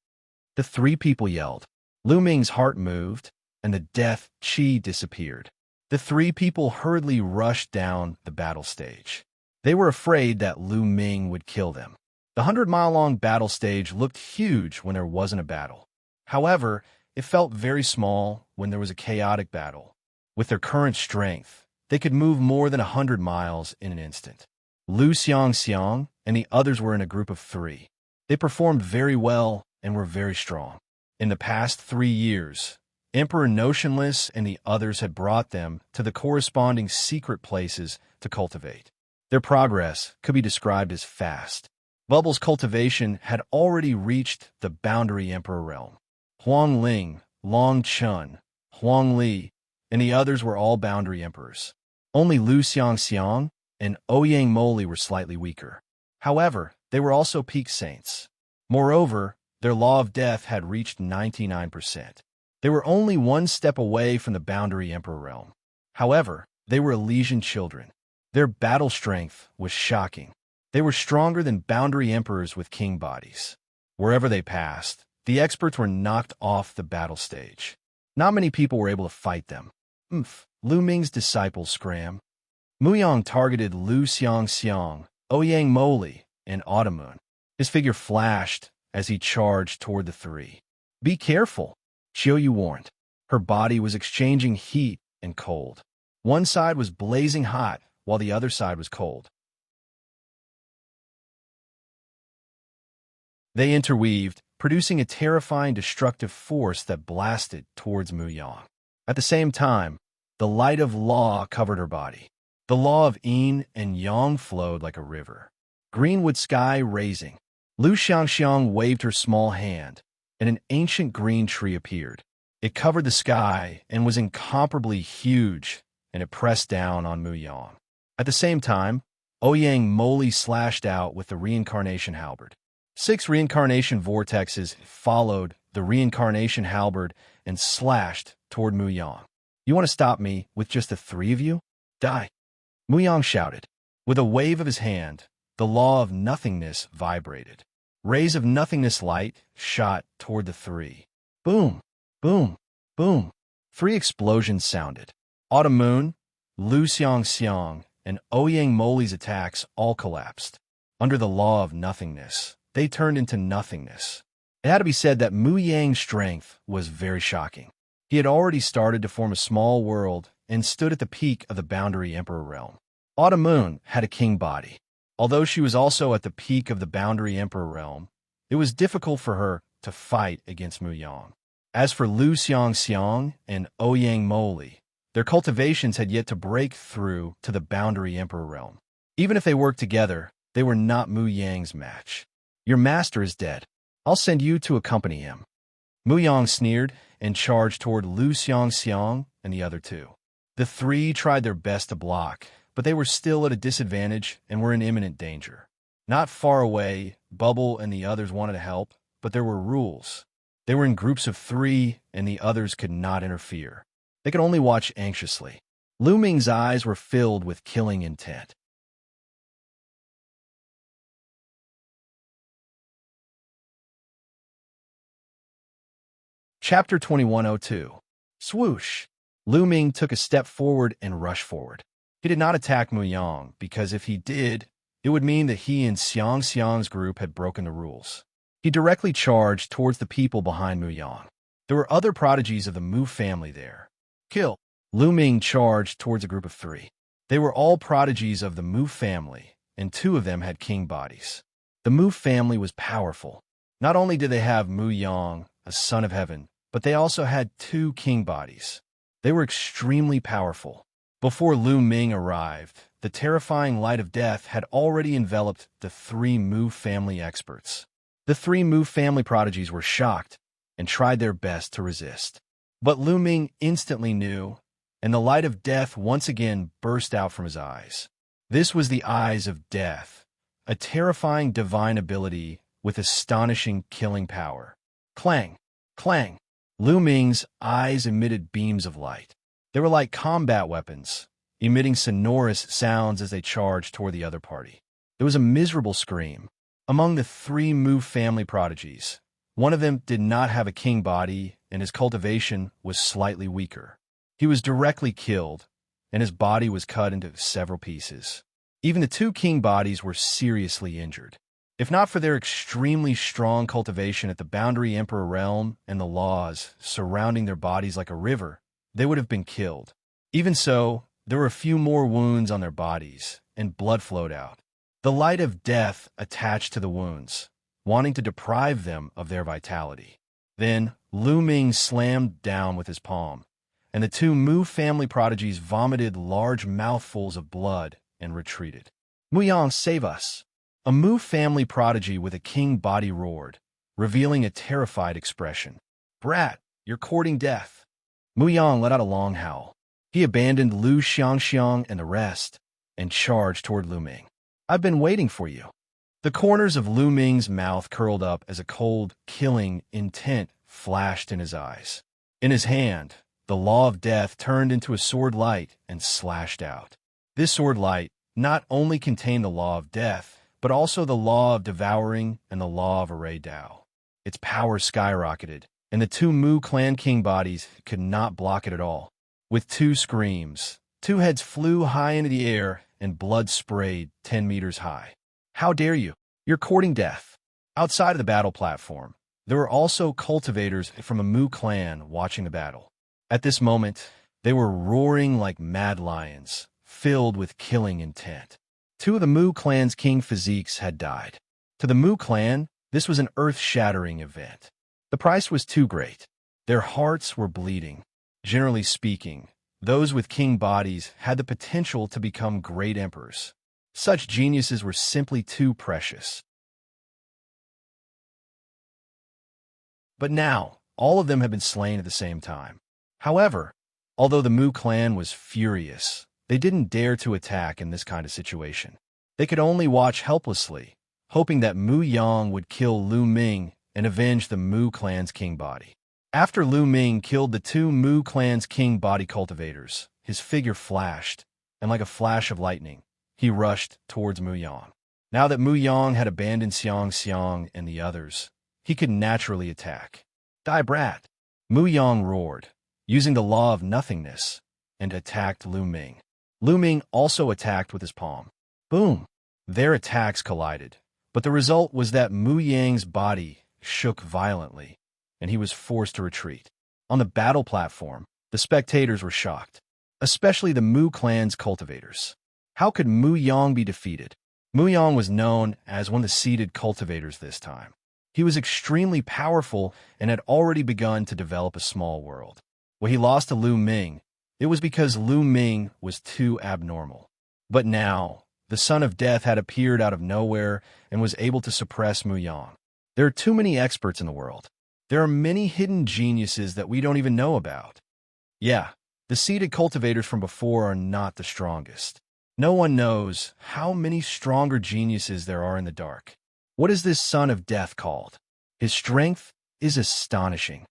The 3 people yelled. Lu Ming's heart moved, and the death chi disappeared. The 3 people hurriedly rushed down the battle stage. They were afraid that Lu Ming would kill them. The 100-mile-long battle stage looked huge when there wasn't a battle. However, it felt very small when there was a chaotic battle. With their current strength, they could move more than 100 miles in an instant. Lu Xianxia and the others were in a group of 3. They performed very well and were very strong. In the past 3 years, Emperor Notionless and the others had brought them to the corresponding secret places to cultivate. Their progress could be described as fast. Bubbles' cultivation had already reached the boundary Emperor realm. Huang Ling, Long Chun, Huang Li, and the others were all boundary emperors. Only Lu Xianxia and Ouyang Moli were slightly weaker. However, they were also peak saints. Moreover, their law of death had reached 99%. They were only one step away from the Boundary Emperor realm. However, they were Elysian children. Their battle strength was shocking. They were stronger than Boundary Emperors with king bodies. Wherever they passed, the experts were knocked off the battle stage. Not many people were able to fight them. Lu Ming's disciples scram. Muyang targeted Lu Xianxia, Ouyang Moli, and Audiobook. His figure flashed as he charged toward the three. Be careful, Xiaoyu warned. Her body was exchanging heat and cold. One side was blazing hot, while the other side was cold. They interweaved, producing a terrifying destructive force that blasted towards Muyang. At the same time, the light of law covered her body. The law of yin and yang flowed like a river. Greenwood sky raising. Lu Xianxiang waved her small hand, and an ancient green tree appeared. It covered the sky and was incomparably huge, and it pressed down on Muyang. At the same time, Ouyang Moli slashed out with the reincarnation halberd. 6 reincarnation vortexes followed the reincarnation halberd and slashed toward Muyang. You want to stop me with just the 3 of you? Die! Muyang shouted. With a wave of his hand, the law of nothingness vibrated. Rays of nothingness light shot toward the 3. Boom! Boom! Boom! 3 explosions sounded. Audiobook, Lu Xianxia, and Ouyang Moli's attacks all collapsed. Under the law of nothingness, they turned into nothingness. It had to be said that Muyang's strength was very shocking. He had already started to form a small world and stood at the peak of the Boundary Emperor realm. Audiobook had a king body. Although she was also at the peak of the Boundary Emperor realm, it was difficult for her to fight against Muyang. As for Lu Xianxia and Ouyang Moli, their cultivations had yet to break through to the Boundary Emperor realm. Even if they worked together, they were not Muyang's match. Your master is dead. I'll send you to accompany him. Muyang sneered and charged toward Lu Xianxia and the other 2. The 3 tried their best to block, but they were still at a disadvantage and were in imminent danger. Not far away, Bubble and the others wanted to help, but there were rules. They were in groups of 3, and the others could not interfere. They could only watch anxiously. Lu Ming's eyes were filled with killing intent. Chapter 2102. Swoosh! Lu Ming took a step forward and rushed forward. He did not attack Muyang, because if he did, it would mean that he and Xianxiang's group had broken the rules. He directly charged towards the people behind Muyang. There were other prodigies of the Mu family there. Kill! Lu Ming charged towards a group of 3. They were all prodigies of the Mu family, and 2 of them had king bodies. The Mu family was powerful. Not only did they have Muyang, a son of heaven, but they also had 2 king bodies. They were extremely powerful. Before Lu Ming arrived, the terrifying light of death had already enveloped the 3 Mu family experts. The 3 Mu family prodigies were shocked and tried their best to resist. But Lu Ming instantly knew, and the light of death once again burst out from his eyes. This was the eyes of death, a terrifying divine ability with astonishing killing power. Clang! Clang! Lu Ming's eyes emitted beams of light. They were like combat weapons, emitting sonorous sounds as they charged toward the other party. It was a miserable scream. Among the 3 Mu family prodigies, one of them did not have a king body, and his cultivation was slightly weaker. He was directly killed, and his body was cut into several pieces. Even the 2 king bodies were seriously injured. If not for their extremely strong cultivation at the Boundary Emperor realm and the laws surrounding their bodies like a river, they would have been killed. Even so, there were a few more wounds on their bodies, and blood flowed out. The light of death attached to the wounds, wanting to deprive them of their vitality. Then, Lu Ming slammed down with his palm, and the 2 Mu family prodigies vomited large mouthfuls of blood and retreated. Muyang, save us! A Mu family prodigy with a king body roared, revealing a terrified expression. Brat, you're courting death. Muyang let out a long howl. He abandoned Lu Xianxiang and the rest, and charged toward Lu Ming. I've been waiting for you. The corners of Lu Ming's mouth curled up as a cold, killing intent flashed in his eyes. In his hand, the law of death turned into a sword light and slashed out. This sword light not only contained the law of death, but also the law of devouring and the law of array Dao. Its power skyrocketed, and the two Mu clan king bodies could not block it at all. With two screams, two heads flew high into the air and blood sprayed 10 meters high. How dare you? You're courting death. Outside of the battle platform, there were also cultivators from a Mu clan watching the battle. At this moment, they were roaring like mad lions, filled with killing intent. Two of the Mu clan's king physiques had died. To the Mu clan, this was an earth-shattering event. The price was too great. Their hearts were bleeding. Generally speaking, those with king bodies had the potential to become great emperors. Such geniuses were simply too precious. But now, all of them had been slain at the same time. However, although the Mu clan was furious, they didn't dare to attack in this kind of situation. They could only watch helplessly, hoping that Mu Yang would kill Lu Ming and avenge the Mu clan's king body. After Lu Ming killed the two Mu clan's king body cultivators, his figure flashed, and like a flash of lightning, he rushed towards Mu Yang. Now that Mu Yang had abandoned Xianxia and the others, he could naturally attack. Die, brat! Mu Yang roared, using the law of nothingness, and attacked Lu Ming. Lu Ming also attacked with his palm. Boom! Their attacks collided, but the result was that Mu Yang's body shook violently, and he was forced to retreat. On the battle platform, the spectators were shocked, especially the Mu clan's cultivators. How could Mu Yang be defeated? Mu Yang was known as one of the seeded cultivators this time. He was extremely powerful and had already begun to develop a small world. When he lost to Lu Ming, it was because Lu Ming was too abnormal. But now, the Son of Death had appeared out of nowhere and was able to suppress Mu Yang. There are too many experts in the world. There are many hidden geniuses that we don't even know about. Yeah, the seeded cultivators from before are not the strongest. No one knows how many stronger geniuses there are in the dark. What is this Son of Death called? His strength is astonishing.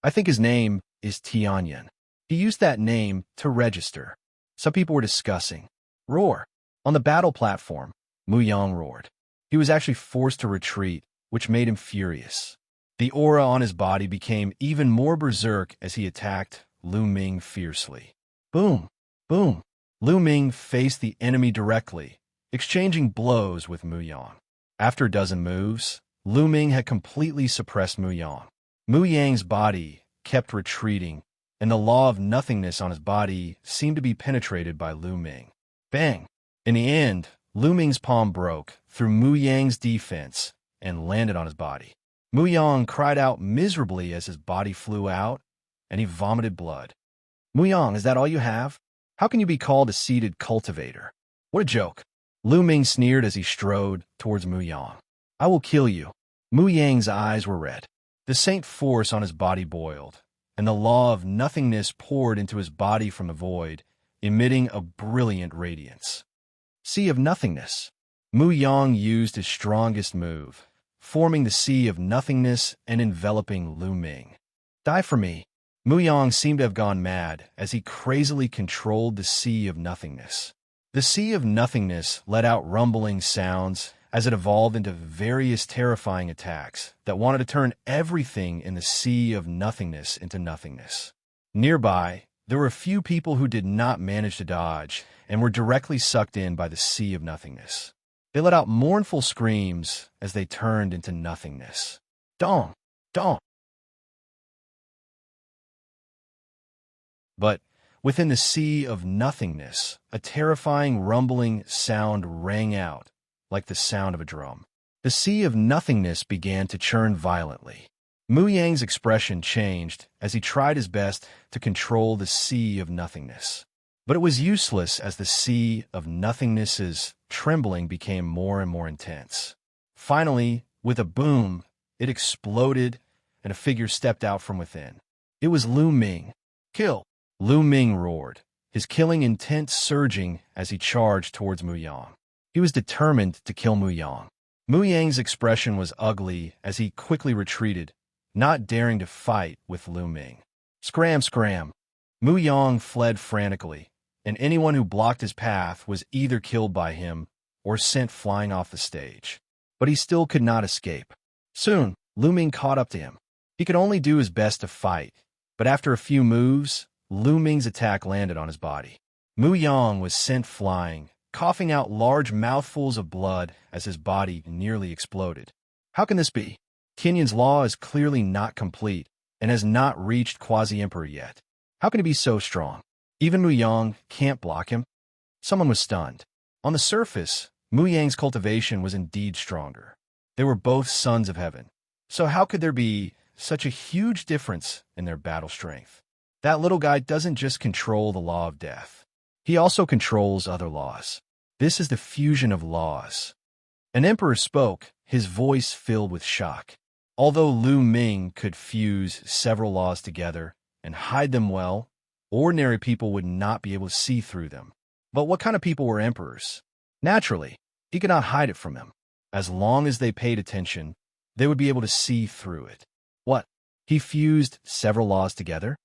I think his name is Tianyan. He used that name to register. Some people were discussing. Roar. On the battle platform, Mu Yang roared. He was actually forced to retreat, which made him furious. The aura on his body became even more berserk as he attacked Lu Ming fiercely. Boom! Boom! Lu Ming faced the enemy directly, exchanging blows with Mu Yang. After a dozen moves, Lu Ming had completely suppressed Mu Yang. Mu Yang's body kept retreating, and the law of nothingness on his body seemed to be penetrated by Lu Ming. Bang! In the end, Lu Ming's palm broke through Mu Yang's defense and landed on his body. Mu Yang cried out miserably as his body flew out, and he vomited blood. Mu Yang, is that all you have? How can you be called a seeded cultivator? What a joke. Lu Ming sneered as he strode towards Mu Yang. I will kill you. Mu Yang's eyes were red. The saint force on his body boiled, and the law of nothingness poured into his body from the void, emitting a brilliant radiance. Sea of Nothingness. Mu Yang used his strongest move, forming the Sea of Nothingness and enveloping Lu Ming. Die for me. Mu Yang seemed to have gone mad as he crazily controlled the Sea of Nothingness. The Sea of Nothingness let out rumbling sounds as it evolved into various terrifying attacks that wanted to turn everything in the Sea of Nothingness into nothingness. Nearby, there were a few people who did not manage to dodge and were directly sucked in by the Sea of Nothingness. They let out mournful screams as they turned into nothingness. Dong! Dong! But within the Sea of Nothingness, a terrifying rumbling sound rang out, like the sound of a drum. The Sea of Nothingness began to churn violently. Mu Yang's expression changed as he tried his best to control the Sea of Nothingness. But it was useless as the Sea of Nothingness's trembling became more and more intense. Finally, with a boom, it exploded and a figure stepped out from within. It was Lu Ming. Kill! Lu Ming roared, his killing intent surging as he charged towards Mu Yang. He was determined to kill Mu Yang. Mu Yang's expression was ugly as he quickly retreated, not daring to fight with Lu Ming. Scram, scram! Mu Yang fled frantically, and anyone who blocked his path was either killed by him or sent flying off the stage. But he still could not escape. Soon, Lu Ming caught up to him. He could only do his best to fight, but after a few moves, Lu Ming's attack landed on his body. Mu Yang was sent flying, coughing out large mouthfuls of blood as his body nearly exploded. How can this be? Qinyan's law is clearly not complete and has not reached Quasi-Emperor yet. How can he be so strong? Even Mu Yang can't block him? Someone was stunned. On the surface, Mu Yang's cultivation was indeed stronger. They were both sons of heaven. So how could there be such a huge difference in their battle strength? That little guy doesn't just control the law of death. He also controls other laws. This is the fusion of laws. An emperor spoke, his voice filled with shock. Although Lu Ming could fuse several laws together and hide them well, ordinary people would not be able to see through them. But what kind of people were emperors? Naturally, he could not hide it from them. As long as they paid attention, they would be able to see through it. What? He fused several laws together?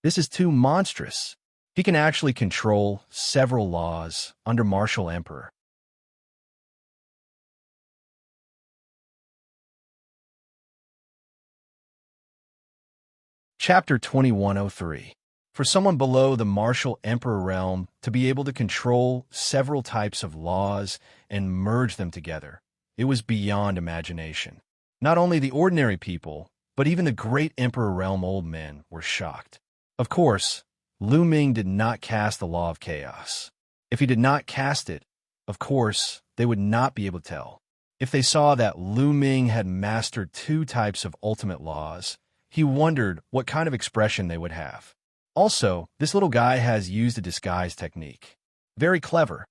This is too monstrous. He can actually control several laws under martial emperor. Chapter 2103. For someone below the martial emperor realm to be able to control several types of laws and merge them together, it was beyond imagination. Not only the ordinary people, but even the great emperor realm old men were shocked. Of course, Lu Ming did not cast the law of chaos. If he did not cast it, of course, they would not be able to tell. If they saw that Lu Ming had mastered two types of ultimate laws, he wondered what kind of expression they would have. Also, this little guy has used a disguise technique. Very clever.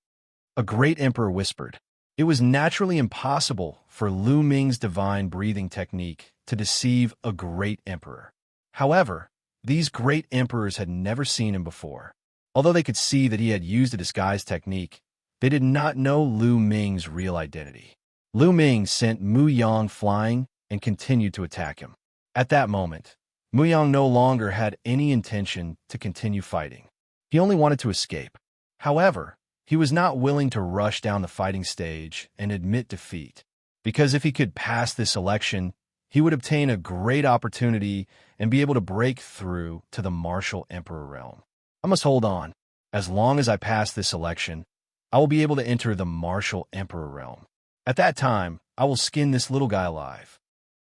A great emperor whispered. It was naturally impossible for Lu Ming's divine breathing technique to deceive a great emperor. However, these great emperors had never seen him before. Although they could see that he had used a disguise technique, they did not know Lu Ming's real identity. Lu Ming sent Mu Yang flying and continued to attack him. At that moment, Mu Yang no longer had any intention to continue fighting. He only wanted to escape. However, he was not willing to rush down the fighting stage and admit defeat, because if he could pass this election, he would obtain a great opportunity and be able to break through to the martial emperor realm. I must hold on. As long as I pass this election, I will be able to enter the martial emperor realm. At that time, I will skin this little guy alive.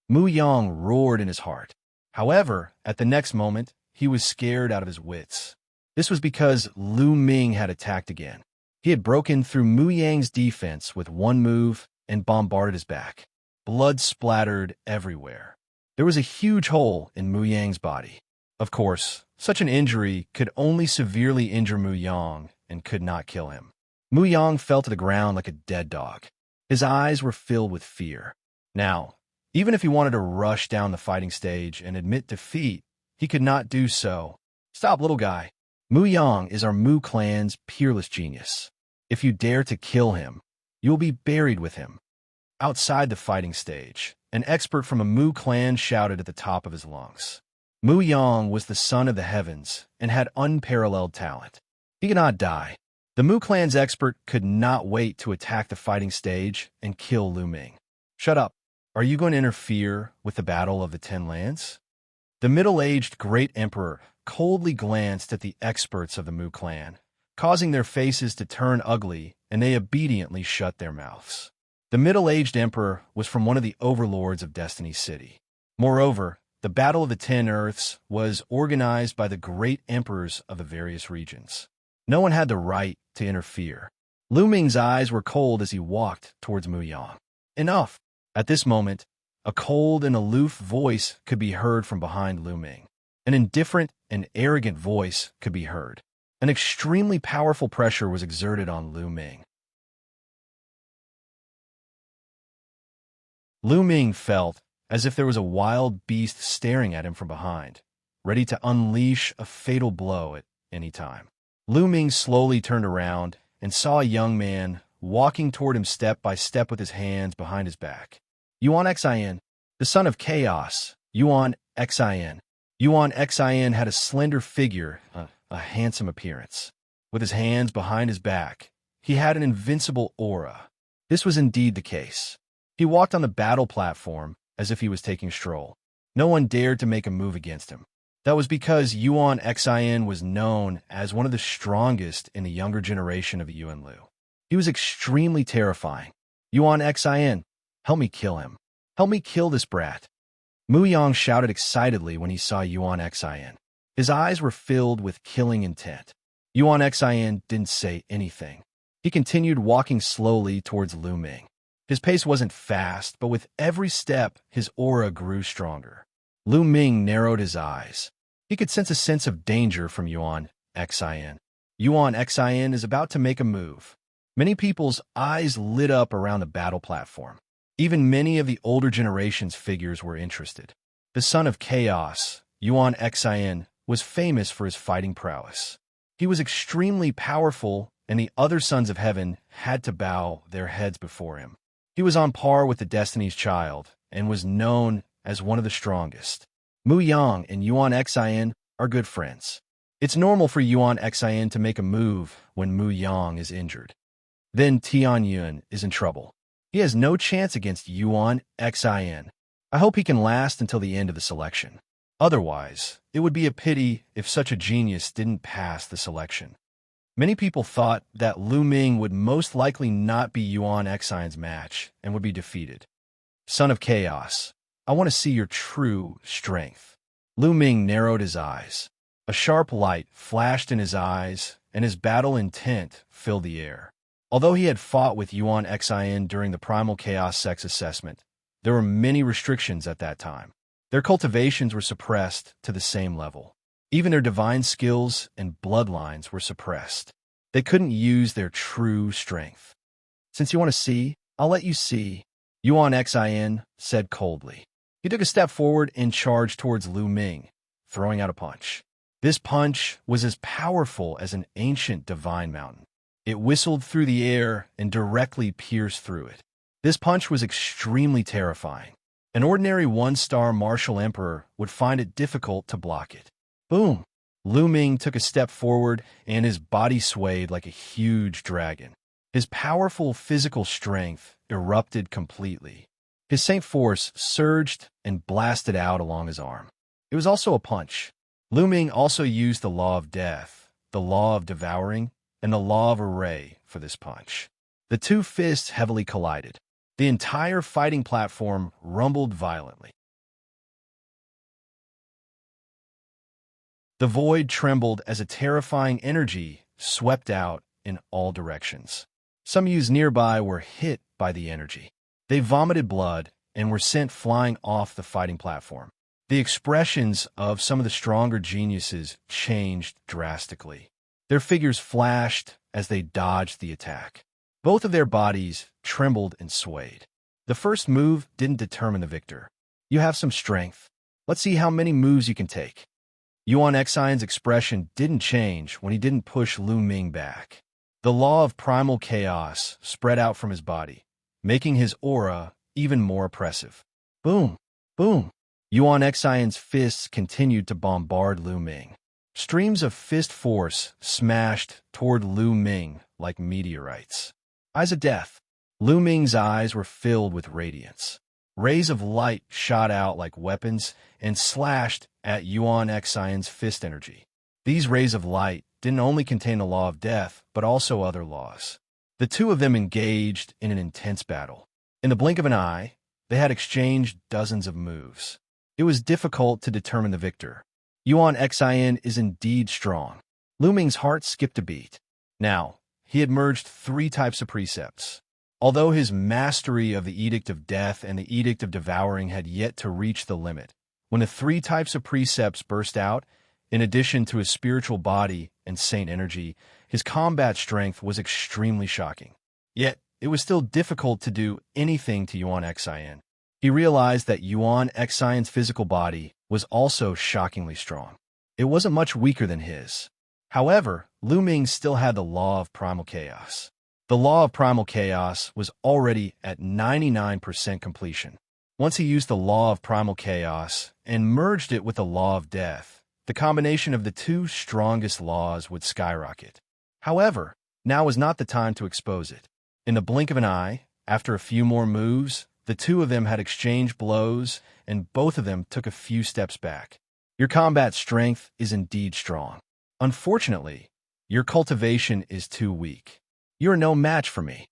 Mu Yang roared in his heart. However, at the next moment, he was scared out of his wits. This was because Lu Ming had attacked again. He had broken through Mu Yang's defense with one move and bombarded his back. Blood splattered everywhere. There was a huge hole in Mu Yang's body. Of course, such an injury could only severely injure Mu Yang and could not kill him. Mu Yang fell to the ground like a dead dog. His eyes were filled with fear. Now, even if he wanted to rush down the fighting stage and admit defeat, he could not do so. Stop, little guy. Mu Yang is our Mu clan's peerless genius. If you dare to kill him, you will be buried with him. Outside the fighting stage, an expert from a Mu clan shouted at the top of his lungs. Mu Yang was the son of the heavens and had unparalleled talent. He could not die. The Mu clan's expert could not wait to attack the fighting stage and kill Lu Ming. Shut up. Are you going to interfere with the Battle of the Ten Lands? The middle-aged great emperor coldly glanced at the experts of the Mu clan, causing their faces to turn ugly, and they obediently shut their mouths. The middle-aged emperor was from one of the overlords of Destiny City. Moreover, the Battle of the Ten Earths was organized by the great emperors of the various regions. No one had the right to interfere. Lu Ming's eyes were cold as he walked towards Mu Yang. Enough! At this moment, a cold and aloof voice could be heard from behind Lu Ming. An indifferent and arrogant voice could be heard. An extremely powerful pressure was exerted on Lu Ming. Lu Ming felt as if there was a wild beast staring at him from behind, ready to unleash a fatal blow at any time. Lu Ming slowly turned around and saw a young man walking toward him step by step with his hands behind his back. Yuan Xin, the son of chaos, Yuan Xin. Yuan Xin had a slender figure, a handsome appearance. With his hands behind his back, he had an invincible aura. This was indeed the case. He walked on the battle platform as if he was taking a stroll. No one dared to make a move against him. That was because Yuan Xin was known as one of the strongest in the younger generation of the Yuanlu. He was extremely terrifying. Yuan Xin, help me kill him. Help me kill this brat. Mu Yang shouted excitedly when he saw Yuan Xin. His eyes were filled with killing intent. Yuan Xin didn't say anything. He continued walking slowly towards Lu Ming. His pace wasn't fast, but with every step, his aura grew stronger. Lu Ming narrowed his eyes. He could sense a sense of danger from Yuan Xin. Yuan Xin is about to make a move. Many people's eyes lit up around the battle platform. Even many of the older generation's figures were interested. The son of chaos, Yuan Xin, was famous for his fighting prowess. He was extremely powerful, and the other sons of heaven had to bow their heads before him. He was on par with the Destiny's Child and was known as one of the strongest. Mu Yang and Yuan Xin are good friends. It's normal for Yuan Xin to make a move when Mu Yang is injured. Then Tianyun is in trouble. He has no chance against Yuan Xin. I hope he can last until the end of the selection. Otherwise, it would be a pity if such a genius didn't pass the selection. Many people thought that Lu Ming would most likely not be Yuan Xion's match and would be defeated. Son of Chaos, I want to see your true strength. Lu Ming narrowed his eyes. A sharp light flashed in his eyes, and his battle intent filled the air. Although he had fought with Yuan Xian during the Primal Chaos Sex Assessment, there were many restrictions at that time. Their cultivations were suppressed to the same level. Even their divine skills and bloodlines were suppressed. They couldn't use their true strength. Since you want to see, I'll let you see, Yuan Xian said coldly. He took a step forward and charged towards Lu Ming, throwing out a punch. This punch was as powerful as an ancient divine mountain. It whistled through the air and directly pierced through it. This punch was extremely terrifying. An ordinary one-star martial emperor would find it difficult to block it. Boom! Lu Ming took a step forward, and his body swayed like a huge dragon. His powerful physical strength erupted completely. His Saint Force surged and blasted out along his arm. It was also a punch. Lu Ming also used the law of death, the law of devouring, and the law of array for this punch. The two fists heavily collided. The entire fighting platform rumbled violently. The void trembled as a terrifying energy swept out in all directions. Some youths nearby were hit by the energy. They vomited blood and were sent flying off the fighting platform. The expressions of some of the stronger geniuses changed drastically. Their figures flashed as they dodged the attack. Both of their bodies trembled and swayed. The first move didn't determine the victor. You have some strength. Let's see how many moves you can take. Yuan Xion's expression didn't change when he didn't push Lu Ming back. The law of primal chaos spread out from his body, making his aura even more oppressive. Boom! Boom! Yuan Xion's fists continued to bombard Lu Ming. Streams of fist force smashed toward Lu Ming like meteorites. Eyes of death. Lu Ming's eyes were filled with radiance. Rays of light shot out like weapons and slashed at Yuan Xion's fist energy. These rays of light didn't only contain the law of death, but also other laws. The two of them engaged in an intense battle. In the blink of an eye, they had exchanged dozens of moves. It was difficult to determine the victor. Yuan Xian is indeed strong. Lu Ming's heart skipped a beat. Now, he had merged 3 types of precepts. Although his mastery of the Edict of Death and the Edict of Devouring had yet to reach the limit, when the 3 types of precepts burst out, in addition to his spiritual body and saint energy, his combat strength was extremely shocking. Yet, it was still difficult to do anything to Yuan Xian. He realized that Yuan Xion's physical body was also shockingly strong. It wasn't much weaker than his. However, Lu Ming still had the law of primal chaos. The law of primal chaos was already at 99% completion. Once he used the law of primal chaos and merged it with the law of death, the combination of the two strongest laws would skyrocket. However, now was not the time to expose it. In the blink of an eye, after a few more moves, the two of them had exchanged blows, and both of them took a few steps back. Your combat strength is indeed strong. Unfortunately, your cultivation is too weak. You are no match for me.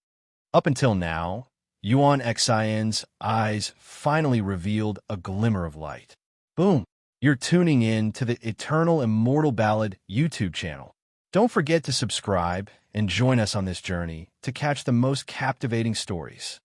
Up until now, Yuan Xian's eyes finally revealed a glimmer of light. Boom! You're tuning in to the Eternal Immortal Ballad YouTube channel. Don't forget to subscribe and join us on this journey to catch the most captivating stories.